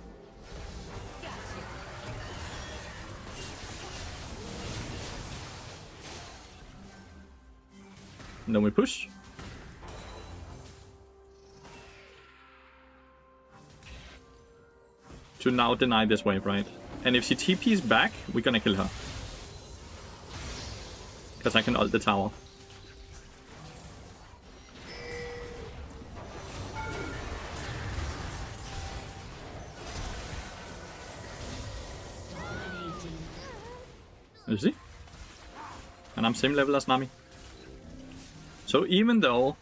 And then we push. To now deny this wave, right? And if she TP's back, we're gonna kill her. Because I can ult the tower. Dominating. You see? And I'm same level as Nami. So even though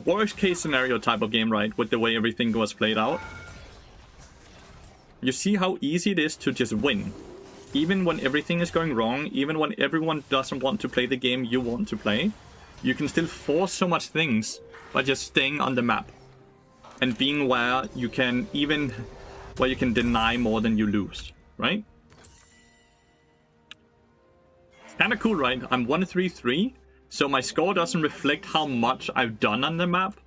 worst case scenario type of game, right? With the way everything was played out. You see how easy it is to just win. Even when everything is going wrong, even when everyone doesn't want to play the game you want to play, you can still force so much things by just staying on the map. And being where you can deny more than you lose, right? Kinda cool, right? I'm 1-3-3, so my score doesn't reflect how much I've done on the map,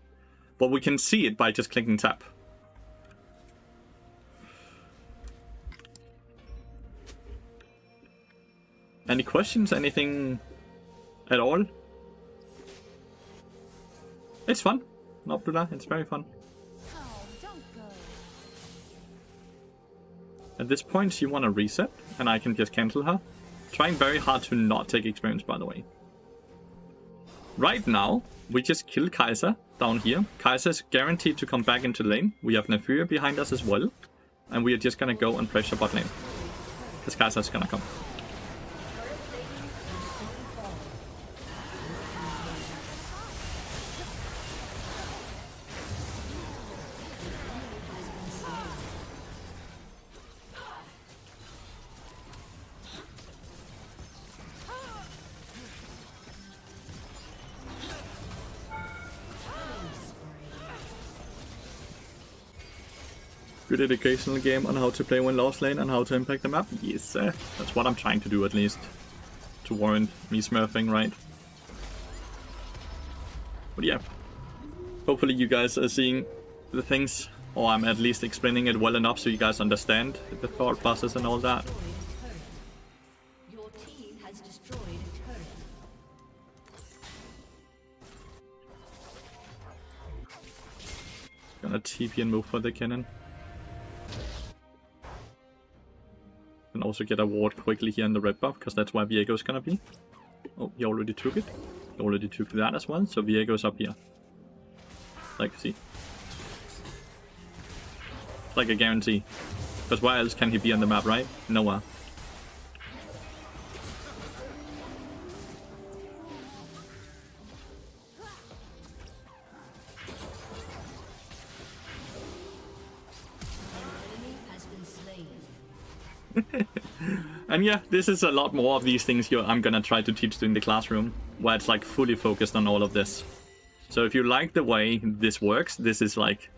but we can see it by just clicking tab. Any questions? Anything at all? It's fun. Not that. It's very fun. Oh, don't go. At this point, she want to reset, and I can just cancel her. Trying very hard to not take experience, by the way. Right now, we just kill Kai'Sa down here. Kai'Sa is guaranteed to come back into lane. We have Lathyrus behind us as well. And we are just gonna go and pressure bot lane. Because Kai'Sa is gonna come. Good educational game on how to play when lost lane and how to impact the map. Yes, that's what I'm trying to do at least. To warrant me smurfing, right? But yeah. Hopefully you guys are seeing the things, or I'm at least explaining it well enough so you guys understand the thought process and all that. Your team has destroyed a turret. Gonna TP and move for the cannon. And also get a ward quickly here in the red buff, because that's where Viego's gonna be. Oh, he already took it. He already took that as well, so Viego's up here. Like, see? Like a guarantee. Because where else can he be on the map, right? Nowhere. Enemy has been slain. And yeah, this is a lot more of these things I'm gonna try to teach in the classroom, where it's like fully focused on all of this. So if you like the way this works, this is like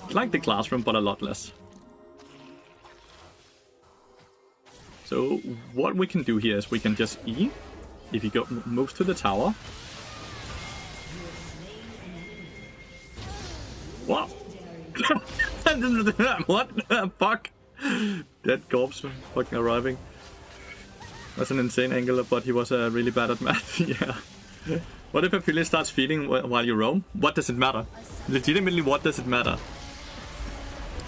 the classroom, but a lot less. So what we can do here is we can just E. If you go moves to the tower. What? What the fuck? Dead corpse fucking arriving. That's an insane angle, but he was really bad at math. Yeah. What if Ophelia starts feeding while you roam? What does it matter? Legitimately, what does it matter?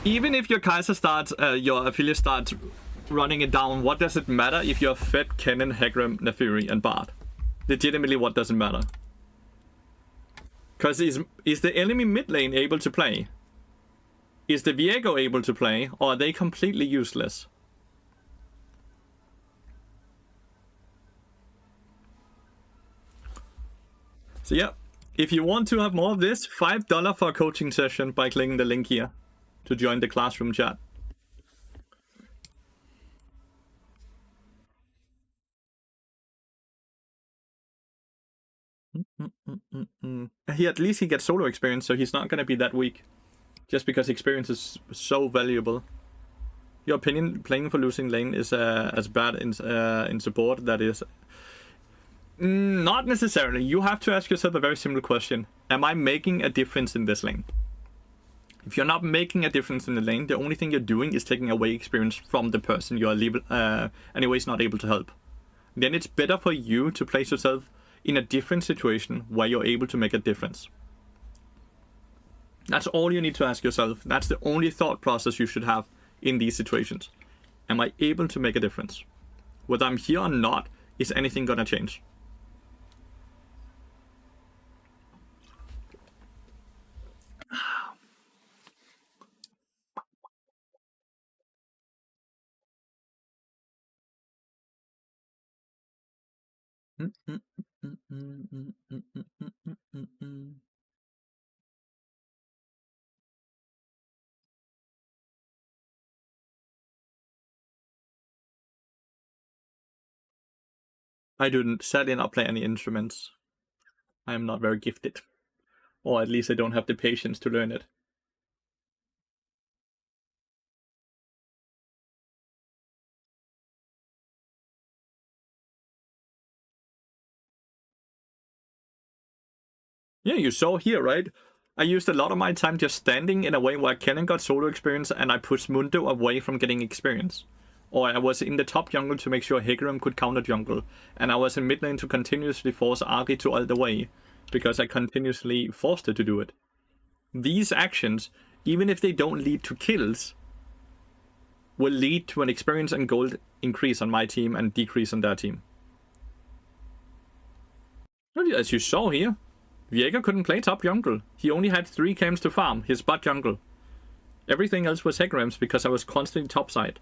Even if your Kai'Sa starts, your Ophelia starts running it down, what does it matter if you're fed Kennen, Hegram, Nathiri, and Bard? Legitimately, what does it matter? Because is the enemy mid lane able to play? Is the Viego able to play, or are they completely useless? So yeah, if you want to have more of this, $5 for a coaching session by clicking the link here to join the classroom chat. At least he gets solo experience, so he's not going to be that weak. Just because experience is so valuable. Your opinion, playing for losing lane is as bad in support? That is... not necessarily. You have to ask yourself a very simple question. Am I making a difference in this lane? If you're not making a difference in the lane, the only thing you're doing is taking away experience from the person you are anyways not able to help. Then it's better for you to place yourself in a different situation where you're able to make a difference. That's all you need to ask yourself. That's the only thought process you should have in these situations. Am I able to make a difference? Whether I'm here or not, is anything gonna change? I didn't sadly not play any instruments. I am not very gifted. Or at least I don't have the patience to learn it. Yeah, you saw here, right? I used a lot of my time just standing in a way where Kennen got solo experience and I pushed Mundo away from getting experience. Or I was in the top jungle to make sure Hecarim could counter jungle, and I was in mid lane to continuously force Ari to ult away, because I continuously forced her to do it. These actions, even if they don't lead to kills, will lead to an experience and gold increase on my team and decrease on their team. As you saw here, Viega couldn't play top jungle. He only had 3 camps to farm, his bot jungle. Everything else was Hecarim's because I was constantly topside.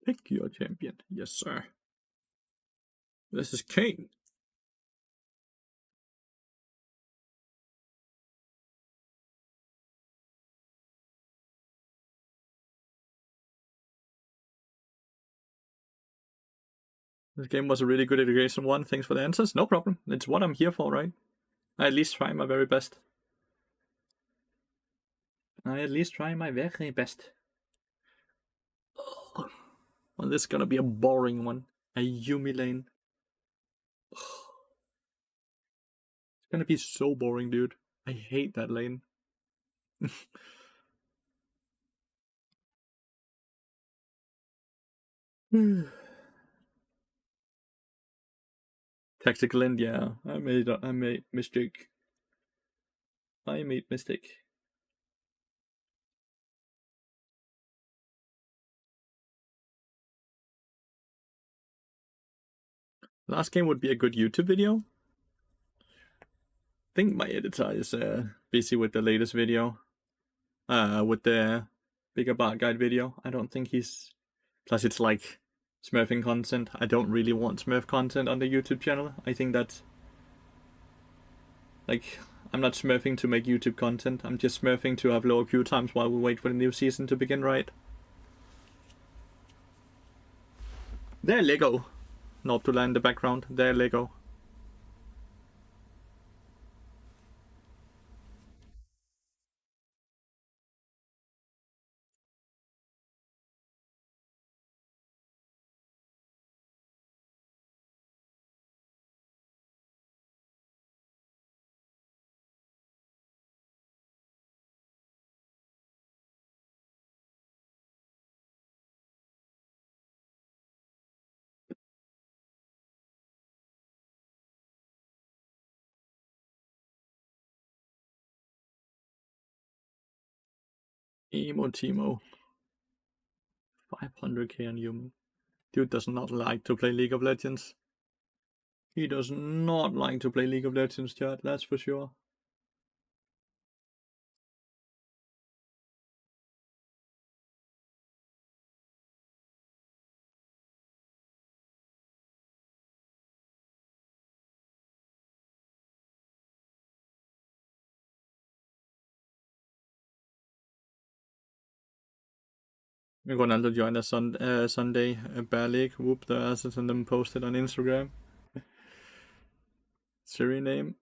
Pick your champion. Yes, sir. This is Kane. This game was a really good education one. Thanks for the answers. No problem. It's what I'm here for, right? I at least try my very best. Well, this is gonna be a boring one. A Yumi lane. It's gonna be so boring, dude. I hate that lane. Tactical end, yeah. I made mistake. I made mistake. Last game would be a good YouTube video. I think my editor is busy with the latest video. With the bigger bot guide video. I don't think he's... Plus it's like smurfing content. I don't really want smurf content on the YouTube channel. I think that's... Like, I'm not smurfing to make YouTube content. I'm just smurfing to have lower queue times while we wait for the new season to begin, right? There, Lego. Not to land in the background. There, Lego. Emo Timo. 500k on Yumi. Dude does not like to play League of Legends. He does not like to play League of Legends, chat, that's for sure. Ronaldo joined us on Sunday Bear League. Whoop the asses and then posted on Instagram. Siri name.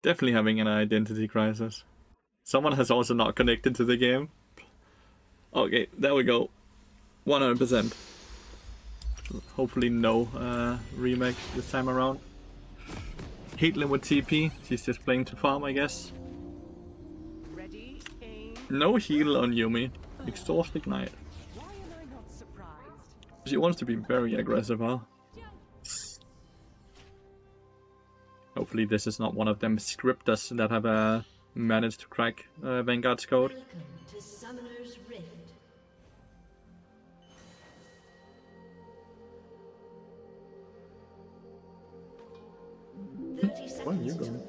Definitely having an identity crisis. Someone has also not connected to the game. Okay, there we go. 100%. Hopefully no remake this time around. Caitlyn with TP. She's just playing to farm, I guess. Ready, aim. No heal on Yumi. Exhaust Ignite. Why am I not surprised? She wants to be very aggressive, huh? Hopefully this is not one of them scripters that have managed to crack Vanguard's code. Welcome to Summoner's Rift. Where are you going?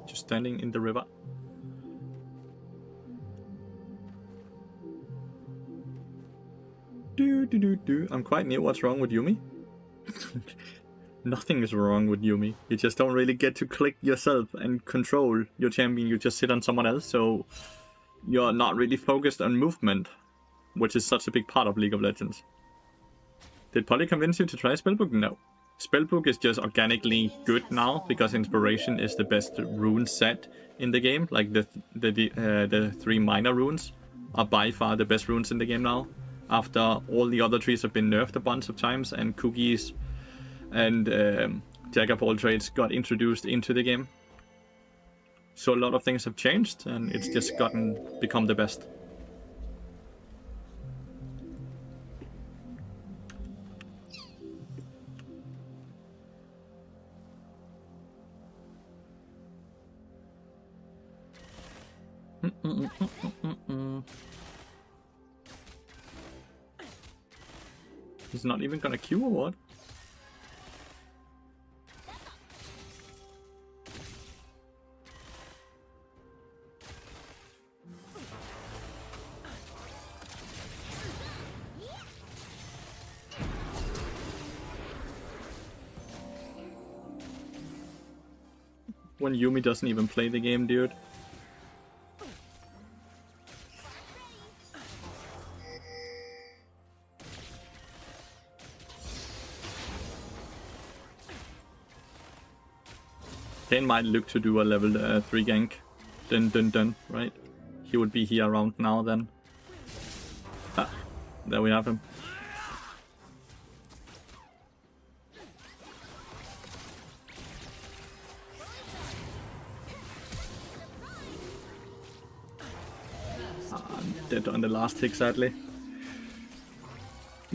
Just standing in the river. I'm quite new. What's wrong with Yumi? Nothing is wrong with Yumi. You just don't really get to click yourself and control your champion. You just sit on someone else, so you're not really focused on movement, which is such a big part of League of Legends. Did Polly convince you to try Spellbook? No. Spellbook is just organically good now because Inspiration is the best rune set in the game. Like the 3 minor runes are by far the best runes in the game now. After all the other trees have been nerfed a bunch of times and cookies and Jack of all trades got introduced into the game. So a lot of things have changed and it's just become the best. He's not even gonna queue or what? When Yumi doesn't even play the game, dude. Kane might look to do a level 3 gank. Dun, right? He would be here around now then. Ah, there we have him. I'm dead on the last tick, sadly.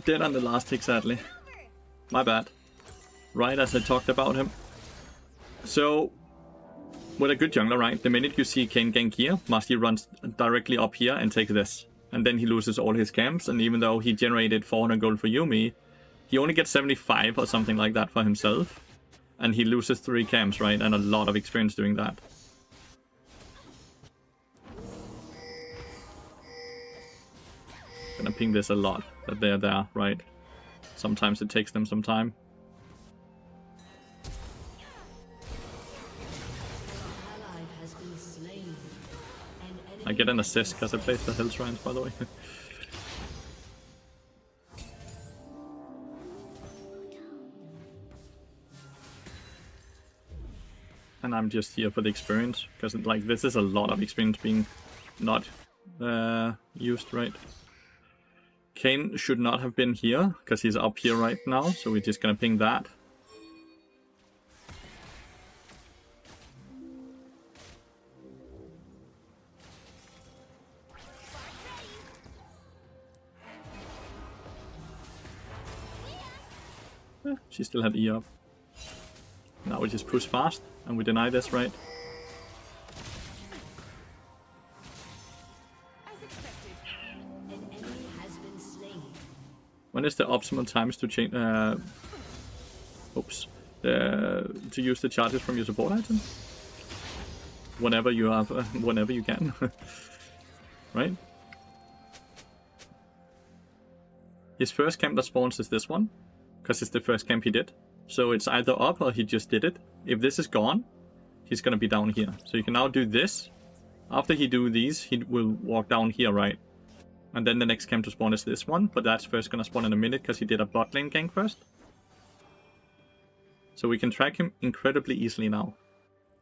Dead on the last tick, sadly. My bad. Right as I talked about him. So, with a good jungler, right, the minute you see Kane gank here, Musty runs directly up here and takes this. And then he loses all his camps, and even though he generated 400 gold for Yumi, he only gets 75 or something like that for himself. And he loses 3 camps, right, and a lot of experience doing that. Gonna ping this a lot, that they're there, right? Sometimes it takes them some time. I get an assist because I placed the hill shrines, by the way. And I'm just here for the experience, because like this is a lot of experience being not used, right? Kane should not have been here, because he's up here right now, so we're just gonna ping that. She still had E up. Now we just push fast, and we deny this, right? When is the optimal times to change? To use the charges from your support item? Whenever you have, whenever you can, right? His first camp that spawns is this one, because it's the first camp he did. So it's either up or he just did it. If this is gone, he's gonna be down here. So you can now do this. After he do these, he will walk down here, right? And then the next camp to spawn is this one, but that's first gonna spawn in a minute because he did a bot lane gank first. So we can track him incredibly easily now.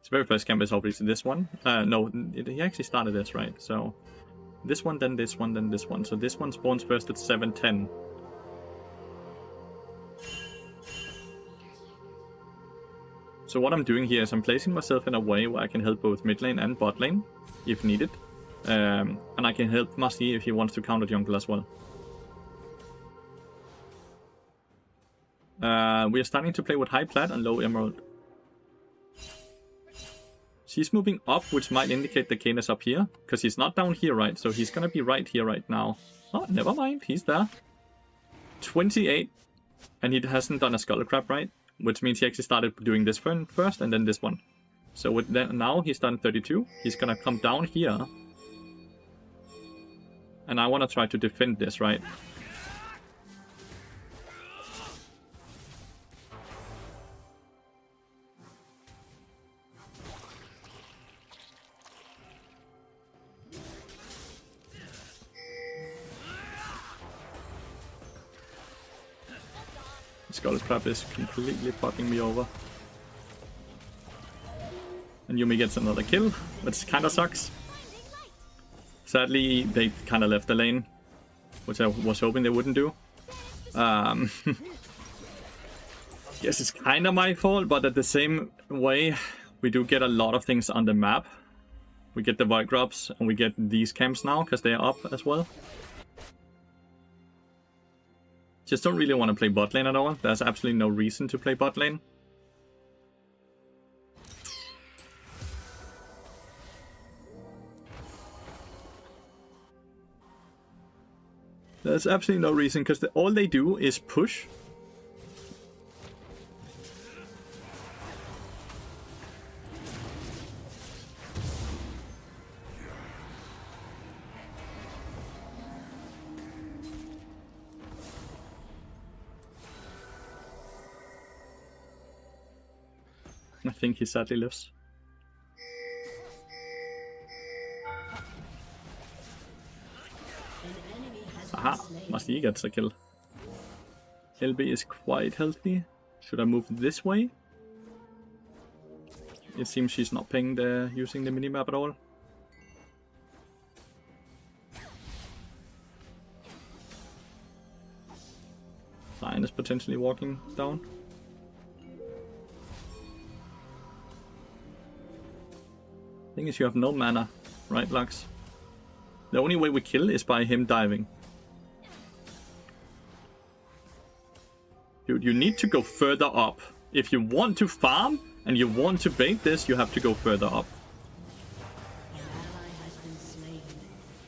His very first camp is obviously this one. No, he actually started this, right? So this one, then this one, then this one. So this one spawns first at 7:10. So what I'm doing here is I'm placing myself in a way where I can help both mid lane and bot lane, if needed. And I can help Musty if he wants to counter jungle as well. We are starting to play with high plat and low emerald. She's moving up, which might indicate the Kane is up here, because he's not down here, right? So he's gonna be right here right now. Oh, never mind, he's there. 28, and he hasn't done a skull crab, right? Which means he actually started doing this one first and then this one. So with that, now he's done 32. He's gonna come down here. And I wanna try to defend this, right? Skull Crab is completely fucking me over. And Yumi gets another kill, which kinda sucks. Sadly, they kinda left the lane, which I was hoping they wouldn't do. Yes, it's kinda my fault, but at the same way, we do get a lot of things on the map. We get the Void Grubs, and we get these camps now, because they are up as well. Just don't really want to play bot lane at all. There's absolutely no reason to play bot lane. There's absolutely no reason, because all they do is push. I think he sadly lives. Aha, Masti gets a kill. LB is quite healthy. Should I move this way? It seems she's not pinged using the minimap at all. Lion is potentially walking down. Thing is, you have no mana, right, Lux? The only way we kill is by him diving. Dude, you need to go further up. If you want to farm and you want to bait this, you have to go further up.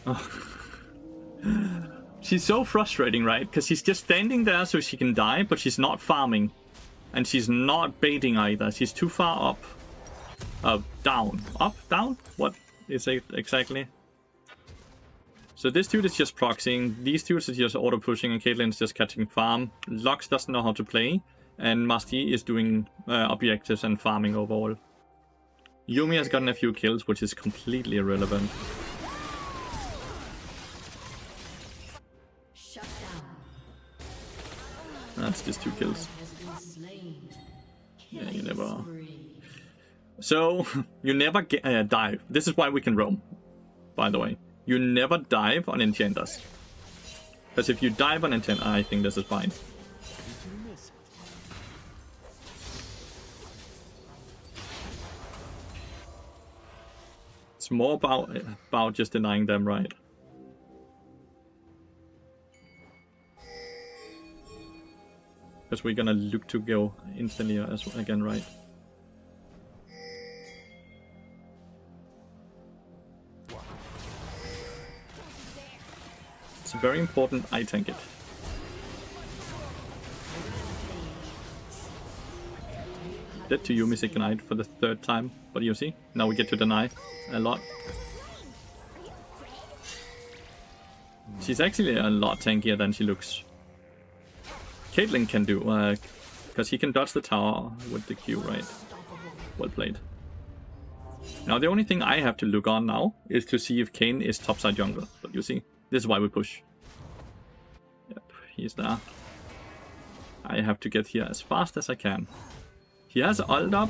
Oh. She's so frustrating, right? Because she's just standing there so she can die, but she's not farming. And she's not baiting either. She's too far up. Down. Up? Down? What is it exactly? So this dude is just proxying, these dudes are just auto-pushing, and Caitlyn's just catching farm. Lux doesn't know how to play, and Masti is doing objectives and farming overall. Yumi has gotten a few kills, which is completely irrelevant. Shut down. That's just 2 kills. Has been slain. Yeah, you never... Spree. So, you never dive. This is why we can roam, by the way. You never dive on enchanters. Because if you dive on enchanters, I think this is fine. It's more about just denying them, right? Because we're gonna look to go instantly again, right? It's very important I tank it. Dead to Yumi's Ignite for the 3rd time, but you see, now we get to deny a lot. She's actually a lot tankier than she looks. Caitlyn can do, because he can dodge the tower with the Q, right? Well played. Now the only thing I have to look on now is to see if Kayn is topside jungle, but you see, this is why we push. Yep, he's there. I have to get here as fast as I can. He has ult up.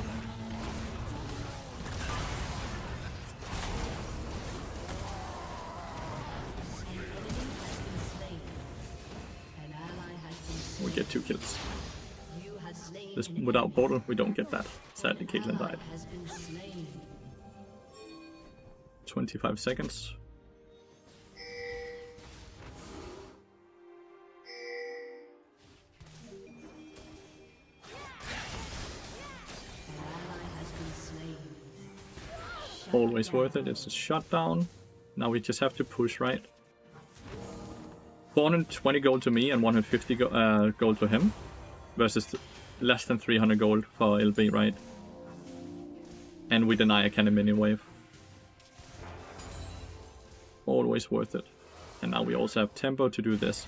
We get 2 kills. This without portal, we don't get that. Sadly, Caitlyn died. 25 seconds. Always worth it. It's a shutdown. Now we just have to push, right? 420 gold to me and 150 gold to him. Versus less than 300 gold for LB, right? And we deny a cannon mini wave. Always worth it. And now we also have tempo to do this.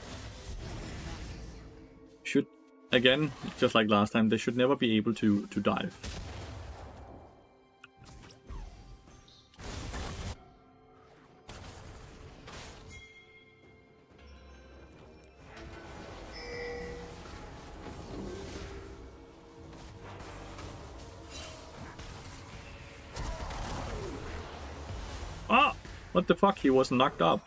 Should, again, just like last time, they should never be able to dive. What the fuck? He was knocked up.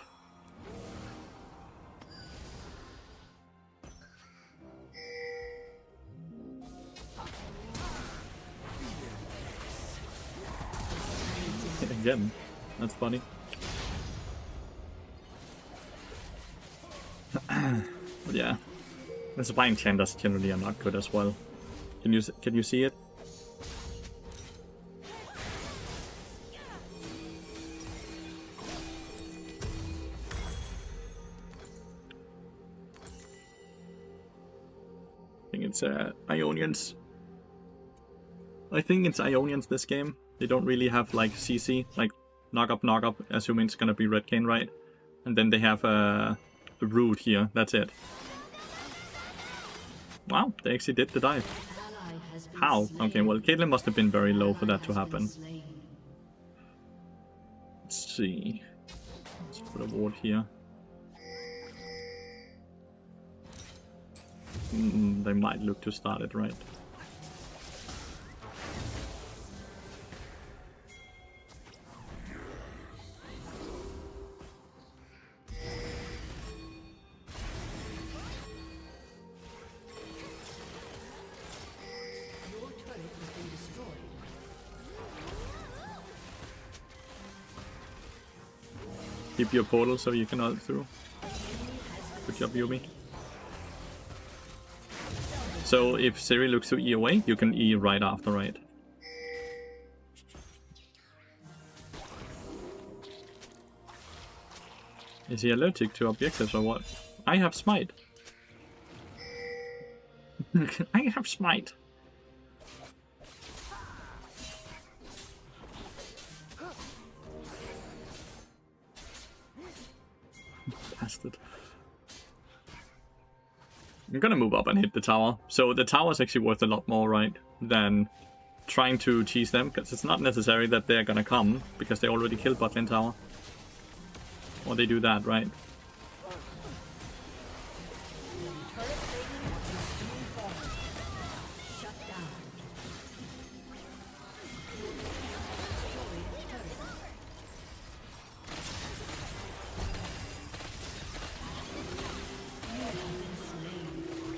Again. That's funny. But yeah. The supply enchanters generally are not good as well. Can you see it? I think it's Ionians. I think it's Ionians this game. They don't really have like CC, like knock up, assuming it's gonna be Red Cane, right? And then they have a root here, that's it. Wow, they actually did the dive. How? Okay, well, Caitlyn must have been very low for that to happen. Let's see. Let's put a ward here. They might look to start it, right? Keep your portal so you can ult through. Good job, Yumi. So if Siri looks to E away, you can E right after, right? Is he allergic to objectives or what? I have smite. I have smite. Bastard. I'm gonna move up and hit the tower. So the tower is actually worth a lot more, right, than trying to cheese them, because it's not necessary that they're gonna come, because they already killed bot lane tower. Or they do that, right?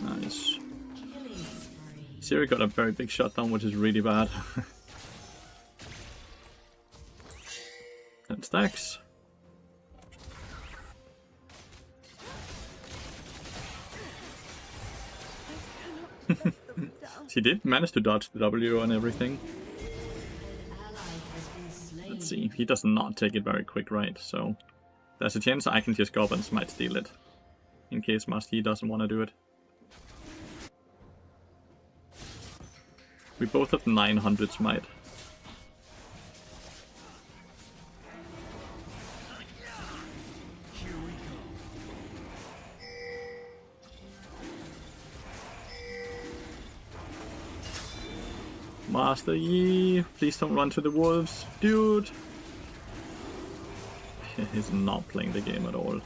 Nice. Siri got a very big shutdown, which is really bad. 10 stacks. She did manage to dodge the W and everything. Let's see, he does not take it very quick, right? So there's a chance I can just go up and smite steal it. In case he doesn't want to do it. We both have 900 smite. Master Yi, please don't run to the wolves, dude. He's not playing the game at all.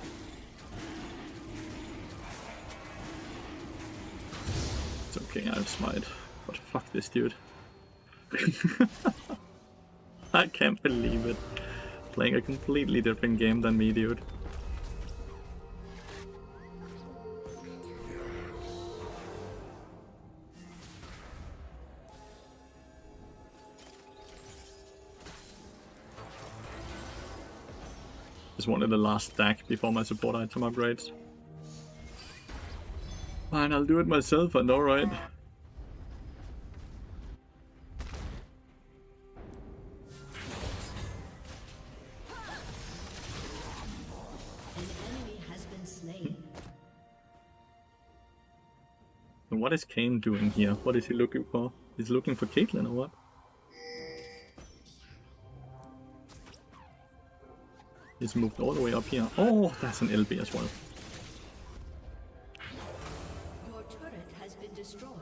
It's okay, I have smite. But fuck this dude. I can't believe it. Playing a completely different game than me, dude. Just wanted the last stack before my support item upgrades. Fine, I'll do it myself, I know, right? And what is Kane doing here? What is he looking for? He's looking for Caitlyn or what? He's moved all the way up here. Oh, that's an LB as well. Your turret has been destroyed.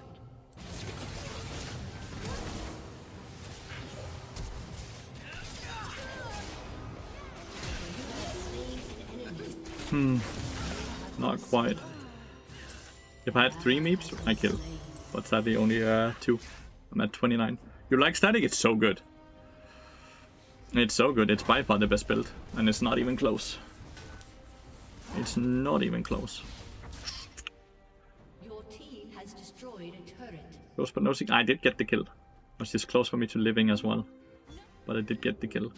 Not quite. If I had 3 meeps, I kill. But sadly only 2. I'm at 29. You like static? It's so good. It's so good. It's by far the best build, and it's not even close. It's not even close. Your team has destroyed a turret. Close but no sig. I did get the kill. It was just close for me to living as well, but I did get the kill.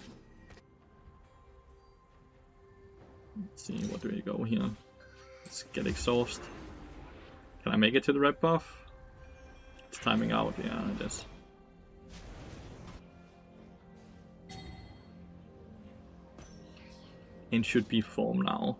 Let's see, what do we go here? Let's get exhaust. Can I make it to the red buff? It's timing out, yeah, it is. It should be form now.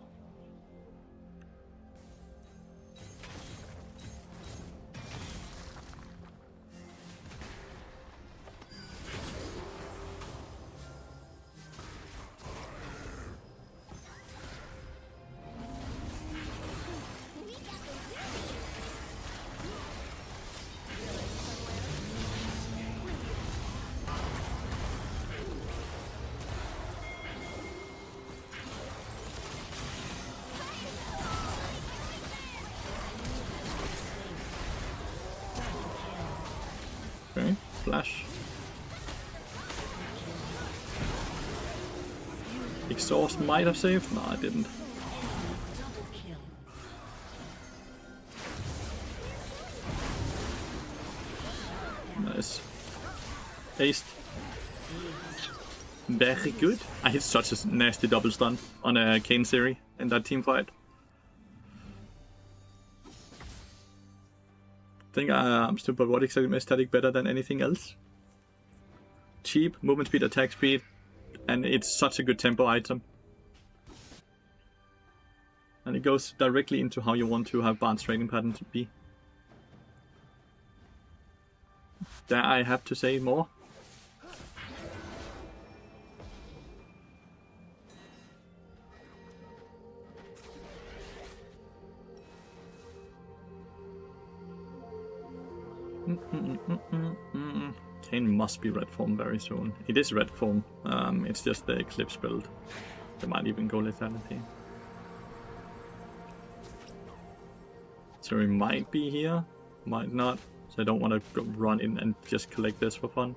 Okay, flash. Exhaust might have saved. No, I didn't. Double kill. Nice. Aced. Very good. I hit such a nasty double stun on a Kane series in that team fight. I think I'm still robotic static better than anything else. Cheap, movement speed, attack speed, and it's such a good tempo item. And it goes directly into how you want to have Bart's trading pattern to be. There I have to say more. Kane must be red form very soon. It is red form. It's just the Eclipse build. They might even go lethality. So he might be here, might not. So I don't want to go run in and just collect this for fun.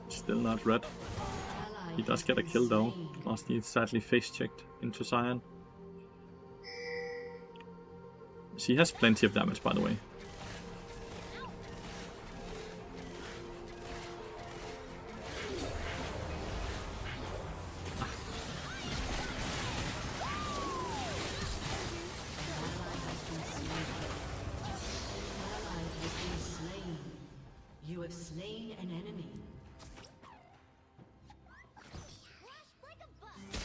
Still not red. He does get a kill though. Last he sadly face checked into Cyan. She has plenty of damage, by the way. You have slain an enemy. Like a bus.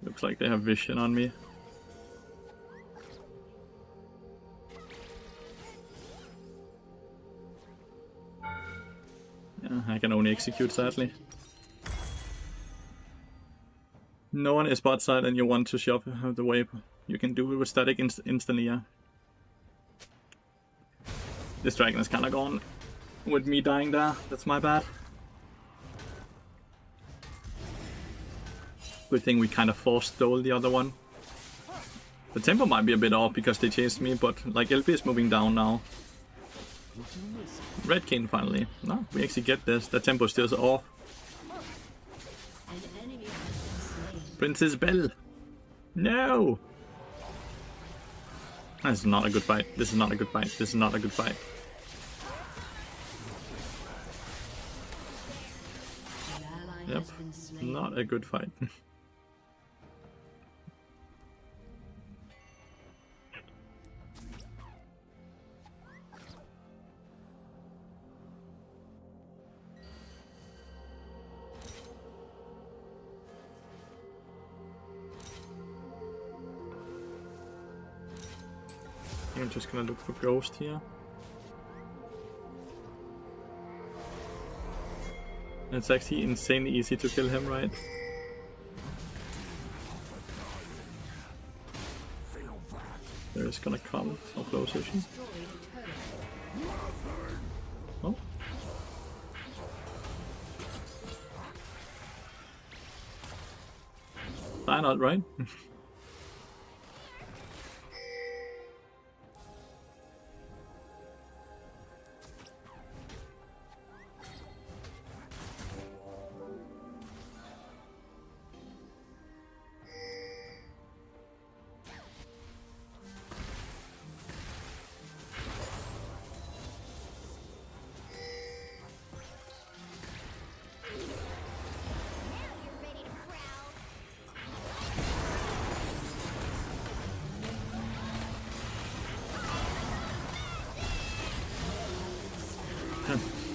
Looks like they have vision on me. Yeah, I can only execute sadly. No one is bot side and you want to shove the wave. You can do it with static instantly, yeah. This dragon is kinda gone with me dying there. That's my bad. Good thing we kinda forced stole the other one. The tempo might be a bit off because they chased me, but like LP is moving down now. Red King finally. No, we actually get this. The tempo is still off. An enemy has been slain. Princess Belle. No! This is not a good fight. This is not a good fight. This is not a good fight. An ally Yep. has been slain. Not a good fight. I'm just gonna look for Ghost here. It's actually insanely easy to kill him, right? There is gonna come. How close is she? Oh. Why not, right? You're ready to prowl.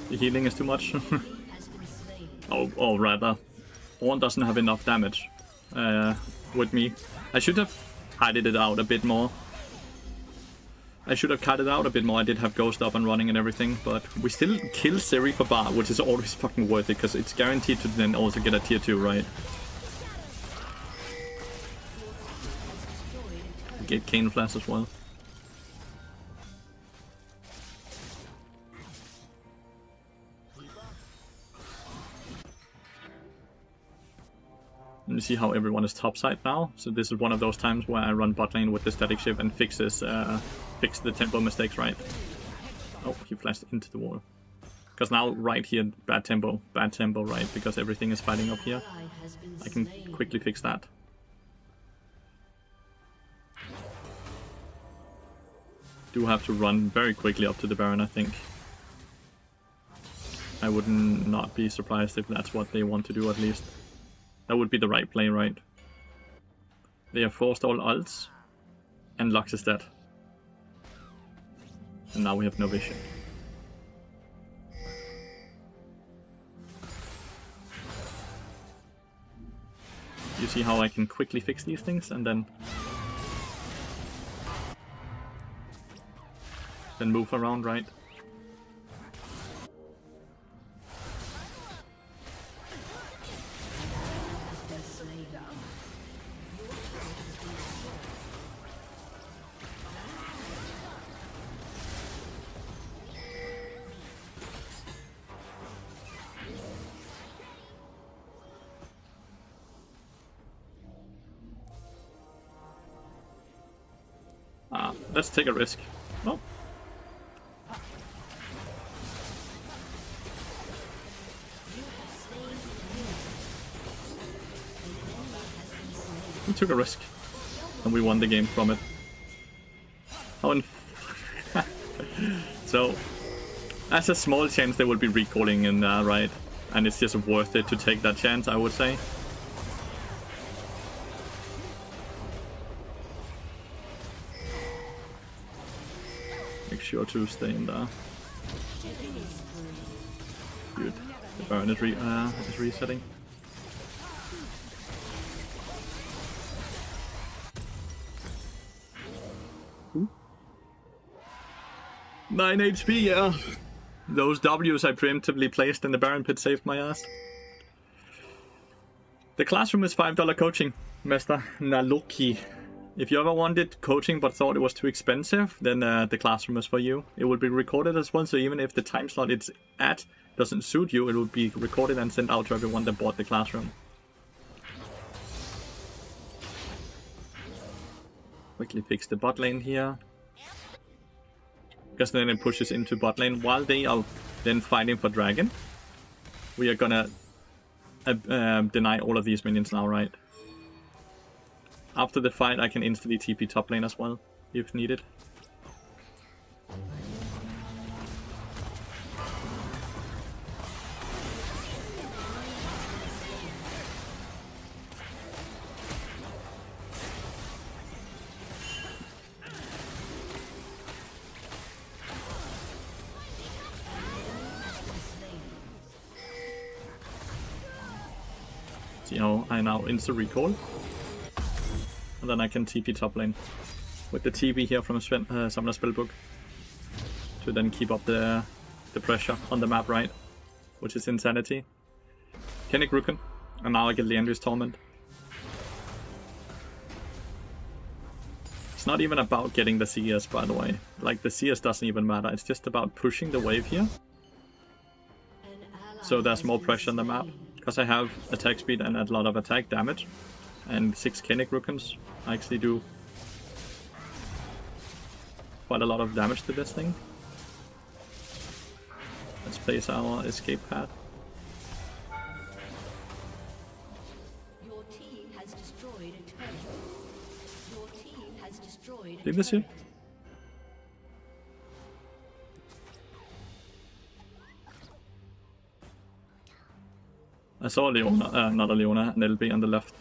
The healing is too much. Has been slain. or rather, Ornn doesn't have enough damage with me. I should have hided it out a bit more. I should have cut it out a bit more. I did have Ghost up and running and everything, but we still kill Seri for bar, which is always fucking worth it, because it's guaranteed to then also get a tier 2, right? Get Cane Flash as well. Let me see how everyone is topside now. So this is one of those times where I run bot lane with the static shift and fix the tempo mistakes, right? Oh, he flashed into the wall. Because now right here, bad tempo, right? Because everything is fighting up here. Ally has been I can slain. quickly fix that. Do have to run very quickly up to the Baron, I think. I would not be surprised if that's what they want to do, at least. That would be the right play, right? They have forced all ults, and Lux is dead. And now we have no vision. You see how I can quickly fix these things and then move around, right? Has been slain. Let's take a risk. Oh. We took a risk, and we won the game from it. Oh, so, as a small chance they will be recalling in right? And it's just worth it to take that chance, I would say. Make sure to stay in there. Good. The Baron is resetting. Ooh. 9 HP, yeah. Those W's I preemptively placed in the Baron pit saved my ass. The classroom is $5 coaching, Mr. Naloki. If you ever wanted coaching but thought it was too expensive, then the classroom is for you. It will be recorded as well, so even if the time slot it's at doesn't suit you, it will be recorded and sent out to everyone that bought the classroom. Quickly fix the bot lane here. Because then it pushes into bot lane while they are then fighting for dragon. We are gonna deny all of these minions now, right? After the fight, I can instantly TP top lane as well, if needed. See how I now insta-recall? And then I can TP top lane with the TP here from Summoner Spellbook to then keep up the pressure on the map, right? Which is insanity. Kennick Rukun, and now I get Leandry's Torment. It's not even about getting the CS, by the way. Like, the CS doesn't even matter. It's just about pushing the wave here. So there's more pressure on the map. Because I have attack speed and a lot of attack damage. and 6 Kennic Rookins actually do quite a lot of damage to this thing. Let's place our escape pad. Your team has destroyed a turret. Your team has destroyed a Did this turret. here? I saw Leona, not a Leona, an LB on the left.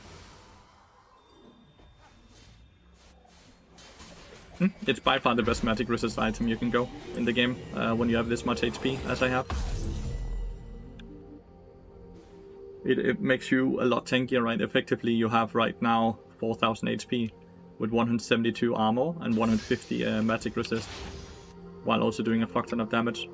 It's by far the best magic resist item you can go in the game when you have this much HP as I have. It makes you a lot tankier, right? Effectively, you have right now 4000 HP with 172 armor and 150 magic resist, while also doing a fuck ton of damage.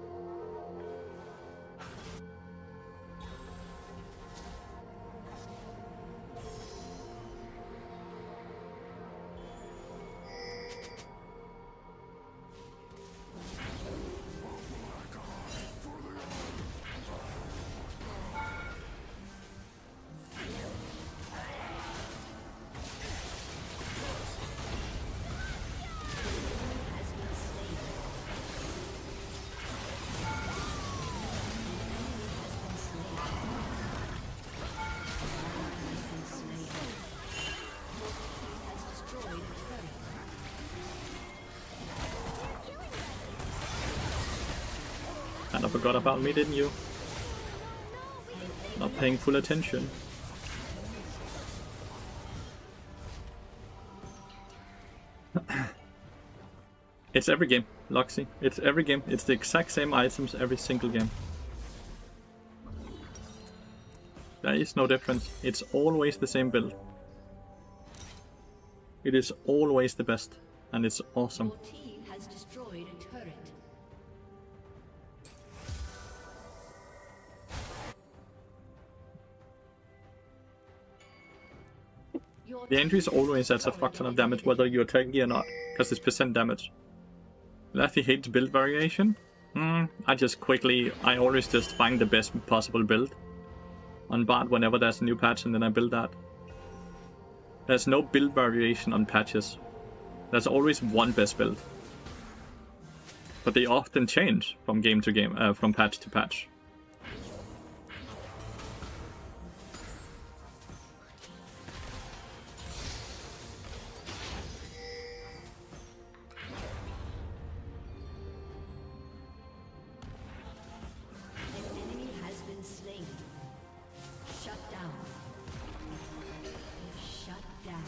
Kinda forgot about me, didn't you? Not paying full attention. It's every game, Loxy. It's every game. It's the exact same items every single game. There is no difference. It's always the same build. It is always the best, and it's awesome. Your team has destroyed a turret. Your The entries always adds a fuck ton of damage whether you're tanky or not, because it's percent damage. Lathyrus hates build variation. I always just find the best possible build on Bard whenever there's a new patch, and then I build that. There's no build variation on patches. There's always one best build. But they often change from game to game, from patch to patch. An enemy has been slain. Shut down. Shut down.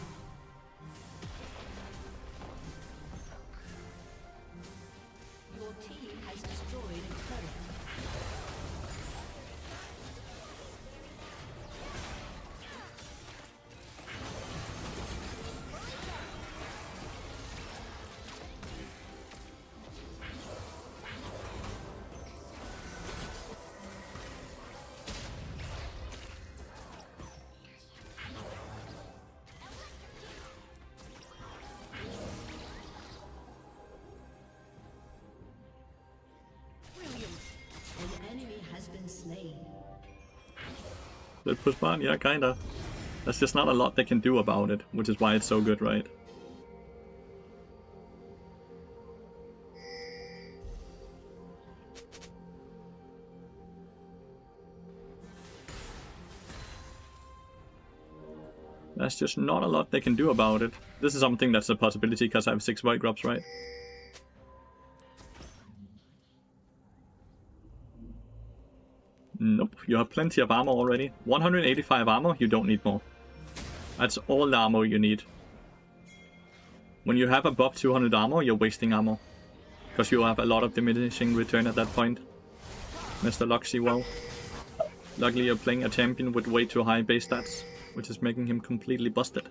Your team has destroyed a turret. An enemy has been slain. That push barn, yeah, kinda. There's just not a lot they can do about it, which is why it's so good, right? There's just not a lot they can do about it. This is something that's a possibility because I have 6 white grubs, right? Nope, you have plenty of armor already. 185 armor, you don't need more. That's all the armor you need. When you have above 200 armor, you're wasting armor. Because you have a lot of diminishing return at that point. Mr. Loxy, well. Luckily you're playing a champion with way too high base stats, which is making him completely busted.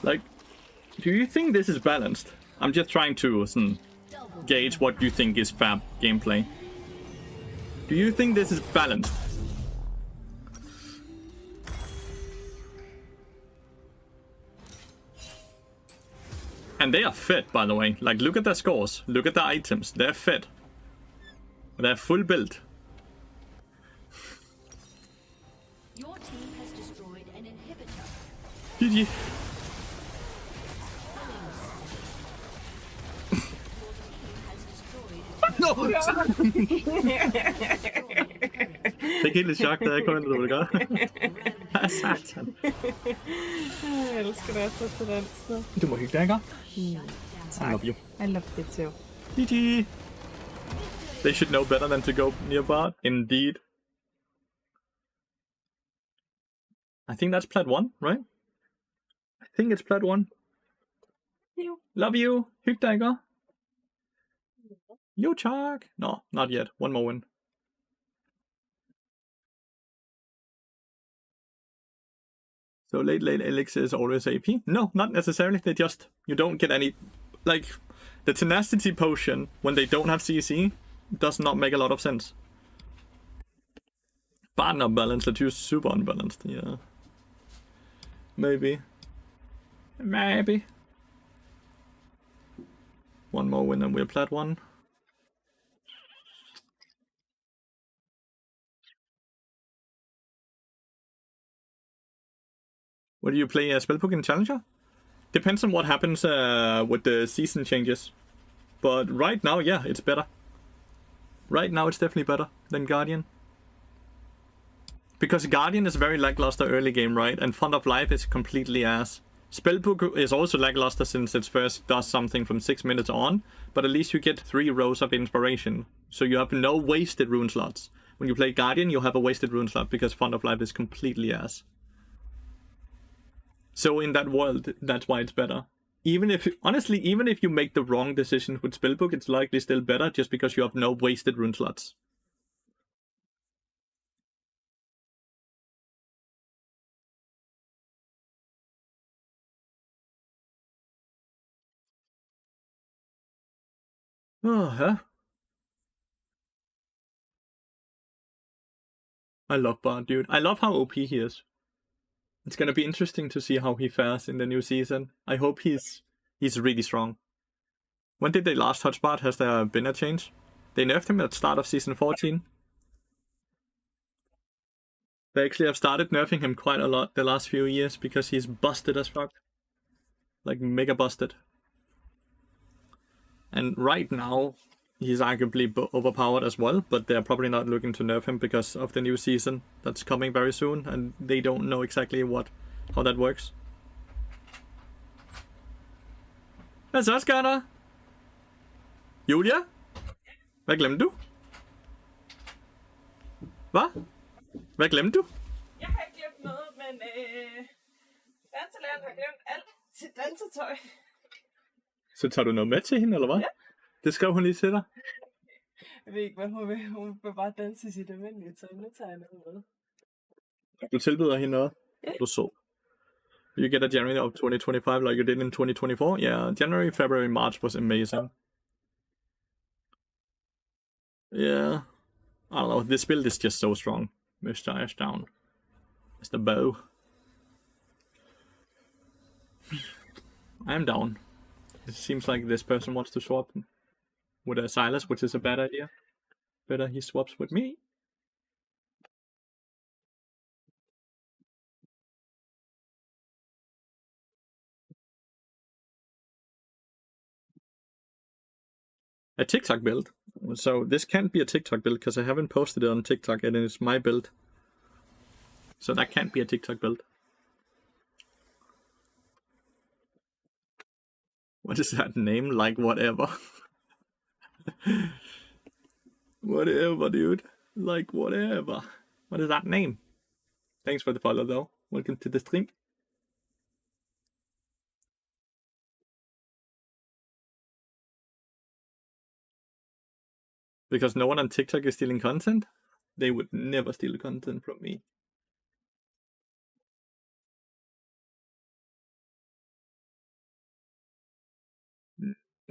Like, do you think this is balanced? I'm just trying to gauge what you think is fab gameplay. Do you think this is balanced? And they are fit, by the way. Like, look at their scores. Look at their items. They're fit. They're full build. Your team has destroyed an inhibitor. GG. Your team has destroyed Det er helt lidt chok, da jeg kom ind, du vil gøre. Satan. Jeg elsker det, at til den sted. Du må hygge dig, ikke? I love you. I love it too. GG. They should know better than to go nearby. Indeed. I think that's Plat 1, right? I think it's Plat 1. Jo. Love you. Hygge dig, ikke? Yo, Chuck. No, not yet. One more win. So late elixir is always AP? No, not necessarily. They just, you don't get any, like, the tenacity potion when they don't have CC does not make a lot of sense. But unbalanced, that you're super unbalanced, yeah. Maybe. Maybe. One more win and we're Plat 1. What do you play Spellbook in Challenger? Depends on what happens with the season changes. But right now, yeah, it's better. Right now, it's definitely better than Guardian. Because Guardian is very lackluster early game, right? And Font of Life is completely ass. Spellbook is also lackluster since it first does something from 6 minutes on. But at least you get 3 rows of inspiration. So you have no wasted rune slots. When you play Guardian, you have a wasted rune slot because Font of Life is completely ass. So in that world, that's why it's better. Even if, honestly, even if you make the wrong decision with Spellbook, it's likely still better just because you have no wasted rune slots. Oh, huh? I love Bard, dude. I love how OP he is. It's gonna be interesting to see how he fares in the new season. I hope he's really strong. When did they last touch Bard? Has there been a change? They nerfed him at the start of season 14. They actually have started nerfing him quite a lot the last few years because he's busted as fuck. Like, mega busted. And right now, he's arguably overpowered as well, but they're probably not looking to nerf him because of the new season that's coming very soon, and they don't know exactly how that works. Hvad så, skatter? Julia? Hvad glemte du? Hvad? Hvad glemte du? Jeg har ikke glemt noget, men danselæreren har glemt alt til dansetøj. Så tager du noget med til hende, eller hvad? Ja. Det skrev hun lige til dig. Jeg ved ikke, hvad hun vil. Hun vil bare danse i sit almindelige tøj. Nu tager jeg noget med. Du tilbyder hende noget? Ja. Du er så. You get a January of 2025 like you did in 2024? Yeah, January, February, March was amazing. Yeah. I don't know, this build is just so strong. Mr. Ashdown. Mr. Bow. I'm down. It seems like this person wants to swap with a Silas, which is a bad idea. Better he swaps with me. A TikTok build. So this can't be a TikTok build because I haven't posted it on TikTok and it's my build. So that can't be a TikTok build. What is that name? Like whatever. Whatever, dude. Like whatever. What is that name? Thanks for the follow though. Welcome to the stream. Because no one on TikTok is stealing content? They would never steal content from me.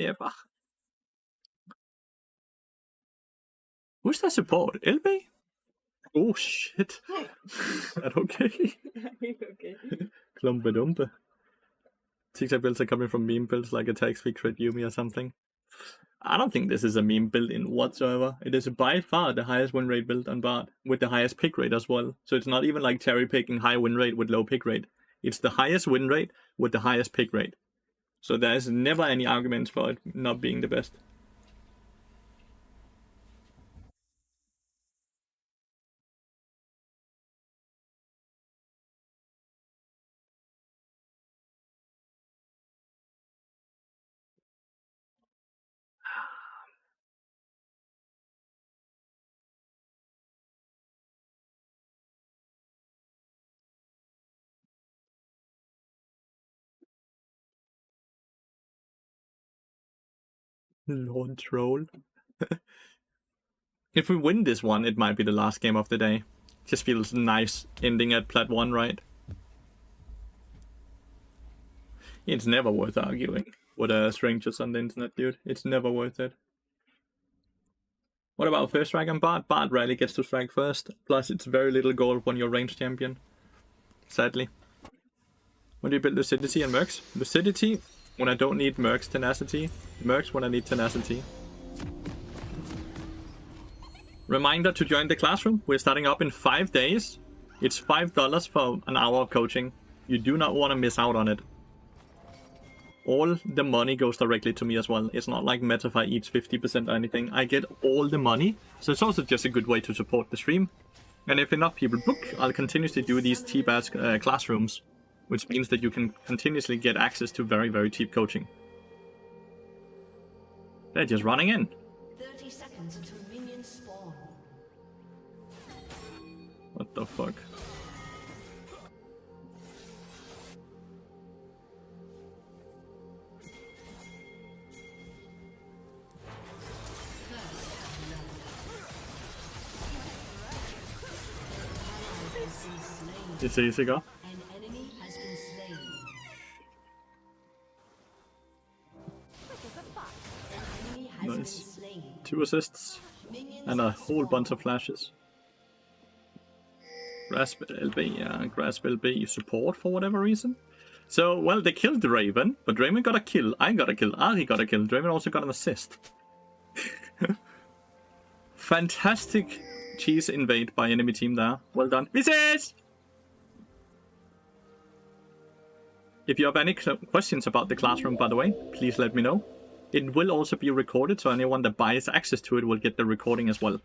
Never. Who's that support? LB? Oh shit. Er du okay? Helt okay. Klumpe dumpe. TikTok builds are coming from meme builds like Attack Speed Crit Yumi or something. I don't think this is a meme build in whatsoever. It is by far the highest win rate build on Bard, with the highest pick rate as well. So it's not even like cherry picking high win rate with low pick rate. It's the highest win rate with the highest pick rate. So there's never any arguments for it not being the best. Lord Troll. If we win this one, it might be the last game of the day. Just feels nice ending at Plat 1, right? It's never worth arguing with strangers on the internet, dude. It's never worth it. What about first strike and Bard? Bard rarely gets to strike first. Plus, it's very little gold when you're ranged champion. Sadly. When do you build Lucidity and Mercs? Lucidity when I don't need Mercs tenacity. Mercs when I need tenacity. Reminder to join the classroom. We're starting up in 5 days. It's $5 for an hour of coaching. You do not want to miss out on it. All the money goes directly to me as well. It's not like Metafy eats 50% or anything. I get all the money. So it's also just a good way to support the stream. And if enough people book, I'll continuously do these T-Bass classrooms. Which means that you can continuously get access to very, very cheap coaching. They're just running in. 30 seconds until minions spawn. What the fuck? It's easy, go. An enemy has been slain. An enemy has been Nice. slain. 2 assists Minions and a whole bunch of flashes. Grasp LB, yeah, Grasp LB support for whatever reason. So, well, they killed the Raven, but Draven got a kill, I got a kill, Ari got a kill, Draven also got an assist. Fantastic cheese invade by enemy team there. Well done. Misses! If you have any questions about the classroom, by the way, please let me know. It will also be recorded, so anyone that buys access to it will get the recording as well.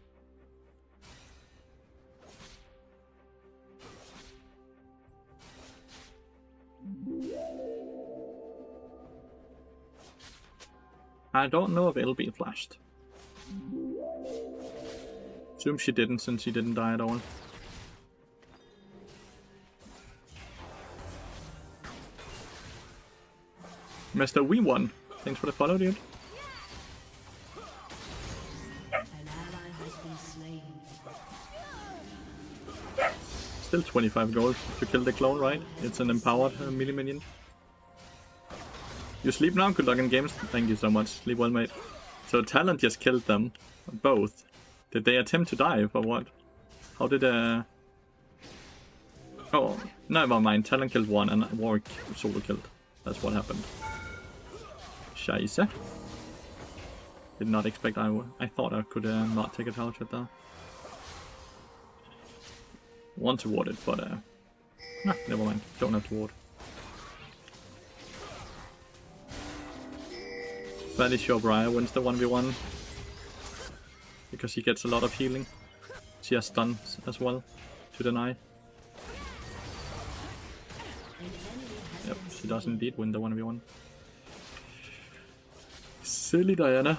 I don't know if it'll be flashed. Assume she didn't, since she didn't die at all. Mr. We won. Thanks for the follow, dude. An ally has been slain. Still 25 gold to kill the clone, right? It's an empowered melee minion. You sleep now? Good luck in games. Thank you so much. Sleep well, mate. So Talent just killed them. Both. Did they attempt to die or what? How did Oh, never mind. Talent killed one and Warwick solo killed. That's what happened. Scheiße. Did not expect I thought I could not take a tower shot there. Want to ward it, but never mind. Don't have to ward. Fairly sure Briar wins the 1v1 because he gets a lot of healing. She has stuns as well to deny. Yep, she does indeed win the 1v1. Silly Diana.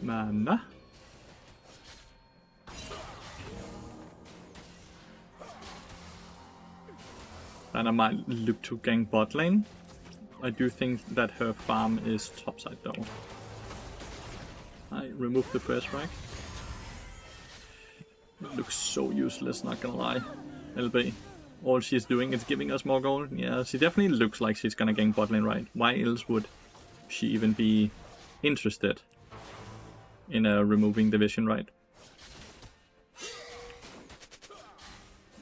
Mana. And I might look to gank bot lane. I do think that her farm is topside though. I removed the first rack. It looks so useless, not gonna lie. LB. All she's doing is giving us more gold. Yeah, she definitely looks like she's gonna gank bot lane, right? Why else would she even be interested in removing division, right?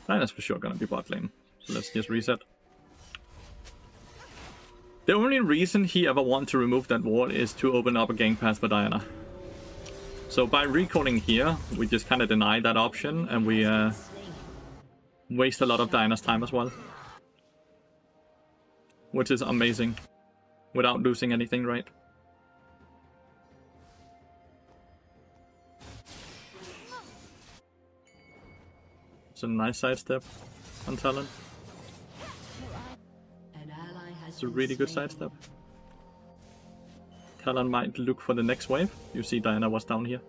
Diana's for sure gonna be bot lane. So let's just reset. The only reason he ever wanted to remove that ward is to open up a gank path for Diana. So by recalling here, we just kind of deny that option, and we waste a lot of Diana's time as well. Which is amazing. Without losing anything, right? It's a nice sidestep on Talon. An ally has It's a been really good slain. sidestep. Talon might look for the next wave. You see Diana was down here.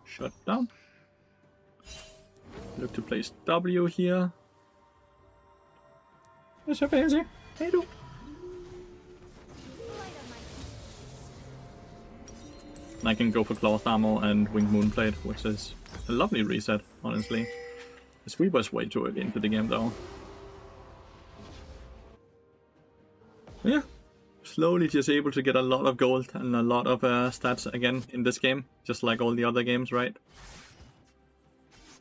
Shut down. Look to place W here. That's so fancy. Hey, do. I can go for Cloth Armor and Winged Moonplate, which is a lovely reset, honestly. The sweep was way too early into the game, though. Yeah, slowly just able to get a lot of gold and a lot of stats again in this game, just like all the other games, right?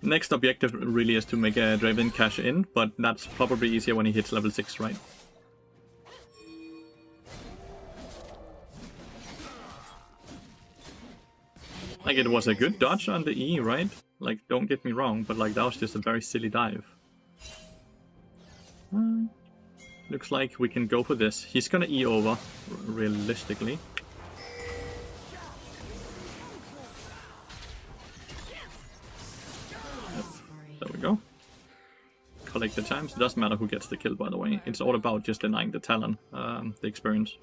Next objective really is to make a Draven cash in, but that's probably easier when he hits level 6, right? Like, it was a good dodge on the E, right? Like, don't get me wrong, but like, that was just a very silly dive. Looks like we can go for this. He's gonna E over, realistically. Yep. There we go. Collect the times. It doesn't matter who gets the kill, by the way. It's all about just denying the Talon, the experience.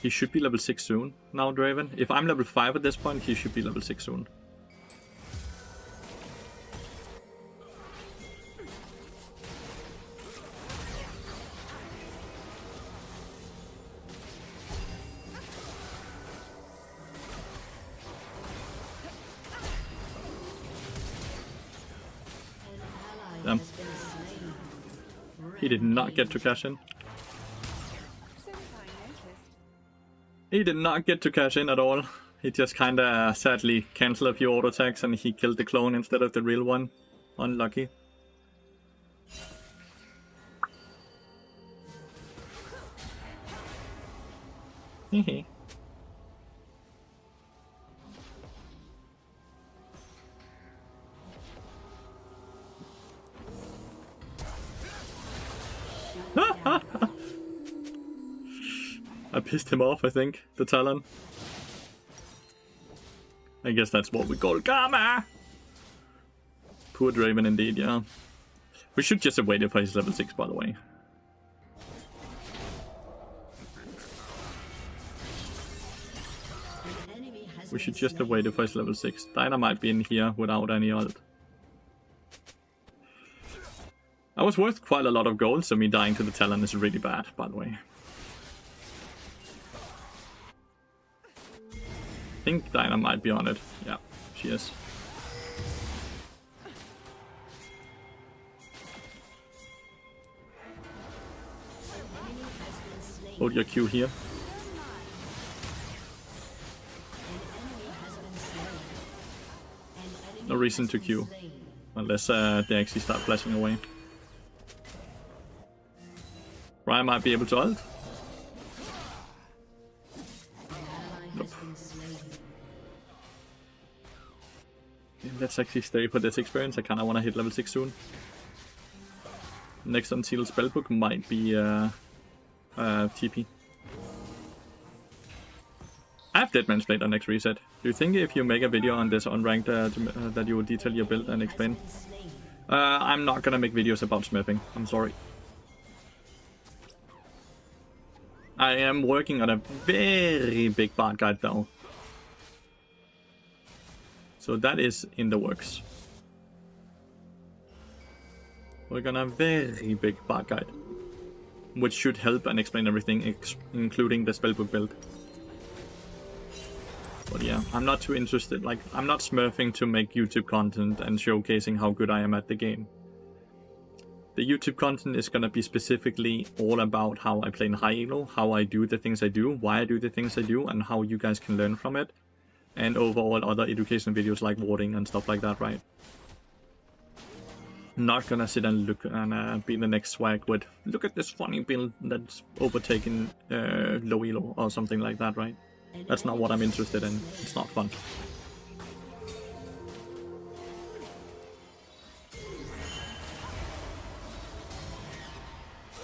He should be level 6 soon now, Draven. If I'm level 5 at this point, he should be level 6 soon. An ally has been slain. He did not get to cash in. He did not get to cash in at all. He just kinda sadly canceled a few auto attacks and he killed the clone instead of the real one. Unlucky. Hehe. I pissed him off, I think, the Talon. I guess that's what we call karma! Poor Draven indeed, yeah. We should just have waited for his level 6, by the way. An enemy has We been should just have slain. waited for his level 6. Dinah might be in here without any ult. I was worth quite a lot of gold, so me dying to the Talon is really bad, by the way. I think Dinah might be on it. Yeah, she is. Hold your Q here. No reason to Q. Unless they actually start flashing away. Ryan might be able to ult. Nope. Let's actually stay for this experience. I kinda wanna hit level 6 soon. Next unsealed spellbook might be TP. I have Deadman's Blade on next reset. Do you think if you make a video on this unranked that you will detail your build and explain? I'm not gonna make videos about smithing. I'm sorry. I am working on a very big bard guide though. So that is in the works. We're gonna have a very big part guide, which should help and explain everything, including the spellbook build. But yeah, I'm not too interested. Like, I'm not smurfing to make YouTube content and showcasing how good I am at the game. The YouTube content is gonna be specifically all about how I play in high elo, how I do the things I do, why I do the things I do, and how you guys can learn from it. And overall other education videos like warding and stuff like that, right? Not gonna sit and look and be the next swag with, look at this funny build that's overtaken low elo or something like that, right? That's not what I'm interested in. It's not fun.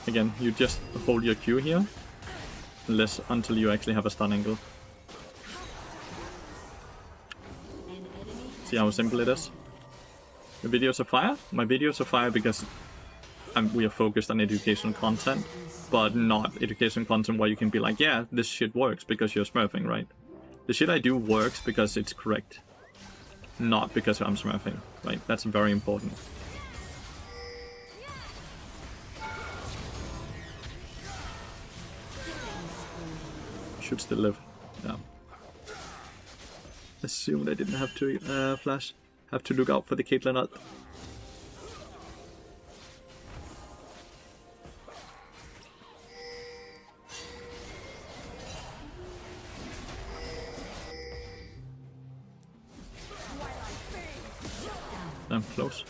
Again, you just hold your Q here, until you actually have a stun angle. See how simple it is? The videos are fire? My videos are fire because we are focused on educational content, but not educational content where you can be like, yeah, this shit works because you're smurfing, right? The shit I do works because it's correct, not because I'm smurfing, right? That's very important. Should still live. Yeah. Assumed I didn't have to flash. Have to look out for the Caitlyn ult. I'm close.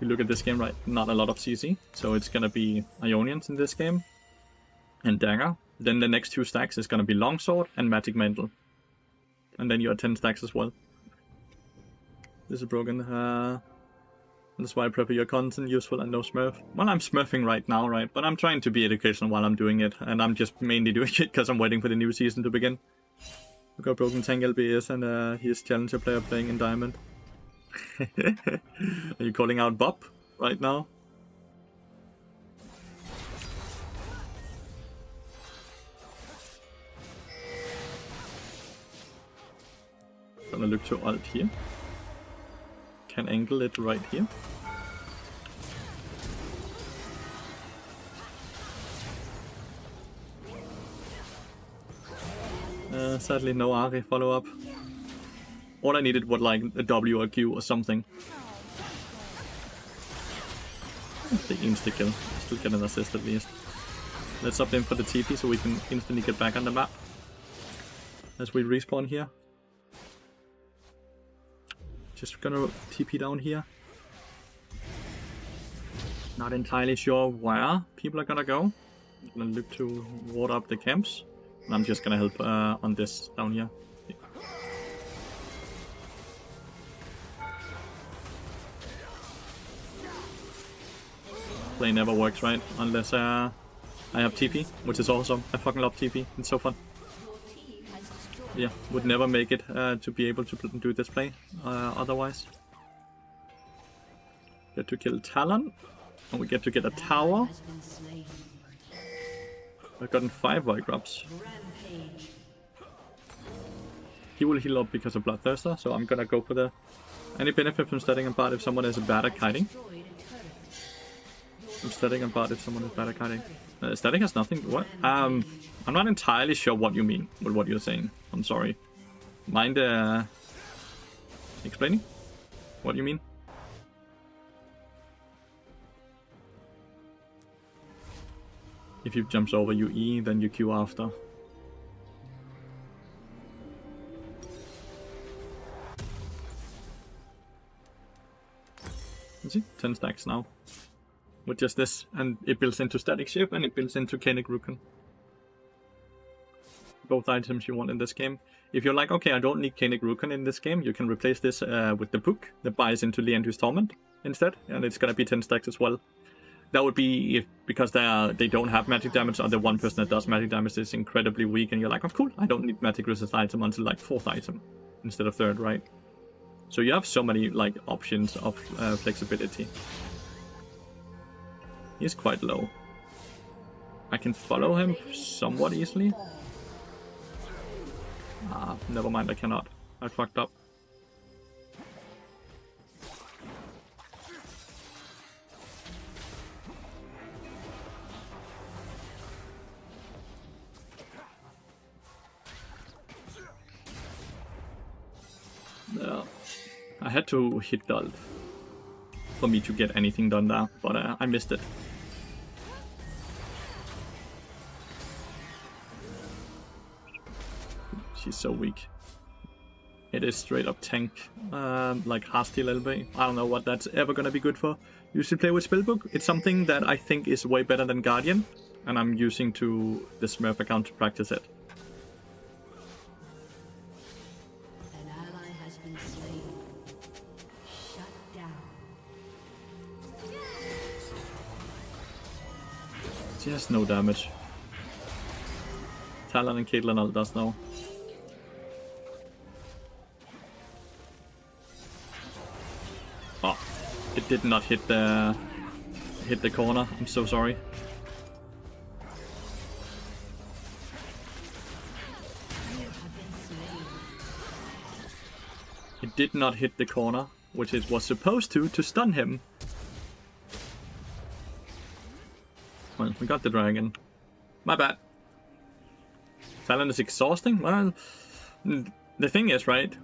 You look at this game, right? Not a lot of CC, so it's gonna be Ionians in this game and Dagger. Then the next 2 stacks is gonna be Longsword and Magic Mantle. And then you are 10 stacks as well. This is broken. That's why I prepare your content, useful and no smurf. Well, I'm smurfing right now, right? But I'm trying to be educational while I'm doing it. And I'm just mainly doing it because I'm waiting for the new season to begin. We got broken tank LBS and he is challenger player playing in Diamond. Are you calling out Bob right now? Gonna look to ult here. Can angle it right here. Sadly no Ari follow-up. All I needed was like a W or Q or something. The insta-kill. Still get an assist at least. Let's up in for the TP so we can instantly get back on the map. As we respawn here. Just gonna TP down here. Not entirely sure where people are gonna go. I'm gonna look to ward up the camps. And I'm just gonna help on this down here. Play never works, right? Unless I have TP, which is awesome. I fucking love TP. It's so fun. Yeah, would never make it to be able to do this play otherwise. Get to kill Talon, and we get to get a tower. I've gotten 5 Vigrubs. He will heal up because of Bloodthirster, so I'm gonna go for the... Any benefit from studying about if someone is bad at kiting? I'm studying about if someone is bad at kiting. Static has nothing. What? I'm not entirely sure what you mean with what you're saying. I'm sorry. Mind explaining what you mean? If you jumps over you E, then you Q after. You see? 10 stacks now. With just this, and it builds into Static Ship and it builds into Koenig Rukon. Both items you want in this game. If you're like, okay, I don't need Koenig Rukon in this game, you can replace this with the book that buys into Leandri's Torment instead, and it's gonna be 10 stacks as well. That would be if because they don't have magic damage, or the one person that does magic damage is incredibly weak, and you're like, oh cool, I don't need magic resist item until like 4th item instead of 3rd, right? So you have so many like options of flexibility. He's quite low. I can follow him somewhat easily. Ah, never mind, I cannot. I fucked up. Yeah. I had to hit the ult for me to get anything done there, but I missed it. She's so weak. It is straight up tank, like Heartsteel LB. I don't know what that's ever gonna be good for. Usually play with Spellbook. It's something that I think is way better than Guardian, and I'm using to the Smurf account to practice it. An ally has been slain. Shut down. She has no damage. Talon and Caitlyn all does now. Oh, it did not hit the corner. I'm so sorry. It did not hit the corner, which it was supposed to stun him. Well, we got the dragon. My bad. Talon is exhausting? Well, the thing is, right?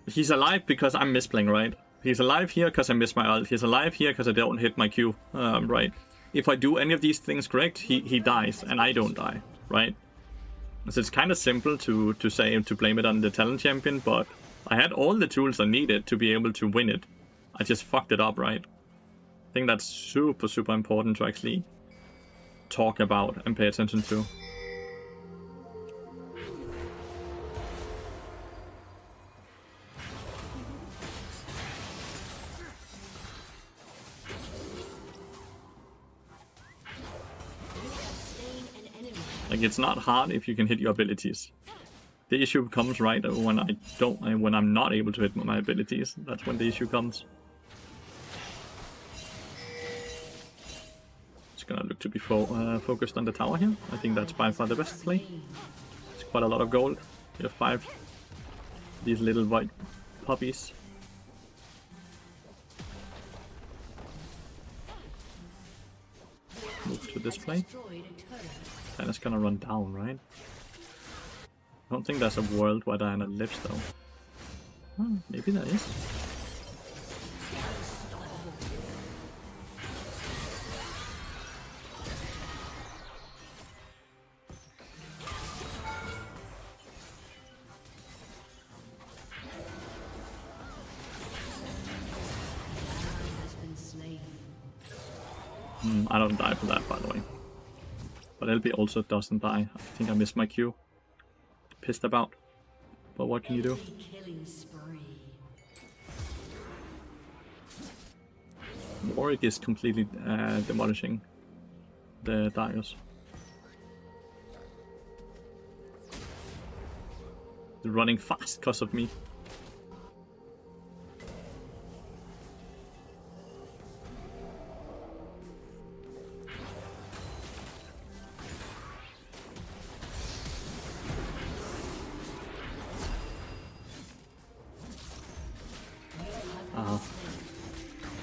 He's alive because I'm misplaying, right? He's alive here because I missed my ult. He's alive here because I don't hit my Q, right? If I do any of these things correct, he dies, and I don't die, right? So it's kind of simple to blame it on the Talon champion, but I had all the tools I needed to be able to win it. I just fucked it up, right? I think that's super, super important to actually talk about and pay attention to. Like, it's not hard if you can hit your abilities. The issue comes right when when I'm not able to hit my abilities. That's when the issue comes. Just gonna look to be focused on the tower here. I think that's by far the best play. It's quite a lot of gold. We have 5 these little white puppies. Move to display. And it's gonna run down, right? I don't think there's a world where Diana lives, though. Oh, maybe there is. I don't die for that, by the way. But LB also doesn't die. I think I missed my Q. Pissed about. But what can you do? Warwick is completely demolishing the Darius. They're running fast because of me.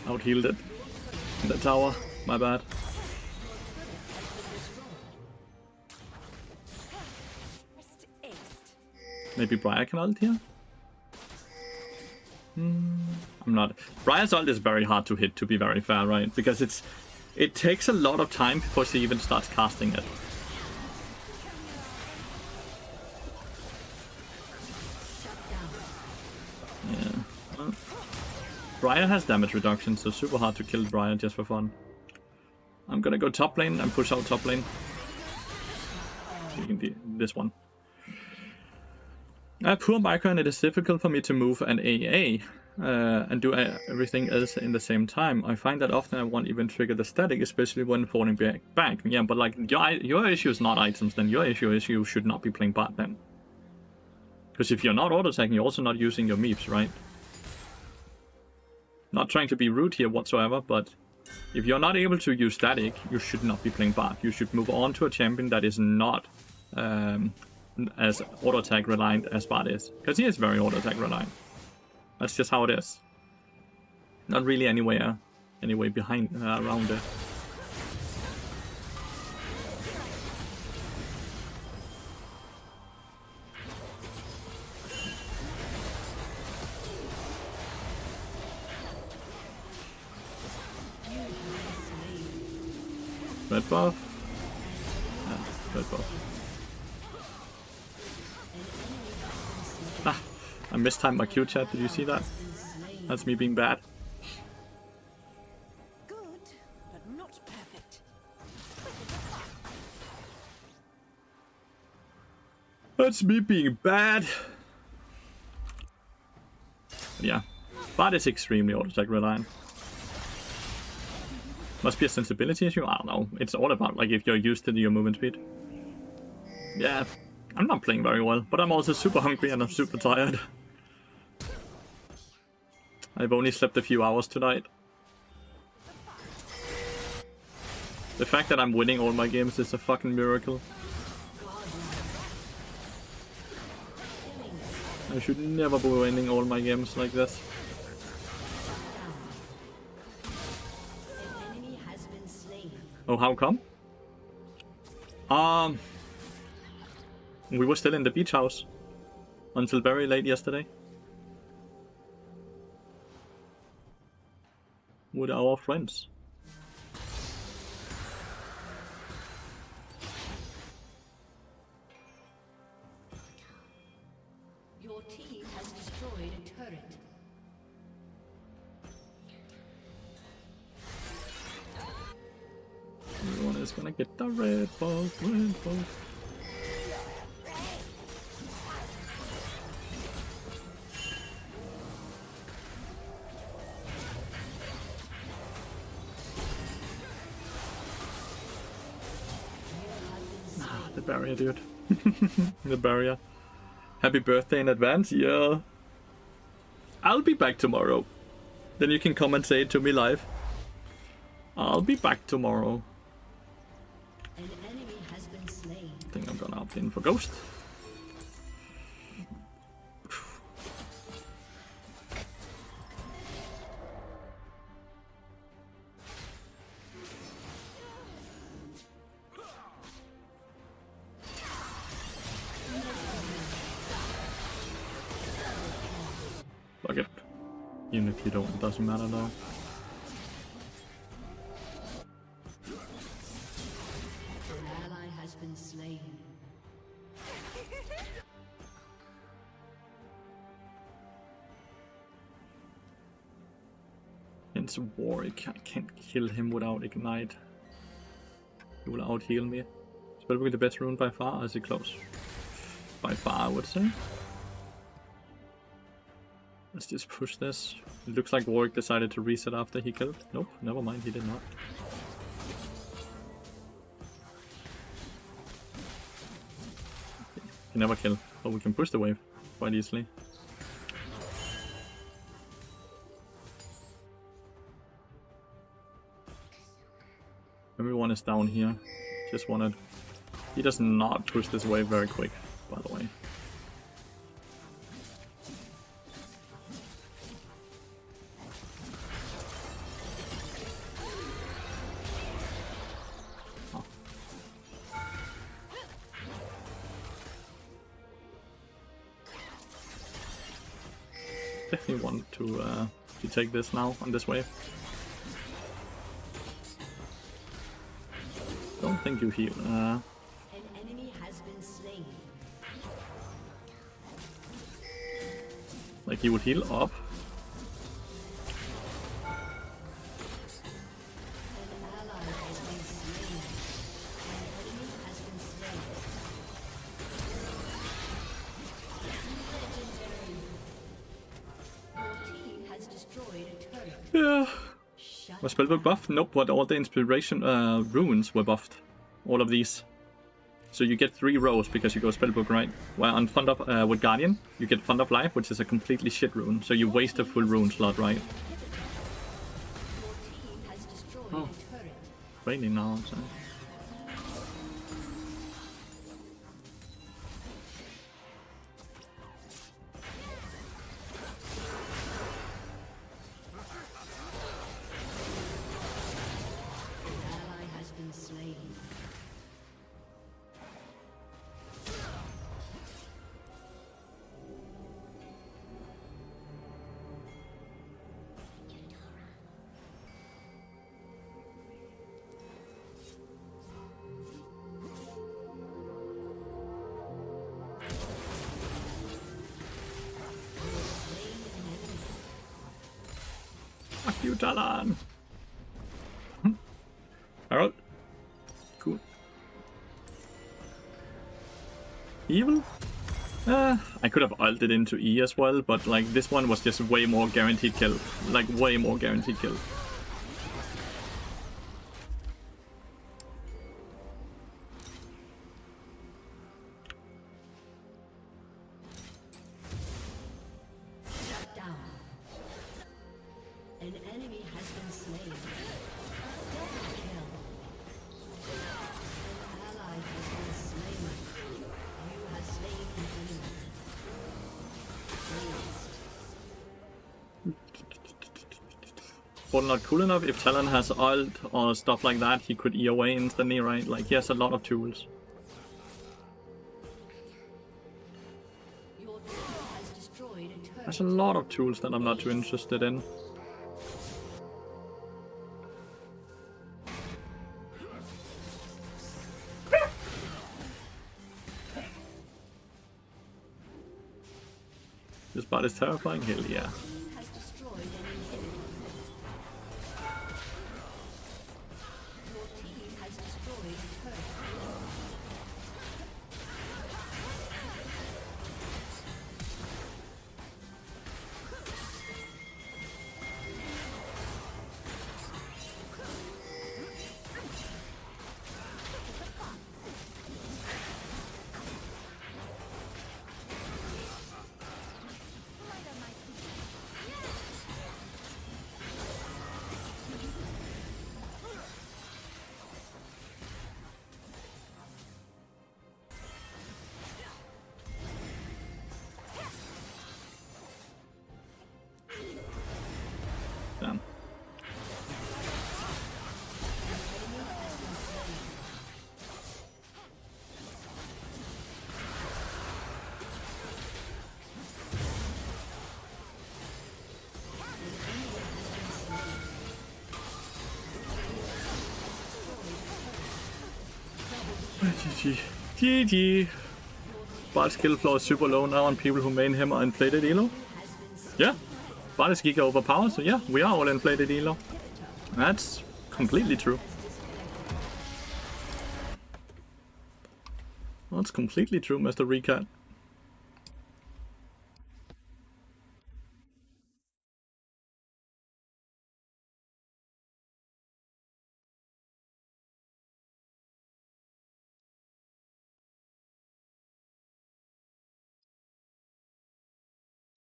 Out healed it in the tower. My bad. Maybe Briar can ult here? I'm not. Briar's ult is very hard to hit, to be very fair, right? Because it takes a lot of time before she even starts casting it. Briar has damage reduction, so super hard to kill Briar just for fun. I'm gonna go top lane and push out top lane. You can do this one. Poor micro, and it is difficult for me to move an AA and do everything else in the same time. I find that often I won't even trigger the static, especially when falling back. Yeah, but like your issue is not items, then your issue is you should not be playing bot then. Because if you're not auto-attacking, you're also not using your meeps, right? Not trying to be rude here whatsoever, but if you're not able to use static, you should not be playing bot. You should move on to a champion that is not as auto attack reliant as Bard is, because he is very auto attack reliant. That's just how it is. Not really any way behind around it. Red buff. Yeah, red buff. Ah, I mistimed my Q chat. Did you see that? That's me being bad. Good, but not perfect. That's me being bad. Yeah, Bard is extremely auto attack reliant. Must be a sensibility issue? I don't know. It's all about like if you're used to your movement speed. Yeah, I'm not playing very well, but I'm also super hungry and I'm super tired. I've only slept a few hours tonight. The fact that I'm winning all my games is a fucking miracle. I should never be winning all my games like this. Oh, how come? We were still in the beach house until very late yesterday with our friends. Your team has destroyed a turret. Everyone is gonna get the red buff, red buff. The barrier, dude. The barrier. Happy birthday in advance, yeah. I'll be back tomorrow. Then you can come and say it to me live. I'll be back tomorrow. An enemy has been slain. I think I'm gonna opt in for Ghost. Fuck it. Even if you don't, it doesn't matter though. An ally has been slain. It's Warwick. I can't kill him without Ignite. He will out heal me. Is probably the best rune by far, or is it close? By far, I would say. Let's just push this. It looks like Warwick decided to reset after he killed. Nope, never mind, he did not. He never killed, but we can push the wave quite easily. Everyone is down here. Just wanted... He does not push this wave very quick, by the way. Definitely want to take this now on this wave. Don't think you heal. An enemy has been slain. Like he would heal up. An ally has been slain. An enemy has been slain. Legendary. Your team has destroyed a turret. Yeah. Shut Was spellbook buffed? Nope, but all the inspiration runes were buffed. All of these. So you get 3 rows because you go spellbook, right? Well, on Fund Up with Guardian, you get Fund Up Life, which is a completely shit rune. So you waste a full rune slot, right? Your team has destroyed Oh. a turret. Raining now, I'm sorry. you, Talon. Alright. Cool. Evil? I could have ulted into E as well, but like this one was just way more guaranteed kill. Like way more guaranteed kill. Shut down. An enemy has been slain. Double kill. An ally has been slain. You have slain an enemy. But not cool enough. If Talon has ult or stuff like that, he could E away instantly, right? Like he has a lot of tools. Your team has destroyed a turret. There's a lot of tools that I'm not too interested in. This bot is terrifying. Hell yeah. Has destroyed an inhibitor. Your team has destroyed a turret. Damn. GG. GG. Bart skill floor is super low now on people who main him are inflated elo. Yeah. Bart is giga overpowered, so yeah, we are all inflated elo. That's completely true. That's completely true, Mr. Recat.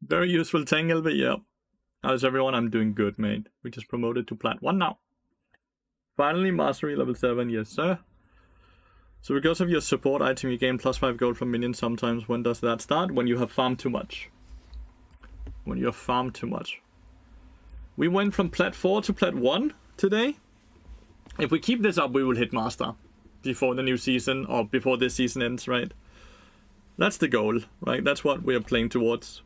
Very useful tangle, but yeah. How's everyone? I'm doing good, mate. We just promoted to Plat 1 now. Finally, Mastery level 7, yes sir. So because of your support item, you gain +5 gold from minions sometimes. When does that start? When you have farmed too much. When you have farmed too much. We went from Plat 4 to Plat 1 today. If we keep this up, we will hit Master. Before the new season, or before this season ends, right? That's the goal, right? That's what we are playing towards.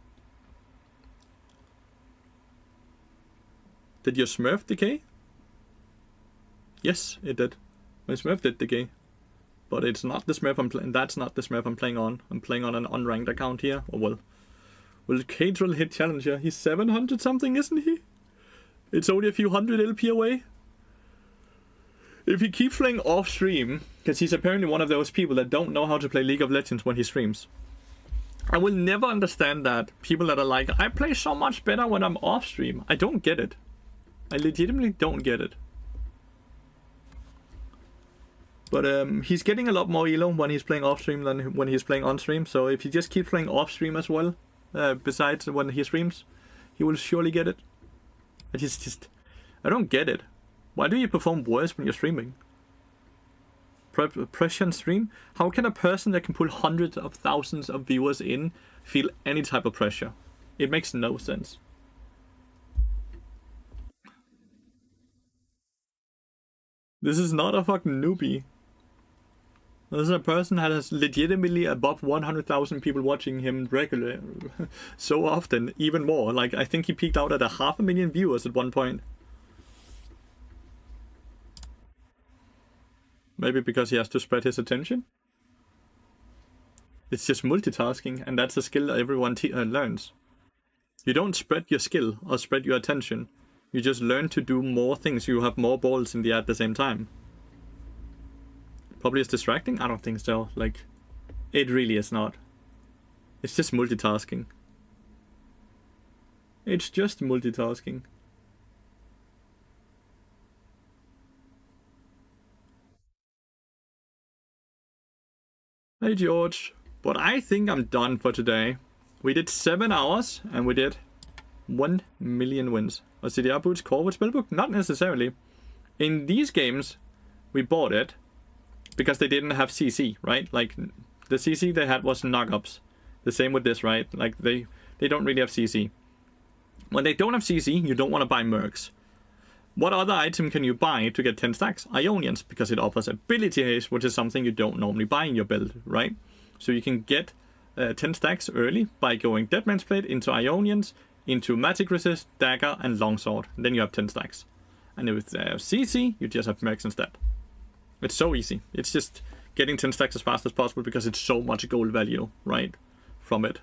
Did your Smurf decay? Yes, it did. My Smurf did decay. But it's not the Smurf I'm playing. That's not the Smurf I'm playing on. I'm playing on an unranked account here. Or well, will Cadril hit Challenger? He's 700 something, isn't he? It's only a few hundred LP away. If he keeps playing off stream, because he's apparently one of those people that don't know how to play League of Legends when he streams. I will never understand that. People that are like, I play so much better when I'm off stream. I don't get it. I legitimately don't get it. But he's getting a lot more elo when he's playing off stream than when he's playing on stream. So if he just keeps playing off stream as well, besides when he streams, he will surely get it. I don't get it. Why do you perform worse when you're streaming? Pressure on stream? How can a person that can pull hundreds of thousands of viewers in feel any type of pressure? It makes no sense. This is not a fucking newbie. This is a person that has legitimately above 100,000 people watching him regularly. So often, even more. Like, I think he peaked out at 500,000 viewers at one point. Maybe because he has to spread his attention? It's just multitasking, and that's a skill everyone learns. You don't spread your skill or spread your attention. You just learn to do more things. You have more balls in the air at the same time. Probably is distracting? I don't think so. Like, it really is not. It's just multitasking. It's just multitasking. Hey George. But I think I'm done for today. We did 7 hours and we did 1 million wins. Was CDR boots core with Spellbook? Not necessarily. In these games, we bought it because they didn't have CC, right? Like, the CC they had was knockups. The same with this, right? Like, they don't really have CC. When they don't have CC, you don't want to buy mercs. What other item can you buy to get 10 stacks? Ionians, because it offers ability haste, which is something you don't normally buy in your build, right? So you can get 10 stacks early by going Deadman's Plate into Ionians, into Magic Resist, Dagger, and Longsword. Then you have 10 stacks. And with CC, you just have mercs instead. It's so easy. It's just getting 10 stacks as fast as possible because it's so much gold value, right? From it.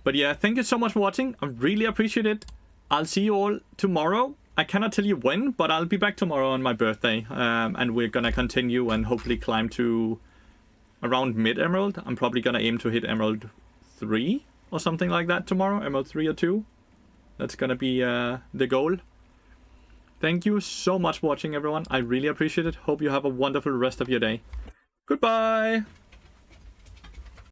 But yeah, thank you so much for watching. I really appreciate it. I'll see you all tomorrow. I cannot tell you when, but I'll be back tomorrow on my birthday. And we're gonna continue and hopefully climb to around mid-emerald. I'm probably gonna aim to hit emerald 3 or something like that tomorrow. Emerald 3 or 2. That's gonna be the goal. Thank you so much for watching, everyone. I really appreciate it. Hope you have a wonderful rest of your day. Goodbye!